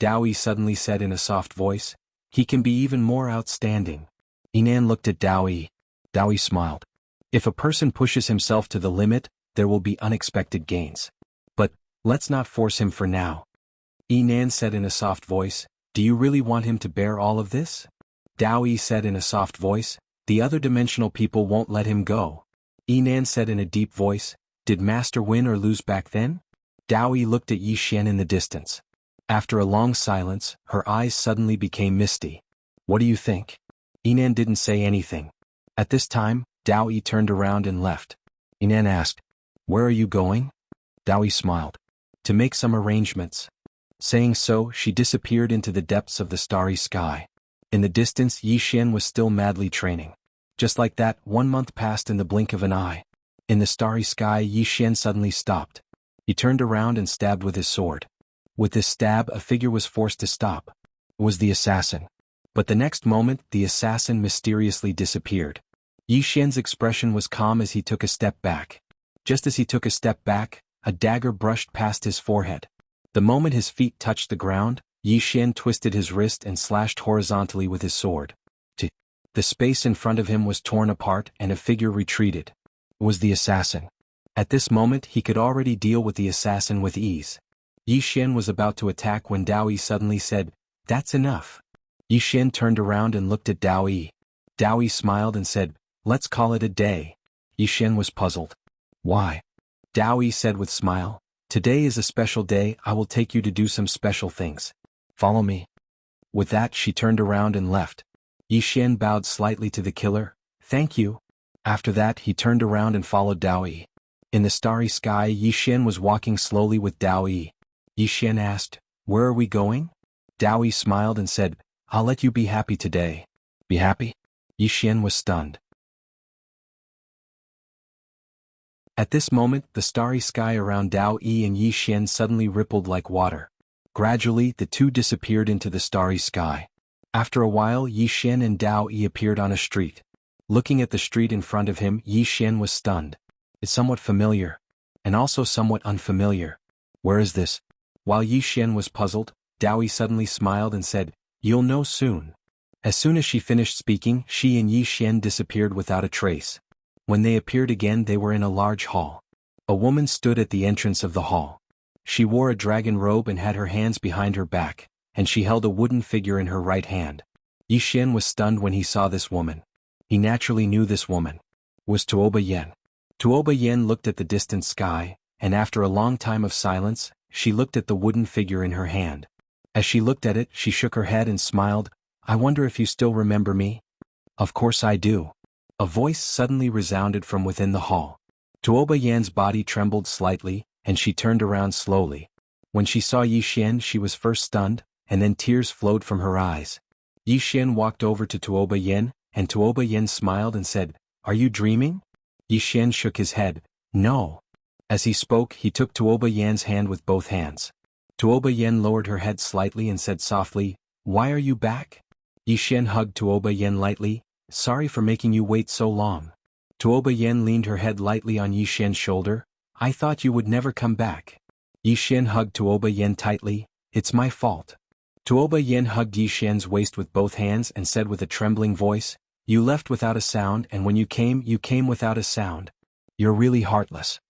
Dao Yi suddenly said in a soft voice, "He can be even more outstanding." Yinan looked at Dao Yi. Dao Yi smiled. If a person pushes himself to the limit, there will be unexpected gains. But, let's not force him for now. Yinan said in a soft voice, "Do you really want him to bear all of this?" Dao Yi said in a soft voice, "The other dimensional people won't let him go." Yinan said in a deep voice, "Did Master win or lose back then?" Dao Yi looked at Yi Xian in the distance. After a long silence, her eyes suddenly became misty. "What do you think?" Yinan didn't say anything. At this time, Dao Yi turned around and left. Yinan asked, "Where are you going?" Dao Yi smiled. "To make some arrangements." Saying so, she disappeared into the depths of the starry sky. In the distance, Yi Xian was still madly training. Just like that, 1 month passed in the blink of an eye. In the starry sky, Yi Xian suddenly stopped. He turned around and stabbed with his sword. With this stab, a figure was forced to stop. It was the assassin. But the next moment, the assassin mysteriously disappeared. Yi Xian's expression was calm as he took a step back. Just as he took a step back, a dagger brushed past his forehead. The moment his feet touched the ground, Yi Xian twisted his wrist and slashed horizontally with his sword. The space in front of him was torn apart and a figure retreated. It was the assassin. At this moment he could already deal with the assassin with ease. Yi Xian was about to attack when Dao Yi suddenly said, "That's enough." Yi Xian turned around and looked at Dao Yi. Dao Yi smiled and said, "Let's call it a day." Yi Xian was puzzled. "Why?" Dao Yi said with smile, "Today is a special day. I will take you to do some special things. Follow me." With that, she turned around and left. Yi Xian bowed slightly to the killer. "Thank you." After that, he turned around and followed Dao Yi. In the starry sky, Yi Xian was walking slowly with Dao Yi. Yi Xian asked, "Where are we going?" Dao Yi smiled and said, "I'll let you be happy today." "Be happy?" Yi Xian was stunned. At this moment, the starry sky around Dao Yi and Yi Xian suddenly rippled like water. Gradually, the two disappeared into the starry sky. After a while, Yi Xian and Dao Yi appeared on a street. Looking at the street in front of him, Yi Xian was stunned. It's somewhat familiar, and also somewhat unfamiliar. Where is this? While Yi Xian was puzzled, Dao Yi suddenly smiled and said, "You'll know soon." As soon as she finished speaking, she and Yi Xian disappeared without a trace. When they appeared again, they were in a large hall. A woman stood at the entrance of the hall. She wore a dragon robe and had her hands behind her back, and she held a wooden figure in her right hand. Yi Xian was stunned when he saw this woman. He naturally knew this woman was Tuoba Yen. Tuoba Yen looked at the distant sky, and after a long time of silence, she looked at the wooden figure in her hand. As she looked at it, she shook her head and smiled. "I wonder if you still remember me?" "Of course I do." A voice suddenly resounded from within the hall. Tuoba Yan's body trembled slightly, and she turned around slowly. When she saw Yi Xian, she was first stunned, and then tears flowed from her eyes. Yi Xian walked over to Tuoba Yen, and Tuoba Yen smiled and said, "Are you dreaming?" Yi Xian shook his head. "No." As he spoke, he took Tuoba Yan's hand with both hands. Tuoba Yen lowered her head slightly and said softly, "Why are you back?" Yi Xian hugged Tuoba Yen lightly. "Sorry for making you wait so long." Tuoba Yen leaned her head lightly on Yi Xian's shoulder. "I thought you would never come back." Yi Xian hugged Tuoba Yen tightly. "It's my fault." Tuoba Yen hugged Yi Xian's waist with both hands and said with a trembling voice, "You left without a sound, and when you came without a sound. You're really heartless."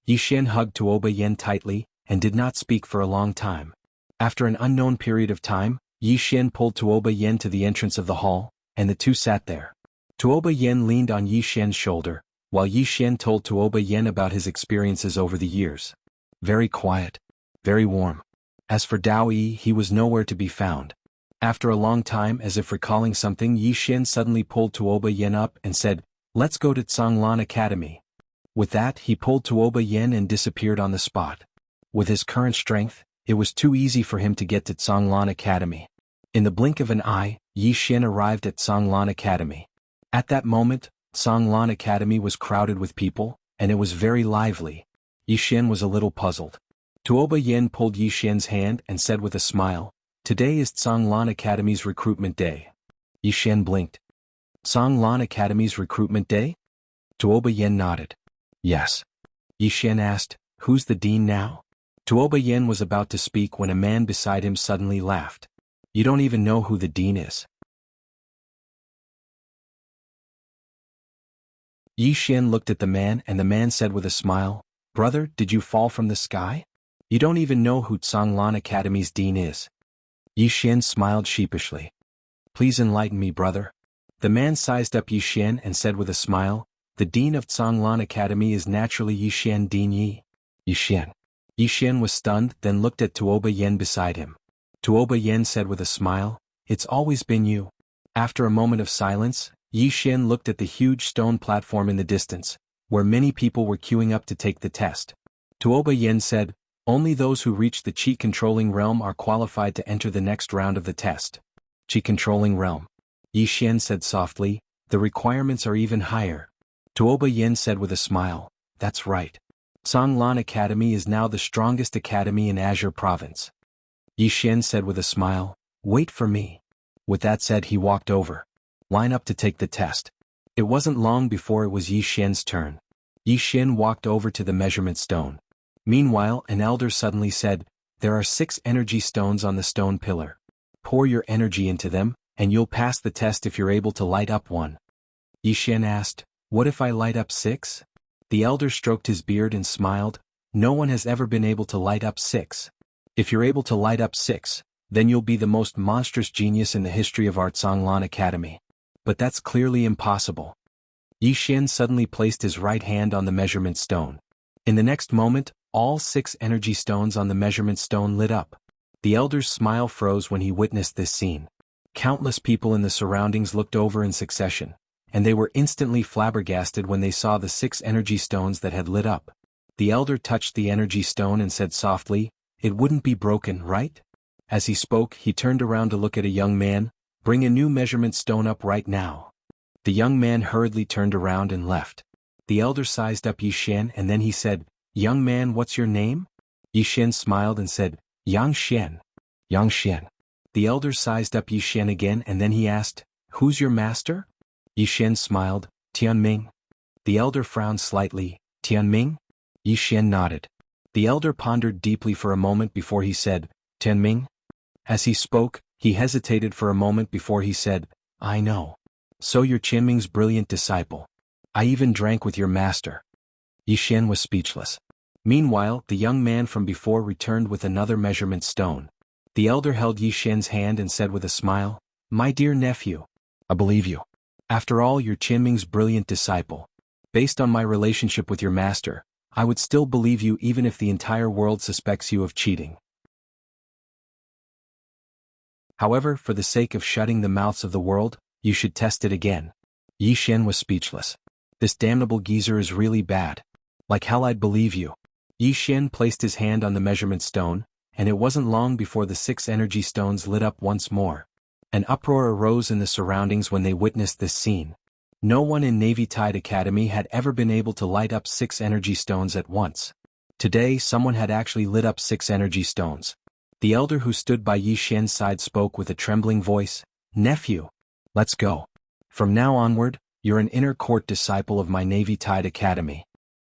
Yi Xian hugged Tuoba Yen tightly, and did not speak for a long time. After an unknown period of time, Yi Xian pulled Tuoba Yen to the entrance of the hall, and the two sat there. Tuoba Yen leaned on Yi Xian's shoulder, while Yi Xian told Tuoba Yen about his experiences over the years. Very quiet, very warm. As for Dao Yi, he was nowhere to be found. After a long time, as if recalling something, Yi Xian suddenly pulled Tuoba Yen up and said, "Let's go to Tsanglan Academy." With that, he pulled Tuoba Yen and disappeared on the spot. With his current strength, it was too easy for him to get to Tsanglan Academy. In the blink of an eye, Yi Xian arrived at Tsanglan Academy. At that moment, Tsanglan Academy was crowded with people, and it was very lively. Yi Xian was a little puzzled. Tuoba Yen pulled Yi Xian's hand and said with a smile, "Today is Tsanglan Academy's recruitment day." Yi Xian blinked. "Tsanglan Academy's recruitment day?" Tuoba Yen nodded. "Yes." Yi Xian asked, "Who's the dean now?" Tuoba Yen was about to speak when a man beside him suddenly laughed. "You don't even know who the dean is." Yi Xian looked at the man, and the man said with a smile, "Brother, did you fall from the sky? You don't even know who Tsanglan Academy's dean is." Yi Xian smiled sheepishly. "Please enlighten me, brother." The man sized up Yi Xian and said with a smile, "The dean of Tsanglan Academy is naturally Yi Xian Dean Yi." Yi Xian. Yi Xian was stunned, then looked at Tuoba Yen beside him. Tuoba Yen said with a smile, "It's always been you." After a moment of silence, Yi Xian looked at the huge stone platform in the distance, where many people were queuing up to take the test. Tuoba Yen said, "Only those who reach the Qi-controlling realm are qualified to enter the next round of the test." Qi-controlling realm. Yi Xian said softly, "The requirements are even higher." Tuoba Yen said with a smile, "That's right. Tsanglan Academy is now the strongest academy in Azure Province." Yi Xian said with a smile, "Wait for me." With that said, he walked over. "Line up to take the test." It wasn't long before it was Yi Xian's turn. Yi Xian walked over to the measurement stone. Meanwhile, an elder suddenly said, "There are 6 energy stones on the stone pillar. Pour your energy into them, and you'll pass the test if you're able to light up one." Yi Xian asked, "What if I light up 6? The elder stroked his beard and smiled, "No one has ever been able to light up 6. If you're able to light up 6, then you'll be the most monstrous genius in the history of our Tsanglan Academy. But that's clearly impossible." Yi Xian suddenly placed his right hand on the measurement stone. In the next moment, all 6 energy stones on the measurement stone lit up. The elder's smile froze when he witnessed this scene. Countless people in the surroundings looked over in succession, and they were instantly flabbergasted when they saw the 6 energy stones that had lit up. The elder touched the energy stone and said softly, "It wouldn't be broken, right?" As he spoke, he turned around to look at a young man. "Bring a new measurement stone up right now." The young man hurriedly turned around and left. The elder sized up Yi Xian and then he said, "Young man, what's your name?" Yi Xian smiled and said, "Yang Xian." Yang Xian. The elder sized up Yi Xian again and then he asked, "Who's your master?" Yi Xian smiled, "Tianming." The elder frowned slightly, "Tianming?" Yi Xian nodded. The elder pondered deeply for a moment before he said, "Tianming?" As he spoke, he hesitated for a moment before he said, "I know. So you're Tianming's brilliant disciple. I even drank with your master." Yi Xian was speechless. Meanwhile, the young man from before returned with another measurement stone. The elder held Yi Xian's hand and said with a smile, "My dear nephew, I believe you. After all, you're Tianming's brilliant disciple. Based on my relationship with your master, I would still believe you even if the entire world suspects you of cheating. However, for the sake of shutting the mouths of the world, you should test it again." Yi Xian was speechless. This damnable geezer is really bad. Like hell I'd believe you. Yi Xian placed his hand on the measurement stone, and it wasn't long before the 6 energy stones lit up once more. An uproar arose in the surroundings when they witnessed this scene. No one in Navy Tide Academy had ever been able to light up 6 energy stones at once. Today someone had actually lit up 6 energy stones. The elder who stood by Yi Xian's side spoke with a trembling voice, "Nephew, let's go. From now onward, you're an inner court disciple of my Navy Tide Academy."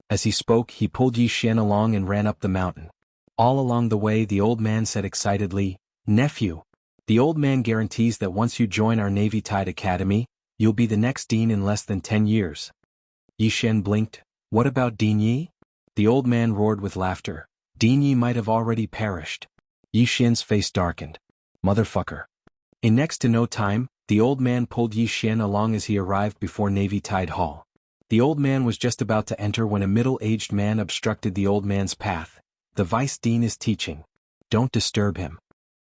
As he spoke, he pulled Yi Xian along and ran up the mountain. All along the way the old man said excitedly, "Nephew, the old man guarantees that once you join our Navy Tide Academy, you'll be the next dean in less than 10 years. Yi Xian blinked. "What about Dean Yi?" The old man roared with laughter. "Dean Yi might have already perished." Yi Xian's face darkened. "Motherfucker." In next to no time, the old man pulled Yi Xian along as he arrived before Navy Tide Hall. The old man was just about to enter when a middle-aged man obstructed the old man's path. "The vice dean is teaching. Don't disturb him."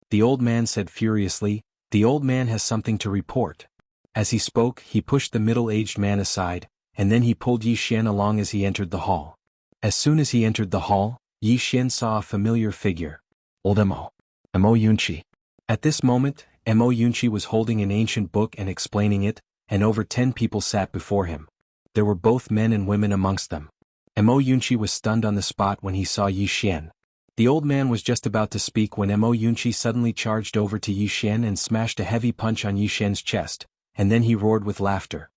The old man said furiously, "The old man has something to report." As he spoke, he pushed the middle-aged man aside, and then he pulled Yi Xian along as he entered the hall. As soon as he entered the hall, Yi Xian saw a familiar figure. Old Mo Yunqi. At this moment, Mo Yunqi was holding an ancient book and explaining it, and over 10 people sat before him. There were both men and women amongst them. Mo Yunqi was stunned on the spot when he saw Yi Xian. The old man was just about to speak when Mo Yunqi suddenly charged over to Yi Xian and smashed a heavy punch on Yi Xian's chest, and then he roared with laughter.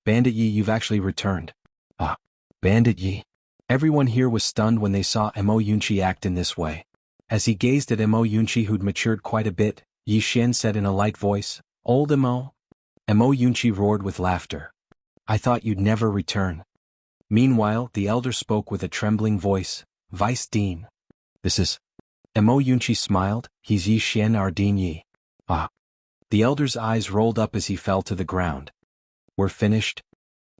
"Bandit Yi, you've actually returned." "Ah, Bandit Yi." Everyone here was stunned when they saw Mo Yunqi act in this way. As he gazed at Mo Yunqi, who'd matured quite a bit, Yi Xian said in a light voice, "Old Mo." Mo Yunqi roared with laughter. "I thought you'd never return." Meanwhile, the elder spoke with a trembling voice, "Vice Dean. This is..." Mo Yunqi smiled, "He's Yi Xian, our Dean Yi." "Ah." The elder's eyes rolled up as he fell to the ground. "We're finished?"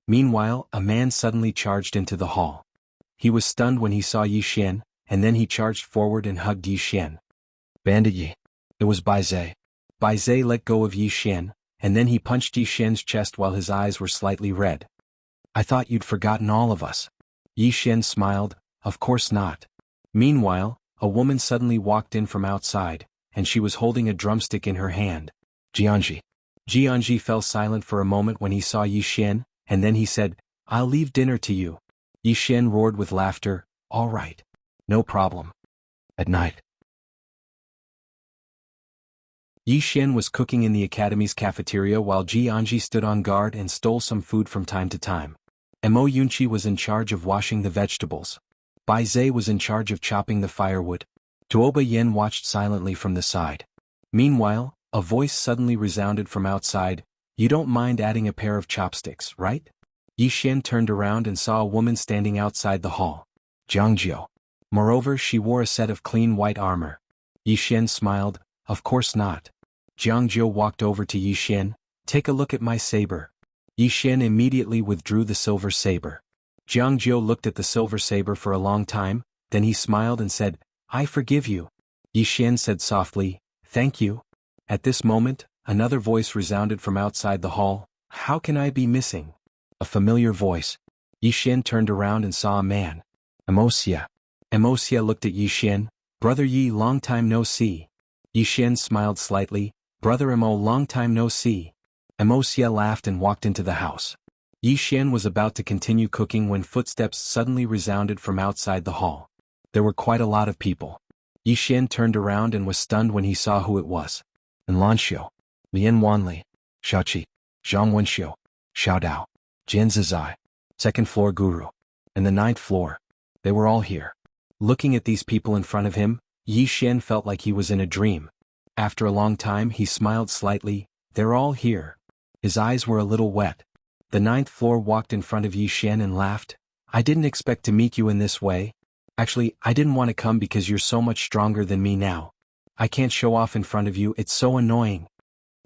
Meanwhile, a man suddenly charged into the hall. He was stunned when he saw Yi Xian, and then he charged forward and hugged Yi Xian. "Bandit Yi." It was Bai Zai. Bai Zai let go of Yi Xian, and then he punched Yi Xian's chest while his eyes were slightly red. "I thought you'd forgotten all of us." Yi Xian smiled, "Of course not." Meanwhile, a woman suddenly walked in from outside, and she was holding a drumstick in her hand. "Jianji." Jianji fell silent for a moment when he saw Yi Xian, and then he said, "I'll leave dinner to you." Yi Xian roared with laughter, "All right. No problem." At night, Yi Xian was cooking in the academy's cafeteria while Jianji stood on guard and stole some food from time to time. Mo Yunqi was in charge of washing the vegetables. Bai Zai was in charge of chopping the firewood. Tuoba Yen watched silently from the side. Meanwhile, a voice suddenly resounded from outside, "You don't mind adding a pair of chopsticks, right?" Yi Xian turned around and saw a woman standing outside the hall. Jiangjiu. Moreover, she wore a set of clean white armor. Yi Xian smiled, "Of course not." Jiangjiu walked over to Yi Xian, "Take a look at my saber." Yi Xian immediately withdrew the silver saber. Jiangjiu looked at the silver saber for a long time, then he smiled and said, "I forgive you." Yi Xian said softly, "Thank you." At this moment, another voice resounded from outside the hall, "How can I be missing?" A familiar voice. Yi Xian turned around and saw a man. Wuxia. Wuxia looked at Yi Xian, "Brother Yi, long time no see." Yi Xian smiled slightly, "Brother Mo, long time no see." Wuxia laughed and walked into the house. Yi Xian was about to continue cooking when footsteps suddenly resounded from outside the hall. There were quite a lot of people. Yi Xian turned around and was stunned when he saw who it was. Lanxiu, Lian Wanli, Xiaoqi, Zhang Wenxiu, Xiao Dao, Jian Zizai, second floor guru, and the ninth floor. They were all here. Looking at these people in front of him, Yi Xian felt like he was in a dream. After a long time he smiled slightly. They're all here. His eyes were a little wet. The ninth floor walked in front of Yi Xian and laughed. I didn't expect to meet you in this way. Actually, I didn't want to come because you're so much stronger than me now. I can't show off in front of you, it's so annoying.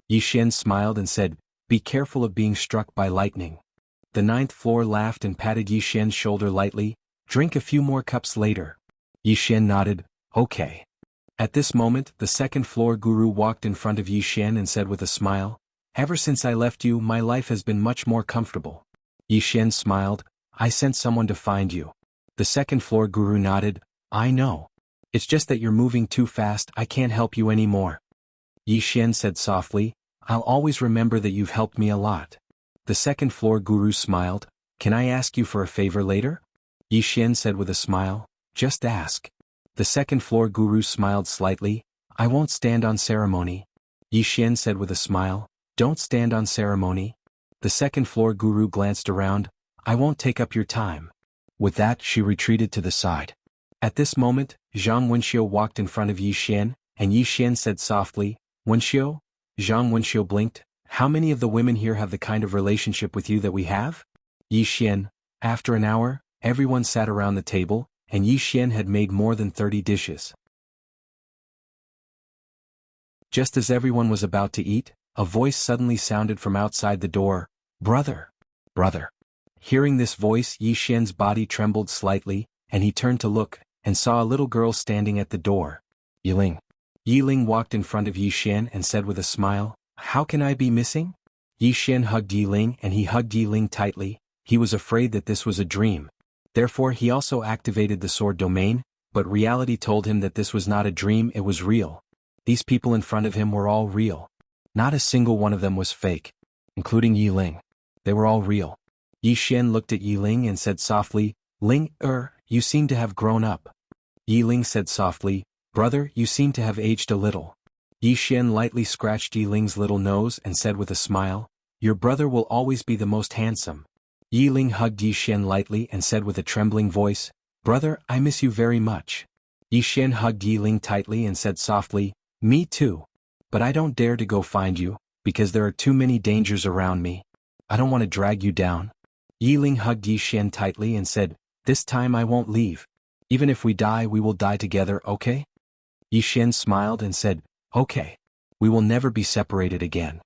Yi Xian smiled and said, be careful of being struck by lightning. The ninth floor laughed and patted Yi Xian's shoulder lightly. Drink a few more cups later. Yi Xian nodded, okay. At this moment, the second floor guru walked in front of Yi Xian and said with a smile, ever since I left you, my life has been much more comfortable. Yi Xian smiled, I sent someone to find you. The second floor guru nodded, I know. It's just that you're moving too fast, I can't help you anymore. Yi Xian said softly, I'll always remember that you've helped me a lot. The second floor guru smiled, can I ask you for a favor later? Yi Xian said with a smile, just ask. The second floor guru smiled slightly, I won't stand on ceremony. Yi Xian said with a smile, don't stand on ceremony. The second floor guru glanced around, I won't take up your time. With that she retreated to the side. At this moment, Zhang Wenxiu walked in front of Yi Xian, and Yi Xian said softly, Wenxiu? Zhang Wenxiu blinked, how many of the women here have the kind of relationship with you that we have? Yi Xian. After an hour, everyone sat around the table, and Yi Xian had made more than 30 dishes. Just as everyone was about to eat, a voice suddenly sounded from outside the door, brother, brother. Hearing this voice, Yi Xian's body trembled slightly, and he turned to look, and saw a little girl standing at the door. Yiling. Yiling walked in front of Yi Xian and said with a smile, how can I be missing? Yi Xian hugged Yiling and he hugged Yiling tightly. He was afraid that this was a dream. Therefore he also activated the sword domain, but reality told him that this was not a dream, it was real. These people in front of him were all real. Not a single one of them was fake, including Yiling. They were all real. Yi Xian looked at Yiling and said softly, Ling, you seem to have grown up. Yiling said softly, brother, you seem to have aged a little. Yi Xian lightly scratched Yiling's little nose and said with a smile, your brother will always be the most handsome. Yiling hugged Yi Xian lightly and said with a trembling voice, brother, I miss you very much. Yi Xian hugged Yiling tightly and said softly, me too. But I don't dare to go find you, because there are too many dangers around me. I don't want to drag you down. Yiling hugged Yi Xian tightly and said, this time I won't leave. Even if we die, we will die together, okay? Yi Xian smiled and said, okay. We will never be separated again.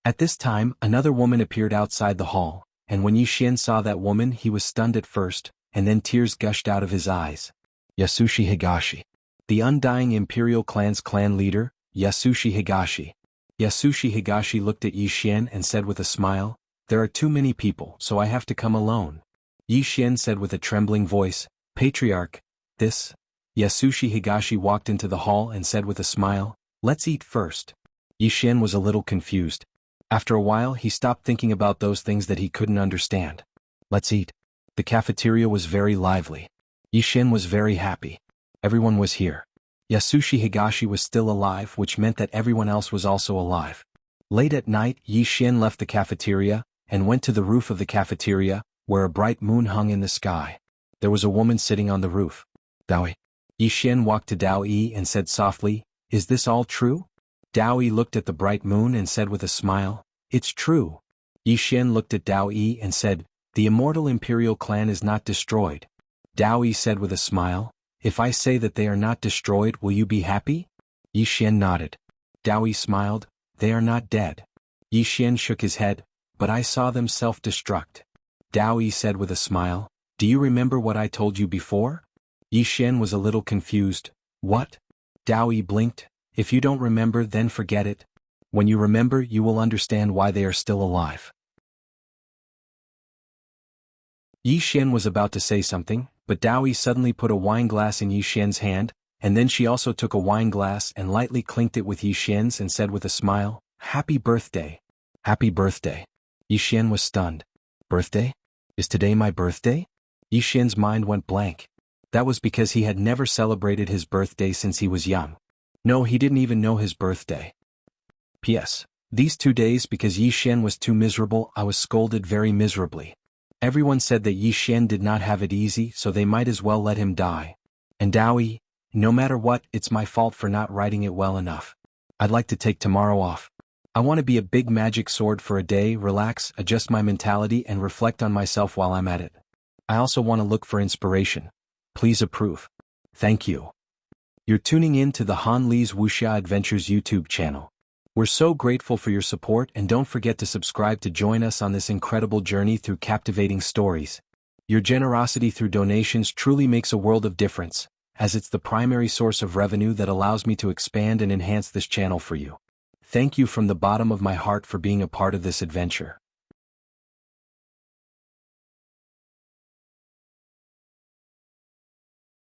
At this time, another woman appeared outside the hall, and when Yi Xian saw that woman he was stunned at first, and then tears gushed out of his eyes. Yasushi Higashi. The undying Imperial Clan's clan leader, Yasushi Higashi. Yasushi Higashi looked at Yi Xian and said with a smile, there are too many people, so I have to come alone. Yi Xian said with a trembling voice, Patriarch, this? Yasushi Higashi walked into the hall and said with a smile, let's eat first. Yi Xian was a little confused. After a while he stopped thinking about those things that he couldn't understand. Let's eat. The cafeteria was very lively. Yi Xian was very happy. Everyone was here. Yasushi Higashi was still alive, which meant that everyone else was also alive. Late at night, Yi Xian left the cafeteria, and went to the roof of the cafeteria, where a bright moon hung in the sky. There was a woman sitting on the roof. Dao. Yi Xian walked to Dao Yi and said softly, is this all true? Dao Yi looked at the bright moon and said with a smile, it's true. Yi Xian looked at Dao Yi and said, the immortal Imperial Clan is not destroyed. Dao Yi said with a smile, if I say that they are not destroyed, will you be happy? Yi Xian nodded. Dao Yi smiled, they are not dead. Yi Xian shook his head, but I saw them self-destruct. Dao Yi said with a smile, do you remember what I told you before? Yi Xian was a little confused. What? Dao Yi blinked, if you don't remember then forget it. When you remember you will understand why they are still alive. Yi Xian was about to say something, but Dao Yi suddenly put a wine glass in Yi Xian's hand, and then she also took a wine glass and lightly clinked it with Yi Xian's and said with a smile, happy birthday. Happy birthday. Yi Xian was stunned. Birthday? Is today my birthday? Yi Xian's mind went blank. That was because he had never celebrated his birthday since he was young. No, he didn't even know his birthday. P.S. These 2 days because Yi Xian was too miserable, I was scolded very miserably. Everyone said that Yi Xian did not have it easy, so they might as well let him die. And Dowie, no matter what, it's my fault for not writing it well enough. I'd like to take tomorrow off. I want to be a big magic sword for a day, relax, adjust my mentality and reflect on myself while I'm at it. I also want to look for inspiration. Please approve. Thank you. You're tuning in to the Han Li's Wuxia Adventures YouTube channel. We're so grateful for your support, and don't forget to subscribe to join us on this incredible journey through captivating stories. Your generosity through donations truly makes a world of difference, as it's the primary source of revenue that allows me to expand and enhance this channel for you. Thank you from the bottom of my heart for being a part of this adventure.